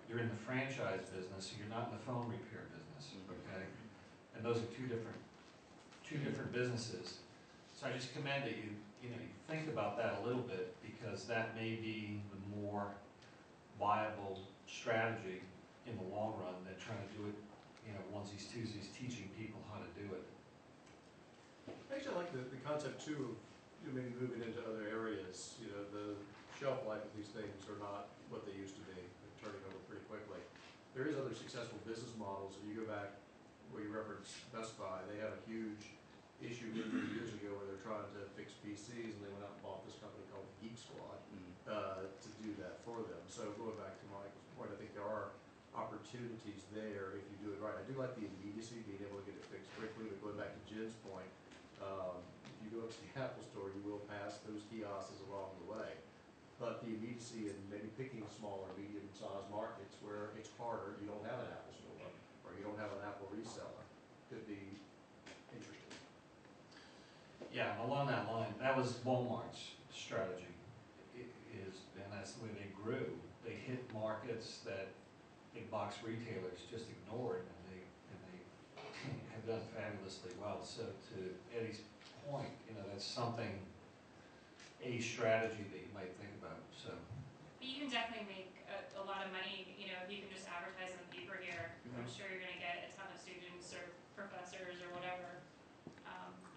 You're in the franchise business, so you're not in the phone repair business, okay? And those are two different businesses. So I just commend that you think about that a little bit, because that may be the more viable strategy in the long run than trying to do it, onesies, twosies, teaching people how to do it. Actually, I like the concept too of maybe moving into other areas. The shelf life of these things are not what they used to be. They're turning over pretty quickly. There is other successful business models. If you go back where you referenced Best Buy, they had a huge issue many years ago where they're trying to fix PCs, and they went out and bought this company called Geek Squad to do that for them. So going back to Michael's point, I think there are opportunities there if you do it right. I do like the immediacy, being able to get it fixed quickly, but going back to Jen's point, if you go up to the Apple store, you will pass those kiosks along the way. But the immediacy and maybe picking smaller, medium-sized markets where it's harder, you don't have an Apple store, or you don't have an Apple reseller, could be interesting. Yeah, along that line, that was Walmart's strategy, and that's the way they grew. They hit markets that big box retailers just ignored, and they have done fabulously well. So to Eddie's point, that's something, a strategy that you might think about. So. But you can definitely make a lot of money, if you can just advertise in the paper here. I'm sure you're going to get a ton of students or professors or whatever.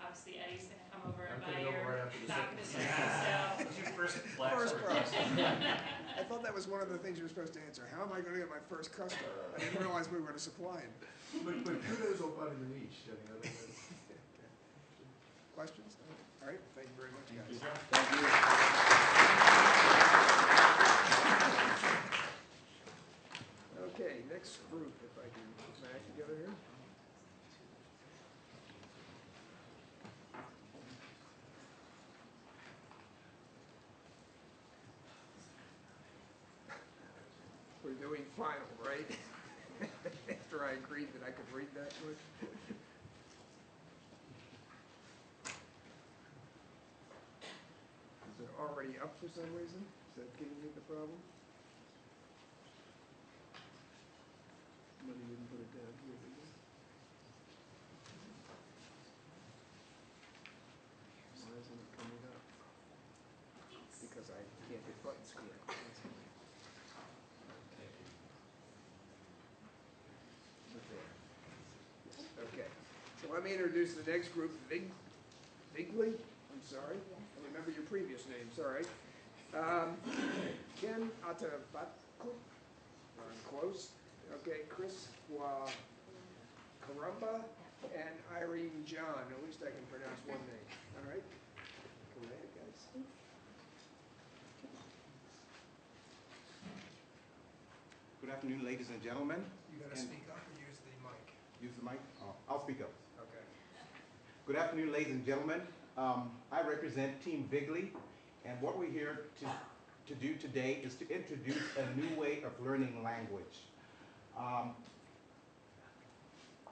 Obviously, Eddie's going to come over and buy your back of the store. What's your first question? I thought that was one of the things you were supposed to answer. How am I going to get my first customer? I didn't realize we were going to supply him. But kudos on finding the niche. Questions? All right. Thank you very much, guys. Thank you. Okay, next group, if I can put my act together here. We're doing final, right? After I agreed that I could read that much. Is it already up for some reason? Is that giving me the problem? Somebody didn't put it down here, did they? Why isn't it coming up? Because I can't hit buttons here. Okay, so let me introduce the next group, Bigley, I'm sorry, I remember your previous name, sorry. Ken Atabatku, I'm close, okay, Chris Karamba, and Irene John, at least I can pronounce one name, all right? Go ahead, guys. Good afternoon, ladies and gentlemen. You gotta speak up or use the mic? Use the mic? Oh, I'll speak up. Okay. Good afternoon, ladies and gentlemen. I represent Team Bigley, and what we're here to do today is to introduce a new way of learning language.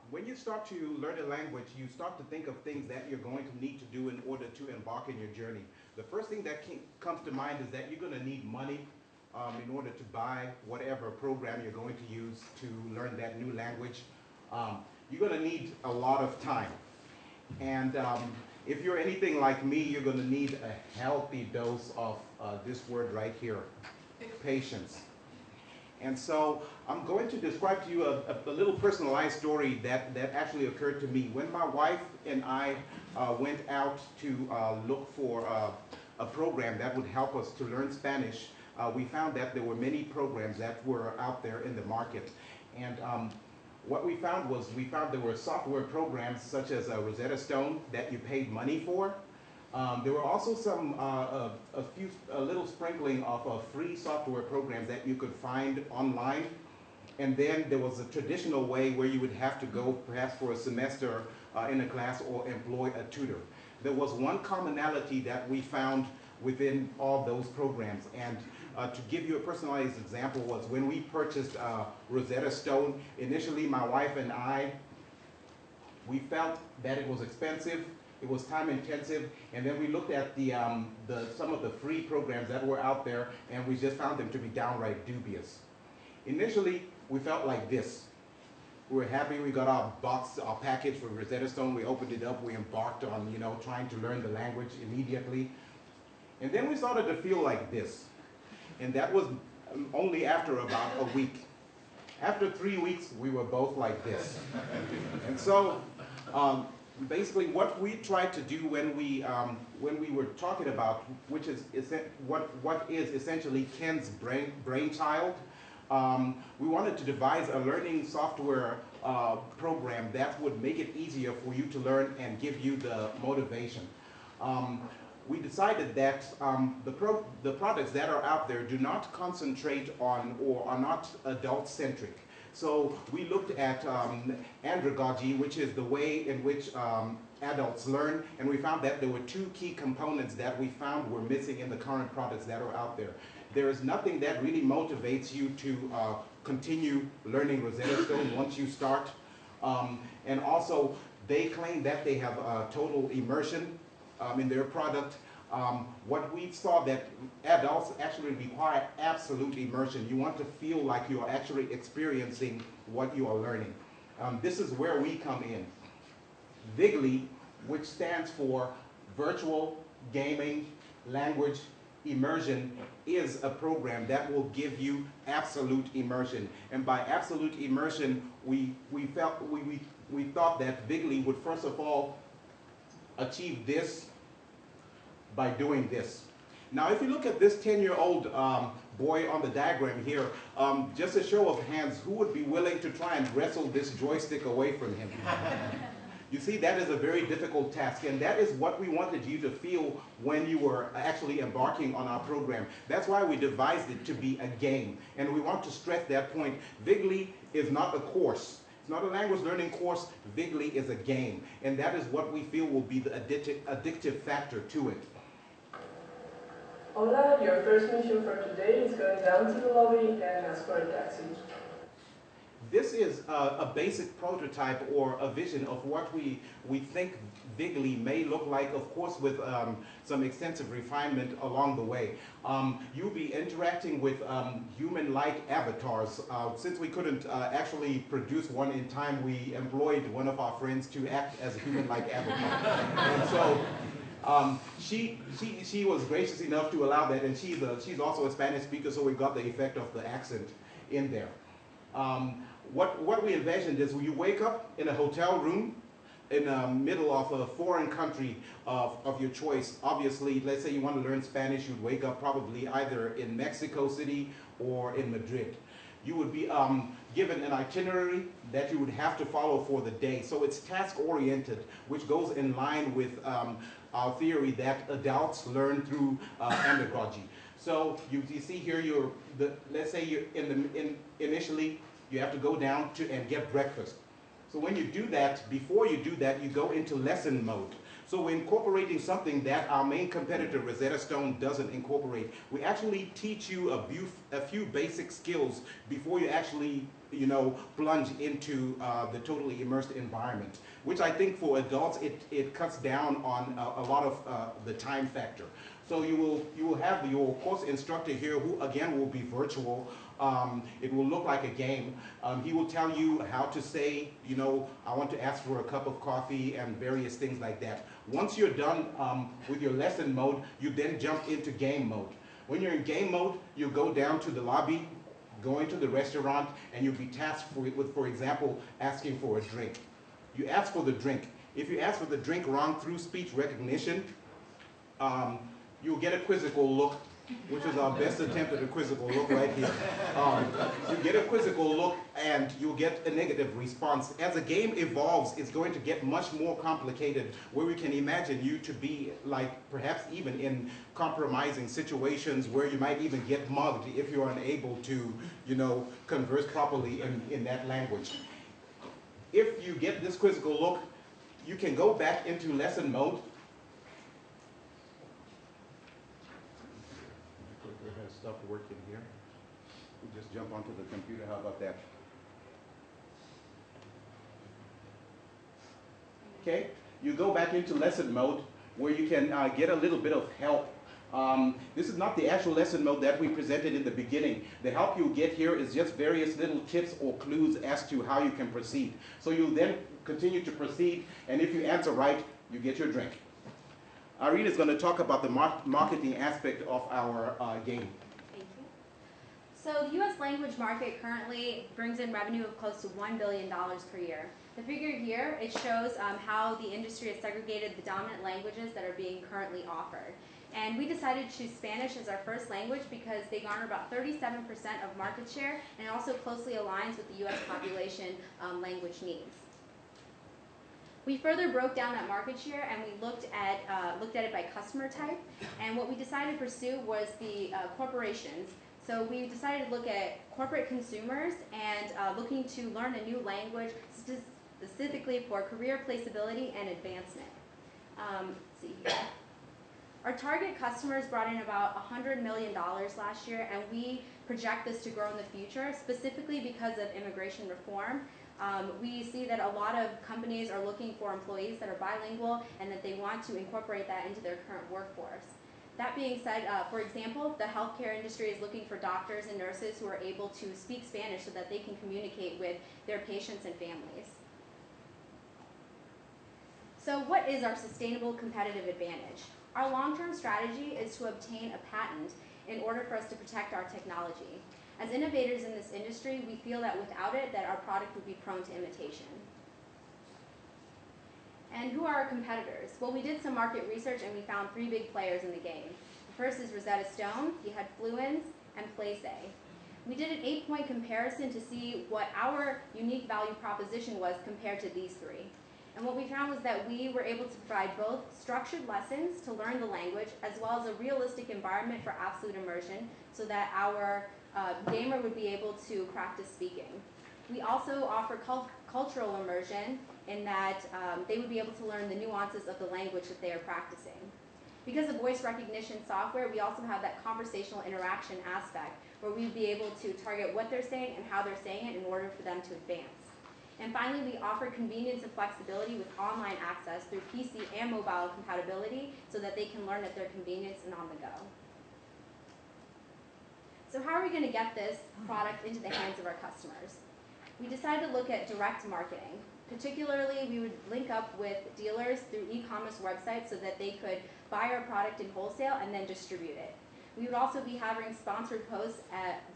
When you start to learn a language, you start to think of things that you're going to need to do in order to embark in your journey. The first thing that comes to mind is that you're going to need money in order to buy whatever program you're going to use to learn that new language. You're going to need a lot of time. And if you're anything like me, you're going to need a healthy dose of this word right here, patience. And so I'm going to describe to you a little personalized story that actually occurred to me. When my wife and I went out to look for a program that would help us to learn Spanish, we found that there were many programs that were out there in the market. And what we found was there were software programs such as Rosetta Stone that you paid money for. There were also some, a little sprinkling of free software programs that you could find online. And then there was a traditional way where you would have to go perhaps for a semester in a class or employ a tutor. There was one commonality that we found within all those programs. And to give you a personalized example was when we purchased Rosetta Stone, initially my wife and I, we felt that it was expensive. It was time intensive, and then we looked at some of the free programs that were out there, and we just found them to be downright dubious. Initially, we felt like this. We were happy, we got our package for Rosetta Stone, we opened it up, we embarked on, trying to learn the language immediately. And then we started to feel like this. And that was only after about a week. After 3 weeks, we were both like this. And so, basically what we tried to do when we were talking about, which is what is essentially Ken's brainchild, we wanted to devise a learning software program that would make it easier for you to learn and give you the motivation. We decided that the products that are out there do not concentrate on or are not adult-centric. So we looked at andragogy, which is the way in which adults learn, and we found that there were two key components that we found were missing in the current products that are out there. There is nothing that really motivates you to continue learning Rosetta Stone once you start. And also, they claim that they have total immersion in their product. What we saw that adults actually require absolute immersion. You want to feel like you are actually experiencing what you are learning. This is where we come in. VGLI, which stands for Virtual Gaming Language Immersion, is a program that will give you absolute immersion. And by absolute immersion, we thought that VGLI would first of all achieve this by doing this. Now, if you look at this 10-year-old boy on the diagram here, just a show of hands, who would be willing to try and wrestle this joystick away from him? You see, that is a very difficult task, and that is what we wanted you to feel when you were actually embarking on our program. That's why we devised it to be a game, and we want to stress that point. VGLI is not a course. It's not a language learning course. VGLI is a game, and that is what we feel will be the addictive factor to it. Hola, your first mission for today is going down to the lobby and ask for a taxi. This is a basic prototype or a vision of what we think VGLI may look like, of course with some extensive refinement along the way. You'll be interacting with human-like avatars. Since we couldn't actually produce one in time, we employed one of our friends to act as a human-like avatar. And so she was gracious enough to allow that, and she's also a Spanish speaker, so we got the effect of the accent in there. What we envisioned is you wake up in a hotel room in the middle of a foreign country of your choice. Obviously, let's say you want to learn Spanish, you'd wake up probably either in Mexico City or in Madrid. You would be given an itinerary that you would have to follow for the day. So it's task-oriented, which goes in line with our theory that adults learn through andragogy. So you see here, let's say you're initially, you have to go down and get breakfast. So when you do that, before you do that, you go into lesson mode. So we're incorporating something that our main competitor, Rosetta Stone, doesn't incorporate. We actually teach you a few basic skills before you actually, plunge into the totally immersed environment, which I think for adults, it cuts down on a lot of the time factor. So you will have your course instructor here, who again will be virtual. It will look like a game. He will tell you how to say, I want to ask for a cup of coffee and various things like that. Once you're done with your lesson mode, you then jump into game mode. When you're in game mode, you go down to the lobby, go into the restaurant, and you'll be tasked with, for example, asking for a drink. You ask for the drink. If you ask for the drink wrong through speech recognition, you'll get a quizzical look, which is our best attempt at a quizzical look right here. You get a quizzical look and you'll get a negative response. As the game evolves, it's going to get much more complicated, where we can imagine you to be like perhaps even in compromising situations where you might even get mugged if you're unable to, converse properly in that language. If you get this quizzical look, you can go back into lesson mode. Stuff working here. We just jump onto the computer. How about that? Okay. you go back into lesson mode where you can get a little bit of help. This is not the actual lesson mode that we presented in the beginning. The help you get here is just various little tips or clues as to how you can proceed. So you then continue to proceed, and if you answer right, you get your drink. Irene is going to talk about the marketing aspect of our game. Thank you. So the U.S. language market currently brings in revenue of close to $1 billion per year. The figure here, it shows how the industry has segregated the dominant languages that are being currently offered. And we decided to choose Spanish as our first language because they garner about 37% of market share, and it also closely aligns with the U.S. population language needs. We further broke down that market share, and we looked at it by customer type. And what we decided to pursue was the corporations. So we decided to look at corporate consumers and looking to learn a new language specifically for career placeability and advancement. Let's see here. Our target customers brought in about $100 million last year, and we project this to grow in the future, specifically because of immigration reform. We see that a lot of companies are looking for employees that are bilingual and that they want to incorporate that into their current workforce. That being said, for example, the healthcare industry is looking for doctors and nurses who are able to speak Spanish so that they can communicate with their patients and families. So what is our sustainable competitive advantage? Our long-term strategy is to obtain a patent in order for us to protect our technology. As innovators in this industry, we feel that without it, that our product would be prone to imitation. And who are our competitors? Well, we did some market research and we found 3 big players in the game. The first is Rosetta Stone, you had Fluence, and PlaySay. We did an 8-point comparison to see what our unique value proposition was compared to these 3. And what we found was that we were able to provide both structured lessons to learn the language as well as a realistic environment for absolute immersion so that our gamer would be able to practice speaking. We also offer cultural immersion in that they would be able to learn the nuances of the language that they are practicing. Because of voice recognition software, we also have that conversational interaction aspect where we'd be able to target what they're saying and how they're saying it in order for them to advance. And finally, we offer convenience and flexibility with online access through PC and mobile compatibility so that they can learn at their convenience and on the go. So how are we going to get this product into the hands of our customers? We decided to look at direct marketing. Particularly, we would link up with dealers through e-commerce websites so that they could buy our product in wholesale and then distribute it. We would also be having sponsored posts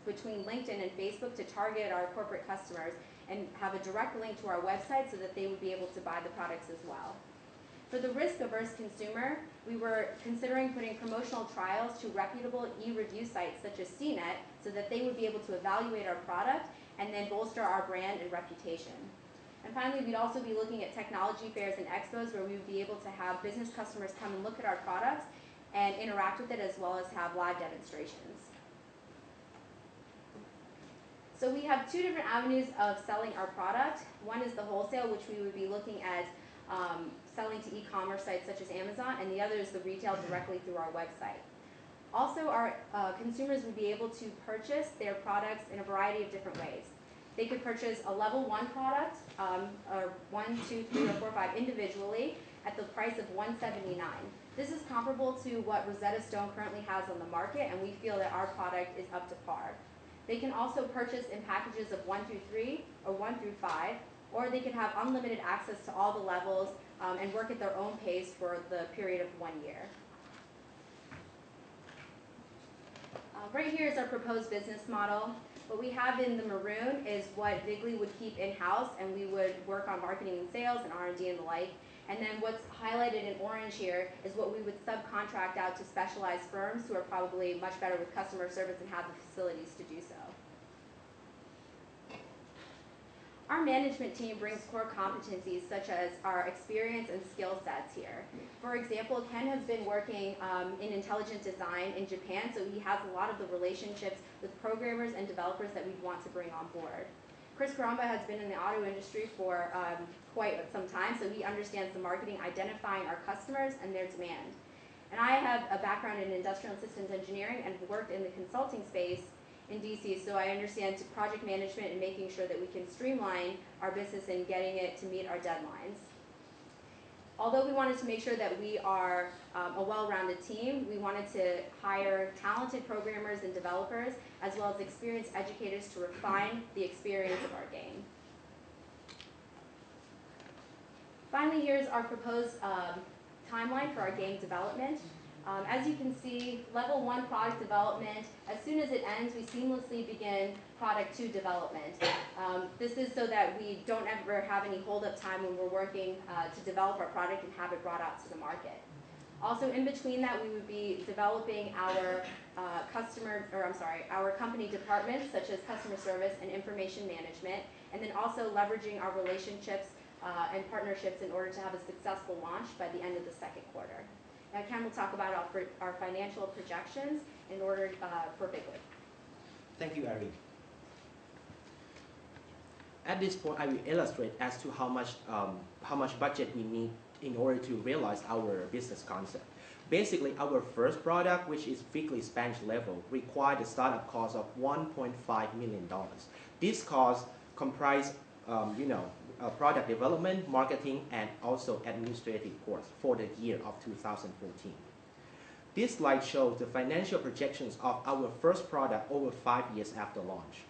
between LinkedIn and Facebook to target our corporate customers and have a direct link to our website so that they would be able to buy the products as well. For the risk-averse consumer, we were considering putting promotional trials to reputable e-review sites such as CNET so that they would be able to evaluate our product and then bolster our brand and reputation. And finally, we'd also be looking at technology fairs and expos where we would be able to have business customers come and look at our products and interact with it as well as have live demonstrations. So we have 2 different avenues of selling our product. One is the wholesale, which we would be looking at selling to e-commerce sites such as Amazon, and the other is the retail directly through our website. Also, our consumers would be able to purchase their products in a variety of different ways. They could purchase a level 1 product, or 1, 2, 3, or 4, 5 individually at the price of $179. This is comparable to what Rosetta Stone currently has on the market, and we feel that our product is up to par. They can also purchase in packages of 1 through 3 or 1 through 5, or they can have unlimited access to all the levels and work at their own pace for the period of 1 year. Right here is our proposed business model. What we have in the maroon is what Vigley would keep in-house, and we would work on marketing and sales and R&D and the like. And then what's highlighted in orange here is what we would subcontract out to specialized firms who are probably much better with customer service and have the facilities to do so. Our management team brings core competencies such as our experience and skill sets here. For example, Ken has been working in intelligent design in Japan, so he has a lot of the relationships with programmers and developers that we'd want to bring on board. Chris Caramba has been in the auto industry for quite some time, so he understands the marketing, identifying our customers and their demand. And I have a background in industrial systems engineering and worked in the consulting space in DC, so I understand project management and making sure that we can streamline our business and getting it to meet our deadlines. Although we wanted to make sure that we are a well-rounded team, we wanted to hire talented programmers and developers, as well as experienced educators to refine the experience of our game. Finally, here's our proposed timeline for our game development. As you can see, level 1 product development, as soon as it ends, we seamlessly begin product 2 development. This is so that we don't ever have any hold-up time when we're working to develop our product and have it brought out to the market. Also, in between that, we would be developing our our company departments, such as customer service and information management, and then also leveraging our relationships and partnerships in order to have a successful launch by the end of the second quarter. Now, Ken will talk about our financial projections in order for Bigly. Thank you, Irene. At this point, I will illustrate as to how much budget we need in order to realize our business concept. Basically, our first product, which is Bigly Spanish level, required a startup cost of $1.5 million. This cost comprised, product development, marketing, and also administrative costs for the year of 2014. This slide shows the financial projections of our first product over 5 years after launch.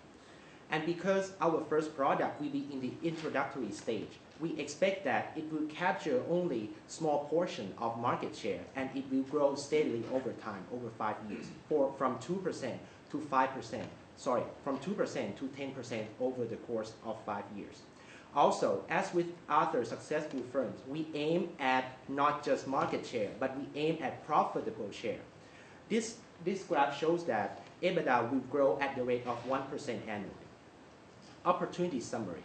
And because our first product will be in the introductory stage, we expect that it will capture only a small portion of market share, and it will grow steadily over time, over 5 years, from 2% to 5%, from 2% to 10% over the course of 5 years. Also, as with other successful firms, we aim at not just market share, but we aim at profitable share. This graph shows that EBITDA will grow at the rate of 1% annually. Opportunity summary.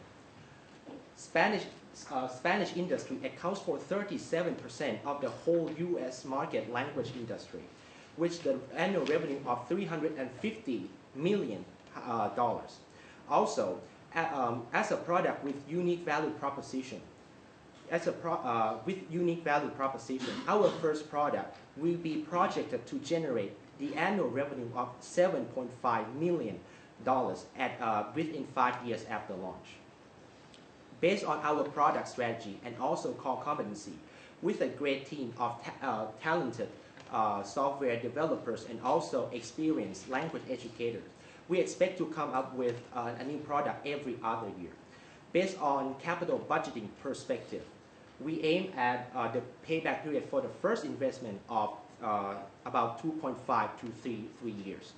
Spanish industry accounts for 37% of the whole U.S. market language industry, which the annual revenue of $350 million. Also, as a product with unique value proposition, our first product will be projected to generate the annual revenue of $7.5 million within 5 years after launch. Based on our product strategy and also core competency, with a great team of talented software developers and also experienced language educators, we expect to come up with a new product every other year. Based on capital budgeting perspective, we aim at the payback period for the first investment of about 2.5 to 3 years.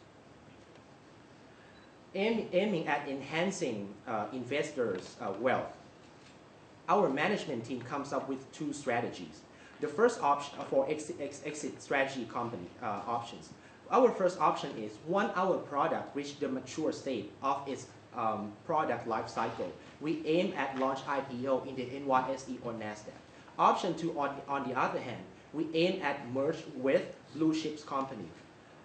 Aiming at enhancing investors' wealth, our management team comes up with 2 strategies. The first option for exit strategy company options. Our first option is once our product reaches the mature state of its product life cycle, we aim at launch IPO in the NYSE or NASDAQ. Option 2, on the other hand, we aim at merge with blue chips company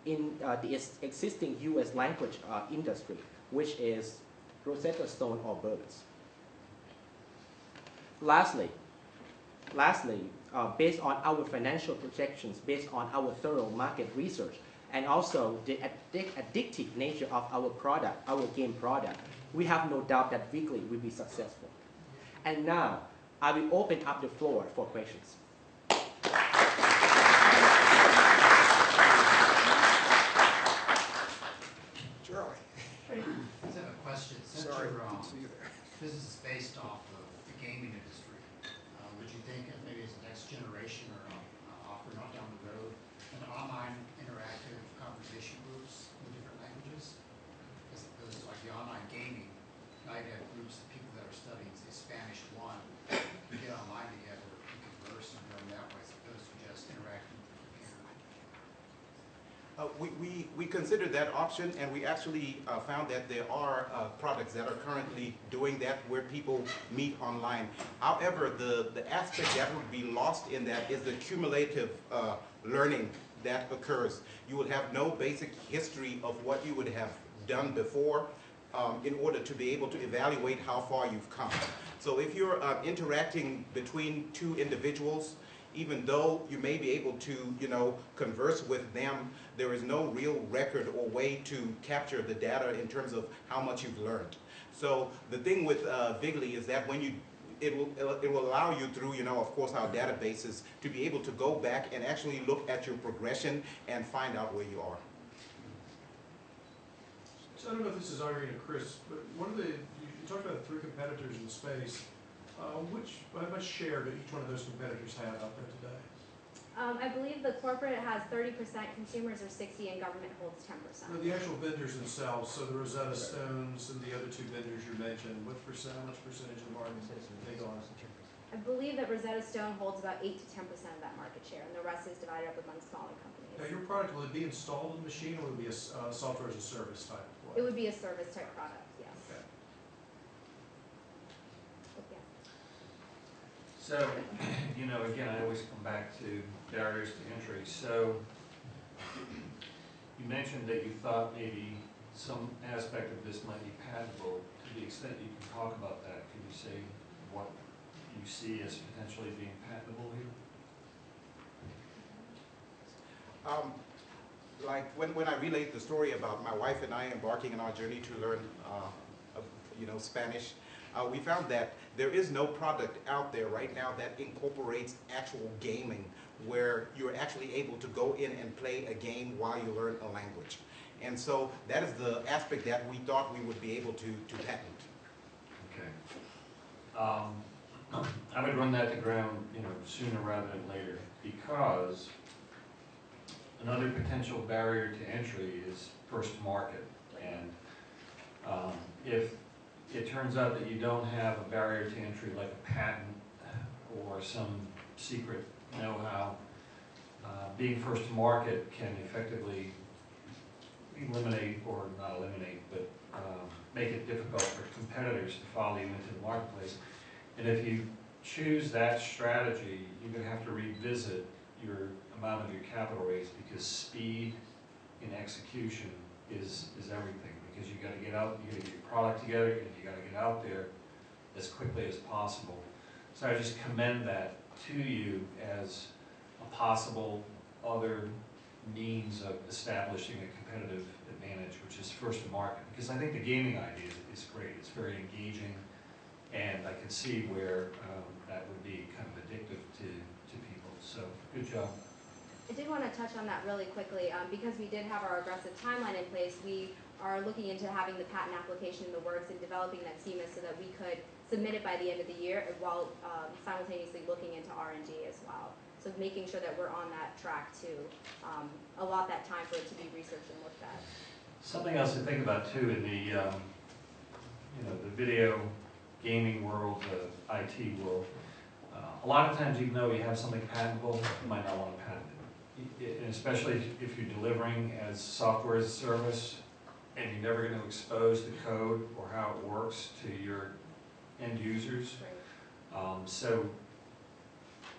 in the existing U.S. language industry, which is Rosetta Stone or Burgess. Lastly, based on our financial projections, based on our thorough market research, and also the addictive nature of our product, our game product, we have no doubt that Bigly will be successful. And now, I will open up the floor for questions. Charlie. I just have a question. Since Sorry, your didn't see you there. business is based off of the gaming industry, would you think of maybe as a next generation or offer not down the road an online interactive conversation groups in different languages? Because like the online gaming, now you have groups of people that are studying, say, Spanish 1, you get online together and converse and go that way as opposed to just interacting with the computer. We considered that option, and we actually found that there are products that are currently doing that where people meet online. However, the aspect that would be lost in that is the cumulative learning that occurs. You would have no basic history of what you would have done before in order to be able to evaluate how far you've come. So if you're interacting between 2 individuals, even though you may be able to, converse with them, there is no real record or way to capture the data in terms of how much you've learned. So the thing with Bigly is that when you it will allow you through, of course, our databases to be able to go back and actually look at your progression and find out where you are. So I don't know if this is Irene or Chris, but you talked about the 3 competitors in the space. How much share do each one of those competitors have out there today? I believe the corporate has 30%, consumers are 60%, and government holds 10%. Now, the actual vendors themselves, so the Rosetta Stones and the other 2 vendors you mentioned, how much percentage of the market they go on? I believe that Rosetta Stone holds about 8 to 10% of that market share, and the rest is divided up among smaller companies. Now, your product, will it be installed in the machine, or will it be a software as a service type? It would be a service type product, yes. Okay. So, again, I always come back to barriers to entry. So, you mentioned that you thought maybe some aspect of this might be patentable. To the extent you can talk about that, could you say what you see as potentially being patentable here? Like when I relate the story about my wife and I embarking on our journey to learn, Spanish, we found that there is no product out there right now that incorporates actual gaming, where you're actually able to go in and play a game while you learn a language. And so that is the aspect that we thought we would be able to patent. Okay. I would run that to ground, sooner rather than later, because another potential barrier to entry is first to market. And if it turns out that you don't have a barrier to entry like a patent or some secret know-how, being first to market can effectively eliminate, or not eliminate, but make it difficult for competitors to follow you into the marketplace. And if you choose that strategy, you're going to have to revisit your amount of your capital raise, because speed in execution is everything. Because you got to get out, you got to get your product together, and you got to get out there as quickly as possible. So I just commend that to you as a possible other means of establishing a competitive advantage, which is first to market. Because I think the gaming idea is great. It's very engaging, and I can see where that would be kind of addictive to people. So good job. I did want to touch on that really quickly. Because we did have our aggressive timeline in place, we are looking into having the patent application in the works and developing that CMIS so that we could submit it by the end of the year, while simultaneously looking into R&D as well. So making sure that we're on that track to allot that time for it to be researched and looked at. Something else to think about too in the the video gaming world, the IT world. A lot of times, even though you have something patentable, you might not want to patent it. And especially if you're delivering as software as a service, and you're never going to expose the code or how it works to your end users. So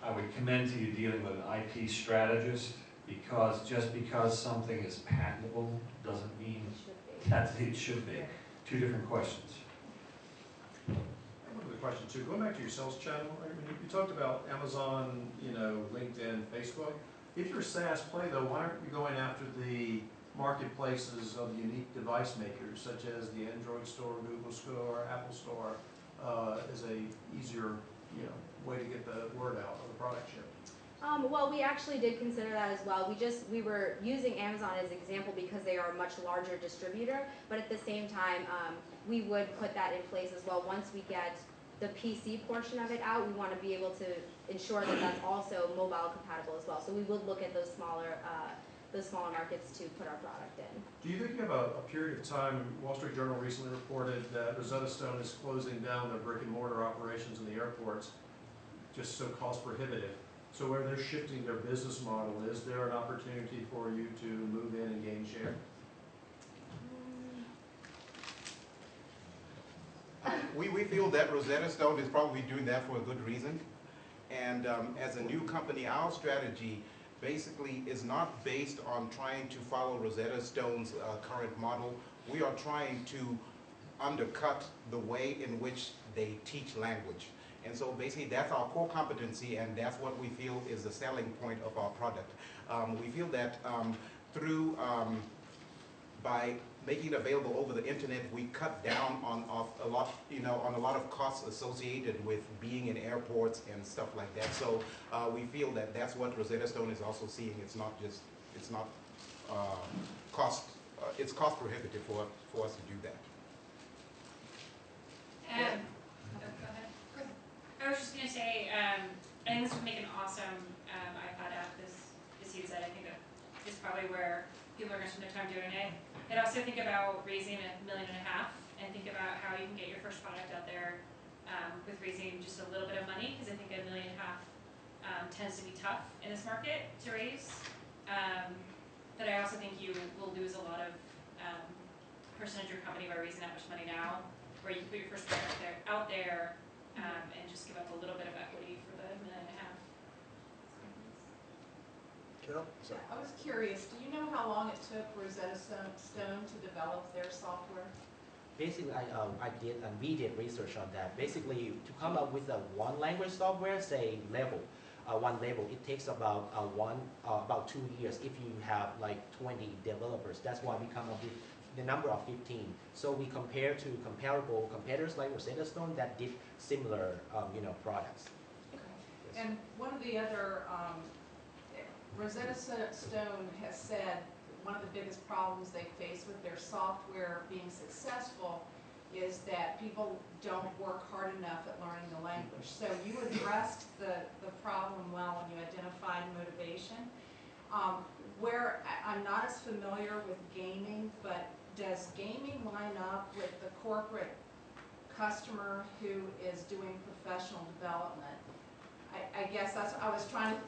I would commend to you dealing with an IP strategist, because just because something is patentable doesn't mean that it should be. 2 different questions. I have another question too. Going back to your sales channel, right? When you talked about Amazon, LinkedIn, Facebook. If you're a SaaS play though, why aren't you going after the marketplaces of unique device makers, such as the Android store, Google store, Apple store, as a easier, way to get the word out of the product shipped? Well, we actually did consider that as well. We were using Amazon as an example because they are a much larger distributor, but at the same time, we would put that in place as well. Once we get the PC portion of it out, we want to be able to ensure that that's also mobile compatible as well. So we would look at those smaller markets to put our product in. Do you think you have a period of time? Wall Street Journal recently reported that Rosetta Stone is closing down their brick and mortar operations in the airports, just so cost prohibitive. So where they're shifting their business model, is there an opportunity for you to move in and gain share? We feel that Rosetta Stone is probably doing that for a good reason. And as a new company, our strategy basically is not based on trying to follow Rosetta Stone's current model. We are trying to undercut the way in which they teach language. And so basically that's our core competency, and that's what we feel is the selling point of our product. We feel that through by making it available over the internet, we cut down on a lot, on a lot of costs associated with being in airports and stuff like that. So we feel that that's what Rosetta Stone is also seeing. It's not cost. It's cost prohibitive for us to do that. Go ahead. I was just going to say, I think this would make an awesome iPad app, as you said. I think it's probably where people are going to spend their time doing it. And also think about raising $1.5 million and think about how you can get your first product out there with raising just a little bit of money, because I think $1.5 million tends to be tough in this market to raise. But I also think you will lose a lot of percentage of your company by raising that much money now, where you put your first product out there and just give up a little bit of equity for the $1.5 million. Carol? I was curious, do you know how long it took Rosetta Stone to develop their software? Basically, we did research on that. Basically, to come up with a one language software, say one level, it takes about 2 years if you have like 20 developers. That's why we come up with the number of 15. So we compare to comparable competitors like Rosetta Stone that did similar products. Okay. And one of the other Rosetta Stone has said one of the biggest problems they face with their software being successful is that people don't work hard enough at learning the language. So you addressed the problem well when you identified motivation. Where I'm not as familiar with gaming, but does gaming line up with the corporate customer who is doing professional development? I guess that's, I was trying to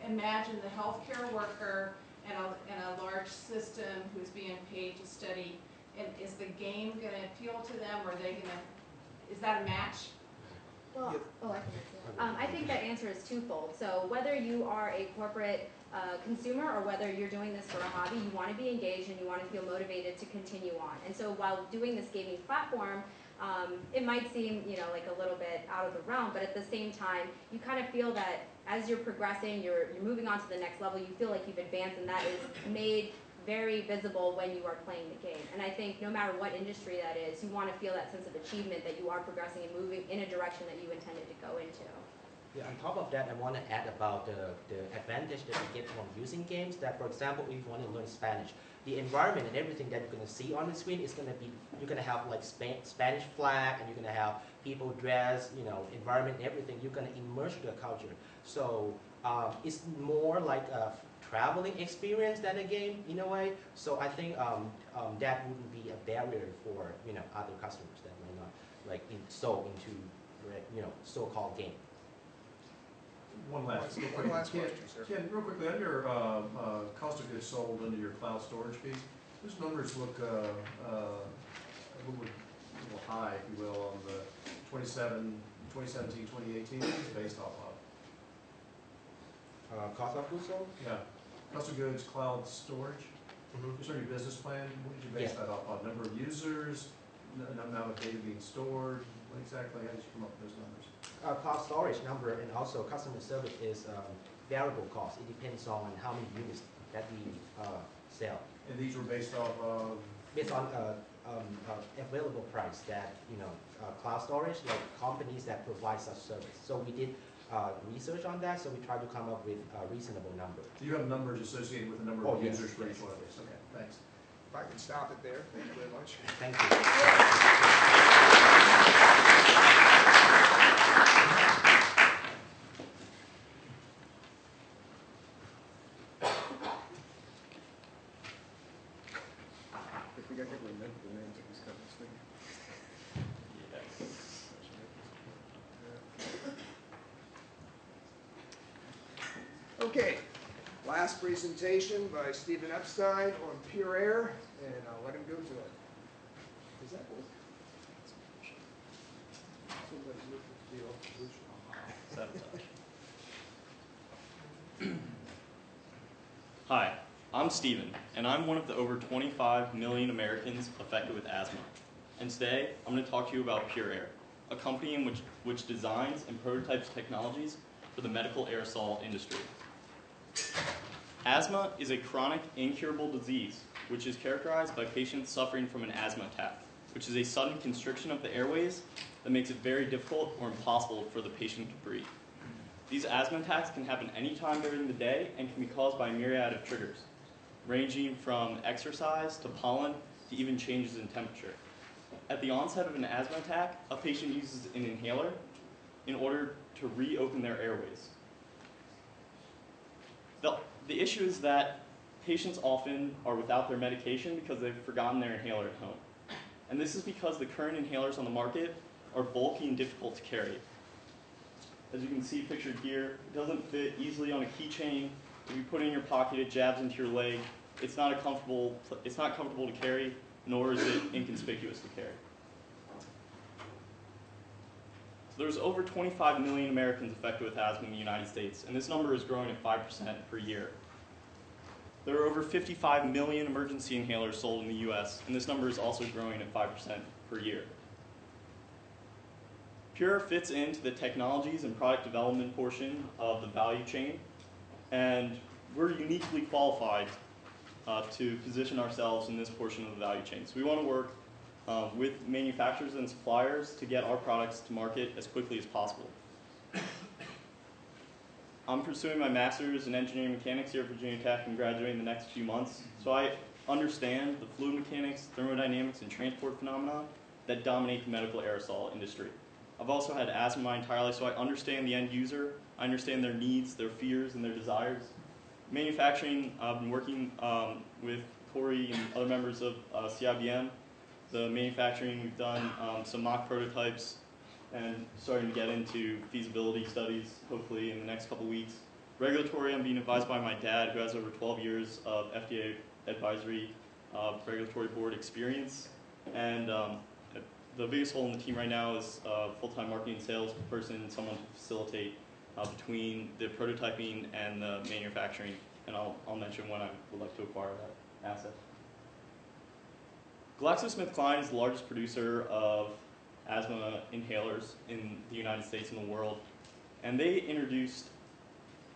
imagine the healthcare worker and a large system who's being paid to study. And is the game going to appeal to them, or are they going to, is that a match? Well, I think that answer is twofold. So whether you are a corporate consumer or whether you're doing this for a hobby, you want to be engaged and you want to feel motivated to continue on. And so while doing this gaming platform, it might seem, like a little bit out of the realm, but at the same time, you kind of feel that as you're progressing, you're moving on to the next level, you feel like you've advanced, and that is made very visible when you are playing the game. And I think no matter what industry that is, you want to feel that sense of achievement that you are progressing and moving in a direction that you intended to go into. Yeah, on top of that, I want to add about the advantage that you get from using games. That, for example, if you want to learn Spanish, the environment and everything that you're going to see on the screen is going to be, you're going to have like Spanish flag, and you're going to have people dress, environment and everything. You're going to immerse the culture. So it's more like a traveling experience than a game in a way. So I think that wouldn't be a barrier for other customers that may not like into so-called game. One last question, sir. Ken, real quickly, on your cost of goods sold under your cloud storage fees, those numbers look a little high, if you will, on the 2017, 2018. What is it based off of? Cost of goods sold? Yeah. Cost of goods, cloud storage. Just on your business plan, what did you base that off on? Number of users, amount of data being stored? What exactly, how did you come up with those numbers? Cloud storage number and also customer service is variable cost. It depends on how many units that we sell. And these were based off of? Based on available price that, cloud storage, like companies that provide such service. So we did research on that, so we tried to come up with a reasonable number. Do you have numbers associated with the number of users for each one of these? Okay, thanks. If I can stop it there, thank you very much. Thank you. Okay, last presentation by Stephen Epstein on Pure Air, and I'll let him go to it. Is that what? Hi, I'm Stephen, and I'm one of the over 25 million Americans affected with asthma. And today, I'm going to talk to you about Pure Air, a company in which designs and prototypes technologies for the medical aerosol industry. Asthma is a chronic, incurable disease which is characterized by patients suffering from an asthma attack, which is a sudden constriction of the airways that makes it very difficult or impossible for the patient to breathe. These asthma attacks can happen anytime during the day and can be caused by a myriad of triggers, ranging from exercise to pollen to even changes in temperature. At the onset of an asthma attack, a patient uses an inhaler in order to reopen their airways. The issue is that patients often are without their medication because they've forgotten their inhaler at home. And this is because the current inhalers on the market are bulky and difficult to carry. As you can see pictured here, it doesn't fit easily on a keychain. If you put it in your pocket, it jabs into your leg. It's not comfortable to carry, nor is it inconspicuous to carry. So there's over 25 million Americans affected with asthma in the United States, and this number is growing at 5% per year. There are over 55 million emergency inhalers sold in the US, and this number is also growing at 5% per year. Pure fits into the technologies and product development portion of the value chain, and we're uniquely qualified to position ourselves in this portion of the value chain. So we want to work with manufacturers and suppliers to get our products to market as quickly as possible. I'm pursuing my master's in engineering mechanics here at Virginia Tech and graduating in the next few months. So I understand the fluid mechanics, thermodynamics, and transport phenomena that dominate the medical aerosol industry. I've also had asthma my entire life, so I understand the end user. I understand their needs, their fears, and their desires. Manufacturing, I've been working with Corey and other members of CIBM. The manufacturing, we've done some mock prototypes and starting to get into feasibility studies, hopefully in the next couple weeks. Regulatory, I'm being advised by my dad, who has over 12 years of FDA advisory regulatory board experience. And the biggest hole in the team right now is full-time marketing and sales person, someone to facilitate between the prototyping and the manufacturing. And I'll mention when I would like to acquire that asset. GlaxoSmithKline is the largest producer of asthma inhalers in the United States and the world. And they introduced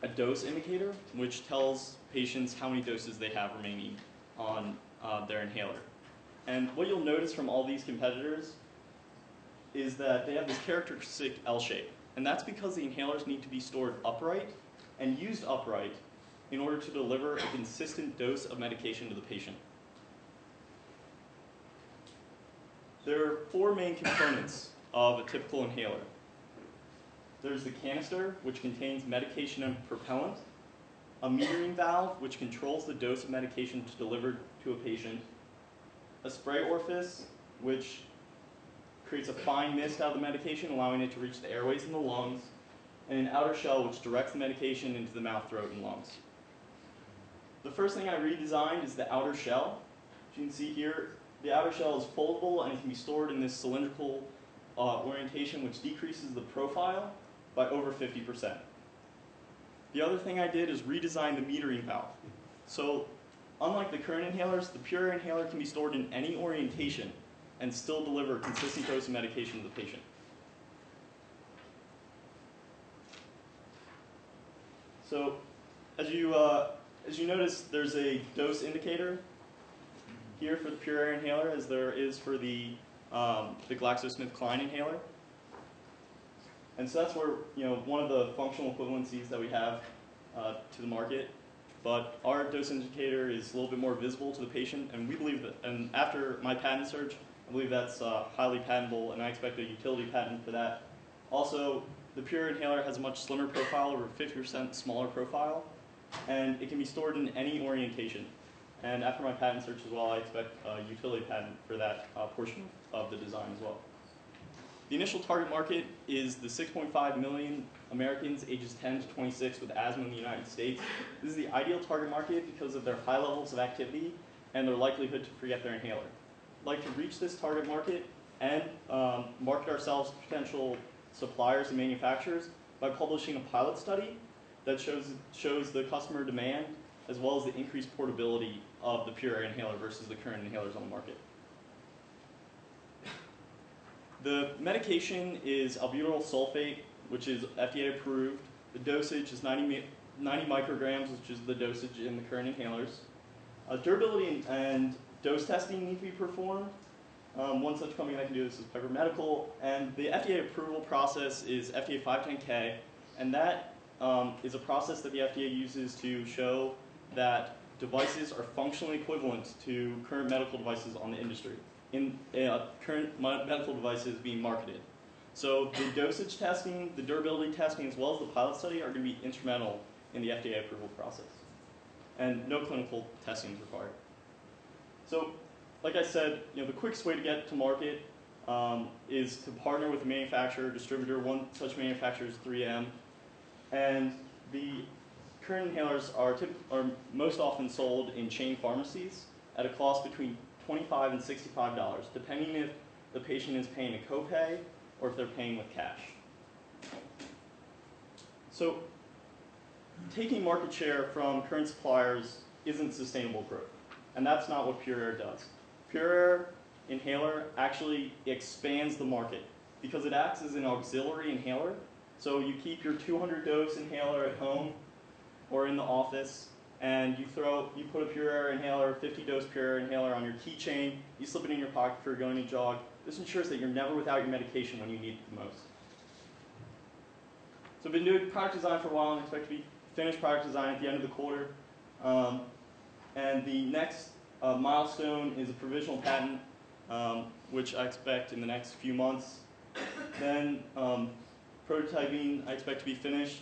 a dose indicator, which tells patients how many doses they have remaining on their inhaler. And what you'll notice from all these competitors is that they have this characteristic L shape. And that's because the inhalers need to be stored upright and used upright in order to deliver a consistent dose of medication to the patient. There are four main components of a typical inhaler. There's the canister, which contains medication and propellant, a metering valve, which controls the dose of medication to deliver to a patient, a spray orifice, which creates a fine mist out of the medication, allowing it to reach the airways and the lungs, and an outer shell, which directs the medication into the mouth, throat, and lungs. The first thing I redesigned is the outer shell. As you can see here, the outer shell is foldable and it can be stored in this cylindrical orientation, which decreases the profile by over 50%. The other thing I did is redesign the metering valve. So unlike the current inhalers, the Pure inhaler can be stored in any orientation and still deliver a consistent dose of medication to the patient. So as you notice, there's a dose indicator here for the Pure Air inhaler, as there is for the GlaxoSmithKline inhaler. And so that's where, one of the functional equivalencies that we have to the market. But our dose indicator is a little bit more visible to the patient, and we believe that, and after my patent search, I believe that's highly patentable, and I expect a utility patent for that. Also, the Pure inhaler has a much slimmer profile, over 50% smaller profile, and it can be stored in any orientation. And after my patent search as well, I expect a utility patent for that portion of the design as well. The initial target market is the 6.5 million Americans ages 10 to 26 with asthma in the United States. This is the ideal target market because of their high levels of activity and their likelihood to forget their inhaler. I'd like to reach this target market and market ourselves to potential suppliers and manufacturers by publishing a pilot study that shows the customer demand as well as the increased portability of the Pure Air inhaler versus the current inhalers on the market. The medication is albuterol sulfate, which is FDA approved. The dosage is 90 micrograms, which is the dosage in the current inhalers. Durability and dose testing need to be performed. One such company that can do this is Piper Medical, and the FDA approval process is FDA 510K, and that is a process that the FDA uses to show that devices are functionally equivalent to current medical devices on the industry, in current medical devices being marketed. So the dosage testing, the durability testing, as well as the pilot study are going to be instrumental in the FDA approval process. And no clinical testing is required. So, like I said, the quickest way to get to market is to partner with a manufacturer, distributor. One such manufacturer is 3M. And the current inhalers are most often sold in chain pharmacies at a cost between $25 and $65, depending if the patient is paying a copay or if they're paying with cash. So, taking market share from current suppliers isn't sustainable growth, and that's not what Pure Air does. Pure Air inhaler actually expands the market because it acts as an auxiliary inhaler. So you keep your 200-dose inhaler at home or in the office, and you put a Pure Air inhaler, 50-dose Pure Air inhaler on your keychain. You slip it in your pocket for going to jog. This ensures that you're never without your medication when you need it the most. So I've been doing product design for a while and expect to be finished product design at the end of the quarter. And the next milestone is a provisional patent, which I expect in the next few months. Then prototyping I expect to be finished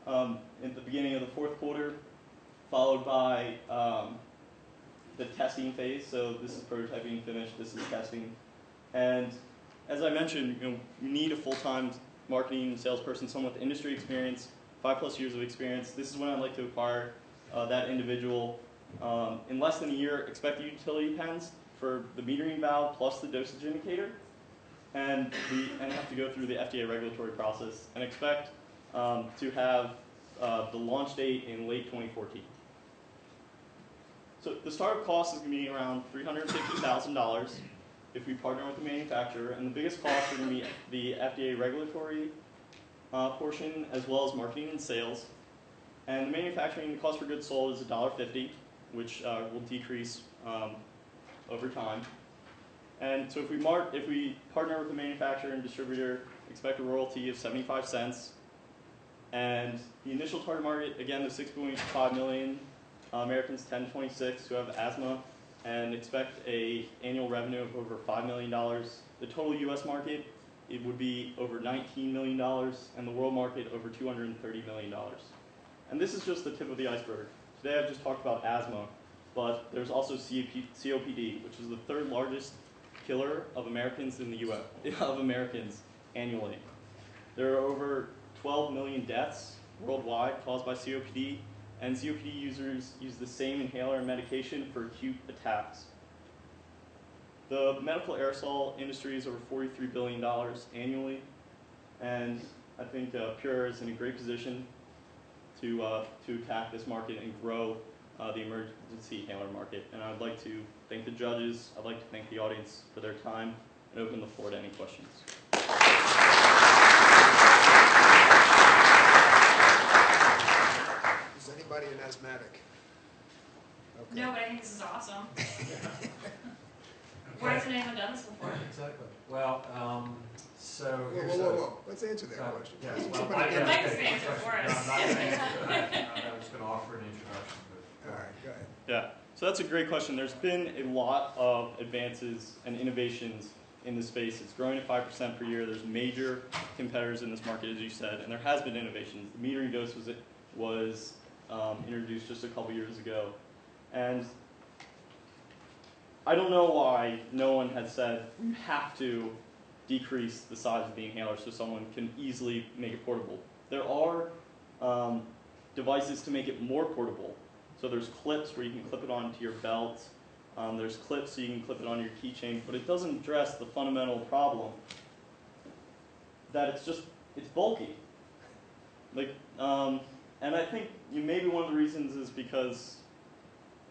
at the beginning of the fourth quarter, followed by the testing phase. So this is prototyping finished, this is testing. And as I mentioned, you need a full-time marketing and salesperson, someone with industry experience, 5+ years of experience. This is when I'd like to acquire that individual. In less than a year, expect the utility patents for the metering valve plus the dosage indicator, and have to go through the FDA regulatory process, and expect to have the launch date in late 2014. So the startup cost is going to be around $350,000 if we partner with the manufacturer, and the biggest costs are going to be the FDA regulatory portion as well as marketing and sales. And the manufacturing cost for goods sold is $1.50, which will decrease over time. And so if we partner with the manufacturer and distributor, expect a royalty of 75 cents. And the initial target market, again, the 6.5 million Americans 10 to 26 who have asthma, and expect an annual revenue of over $5 million. The total U.S. market, it would be over $19 million, and the world market over $230 million. And this is just the tip of the iceberg. Today I've just talked about asthma, but there's also COPD, which is the third largest killer of Americans in the U.S. of Americans annually. There are over 12 million deaths worldwide caused by COPD, and COPD users use the same inhaler and medication for acute attacks. The medical aerosol industry is over $43 billion annually, and I think Pure Air is in a great position to attack this market and grow the emergency inhaler market. And I'd like to thank the judges, I'd like to thank the audience for their time, and open the floor to any questions. Is anybody an asthmatic? Okay. No, but I think this is awesome. Why hasn't anyone done this before? Exactly. Well, so whoa. Let's answer that question. Yeah, I'd like to answer for us. I was going to offer an introduction. But, all right, go ahead. Yeah, so that's a great question. There's been a lot of advances and innovations in this space. It's growing at 5% per year. There's major competitors in this market, as you said, and there has been innovations. The metering dose was introduced just a couple years ago, and I don't know why no one has said we have to decrease the size of the inhaler so someone can easily make it portable. There are devices to make it more portable. So there's clips where you can clip it onto your belt. There's clips so you can clip it on your keychain, but it doesn't address the fundamental problem that it's bulky. And I think maybe one of the reasons is because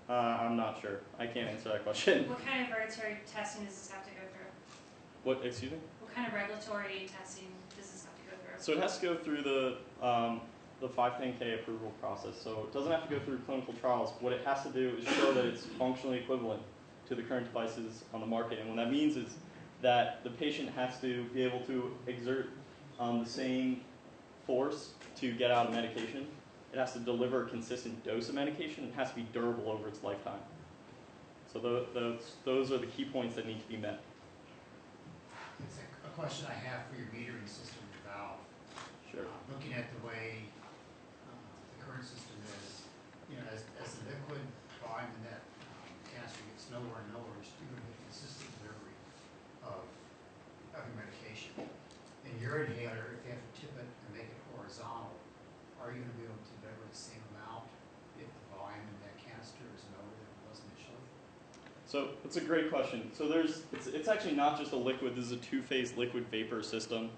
I'm not sure. I can't answer that question. What kind of regulatory testing does this have to go through? What, excuse me? What kind of regulatory testing does this have to go through? So it has to go through the 510K approval process. So it doesn't have to go through clinical trials. What it has to do is show that it's functionally equivalent to the current devices on the market. And what that means is that the patient has to be able to exert the same force to get out of medication. It has to deliver a consistent dose of medication. It has to be durable over its lifetime. So those are the key points that need to be met. It's a question I have for your metering system valve. Sure. Looking at the way the current system is, as the liquid volume in that canister gets lower and lower, you're going to get consistent delivery of your medication. In your inhaler, if you have to tip it and make it horizontal, are you going to be able to deliver the same amount if the volume in that canister is lower than it was initially? So it's a great question. So it's actually not just a liquid. This is a two-phase liquid vapor system.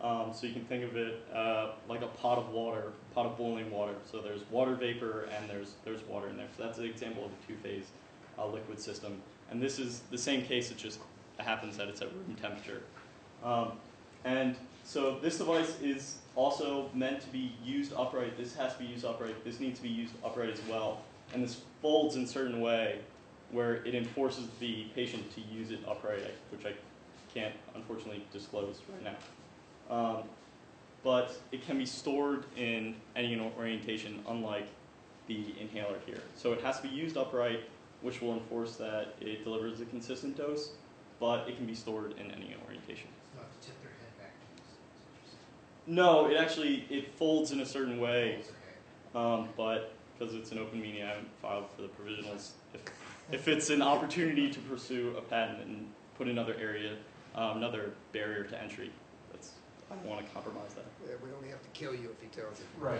So you can think of it like a pot of water, pot of boiling water. So there's water vapor and there's water in there. So that's an example of a two-phase liquid system. And this is the same case. It just happens that it's at room temperature. And so this device is also meant to be used upright. This has to be used upright. This needs to be used upright as well. And this folds in a certain way where it enforces the patient to use it upright, which I can't unfortunately disclose right now. But it can be stored in any orientation, unlike the inhaler here. So it has to be used upright, which will enforce that it delivers a consistent dose, but it can be stored in any orientation. So have to tip their head back to use it. No, it folds in a certain way, but because it's an open meeting, I haven't filed for the provisionals. If it's an opportunity to pursue a patent and put another area, another barrier to entry, I don't want to compromise that. Yeah, we only have to kill you if he tells it. Right.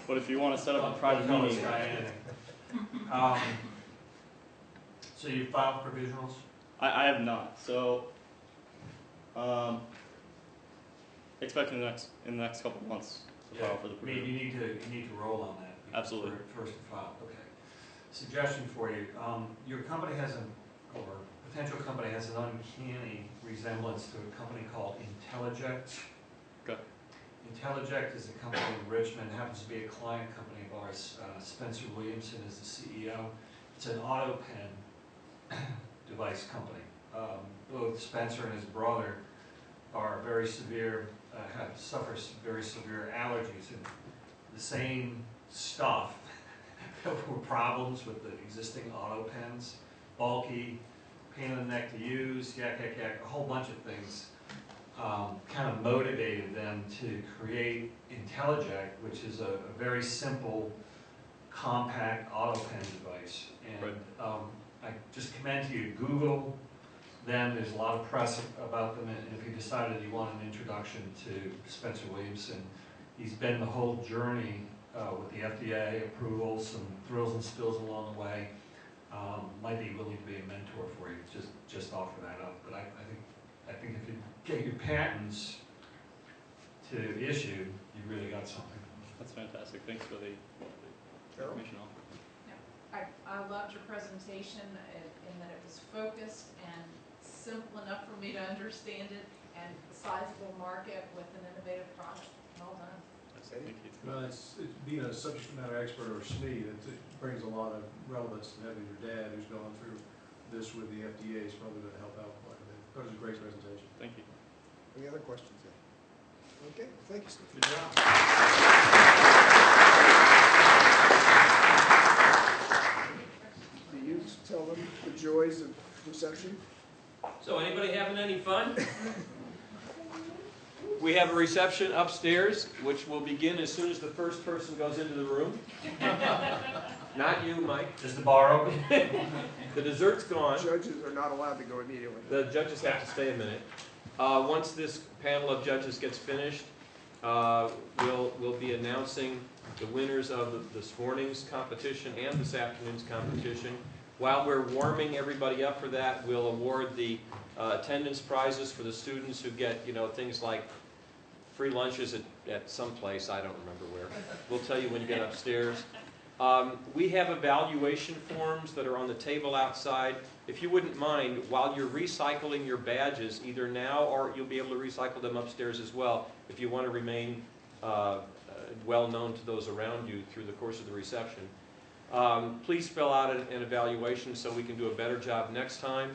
But if you want to set up a private meeting. So you filed provisionals? I have not. So expect in the next couple of months to file for the provisional. You need to roll on that. Absolutely. First to file. Okay. Suggestion for you. Your company has or potential company has an uncanny resemblance to a company called IntelliJect. Okay. IntelliJect is a company in Richmond, happens to be a client company of ours. Spencer Williamson is the CEO. It's an auto pen device company. Both Spencer and his brother are very severe, suffer very severe allergies, and the same stuff were problems with the existing auto pens, bulky, pain in the neck to use, yak, a whole bunch of things kind of motivated them to create IntelliJect, which is a very simple, compact auto pen device. And I just commend to you, Google them. There's a lot of press about them, and if you decided you want an introduction to Spencer Williamson, he's been the whole journey with the FDA approval, some thrills and spills along the way. Might be willing to be a mentor for you. Just offer that up. But I think if you get your patents to issue, you really got something. That's fantastic. Thanks for the information. I loved your presentation in that it was focused and simple enough for me to understand it, and sizable market with an innovative product. Well done. Thank you. Well, it's being a subject matter expert or SME, it brings a lot of relevance, and having your dad who's gone through this with the FDA is probably going to help out quite a bit. That was a great presentation. Thank you. Any other questions then? Okay, thank you, Steve. Good job. Do you tell them the joys of reception? So anybody having any fun? We have a reception upstairs, which will begin as soon as the first person goes into the room. Not you, Mike. Is the bar open? The dessert's gone. Judges are not allowed to go immediately. The judges have to stay a minute. Once this panel of judges gets finished, we'll be announcing the winners of this morning's competition and this afternoon's competition. While we're warming everybody up for that, we'll award the attendance prizes for the students who get, things like free lunches at some place, I don't remember where. We'll tell you when you get upstairs. We have evaluation forms that are on the table outside. If you wouldn't mind, while you're recycling your badges, either now or you'll be able to recycle them upstairs as well, if you want to remain well known to those around you through the course of the reception. Please fill out an evaluation so we can do a better job next time.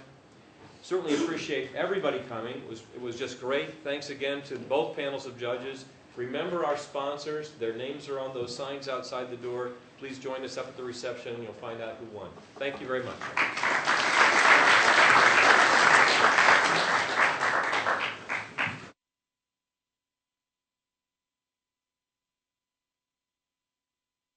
Certainly appreciate everybody coming. It was just great. Thanks again to both panels of judges. Remember our sponsors. Their names are on those signs outside the door. Please join us up at the reception and you'll find out who won. Thank you very much.